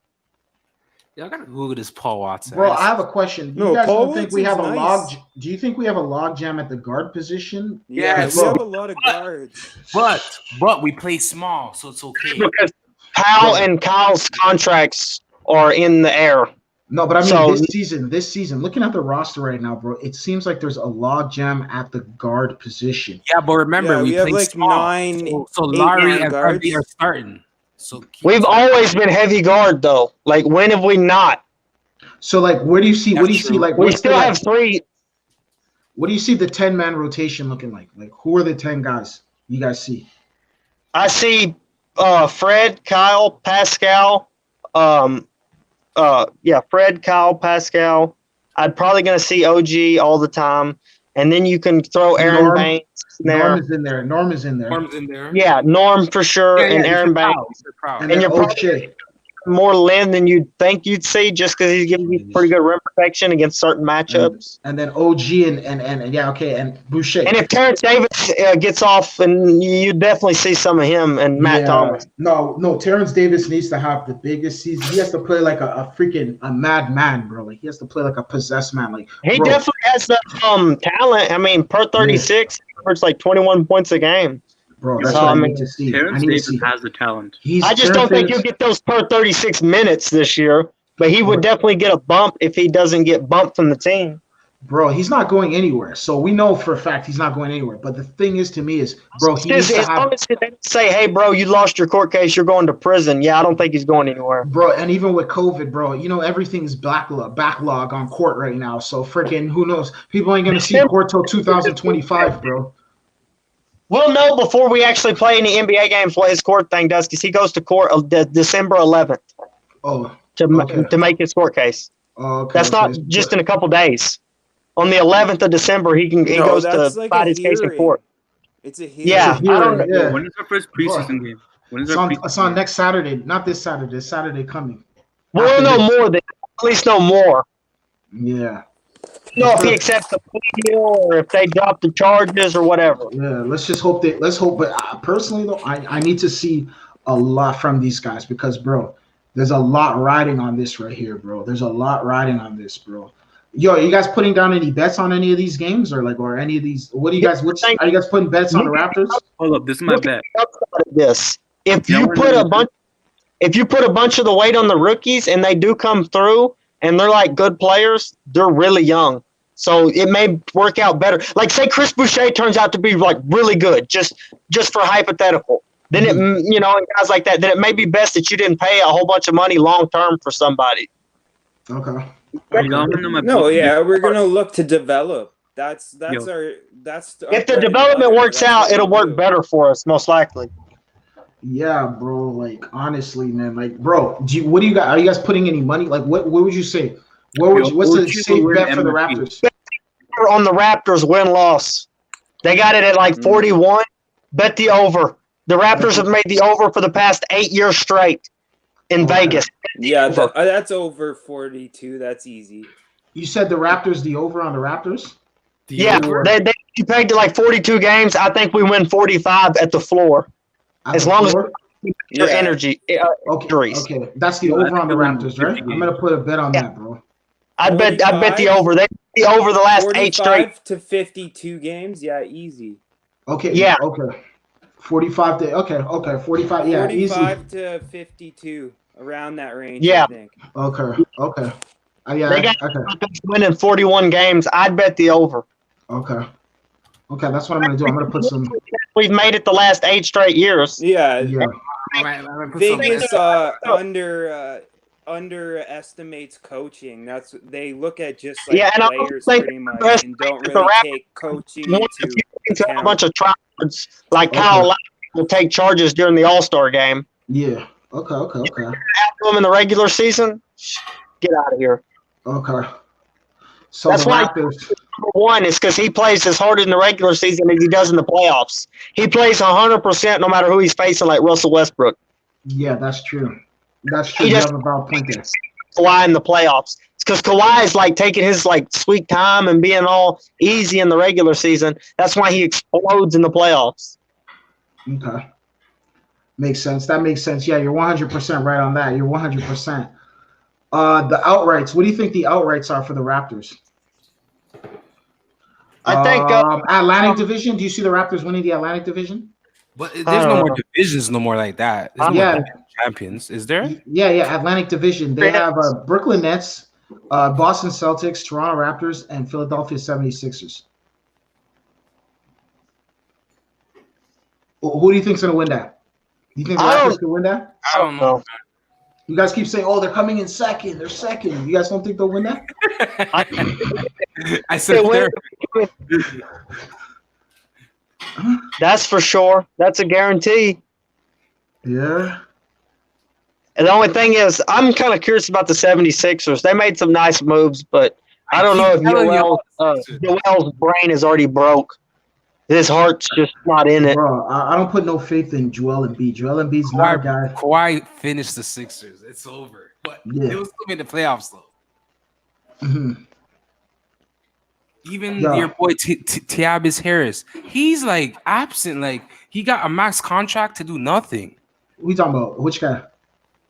G: Yeah, I gotta Google this Paul Watson.
A: Bro, I have a question. Do you guys don't think we have a log? Do you think we have a log jam at the guard position?
B: Yeah, we have a lot of guards.
G: But we play small, so it's okay.
C: Because Powell and Kyle's contracts are in the air.
A: No, but I mean this season, looking at the roster right now, bro, it seems like there's a log jam at the guard position.
G: Yeah, but remember we
B: have
G: play
B: like
G: small.
B: 9.
G: So Larry and Garvey are starting. So
C: we've always been heavy guard though. Like, when have we not?
A: So like, where do you see? What do you see? Like,
C: we still have 3.
A: What do you see the 10-man rotation looking like? Like, who are the 10 guys you guys see?
C: I see Fred, Kyle, Pascal. Fred, Kyle, Pascal. I'm probably gonna see OG all the time, and then you can throw Aaron Baines in there.
A: Norm is in there.
C: Yeah, Norm for sure, and Aaron Baines.
A: And you're probably
C: more Lynn than you'd think you'd see, just because he's giving you pretty good rim protection against certain matchups.
A: And then OG and Boucher.
C: And if Terrence Davis gets off, and you definitely see some of him and Matt Thomas.
A: No, Terrence Davis needs to have the biggest season. He has to play like a madman, bro. Like, he has to play like a possessed man. Like,
C: he definitely has the talent. I mean, per 36, he averages like 21 points a game.
A: Bro, that's what I need to see.
F: Terrence Davis has the talent.
C: I just don't think he'll get those per 36 minutes this year, but he would definitely get a bump if he doesn't get bumped from the team.
A: Bro, he's not going anywhere. So we know for a fact he's not going anywhere. But the thing is, to me, is, bro, he needs to have...
C: They say, hey, bro, you lost your court case, you're going to prison. Yeah, I don't think he's going anywhere.
A: Bro, and even with COVID, bro, everything's backlog on court right now. So freaking, who knows? People ain't going to see court till 2025, bro.
C: We'll know before we actually play any NBA games what his court thing does, because he goes to court December 11th to make his court case. That's not just in a couple days. On the 11th of December, he goes to fight his case in court.
B: It's a hearing.
C: Yeah,
F: yeah. When is our first preseason game?
A: It's on next Saturday. Not this Saturday. This Saturday coming.
C: We'll know more. At least know more.
A: Yeah.
C: know if he accepts the plea deal or if they drop the charges or whatever.
A: Yeah, let's just hope that. Let's hope. But personally, though, I need to see a lot from these guys because, bro, there's a lot riding on this right here, bro. There's a lot riding on this, bro. Yo, are you guys putting down any bets on any of these games or any of these? What do you guys? Are you guys putting bets on the Raptors?
H: Hold up, this is my bet.
C: This if you put a bunch of the weight on the rookies and they do come through and they're like good players, they're really young. So it may work out better. Like say Chris Boucher turns out to be like really good, just for hypothetical. Then and guys like that, then it may be best that you didn't pay a whole bunch of money long term for somebody.
A: Okay.
B: No, yeah, we're gonna look to develop. That's
C: if the development works out, it'll work better for us, most likely.
A: Yeah, bro. Like honestly, man. Like, bro, what do you guys? Are you guys putting any money? Like, what would you say? What's the safe bet for the Raptors?
C: On the Raptors win-loss, they got it at like 41. Bet the over. The Raptors have made the over for the past 8 years straight in Vegas.
B: Yeah, that's over 42. That's easy.
A: You said the Raptors, the over on the Raptors?
C: They pegged it like 42 games. I think we win 45 at the floor. As long as your energy.
A: Okay. That's the over on the Raptors, right? I'm gonna put a bet on that, bro.
C: I bet the over. They the over the last 8 straight
B: to 52 games. Yeah, easy.
A: Okay. Yeah. Okay. 45 to 45. Yeah,
B: 45
A: easy.
B: to 52, around that range.
C: Yeah.
B: I think.
A: Okay.
C: They got winning 41 games. I'd bet the over.
A: Okay, that's what I'm gonna do. I'm gonna put some.
C: We've made it the last 8 straight years.
B: Yeah. Vegas underestimates coaching. That's they look at just like players pretty much and don't really take coaching into
C: a bunch of tryhards like Kyle Lowry will take charges during the All-Star game.
A: Yeah. Okay.
C: After them in the regular season, get out of here.
A: Okay. So
C: that's why number one is because he plays as hard in the regular season as he does in the playoffs. He plays 100% no matter who he's facing, like Russell Westbrook.
A: Yeah, that's true. That's true. You have about point there.
C: Kawhi in the playoffs. It's because Kawhi is like taking his like sweet time and being all easy in the regular season. That's why he explodes in the playoffs.
A: Okay. Makes sense. That makes sense. Yeah, you're 100% right on that. You're 100%. The outrights. What do you think the outrights are for the Raptors?
C: I think
A: Atlantic Division. Do you see the Raptors winning the Atlantic Division?
G: But there's no more divisions, no more like that. There's no more champions, is there?
A: Yeah. Atlantic Division. They have Brooklyn Nets, Boston Celtics, Toronto Raptors, and Philadelphia 76ers. Who do you think's gonna win that? Do you think the Raptors can win that?
G: I don't know.
A: You guys keep saying, "Oh, they're coming in second. They're second." You guys don't think they'll win that?
G: I said they're.
C: That's for sure. That's a guarantee.
A: Yeah.
C: And the only thing is, I'm kind of curious about the 76ers. They made some nice moves, but I don't know if Joel's brain is already broke. His heart's just not in it.
A: Bro, I don't put no faith in Joel Embiid. Joel Embiid's not a guy.
G: Kawhi finished the Sixers. It's over. But they will still in the playoffs, though.
A: Mm-hmm.
G: Even your boy Tobias Harris, he's like absent. Like he got a max contract to do nothing.
A: We talking about which guy?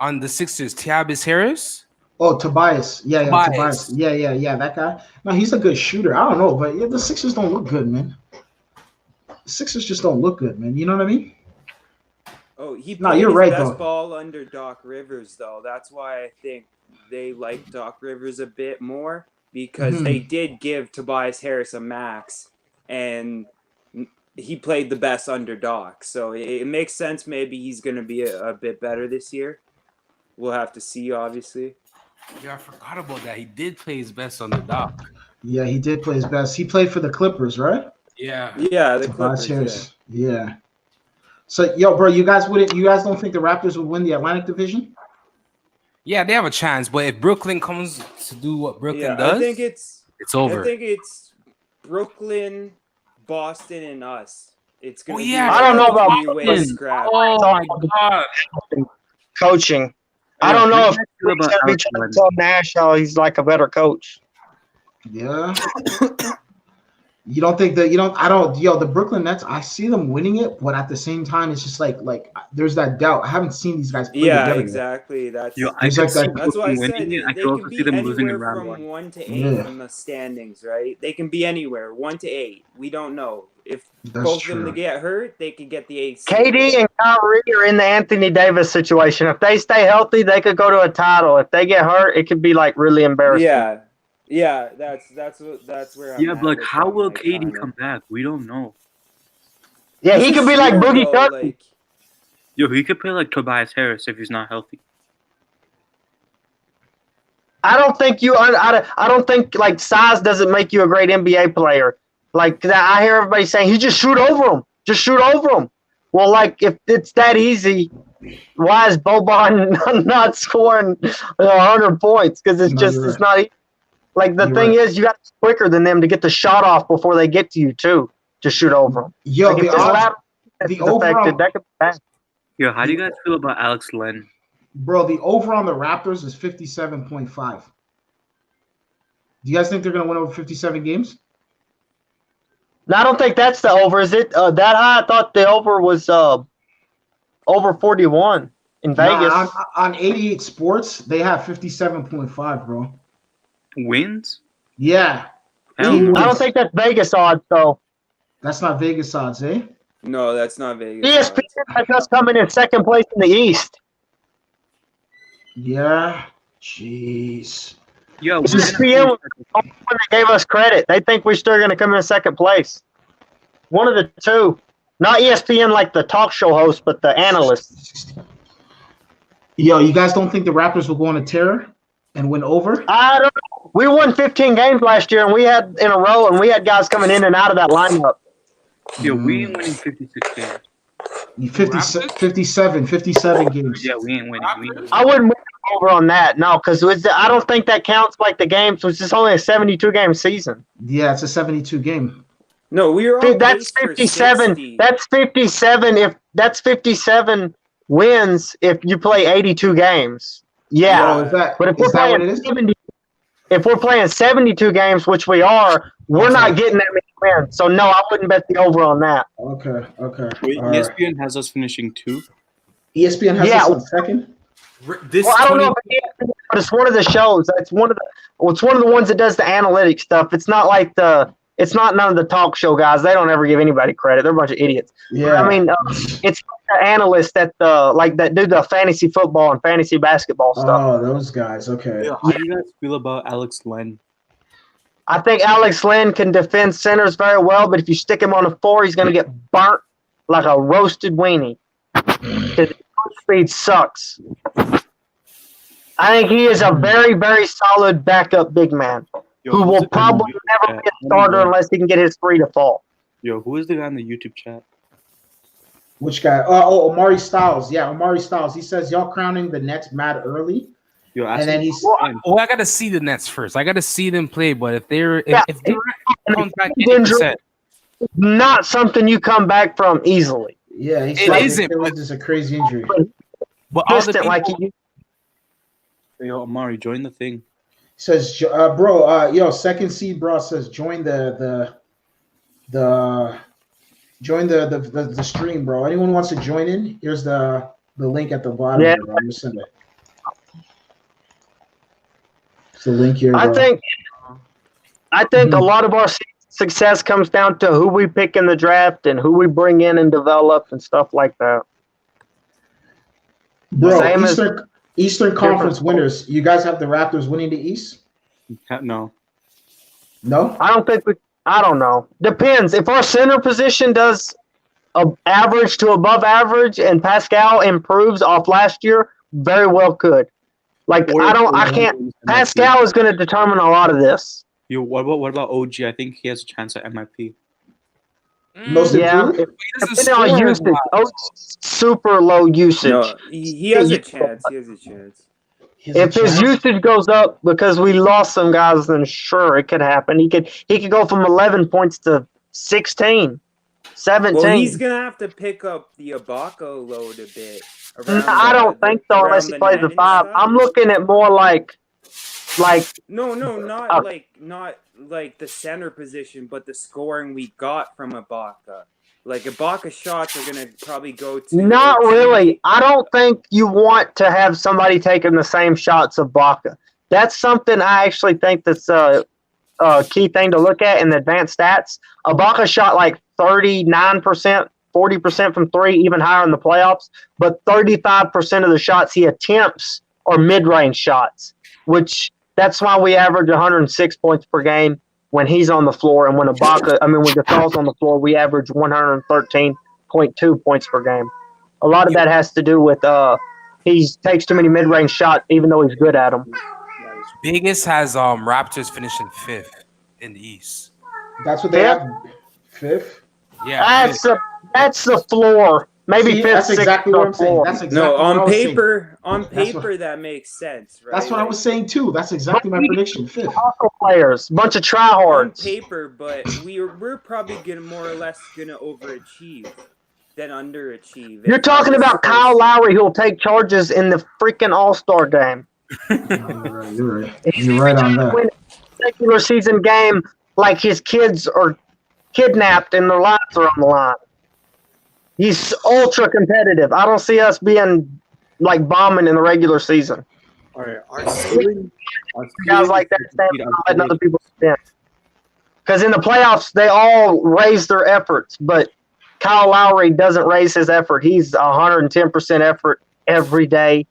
G: On the Sixers, Tobias Harris.
A: Oh, Tobias. Yeah, Tobias. Yeah, that guy. No, he's a good shooter. I don't know, but the Sixers don't look good, man. The Sixers just don't look good, man. You know what I mean?
B: Oh, he played his best ball under Doc Rivers, though. That's why I think they like Doc Rivers a bit more. Because they did give Tobias Harris a max, and he played the best under Doc. So it makes sense. Maybe he's going to be a bit better this year. We'll have to see, obviously.
G: Yeah, I forgot about that. He did play his best under Doc.
A: Yeah, he did play his best. He played for the Clippers, right?
G: Yeah.
B: Yeah, the Clippers.
A: Yeah. So, bro, you guys don't think the Raptors would win the Atlantic Division?
G: Yeah, they have a chance, but if Brooklyn comes to do what Brooklyn does,
B: I think it's
G: over.
B: I think it's Brooklyn, Boston, and us. It's gonna be
C: I don't know about Boston.
G: Oh my god,
C: coaching. I don't know if Nash, he's like a better coach.
A: Yeah. You don't think that the Brooklyn Nets, I see them winning it, but at the same time, it's just like there's that doubt. I haven't seen these guys play together.
B: Yeah, exactly. That's
F: I could see
B: that's why I said
F: winning it. I could
B: they
F: also
B: can
F: see
B: be
F: them losing in
B: anywhere
F: round
B: from
F: one.
B: 1 to 8
A: Yeah.
B: in the standings, right? They can be anywhere 1 to 8. We don't know if
A: That's
B: both
A: true.
B: of them get hurt, they could get the 8 seed.
C: KD and Kyrie are in the Anthony Davis situation. If they stay healthy, they could go to a title. If they get hurt, it could be like really embarrassing.
B: Yeah, that's where I'm
F: Yeah,
B: at
F: but like,
B: with
F: how
B: them,
F: will
B: like,
F: KD
B: kinda.
F: come back? We don't know.
C: Yeah, he
B: This
C: could be like
B: year,
C: Boogie
B: though,
C: Cousins.
B: like,
F: Yo, he could play like Tobias Harris if he's not healthy.
C: I don't think like size doesn't make you a great NBA player. Like I hear everybody saying, "He just shoot over him. Just shoot over him." Well, like if it's that easy, why is Boban not scoring 100 points? Because it's not easy. Like the thing is, you got to be quicker than them to get the shot off before they get to you too. To shoot over them.
A: Yo,
C: like
A: the overall,
C: that could be bad.
F: Yo, how do you guys feel about Alex Len?
A: bro, the over on the Raptors is 57.5. Do you guys think they're gonna win over 57 games?
C: No, I don't think that's the over. Is it that high? I thought the over was over 41 in Vegas.
A: Nah, on 88 Sports, they have 57.5, bro.
F: Wins?
A: Yeah.
F: Hell no.
C: I don't think that's Vegas odds though.
A: That's not Vegas odds, eh?
B: no, that's not Vegas.
C: ESPN has us coming in second place in the East.
A: Yeah. Jeez.
F: Yo,
C: ESPN when they gave us credit. They think we're still going to come in second place. One of the two. Not ESPN like the talk show host, but the analyst.
A: Yo, you guys don't think the Raptors will go on a tear and win over?
C: I don't know. We won 15 games last year, and we had in a row, and we had guys coming in and out of that lineup.
F: Yo, we ain't winning 56 games.
A: 57 games.
F: Yeah, we ain't winning.
C: I wouldn't move over on that, no, because I don't think that counts like the games. It's just only a 72-game season.
A: Yeah, it's a 72 game.
B: No, we were on
C: That's
B: pace for
C: 57.
B: 60.
C: That's 57. That's 57 wins if you play 82 games. Yeah,
A: Yo,
C: but if we're
A: is that what
C: playing
A: it is?
C: 70, if we're playing 72 games, which we are, we're not getting that many wins. So no, I wouldn't bet the over on that.
A: Okay.
F: Wait,
A: All right.
F: ESPN has us finishing 2.
A: ESPN has us on second.
G: This
C: Well, I don't
G: 20
C: know, but it's one of the shows. It's one of the ones that does the analytic stuff. It's not like it's not none of the talk show guys. They don't ever give anybody credit. They're a bunch of idiots.
A: Yeah.
C: But, I mean, it's the analysts that do the fantasy football and fantasy basketball stuff.
A: Oh, those guys. Okay.
F: Yo, how do you guys feel about Alex Len?
C: I think Alex Len can defend centers very well, but if you stick him on a 4, he's going to get burnt like a roasted weenie. His speed sucks. I think he is a very, very solid backup big man who will probably never be a starter unless he can get his 3 to fall.
F: Yo, who is the guy in the YouTube chat?
A: Which guy? Oh, Omari Styles. Yeah, Omari Styles. He says y'all crowning the Nets mad early.
F: Yo,
A: and then he's
G: I gotta see the Nets first. I gotta see them play. But if they're comes back
C: injury, not something you come back from easily.
A: Yeah,
G: it isn't.
A: It's a crazy injury.
G: But all the people,
C: like
F: yo, Amari, join the thing.
A: Says, bro, second seed, bro, says join the stream, bro. Anyone wants to join in? Here's the link at the bottom.
C: Yeah.
A: Bro. I'm gonna send it. It's the link here. Bro.
C: I think a lot of our success comes down to who we pick in the draft and who we bring in and develop and stuff like that.
A: Bro, Eastern Conference winners. You guys have the Raptors winning the East?
F: No.
A: No?
C: I don't know. Depends. If our center position does average to above average and Pascal improves off last year, very well could. Pascal is going to determine a lot of this.
F: Yo, what about OG? I think he has a chance at MIP.
A: Most improved?
C: Depending on usage. Super low usage.
B: No, he has a chance.
C: If his usage goes up because we lost some guys, then sure, it could happen. He could go from 11 points to 16, 17.
B: Well, he's going to have to pick up the Ibaka load a bit.
C: I don't think so unless he plays the 5. I'm looking at more like Like
B: No, not like the center position, but the scoring we got from Ibaka. Like Ibaka shots are gonna probably go to.
C: Not
B: OT.
C: really. I don't think you want to have somebody taking the same shots of Ibaka. That's something I actually think that's a key thing to look at in the advanced stats. Ibaka shot like 39%, 40% from three, even higher in the playoffs, but 35% of the shots he attempts are mid-range shots, which that's why we average 106 points per game when he's on the floor, and when Gasol's on the floor, we average 113.2 points per game. A lot of that has to do with he takes too many mid-range shots, even though he's good at them.
G: Vegas has Raptors finishing 5th in the East.
A: That's what they have. 5th.
G: Yeah,
C: that's the floor. Maybe 5th.
A: That's exactly what I'm saying. That's exactly
B: on
A: what
B: paper. On
A: That's
B: paper, that makes sense, right?
A: That's what I was saying too. That's exactly my prediction. 5th.
C: Players, bunch of tryhards.
B: On paper, but we're probably more or less gonna overachieve than underachieve.
C: You're talking about Kyle Lowry, who'll take charges in the freaking All-Star game.
A: You're right. You're right on that.
C: Regular season game, like his kids are kidnapped and their lives are on the line. He's ultra competitive. I don't see us being like bombing in the regular season.
H: All right, our ceiling
C: guys like that stand up letting other people stand. Because in the playoffs, they all raise their efforts, but Kyle Lowry doesn't raise his effort. He's 110% effort every day,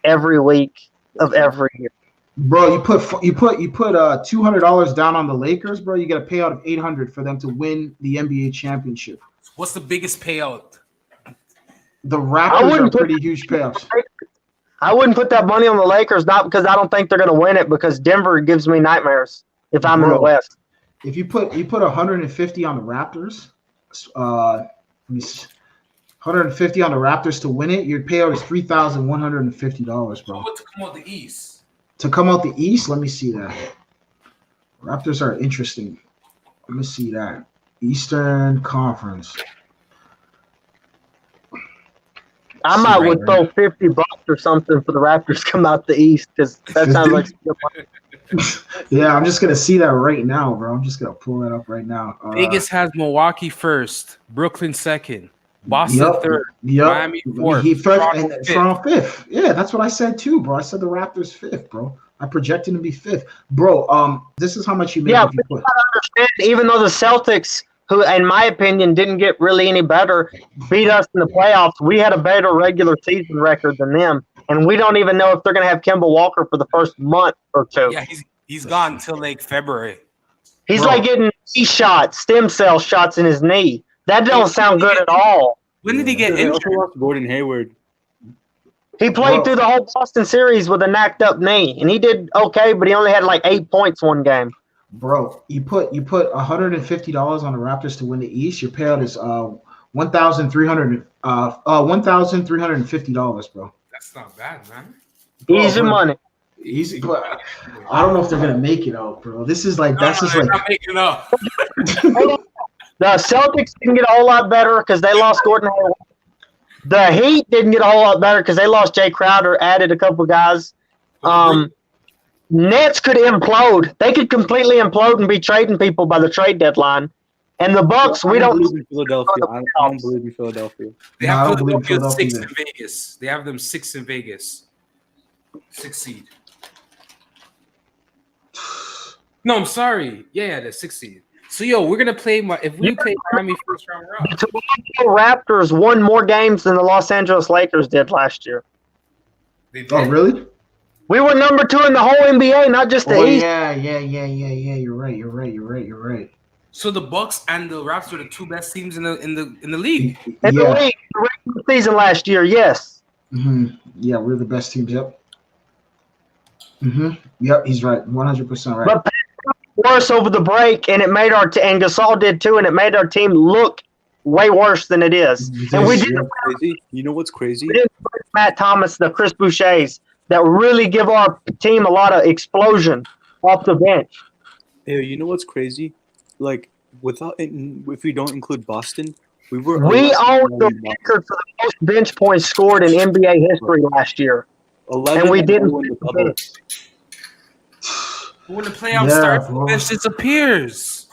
C: every week of every year.
A: Bro, you put $200 down on the Lakers, bro. You get a payout of $800 for them to win the NBA championship.
G: What's the biggest payout?
A: The Raptors are pretty huge payouts.
C: I wouldn't put that money on the Lakers, not because I don't think they're going to win it, because Denver gives me nightmares if I'm in the West.
A: If you put 150 on the Raptors, 150 on the Raptors to win it, your payout is $3,150, bro.
G: What to come out the East?
A: To come out the East, let me see that. Raptors are interesting. Let me see that. Eastern Conference.
C: I might would throw $50 or something for the Raptors to come out the East, because that sounds like
A: yeah, I'm just gonna see that right now, bro. I'm just gonna pull that up right now.
G: Vegas has Milwaukee 1st, Brooklyn 2nd, Boston 3rd, Miami 4th,
A: He first and Toronto 5th. Yeah, that's what I said too, bro. I said the Raptors 5th, bro. I projected him to be 5th, bro. This is how much you make.
C: Yeah, but you gotta understand, even though the Celtics, who in my opinion didn't get really any better, beat us in the playoffs, we had a better regular season record than them, and we don't even know if they're gonna have Kemba Walker for the first month or two.
G: Yeah, he's gone until like February.
C: He's like getting knee shots, stem cell shots in his knee. That don't sound good at all.
G: When did he get injured?
H: Gordon Hayward.
C: He played through the whole Boston series with a knocked up knee, and he did okay, but he only had like 8 points one game.
A: Bro, you put $150 on the Raptors to win the East. Your payout is $1,350, bro.
G: That's not bad, man.
C: Easy money.
A: Easy, but I don't know if they're gonna make it out, bro. This is like
G: Not making it up.
C: The Celtics didn't get a whole lot better because they lost Gordon Hayward. The Heat didn't get a whole lot better because they lost Jay Crowder, added a couple guys. Nets could implode. They could completely implode and be trading people by the trade deadline. And the Bucks, we don't
H: believe in Philadelphia. I don't believe in Philadelphia.
G: They have Philadelphia 6 in Vegas. They have them 6 in Vegas. 6 seed. No, I'm sorry. Yeah, the 6 seed. So, we're going to play if we play Miami first round.
C: The Toronto Raptors won more games than the Los Angeles Lakers did last year.
G: They did.
A: Oh, really?
C: We were number 2 in the whole NBA, not just the East.
A: Yeah. You're right.
G: So the Bucks and the Raptors are the 2 best teams in the league.
C: In the league, the regular season last year, yes.
A: Mm-hmm. Yeah, we're the best teams. Yep. Mm-hmm. Yep, he's right. 100% right.
C: But worse over the break, and it made and Gasol did too, and it made our team look way worse than it is. And we didn't.
H: You know what's crazy?
C: We didn't put Matt Thomas, the Chris Bouchers, that really give our team a lot of explosion off the bench.
H: Hey, you know what's crazy? Like, if we don't include Boston, we owned
C: the record for the most bench points scored in NBA history last year.
H: 11
C: and we didn't.
G: When the playoffs start, the bench disappears.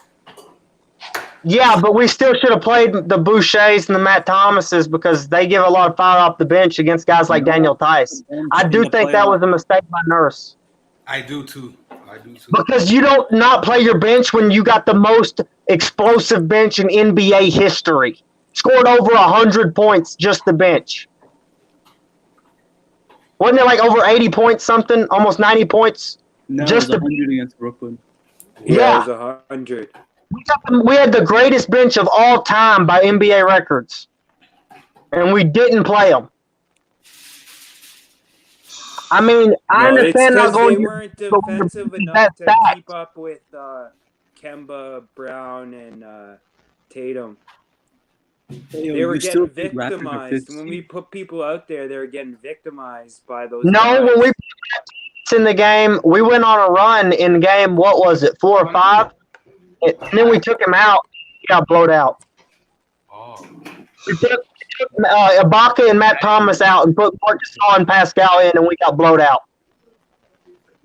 C: Yeah, but we still should have played the Bouchers and the Matt Thomases because they give a lot of fire off the bench against guys like Daniel Tice. I do think that was a mistake by Nurse.
G: I do too.
C: Because you don't not play your bench when you got the most explosive bench in NBA history. Scored over 100 points, just the bench. Wasn't it like over 80 points something? Almost 90 points?
H: No,
C: just
H: it was 100 against Brooklyn.
B: Yeah, it was 100.
C: We had the greatest bench of all time by NBA records. And we didn't play them. I mean, I understand not going.
B: They weren't defensive enough to keep up with Kemba, Brown, and Tatum. They were getting victimized. When we put people out there, they were getting victimized by those guys.
C: When we put in the game, we went on a run in game, what was it, 4 or 5? And then we took him out. He got blowed out.
G: Oh.
C: We took Ibaka and Matt Thomas out and put Marc Gasol and Pascal in, and we got blowed out.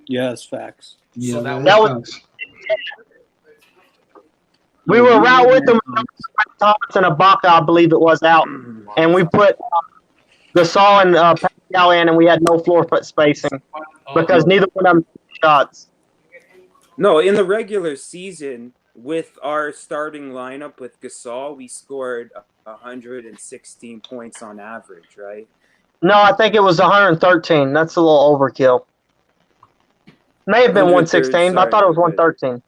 H: Yes, facts.
A: Yeah,
C: so that was. We were right with them. Thomas and Ibaka, I believe it was, out, and we put Gasol and Pascal in, and we had no floor foot spacing because neither one of them took shots.
B: No, in the regular season, with our starting lineup with Gasol, we scored 116 points on average, right?
C: No, I think it was 113. That's a little overkill. May have been 116, but I thought it was 113.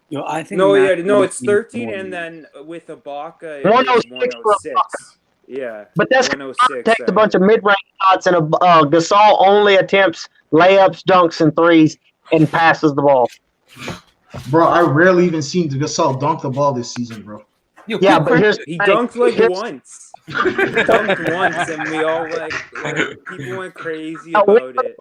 H: Yo, I think
B: it's 13, and then with Ibaka, it 106. Yeah,
C: but that's takes a bunch of mid-range shots, and Gasol only attempts layups, dunks, and threes, and passes the ball.
A: Bro, I rarely even seen Gasol dunk the ball this season, bro.
B: He dunked once. He dunked once, and we all people went crazy about it.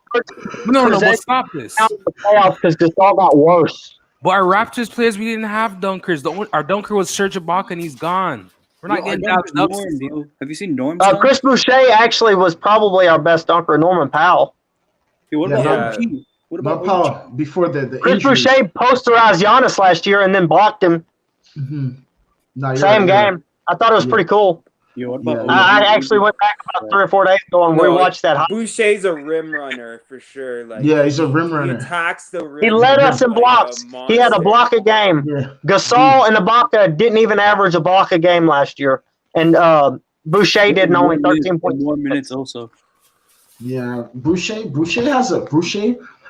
G: No, we'll stop this.
C: Because Gasol got worse.
G: But our Raptors players, we didn't have dunkers. Our dunker was Serge Ibaka, and he's gone. We're not getting down.
H: Have you seen Norm?
C: Chris Boucher actually was probably our best dunker, Norman Powell.
H: Hey, what about
A: Powell before the
C: Chris Boucher posterized Giannis last year and then blocked him.
A: Mm-hmm.
C: Same game. I thought it was pretty cool.
H: Yo, what about
C: I actually went back about 3 or 4 days ago and rewatched that.
B: Boucher's a rim runner for sure.
A: He's a rim runner.
B: He attacks the rim.
C: He led us in blocks. He had a block a game. Yeah. Gasol and Ibaka didn't even average a block a game last year, and Boucher did in only 13 points.
H: More minutes also.
A: Yeah, Boucher.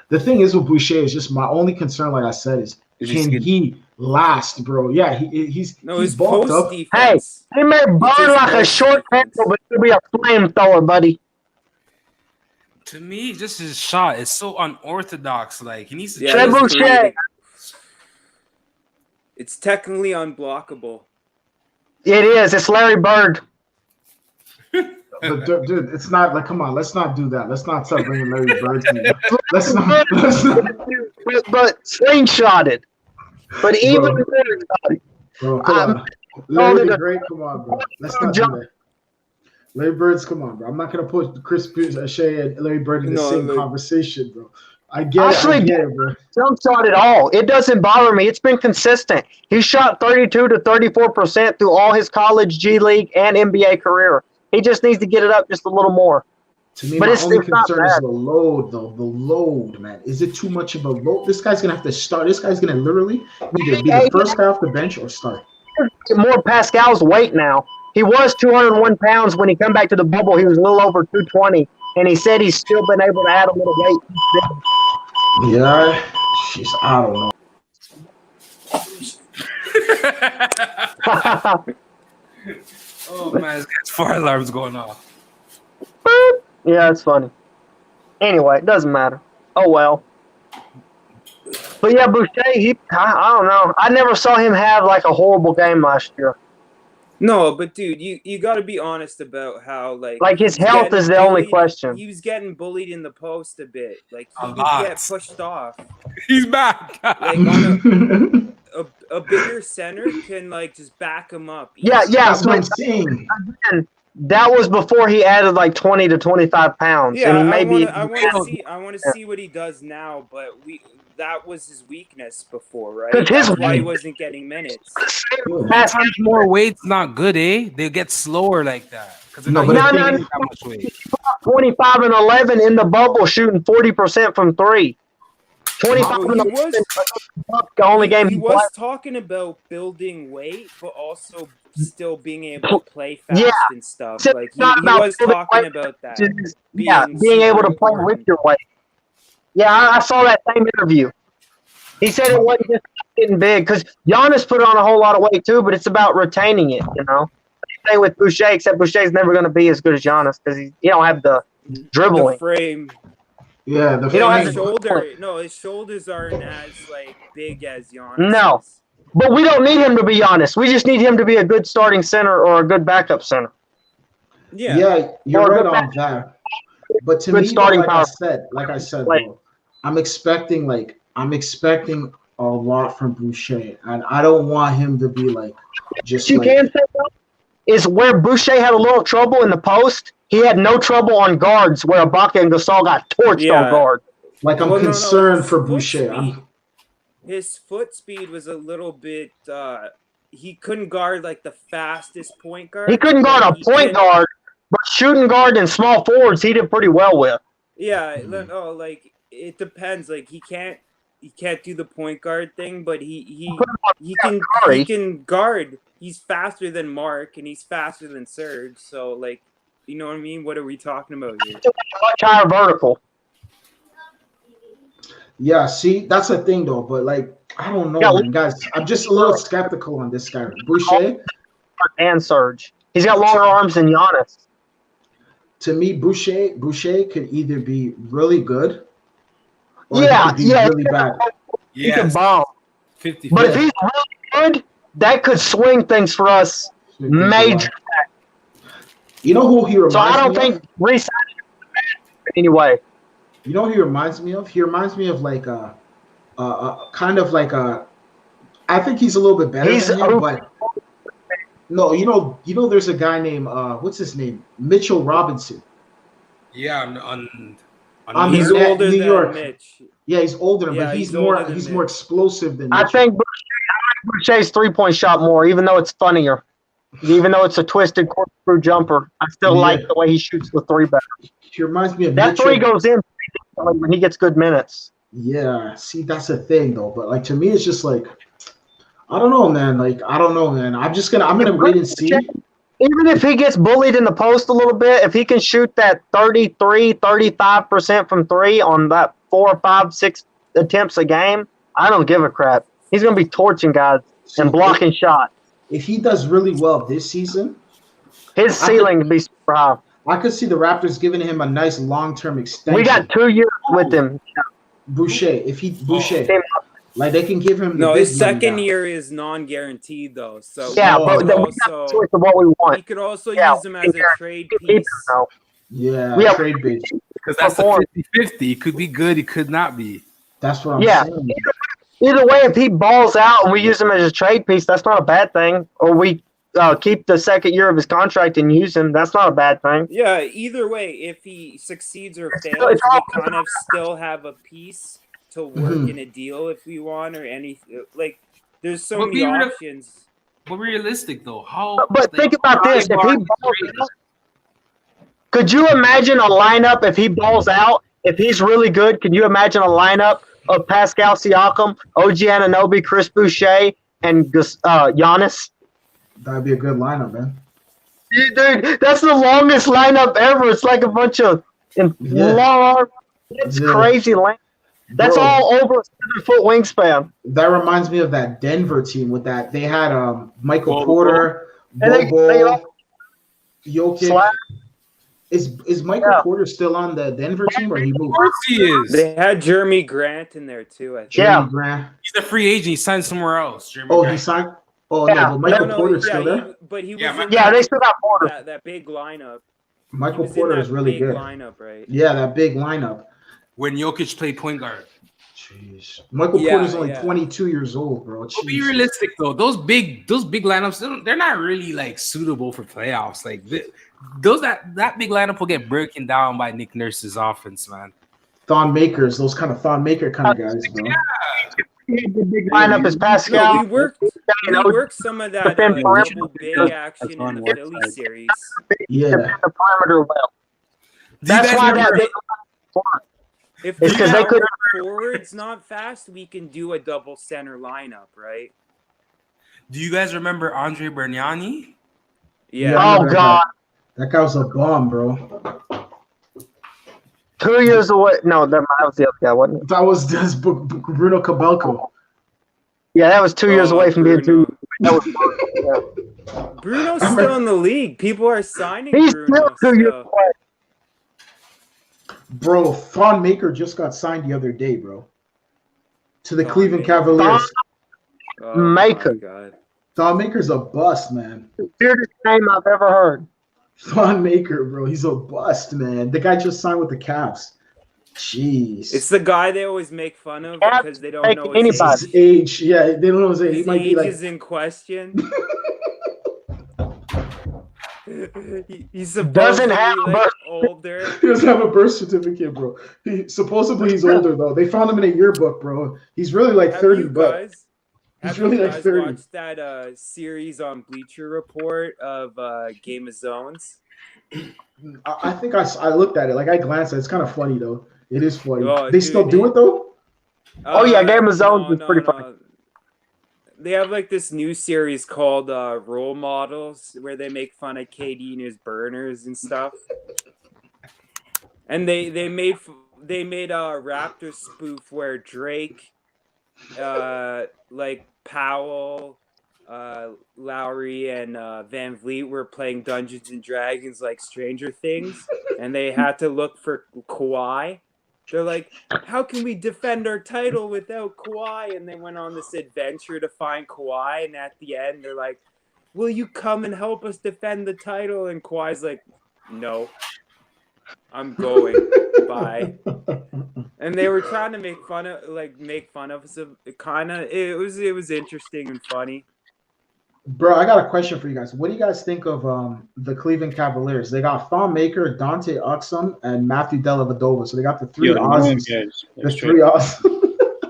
A: The thing is with Boucher is just my only concern. Like I said, is can he last, bro? Yeah, he's bulked up.
B: Defense.
C: Hey, he may burn like a short pencil, but he'll be a flamethrower, buddy.
G: To me, just his shot is so unorthodox. Like he needs to.
B: It's technically unblockable.
C: It is. It's Larry Bird.
A: But dude, it's not like. Come on, let's not do that. Let's not start bringing Larry Bird to Let's not.
C: But slingshotted. But even
A: bro, come on. Larry the Great, come on, bro. Let's not do that. Larry Bird's, come on, bro. I'm not gonna put Chris Shea and Larry Bird in the same conversation, bro. I get it, bro.
C: Jump shot at all. It doesn't bother me. It's been consistent. He shot 32 to 34% through all his college, G League, and NBA career. He just needs to get it up just a little more.
A: To me, my only concern is the load, though. The load, man. Is it too much of a load? This guy's gonna have to start. This guy's gonna literally either be the first guy off the bench or start.
C: More Pascal's weight now. He was 201 pounds when he come back to the bubble. He was a little over 220, and he said he's still been able to add a little weight.
A: Yeah, I don't know.
G: Oh man, it's fire alarms going off.
C: Yeah, it's funny. Anyway, it doesn't matter. Oh well. But yeah, Boucher, I don't know. I never saw him have like a horrible game last year.
B: No, but dude, you got to be honest about how
C: like his health is the only question.
B: He was getting bullied in the post a bit. Like he would get pushed off.
G: He's back.
B: Like on a bigger center can just back him up.
C: Yeah.
A: That's what I'm saying.
C: Again, that was before he added like 20 to 25 pounds.
B: Yeah,
C: and he
B: I want to see what he does now. But that was his weakness before, right?
C: 'Cause his
B: That's why he
C: weight-
B: wasn't getting minutes.
G: Sometimes more weight's not good, eh? They get slower like that because
A: No,
G: no,
A: but
G: not
A: the
C: no,
G: using
C: no.
G: that much weight.
C: 25 and 11 in the bubble, shooting 40% from three. 25
B: Well,
C: and
B: he
C: 11,
B: was
C: the only game
B: he
C: he
B: was
C: played.
B: talking about building weight, but also still being able to play fast
C: Yeah.
B: and stuff.
C: So
B: Like
C: it's not
B: he
C: about
B: was
C: building
B: talking
C: weight,
B: about that.
C: Yeah, being able to play with your weight. Yeah, I saw that same interview. He said it wasn't just getting big because Giannis put on a whole lot of weight too, but it's about retaining it. Same with Boucher, except Boucher's never going to be as good as Giannis because he don't have the dribbling.
B: The frame.
A: Yeah, the
C: He don't have
B: His
C: the
B: shoulder. No, his shoulders aren't as like big as Giannis.
C: No. But we don't need him to be Giannis. We just need him to be a good starting center or a good backup center.
B: Yeah,
A: you're
C: Or a
A: right
C: good
A: on that. But to
C: good
A: me, though,
C: starting power.
A: like I said,
C: Like-
A: bro, I'm expecting a lot from Boucher, and I don't want him to be like just
C: You
A: like
C: can say that is where Boucher had a little trouble in the post. He had no trouble on guards where Ibaka and Gasol got torched on guard.
A: like I'm
B: Well, no,
A: concerned
B: his
A: for
B: foot
A: Boucher.
B: speed- His foot speed was a little bit. He couldn't guard like the fastest point guard.
C: He couldn't guard a point guard, but shooting guard and small forwards he did pretty well with.
B: Yeah, no, like it depends. Like he can't do the point guard thing, but he can guard. He's faster than Mark and he's faster than Serge. So like, you know what I mean? What are we talking about here?
C: Much higher vertical.
A: Yeah, see, that's the thing though. But like, I don't know, man, guys. I'm just a little skeptical on this guy, Boucher
C: and Serge. He's got longer arms than Giannis.
A: To me, Boucher could either be really good, or
C: Yeah,
A: he could be really bad.
C: He can bomb.
G: 50.
C: But if he's really good, that could swing things for us major.
A: You know who he reminds
C: me of? So I don't
A: me
C: think
A: of?
C: re-signing anyway.
A: You know who he reminds me of? He reminds me of like a kind of like a. I think he's a little bit better than him, but no, you know, there's a guy named what's his name? Mitchell Robinson.
G: Yeah,
B: he's older
A: New
B: than
A: York.
B: Mitch.
A: Yeah, he's older,
B: Yeah,
A: but he's
B: older than
A: more
B: Mitch.
A: explosive than
C: I
A: Mitchell.
C: think Boucher's 3-point shot more, even though it's funnier. Even though it's a twisted corkscrew jumper, I still like the way he shoots the three better.
A: He reminds me of
C: That
A: Mitchell.
C: three goes in when he gets good minutes.
A: Yeah, see, that's the thing though. But like to me, it's just like I don't know, man. Like I don't know, man. I'm gonna wait and see.
C: Even if he gets bullied in the post a little bit, if he can shoot that 35% from three on that 4, 5, 6 attempts a game, I don't give a crap. He's gonna be torching guys and blocking shots.
A: If he does really well this season,
C: his ceiling could be super high.
A: I could see the Raptors giving him a nice long-term extension.
C: We got 2 years with him.
A: Boucher, like they can give him.
B: No, his second year is non-guaranteed though. So
C: yeah, but we got choice of what we want.
B: He could also use him as a trade piece.
A: Yeah, trade base.
G: Because that's the 50-50. It could be good. It could not be.
A: That's what I'm saying.
C: Either way, if he balls out and we use him as a trade piece, that's not a bad thing. Or we keep the second year of his contract and use him, that's not a bad thing.
B: Yeah, either way, if he succeeds or fails, we kind of still have a piece to work in a deal if we want or anything. Like, there's so many options.
G: But realistic though, how?
C: But think about this: if he balls out, could you imagine a lineup if he balls out? If he's really good, can you imagine a lineup of Pascal Siakam, OG Anunoby, Chris Boucher, and Giannis?
A: That'd be a good lineup, man.
C: Dude, that's the longest lineup ever. It's like a bunch of long. It's crazy lineup. That's all over a 7-foot wingspan.
A: That reminds me of that Denver team with that. They had Michael Porter, Bobo, Jokic. Is Michael Porter still on the Denver team or he moved?
G: Of course he is.
B: They had Jeremy Grant in there too. I think.
A: Jeremy Grant.
G: He's a free agent. He signed somewhere else. Jeremy
A: Grant.
G: He
A: signed. Oh no, but Michael Porter's still there.
B: But he was
C: they still got Porter.
B: That big lineup.
A: Michael Porter is really good.
B: Lineup, right?
A: Yeah, that big lineup.
G: When Jokic played point guard.
A: Jeez, Michael Porter's only 22 years old, bro.
G: But be realistic though. Those big lineups, they're not really like suitable for playoffs. Like that big lineup will get broken down by Nick Nurse's offense, man.
A: Thon makers, those kind of Thon maker kind of guys, bro.
C: The big lineup is Pascal.
B: No, we worked some of that double big action in the Philly series.
A: Yeah.
C: The perimeter well. That's why
B: if the forward's not fast, we can do a double center lineup, right?
G: Do you guys remember Andre Berniani?
B: Yeah.
C: Oh God.
A: That guy was a bomb, bro.
C: 2 years away. No, that was the other guy, wasn't it?
A: That was this Bruno Cabello.
C: Yeah, that was 2 years away from being 2. That was
B: Bruno's still in the league. People are signing
C: He's
B: Bruno.
C: still 2 years away.
A: Bro, Thon Maker just got signed the other day, bro. To the
B: Thon
A: Cleveland
B: Maker.
A: Cavaliers.
B: Oh,
C: Maker.
B: my God.
A: Thon Maker's a bust, man.
C: Weirdest name I've ever heard.
A: Thon Maker, bro. He's a bust, man. The guy just signed with the Cavs. Jeez.
B: It's the guy they always make fun of because they don't know
A: his age. Yeah, they don't know his age.
B: His age is in question. He's supposedly older.
A: He doesn't have a birth certificate, bro. Supposedly he's older though. They found him in a yearbook, bro. He's really like 30, but he's really like 30.
B: Watched that series on Bleacher Report of Game of Zones?
A: I think I looked at it. Like I glanced at it. It's kind of funny though. It is funny.
B: Oh,
A: they still do it though?
C: Oh yeah, Game of Zones is pretty funny.
B: They have like this new series called Role Models where they make fun of KD and his burners and stuff. And they made a Raptors spoof where Drake, like Powell, Lowry, and Van Vliet were playing Dungeons and Dragons like Stranger Things, and they had to look for Kawhi. They're like, how can we defend our title without Kawhi? And they went on this adventure to find Kawhi. And at the end, they're like, will you come and help us defend the title? And Kawhi's like, no, I'm going. Bye. And they were trying to make fun of us. It was interesting and funny.
A: Bro, I got a question for you guys. What do you guys think of the Cleveland Cavaliers? They got Thon Maker, Dante Exum, and Matthew Dellavedova. So they got the three Aussies. The three Aussies.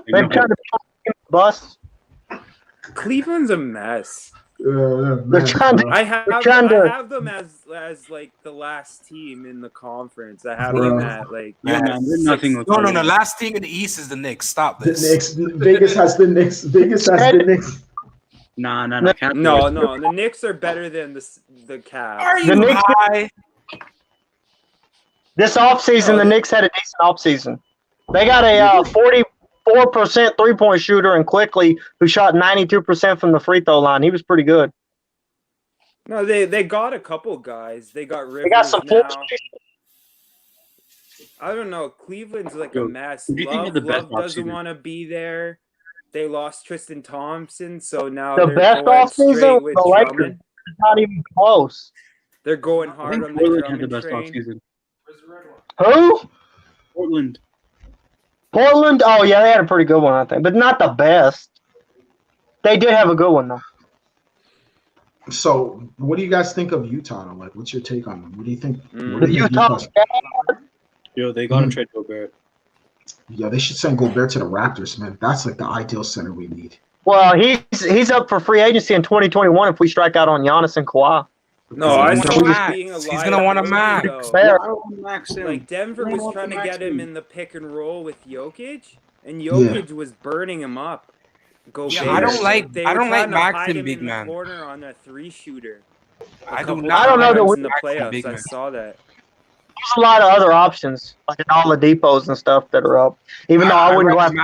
C: They're trying to bust.
B: Cleveland's a mess.
C: They're trying to.
B: I have them as like the last team in the conference. I have them at like
G: nothing. No. Last team in the East is the Knicks. Stop this.
A: The Knicks. Vegas has the Knicks.
H: No.
B: The Knicks are better than the Cavs.
G: Are you high?
C: This offseason, the Knicks had a decent offseason. They got a 44% three-point shooter and Quickly, who shot 92% from the free throw line. He was pretty good.
B: No, they got a couple guys. They got Rivers.
C: They got some
B: now. I don't know. Cleveland's like a mess. Love doesn't want to be there. They lost Tristan Thompson, so now
C: the
B: they're
C: best
B: going
C: offseason
B: straight with
C: the Lakers.
B: Drummond.
C: It's not even close.
B: They're going hard on the
H: Portland had the
B: Drummond
H: best
B: train.
H: offseason.
C: Who?
H: Portland.
C: Oh, yeah, they had a pretty good one, I think. But not the best. They did have a good one, though.
A: So, what do you guys think of Utah? Like, what's your take on them? What do you think?
C: Utah.
H: Yo, they got to trade Gobert.
A: Yeah, they should send Gobert to the Raptors, man. That's like the ideal center we need.
C: Well, he's up for free agency in 2021 if we strike out on Giannis and Kawhi.
B: No, I saw him being a
G: He's gonna want a max.
B: Like Denver was trying to get him in the pick and roll with Jokic, and Jokic was burning him up. Gobert.
G: Yeah, I don't like Max and big man.
B: Corner on a 3-shooter.
C: I don't know that
B: in the playoffs. I saw that.
C: There's a lot of other options, like all the depots and stuff that are up. Even though I wouldn't go after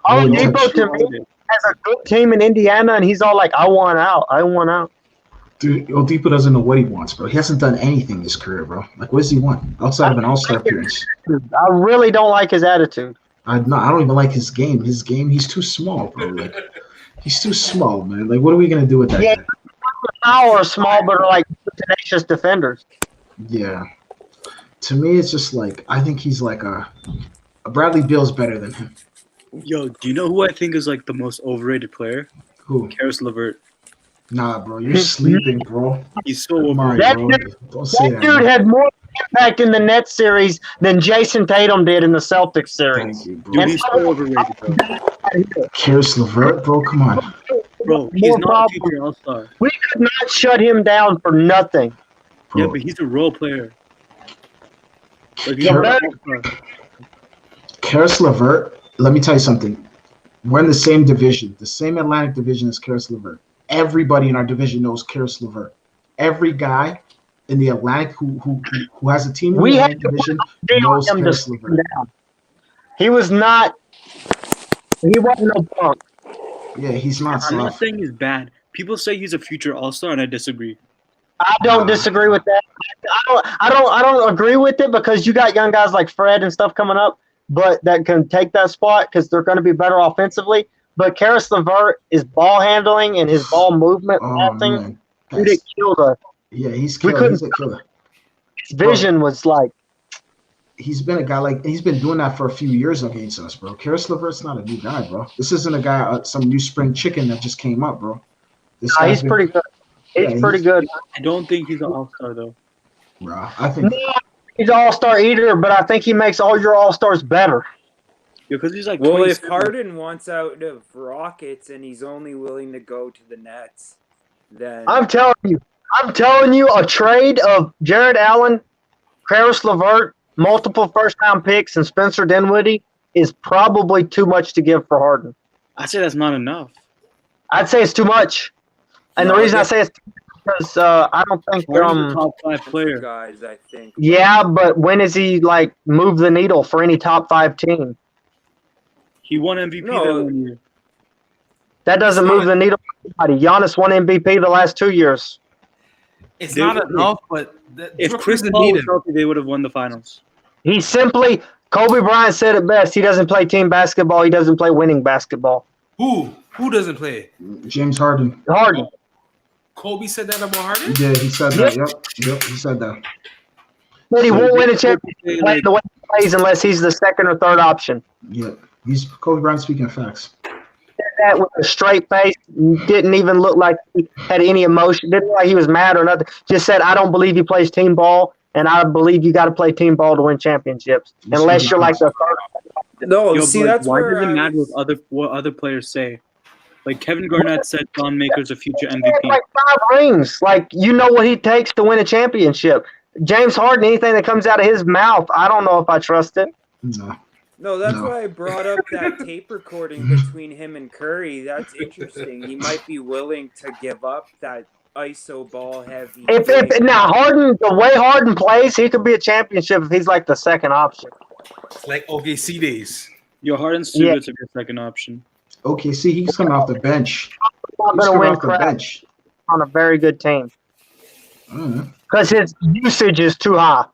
C: Oladipo to me has a good team in Indiana, and he's all like, I want out.
A: Dude, Oladipo doesn't know what he wants, bro. He hasn't done anything in his career, bro. Like, what does he want outside of an All-Star appearance?
C: I really don't like his attitude.
A: I don't even like his game. He's too small, bro. Like, he's too small, man. Like, what are we gonna do with that?
C: Yeah, power small, but are like tenacious defenders.
A: Yeah. To me, it's just like I think he's like a Bradley Beal's better than him.
H: Yo, do you know who I think is like the most overrated player?
A: Who?
H: Karis LeVert.
A: Nah, bro, you're sleeping, bro.
H: He's so overrated.
C: That dude had more impact in the Nets series than Jason Tatum did in the Celtics series.
A: Thank you, bro.
H: Dude, he's so overrated, bro.
A: Karis LeVert, bro, come on.
H: Bro, he's not a future All-Star.
C: We could not shut him down for nothing.
A: Bro.
H: Yeah, but he's a role player. Like, he's
A: Car-
H: not an All-Star.
A: Karis LeVert, let me tell you something. We're in the same division, the same Atlantic division as Karis LeVert. Everybody in our division knows Karis LeVert. Every guy in the Atlantic who has a team in the Atlantic division knows Karis LeVert.
C: He wasn't no punk.
A: Yeah, he's not
H: I'm not
A: soft.
H: saying he's bad. People say he's a future All-Star, and I disagree.
C: I don't disagree with that. I don't agree with it because you got young guys like Fred and stuff coming up, but that can take that spot because they're going to be better offensively. But Karis LeVert is ball handling and his ball movement, passing. Dude, it killed us.
A: Yeah, he's killer. He's a killer.
C: His vision was like.
A: He's been a guy he's been doing that for a few years against us, bro. Karis LeVert's not a new guy, bro. This isn't a guy, some new spring chicken that just came up, bro.
C: He's pretty good. He's pretty good.
H: I don't think he's an All-Star, though.
A: Bro, I think
C: he's an All-Star either, but I think he makes all your All-Stars better.
H: Because he's like.
B: Well, if Harden wants out of Rockets and he's only willing to go to the Nets, then
C: I'm telling you, a trade of Jared Allen, Karis LeVert, multiple first-round picks, and Spencer Dinwiddie is probably too much to give for Harden.
H: I'd say that's not enough.
C: I'd say it's too much, and the reason I say it's because I don't think
H: Harden's a top 5 player.
B: guys, I think.
C: Yeah, but when has he move the needle for any top 5 team?
H: He won MVP that 1 year.
C: That doesn't move the needle for anybody. Giannis won MVP the last 2 years.
G: It's not enough, but
H: if Chris Paul was healthy, they would have won the finals.
C: He simply, Kobe Bryant said it best. He doesn't play team basketball. He doesn't play winning basketball.
G: Who doesn't play?
A: James Harden.
G: Kobe said that about Harden?
A: Yeah, he said that. Yep, he said that.
C: But he won't win a championship the way he plays unless he's the second or third option.
A: Yeah, he's Kobe Bryant speaking facts.
C: That with a straight face, didn't even look like he had any emotion, didn't look like he was mad or nothing. Just said, I don't believe he plays team ball, and I believe you got to play team ball to win championships, unless you're like the third.
B: No, see, that's
H: why
B: where
H: does it matter what other players say? Like Kevin Garnett said, Don Maker's a future MVP.
C: Like 5 rings. Like, you know what he takes to win a championship. James Harden, anything that comes out of his mouth, I don't know if I trust it.
B: No, that's why I brought up that tape recording between him and Curry. That's interesting. He might be willing to give up that ISO ball heavy.
C: Now Harden, the way Harden plays, he could be a championship if he's like the second option.
G: Like OKC days.
H: Your Harden's too good to be a second option.
A: OKC, he's coming off the bench.
C: Not
A: He's
C: going to
A: coming
C: win
A: off the
C: crap
A: bench.
C: on a very good team because his usage is too high.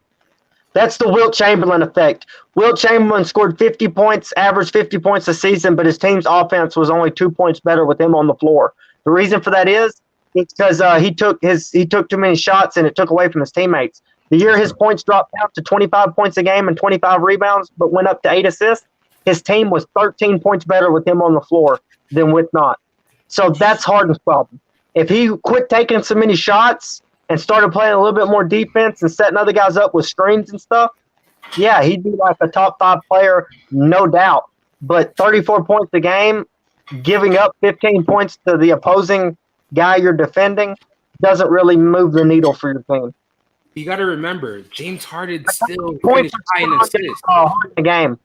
C: That's the Wilt Chamberlain effect. Wilt Chamberlain scored 50 points, averaged 50 points a season, but his team's offense was only 2 points better with him on the floor. The reason for that is because he took too many shots and it took away from his teammates. The year his points dropped down to 25 points a game and 25 rebounds, but went up to 8 assists, his team was 13 points better with him on the floor than with not. So that's Harden's problem. If he quit taking so many shots and started playing a little bit more defense and setting other guys up with screens and stuff, yeah, he'd be like a top 5 player, no doubt. But 34 points a game, giving up 15 points to the opposing guy you're defending doesn't really move the needle for your team.
G: You got to remember, James Harden still finished high in assists.
C: The game.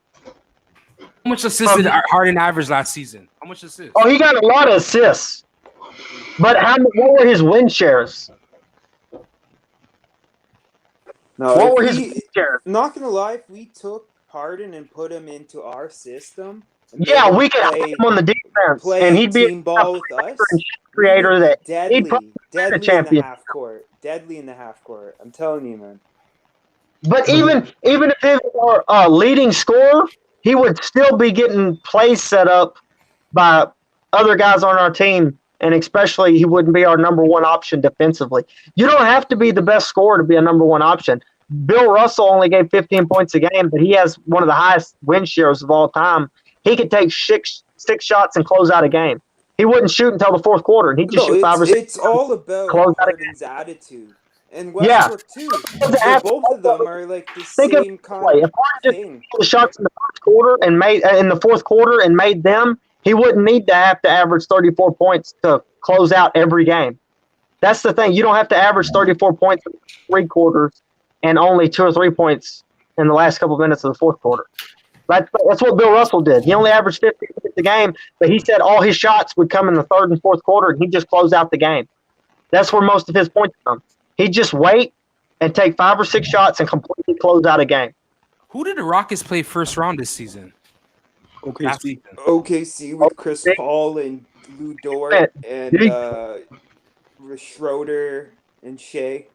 G: How much assists did Harden average last season? How much assists?
C: Oh, he got a lot of assists. But what were his win shares?
B: No,
C: what were his win shares?
B: Not gonna lie, if we took Harden and put him into our system,
C: yeah, we could have him on the defense, and he'd be
B: team ball with us.
C: Creator that
B: deadly,
C: deadly
B: in the half court. Deadly in the half court. I'm telling you, man.
C: But even if he were a leading scorer, he would still be getting plays set up by other guys on our team, and especially he wouldn't be our number one option defensively. You don't have to be the best scorer to be a number one option. Bill Russell only gave 15 points a game, but he has one of the highest win shares of all time. He could take six shots and close out a game. He wouldn't shoot until the fourth quarter, and he'd just shoot 5 or 6.
B: It's all about Harden's attitude. And
C: Yeah.
B: Westbrook too. So both of them are like the
C: Think of
B: same
C: it
B: kind
C: this way.
B: of
C: If Harden just
B: thing.
C: took the shots in the first quarter and made in the fourth quarter and made them, he wouldn't need to have to average 34 points to close out every game. That's the thing. You don't have to average 34 points in 3 quarters and only 2 or 3 points in the last couple of minutes of the fourth quarter. That's what Bill Russell did. He only averaged 50 points a game, but he said all his shots would come in the third and fourth quarter, and he'd just close out the game. That's where most of his points come. He'd just wait and take 5 or 6 shots and completely close out a game.
G: Who did the Rockets play first round this season?
B: OKC with Chris Paul and Lou Dort and Schroeder and Shea.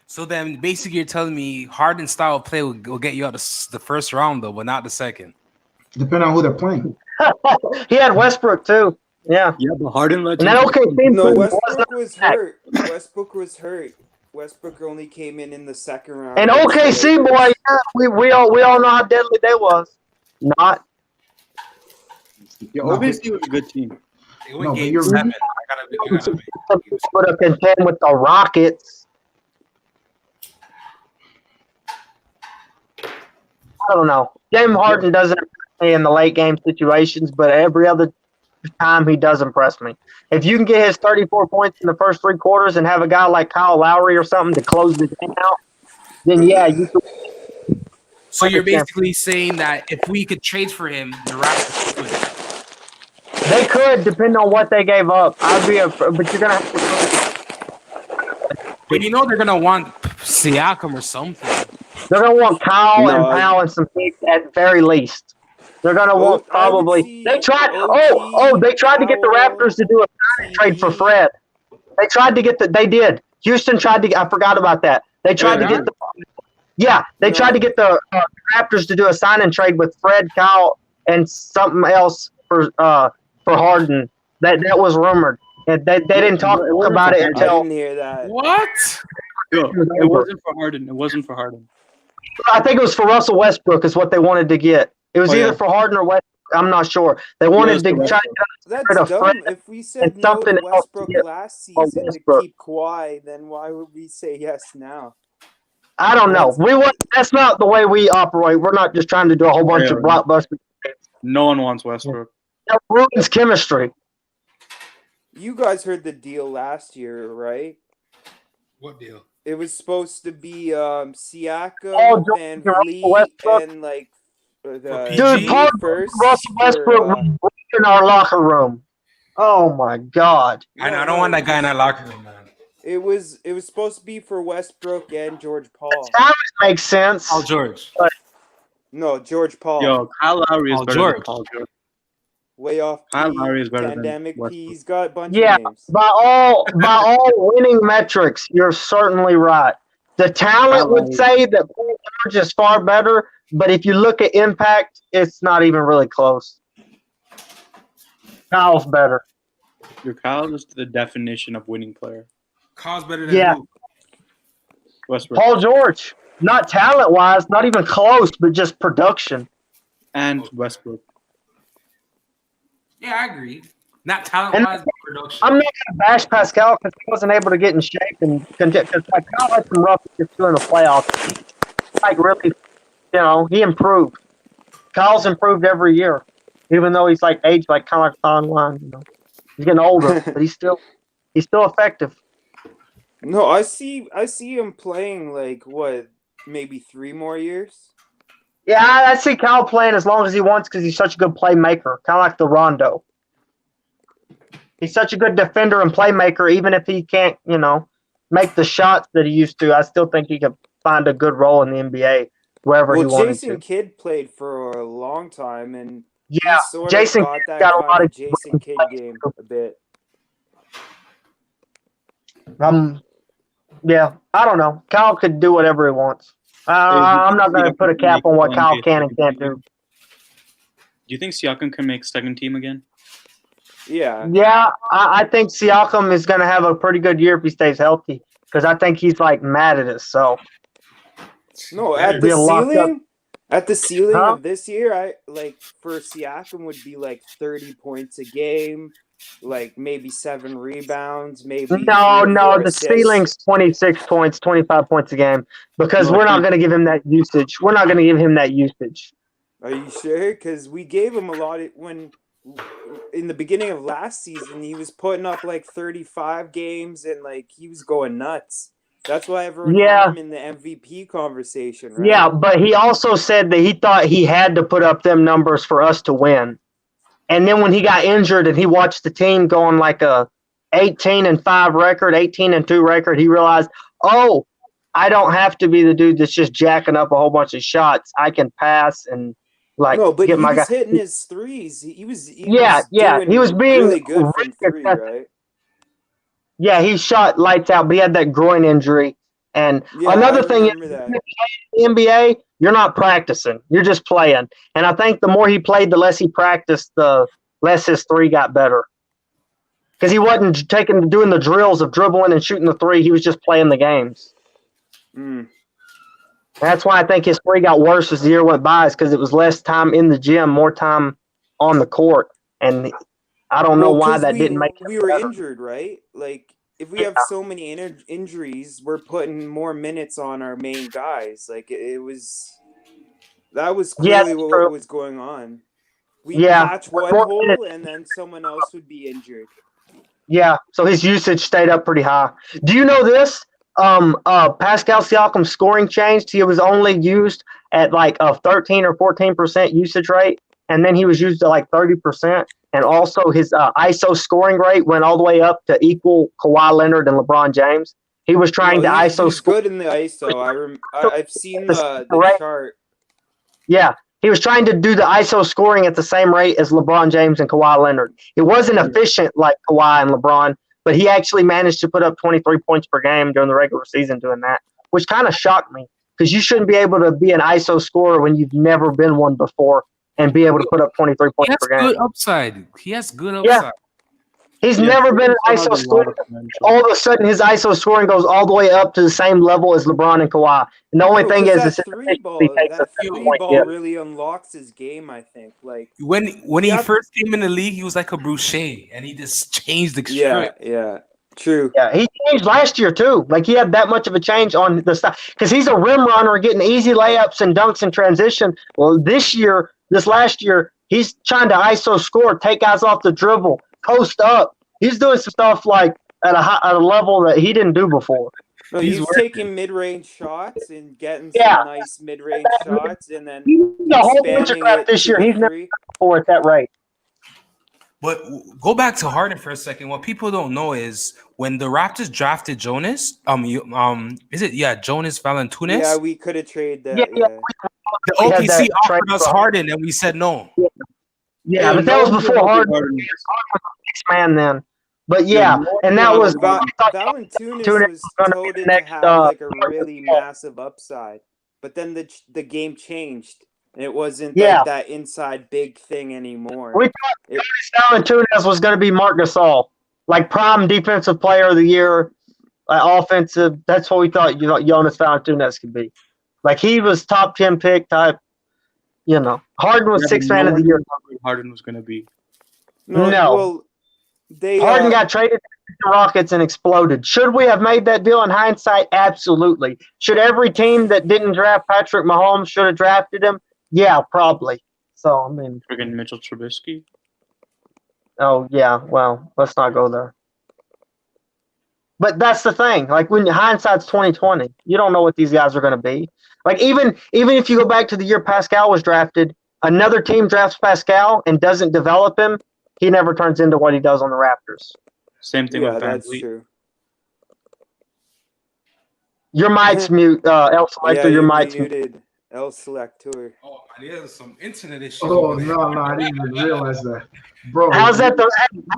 G: So then, basically, you're telling me Harden's style of play will get you out of the first round, though, but not the second.
A: Depending on who they're playing.
C: He had Westbrook too. Yeah.
H: Yeah, but Harden led.
C: And that OKC
B: No, Westbrook was hurt. Westbrook was hurt. Westbrook only came in the second round.
C: And OKC, boy, yeah, we all know how deadly they was. Not.
H: Yeah, OKC was a good team.
G: They went game 7. I gotta
C: put a contend with the Rockets. I don't know. James Harden doesn't impress me in the late game situations, but every other time he does impress me. If you can get his 34 points in the first 3 quarters and have a guy like Kyle Lowry or something to close the game out, then yeah, you can.
G: So you're basically saying that if we could trade for him, the Raptors could.
C: They could, depending on what they gave up. But you're gonna have to.
G: But you know they're gonna want Siakam or something.
C: They're gonna want Kyle and Powell and some picks at very least. They're gonna want probably. They tried. They tried to get the Raptors to do a sign trade for Fred. They tried to get the. They did. Houston tried to. I forgot about that. They tried to get the. Yeah, they tried to get the Raptors to do a sign and trade with Fred, Kyle, and something else for Harden. That was rumored. And they didn't talk about it until.
B: I didn't hear that.
G: What?
H: It wasn't for Harden. It wasn't for Harden.
C: I think it was for Russell Westbrook is what they wanted to get. It was either for Harden or Westbrook. I'm not sure. They wanted to try to
B: get rid of Fred. If we said no to Westbrook last season to keep Kawhi, then why would we say yes now?
C: I don't know. That's not the way we operate. We're not just trying to do a whole bunch of blockbusters.
H: No one wants Westbrook.
C: That ruins chemistry.
B: You guys heard the deal last year, right?
G: What deal?
B: It was supposed to be Siakam, Van Vliet, and like
C: dude, Russell Westbrook was in our locker room. Oh my God!
G: I don't want that guy in our locker room, man.
B: It was supposed to be for Westbrook and George Paul.
C: That makes sense.
G: Paul George.
B: No, Georch Paul.
H: Yo, Kyle Lowry is better than Paul George.
B: Way off.
H: Kyle Lowry is better
B: pandemic
H: than
B: He's got a bunch
C: of
B: names.
C: by all winning metrics, you're certainly right. The talent would say that Paul George is far better, but if you look at impact, it's not even really close. Kyle's better.
H: Your Kyle is the definition of winning player.
G: Kyle's better than who?
H: Westbrook.
C: Paul George, not talent-wise, not even close, but just production.
H: And Westbrook.
G: Yeah, I agree. Not talent-wise, but production.
C: I'm not going to bash Pascal because he wasn't able to get in shape and because Pascal had some rough just doing the playoffs. Like really, he improved. Kyle's improved every year, even though he's like aged like kind of like online. He's getting older, but he's still effective.
B: No, I see him playing like maybe 3 more years.
C: Yeah, I see Kyle playing as long as he wants because he's such a good playmaker, kind of like the Rondo. He's such a good defender and playmaker, even if he can't, make the shots that he used to. I still think he could find a good role in the NBA wherever he wanted
B: Jason
C: to.
B: Kidd played for a long time, and
C: Jason got a lot of
B: Jason Kidd game a bit.
C: Yeah, I don't know. Kyle could do whatever he wants. I'm not going to put a cap on what Kyle can and can't do.
H: Do you think Siakam can make second team again?
B: Yeah.
C: Yeah, I think Siakam is going to have a pretty good year if he stays healthy because I think he's like mad at us. So.
B: No, at the ceiling of this year, I for Siakam would be like 30 points a game, like maybe 7 rebounds, maybe
C: No,
B: 3 or 4
C: no, the
B: assists?
C: ceiling's 26 points, 25 points a game because we're not going to give him that usage. We're not going to give him that usage.
B: Are you sure? Because we gave him a lot when in the beginning of last season he was putting up like 35 games and like he was going nuts. That's why everyone had him in the MVP conversation, right?
C: Yeah, but he also said that he thought he had to put up them numbers for us to win. And then when he got injured and he watched the team go on like a 18-5 record, 18-2 record, he realized, oh, I don't have to be the dude that's just jacking up a whole bunch of shots. I can pass and like
B: but
C: get
B: he
C: my
B: was
C: guy.
B: hitting his threes. He was
C: He was being
B: really good from 3, right?
C: Yeah, he shot lights out, but he had that groin injury. And another thing is, in the NBA, you're not practicing. You're just playing. And I think the more he played, the less he practiced, the less his 3 got better. Because he wasn't doing the drills of dribbling and shooting the 3. He was just playing the games. That's why I think his 3 got worse as the year went by, is because it was less time in the gym, more time on the court. And I don't know why that didn't make it
B: we were
C: better.
B: injured, right? Like, if we have so many injuries, we're putting more minutes on our main guys. Like, that was clearly what was going on. We patch one hole, and then someone else would be injured.
C: Yeah, so his usage stayed up pretty high. Do you know this? Pascal Siakam's scoring changed. He was only used at like a 13 or 14% usage rate, and then he was used at like 30%. And also his ISO scoring rate went all the way up to equal Kawhi Leonard and LeBron James. He was trying to ISO score.
B: Good in the ISO. I've seen the chart.
C: Yeah, he was trying to do the ISO scoring at the same rate as LeBron James and Kawhi Leonard. It wasn't efficient like Kawhi and LeBron, but he actually managed to put up 23 points per game during the regular season doing that, which kind of shocked me because you shouldn't be able to be an ISO scorer when you've never been one before and be able to put up 23 points per game.
G: He has good upside. He has good upside.
C: Yeah. He's never been an ISO scorer. All of a sudden, his ISO scoring goes all the way up to the same level as LeBron and Kawhi. And the only thing is,
B: that 3 ball really unlocks his game, I think. Like
G: when he first came in the league, he was like a Boucher, and he just changed the script.
B: Yeah, true.
C: Yeah, he changed last year too. Like he had that much of a change on the stuff because he's a rim runner, getting easy layups and dunks in transition. Well, this last year, he's trying to ISO score, take guys off the dribble, post up. He's doing some stuff like at a level that he didn't do before.
B: No, he's taking mid-range shots and getting some nice mid-range shots, and then
C: the whole bunch of crap this year. He's never before at that rate.
G: But go back to Harden for a second. What people don't know is when the Raptors drafted Jonas, Jonas Valanciunas?
B: Yeah, we could have traded that.
G: The OKC offered us Harden, and we said no.
C: Yeah, but that was before Harden. Harden was a six man then. But and that was
B: Valanciunas was told to have like a really massive upside, but then the game changed. And it wasn't like that inside big thing anymore.
C: We thought Valanciunas was going to be Marc Gasol, like prime defensive player of the year, offensive. That's what we thought. Jonas Valanciunas could be. Like he was top 10 pick type. Harden was sixth man of the year.
H: Harden was going to be.
C: No. Harden got traded to the Rockets and exploded. Should we have made that deal in hindsight? Absolutely. Should every team that didn't draft Patrick Mahomes should have drafted him? Yeah, probably. So, I mean.
H: Friggin' Mitchell Trubisky?
C: Oh, yeah. Well, let's not go there. But that's the thing. Like, when hindsight's 2020, you don't know what these guys are going to be. Like, even if you go back to the year Pascal was drafted, another team drafts Pascal and doesn't develop him, he never turns into what he does on the Raptors.
H: Same thing with
B: that's
H: Van
B: true.
C: Your mic's mute, El Selector. Your mic's
B: muted. El Selector.
G: Oh, there's some internet issues.
A: Oh no, I didn't even realize that, bro.
C: How's that?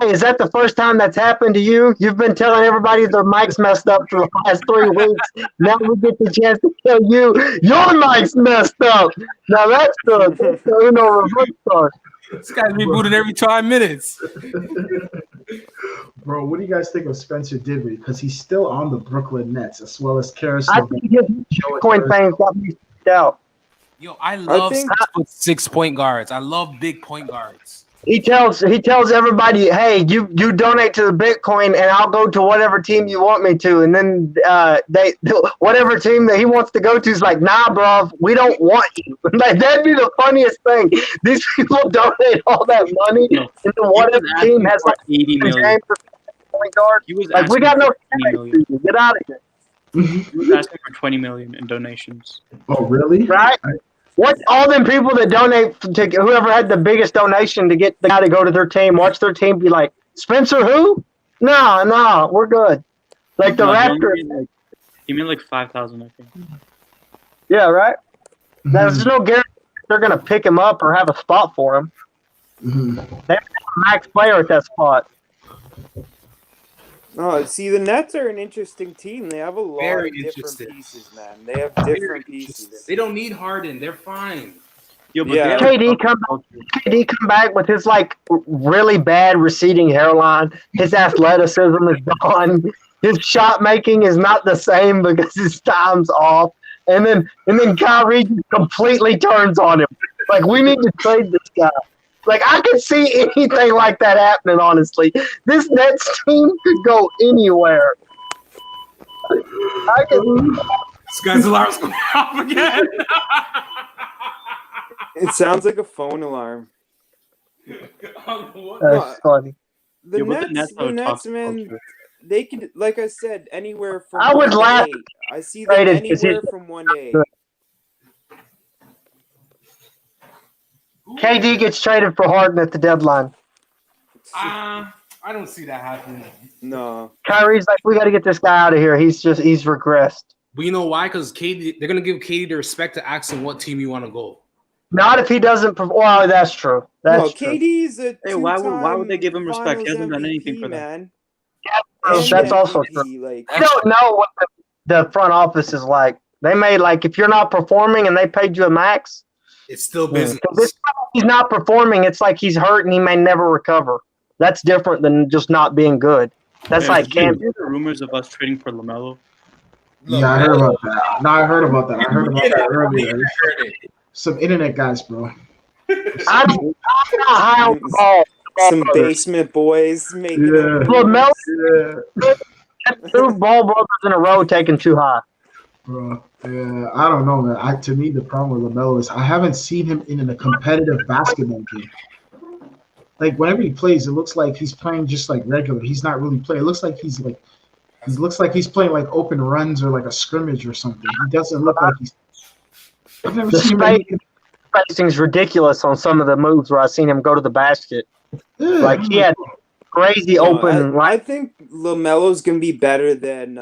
C: Is that the first time that's happened to you? You've been telling everybody their mic's messed up for the last 3 weeks. Now we get the chance to tell you your mic's messed up. Now that's the reverse start.
G: This guy's rebooting every 5 minutes.
A: Bro, what do you guys think of Spencer Dinwiddie? Because he's still on the Brooklyn Nets, as well as Karis.
C: I think his Bitcoin fans got me out.
G: Yo, I love 6 point guards. I love big point guards.
C: He tells everybody, "Hey, you donate to the Bitcoin, and I'll go to whatever team you want me to." And then whatever team that he wants to go to is like, "Nah, bro, we don't want you." Like that'd be the funniest thing. These people donate all that money, and then whatever team has like
H: 80 million.
C: Point guard.
H: He was
C: Like we got no get out of here.
H: He was asking for 20 million in donations.
A: Oh, really?
C: Right? What all them people that donate to whoever had the biggest donation to get the guy to go to their team, watch their team be like, Spencer who? No, we're good. Like the Raptors.
H: He made like 5,000, I think.
C: Yeah, right? There's no guarantee they're gonna pick him up or have a spot for him. They have a max player at that spot.
B: Oh, see, the Nets are an interesting team. They have a lot
G: Very
B: of different
G: interesting.
B: pieces, man. They have different pieces.
G: They don't need Harden. They're fine.
H: Yo, but
B: Yeah.
C: KD come back with his like really bad receding hairline. His athleticism is gone. His shot making is not the same because his time's off. And then Kyrie completely turns on him. Like we need to trade this guy. Like I could see anything like that happening. Honestly, this Nets team could go anywhere. I could.
G: This guy's alarm's going off again.
B: It sounds like a phone alarm.
C: That's funny.
B: The Nets, man, they could, like I said, anywhere from.
C: I would
B: 1A.
C: laugh.
B: I see them anywhere from 1A.
C: KD gets traded for Harden at the deadline.
G: I don't see that happening.
B: No.
C: Kyrie's like, we got to get this guy out of here. He's regressed.
G: But you know why? Because KD, they're gonna give KD the respect to ask him what team you want to go.
C: Not if he doesn't. Well, that's true. That's true.
B: KD's a
H: why would they give him respect? He hasn't done anything for them.
C: Yeah, that's also true.
B: Like,
C: I don't know what the front office is like. They may like if you're not performing and they paid you a max.
G: It's still business.
C: He's not performing. It's like he's hurt and he may never recover. That's different than just not being good. That's like
H: Cam. You hear the rumors of us trading for LaMelo?
A: Yeah, I heard about that. No, I heard about that. I heard about that earlier. Some internet guys, bro.
C: I'm not high on the ball.
B: Some basement boys making
C: LaMelo. Two ball brothers in a row taking too high.
A: Bro, yeah, I don't know, man. To me, the problem with LaMelo is I haven't seen him in a competitive basketball game. Like whenever he plays, it looks like he's playing just like regular. He's not really playing. It looks like he's playing like open runs or like a scrimmage or something. He doesn't look like he's. I've never seen him.
C: Spacing's ridiculous on some of the moves where I've seen him go to the basket.
A: Yeah,
C: like he had crazy open.
B: I think LaMelo's gonna be better than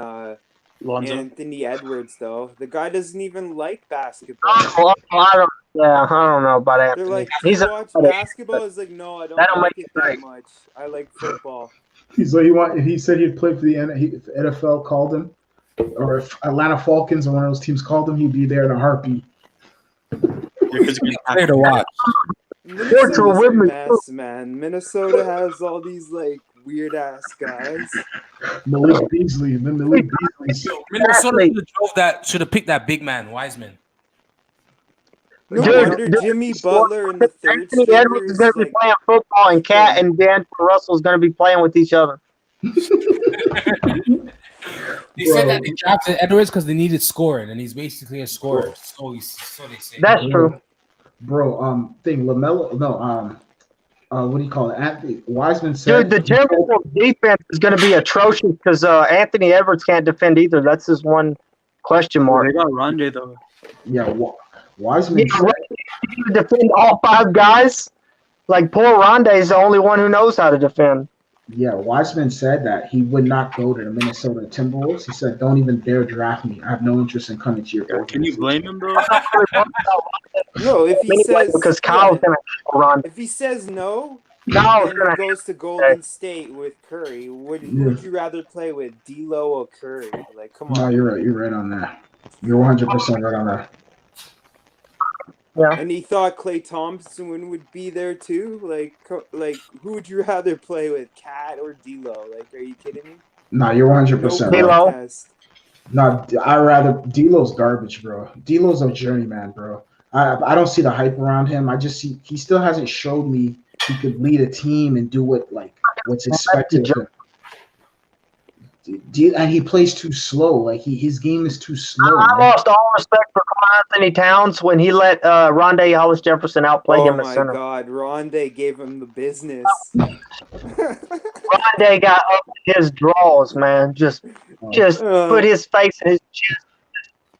H: Lonzo.
B: Anthony Edwards, though. The guy doesn't even like basketball.
C: I don't know about Anthony.
B: They're like,
C: he's
B: watch basketball. Is like, no, I don't like it that much. I like football.
A: He said he'd play for the if NFL called him, or if Atlanta Falcons or one of those teams called him, he'd be there in a heartbeat.
G: There to watch.
B: Minnesota's a mess, man. Minnesota has all these like weird ass guys.
A: Malik Beasley.
G: Minnesota should have picked that big man, Wiseman.
B: No wonder Jimmy Butler in the third.
C: Anthony Edwards is going to be playing football, and Cat and Dan Russell is going to be playing with each other.
G: They said that they drafted Edwards because they needed scoring, and he's basically a scorer. So they say.
C: That's true.
A: Bro, LaMelo, what do you call it? Anthony Wiseman said.
C: Dude, the Timberwolves defense is going to be atrocious because Anthony Edwards can't defend either. That's his one question mark.
H: They got Rondé though.
A: Yeah, Wiseman
C: said to defend all five guys. Like poor Rondé is the only one who knows how to defend.
A: Yeah, Wiseman said that he would not go to the Minnesota Timberwolves. He said, "Don't even dare draft me. I have no interest in coming to your organization."
H: Can you blame him, bro?
B: No, if he says
C: because Kyle's gonna run.
B: If he says no,
C: and
B: he goes to Golden State with Curry. Would you rather play with D'Lo or Curry? Like, come on.
A: No, you're right. You're right on that. You're 100% right on that.
C: Yeah.
B: And he thought Klay Thompson would be there too. Like, who would you rather play with, Cat or D'Lo? Like, are you kidding me?
A: No, you're 100%
C: D'Lo.
A: No, I rather D'Lo's garbage, bro. D'Lo's a journeyman, bro. I don't see the hype around him. I just see he still hasn't showed me he could lead a team and do what's expected of him. And he plays too slow. Like his game is too slow.
C: I lost all respect for Karl Anthony Towns when he let Rondé Hollis Jefferson outplay him at center.
B: Oh my God, Rondé gave him the business.
C: Rondé got up in his draws, man. Just put his face in his chest.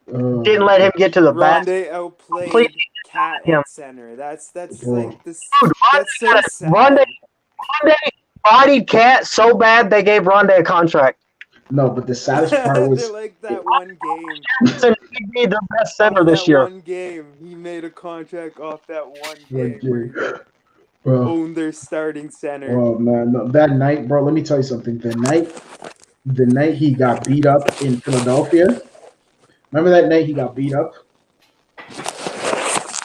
C: Didn't let him get to the basket.
B: Rondé outplayed Cat at center. That's like this.
C: Dude,
B: That's so sad.
C: Rondé bodied Cat so bad they gave Rondé a contract.
A: No, but the saddest part was
B: They're like that one game.
C: He'd be the best center this year.
B: One game, he made a contract off that one game where he owned their starting center.
A: Oh man, no, that night, bro. Let me tell you something. The night he got beat up in Philadelphia. Remember that night he got beat up?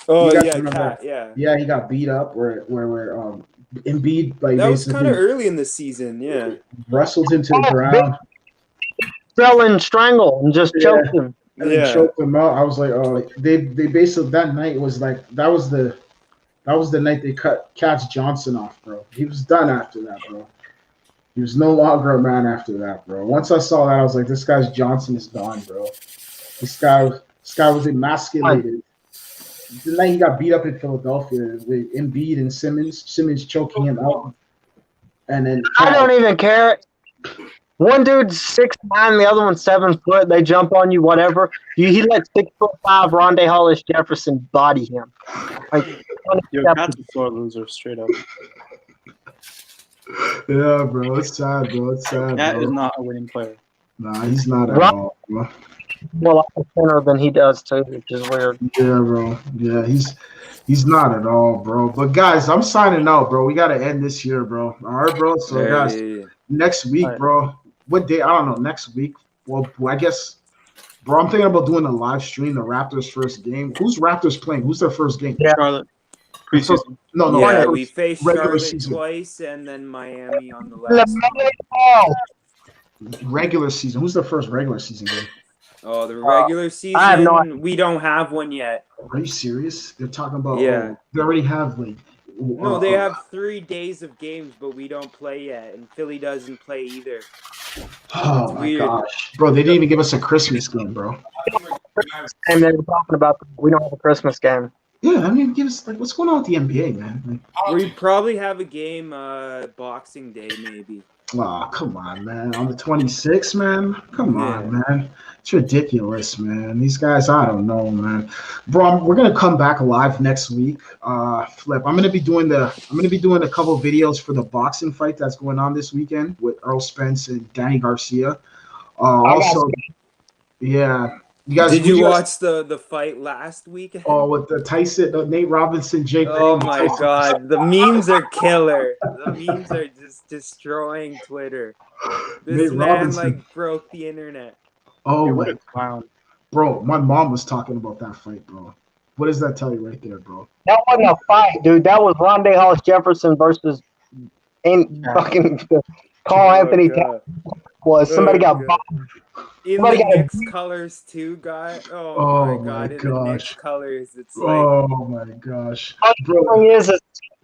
B: Oh yeah, Cat, yeah.
A: Yeah, he got beat up where Embiid
B: that was kind of early in the season, yeah.
A: Wrestled him to the ground.
C: Fell and strangled and just choked him.
A: And choked him out. I was like, oh, they basically that night was like that was the night they cut Catch Johnson off, bro. He was done after that, bro. He was no longer a man after that, bro. Once I saw that, I was like, this guy's Johnson is gone, bro. This guy was emasculated. The night he got beat up in Philadelphia with Embiid and Simmons choking him out. And then
C: I don't even care. One dude's 6'9", the other one's 7 foot. They jump on you, whatever. He let 6'5" Rondé Hollis Jefferson body him. Like,
H: Cat's a sore loser, straight up.
A: Yeah, bro, it's sad, bro. It's sad.
H: Cat is not a winning player.
A: Nah, he's not at all, bro.
C: More like a center than he does too, which is weird.
A: Yeah, bro. Yeah, he's not at all, bro. But guys, I'm signing out, bro. We gotta end this year, bro. All right, bro. So guys, next week, bro. What day? I don't know. Next week. Well, I guess, bro. I'm thinking about doing a live stream. The Raptors' first game. Who's Raptors playing? Who's their first game?
C: Yeah.
H: Charlotte. Preseason.
A: No.
B: Yeah, we faced Charlotte twice and then Miami on the last.
A: Regular season. Who's their first regular season game?
B: Oh, the regular season. We don't have one yet.
A: Are you serious? They're talking about.
B: Yeah.
A: They already have like.
B: No, they have 3 days of games, but we don't play yet, and Philly doesn't play either.
A: Oh my gosh, bro! They didn't even give us a Christmas game, bro.
C: And they were talking about we don't have a Christmas game.
A: Yeah, I mean, give us what's going on with the NBA, man?
B: We probably have a game Boxing Day, maybe.
A: Oh, come on, man! On the 26th, man. Come on, man. It's ridiculous, man. These guys, I don't know, man. Bro, we're gonna come back live next week. Flip. I'm gonna be doing a couple videos for the boxing fight that's going on this weekend with Earl Spence and Danny Garcia. Also, yeah.
B: Did you watch the fight last weekend?
A: Oh, with the Tyson, Nate Robinson, Jake.
B: Oh my God, the memes are killer. The memes are just destroying Twitter. This
A: Nate
B: man
A: Robinson.
B: broke the internet.
A: Oh
H: what
A: my
H: a clown.
A: Bro, my mom was talking about that fight, bro. What does that tell you right there, bro?
C: That wasn't a fight, dude. That was Rondé Hollis Jefferson versus fucking Karl Anthony Towns. Somebody got bombed.
B: In the Knicks colors too, guy. Oh my God! In the Knicks colors, it's like.
A: Oh my gosh!
C: The thing is,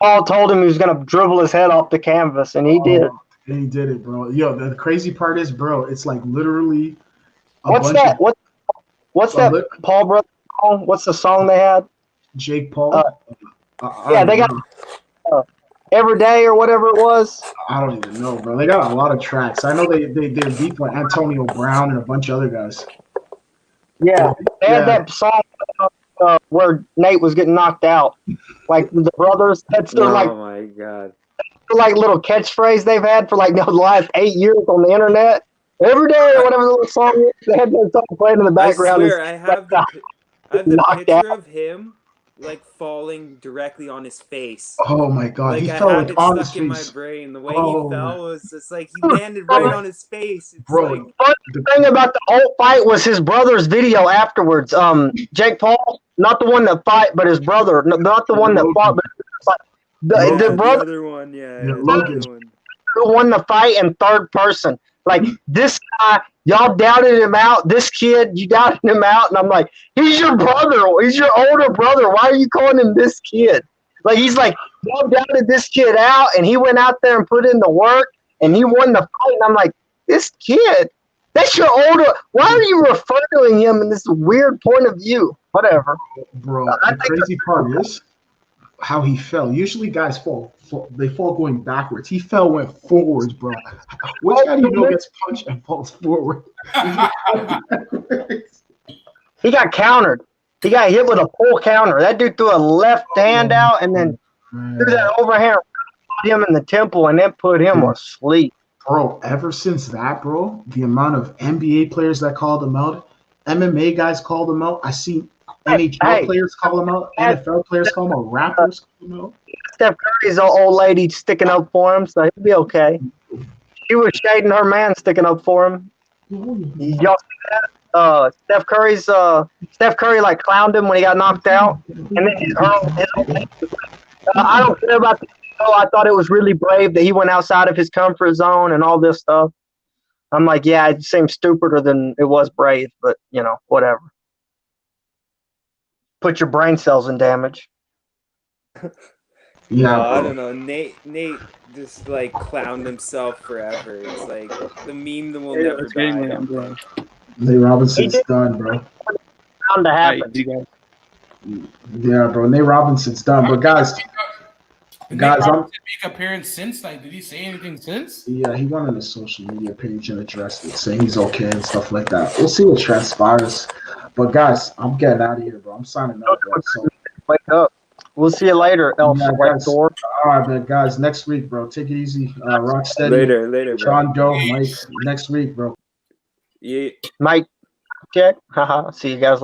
C: Paul told him he was gonna dribble his head off the canvas, and he did.
A: And he did it, bro. Yo, the crazy part is, bro, it's like literally.
C: What's that? What's that? Paul brother song? What's the song they had?
A: Jake Paul.
C: Yeah, they got. Every Day or whatever it was.
A: I don't even know, bro. They got a lot of tracks. I know they're deep with Antonio Brown and a bunch of other guys.
C: Yeah, they had that song where Nate was getting knocked out, like the brothers. That's their
B: Oh my God.
C: Like little catchphrase they've had for like the last 8 years on the internet. Every day or whatever the little song is, they had that song playing in the background.
B: I swear, I have the picture of him. Like falling directly on his face.
A: Oh my God!
B: Like
A: He
B: I
A: fell
B: have it
A: on his
B: stuck in my
A: face.
B: brain. The way he fell was just like he landed right on his face. It's
A: Bro,
B: like,
C: the thing about the whole fight was his brother's video afterwards. Jake Paul, not the one that fight, but his brother, not the one that fought, but the brother,
B: other one,
A: Logan.
C: who won the fight in third person. Like this guy, y'all doubted him out. This kid, you doubted him out, and I'm like, he's your brother. He's your older brother. Why are you calling him this kid? Like he's like no doubted this kid out, and he went out there and put in the work, and he won the fight. And I'm like, this kid, that's your older. Why are you referring to him in this weird point of view? Whatever.
A: Bro, the crazy part is how he fell. Usually guys fall going backwards. He went forwards, bro. Which guy do you know gets punched and falls forward?
C: He got countered. He got hit with a full counter. That dude threw a left hand out and then threw that overhand, put him in the temple, and then put him asleep.
A: Bro, ever since that, bro, the amount of NBA players that called him out, MMA guys called him out. I see NHL players call him out, NFL players call him out, Raptors call him out.
C: Steph Curry's an old lady sticking up for him, so he'll be okay. She was shading her man sticking up for him. Y'all see that? Steph Curry like clowned him when he got knocked out, and then he hurled his I don't care about the show. I thought it was really brave that he went outside of his comfort zone and all this stuff. I'm like, yeah, it seems stupider than it was brave, but whatever. Put your brain cells in damage.
B: Yeah, I don't know. Nate just like clowned himself forever. It's like the meme that will never die.
A: Nate Robinson's done, bro.
C: Bound to happen.
A: Yeah, bro. Nate Robinson's done. But guys,
I: make appearance since? Like, did he say anything since?
A: Yeah, he went on his social media page and addressed it, saying he's okay and stuff like that. We'll see what transpires. But guys, I'm getting out of here, bro. I'm signing up, bro. So
C: wake up. We'll see you later, Elf.
A: All right, man, guys. Next week, bro. Take it easy. Rock steady.
B: Later,
A: John Doe, Mike. Next week, bro.
B: Yeah.
C: Mike, check. Haha. See you guys.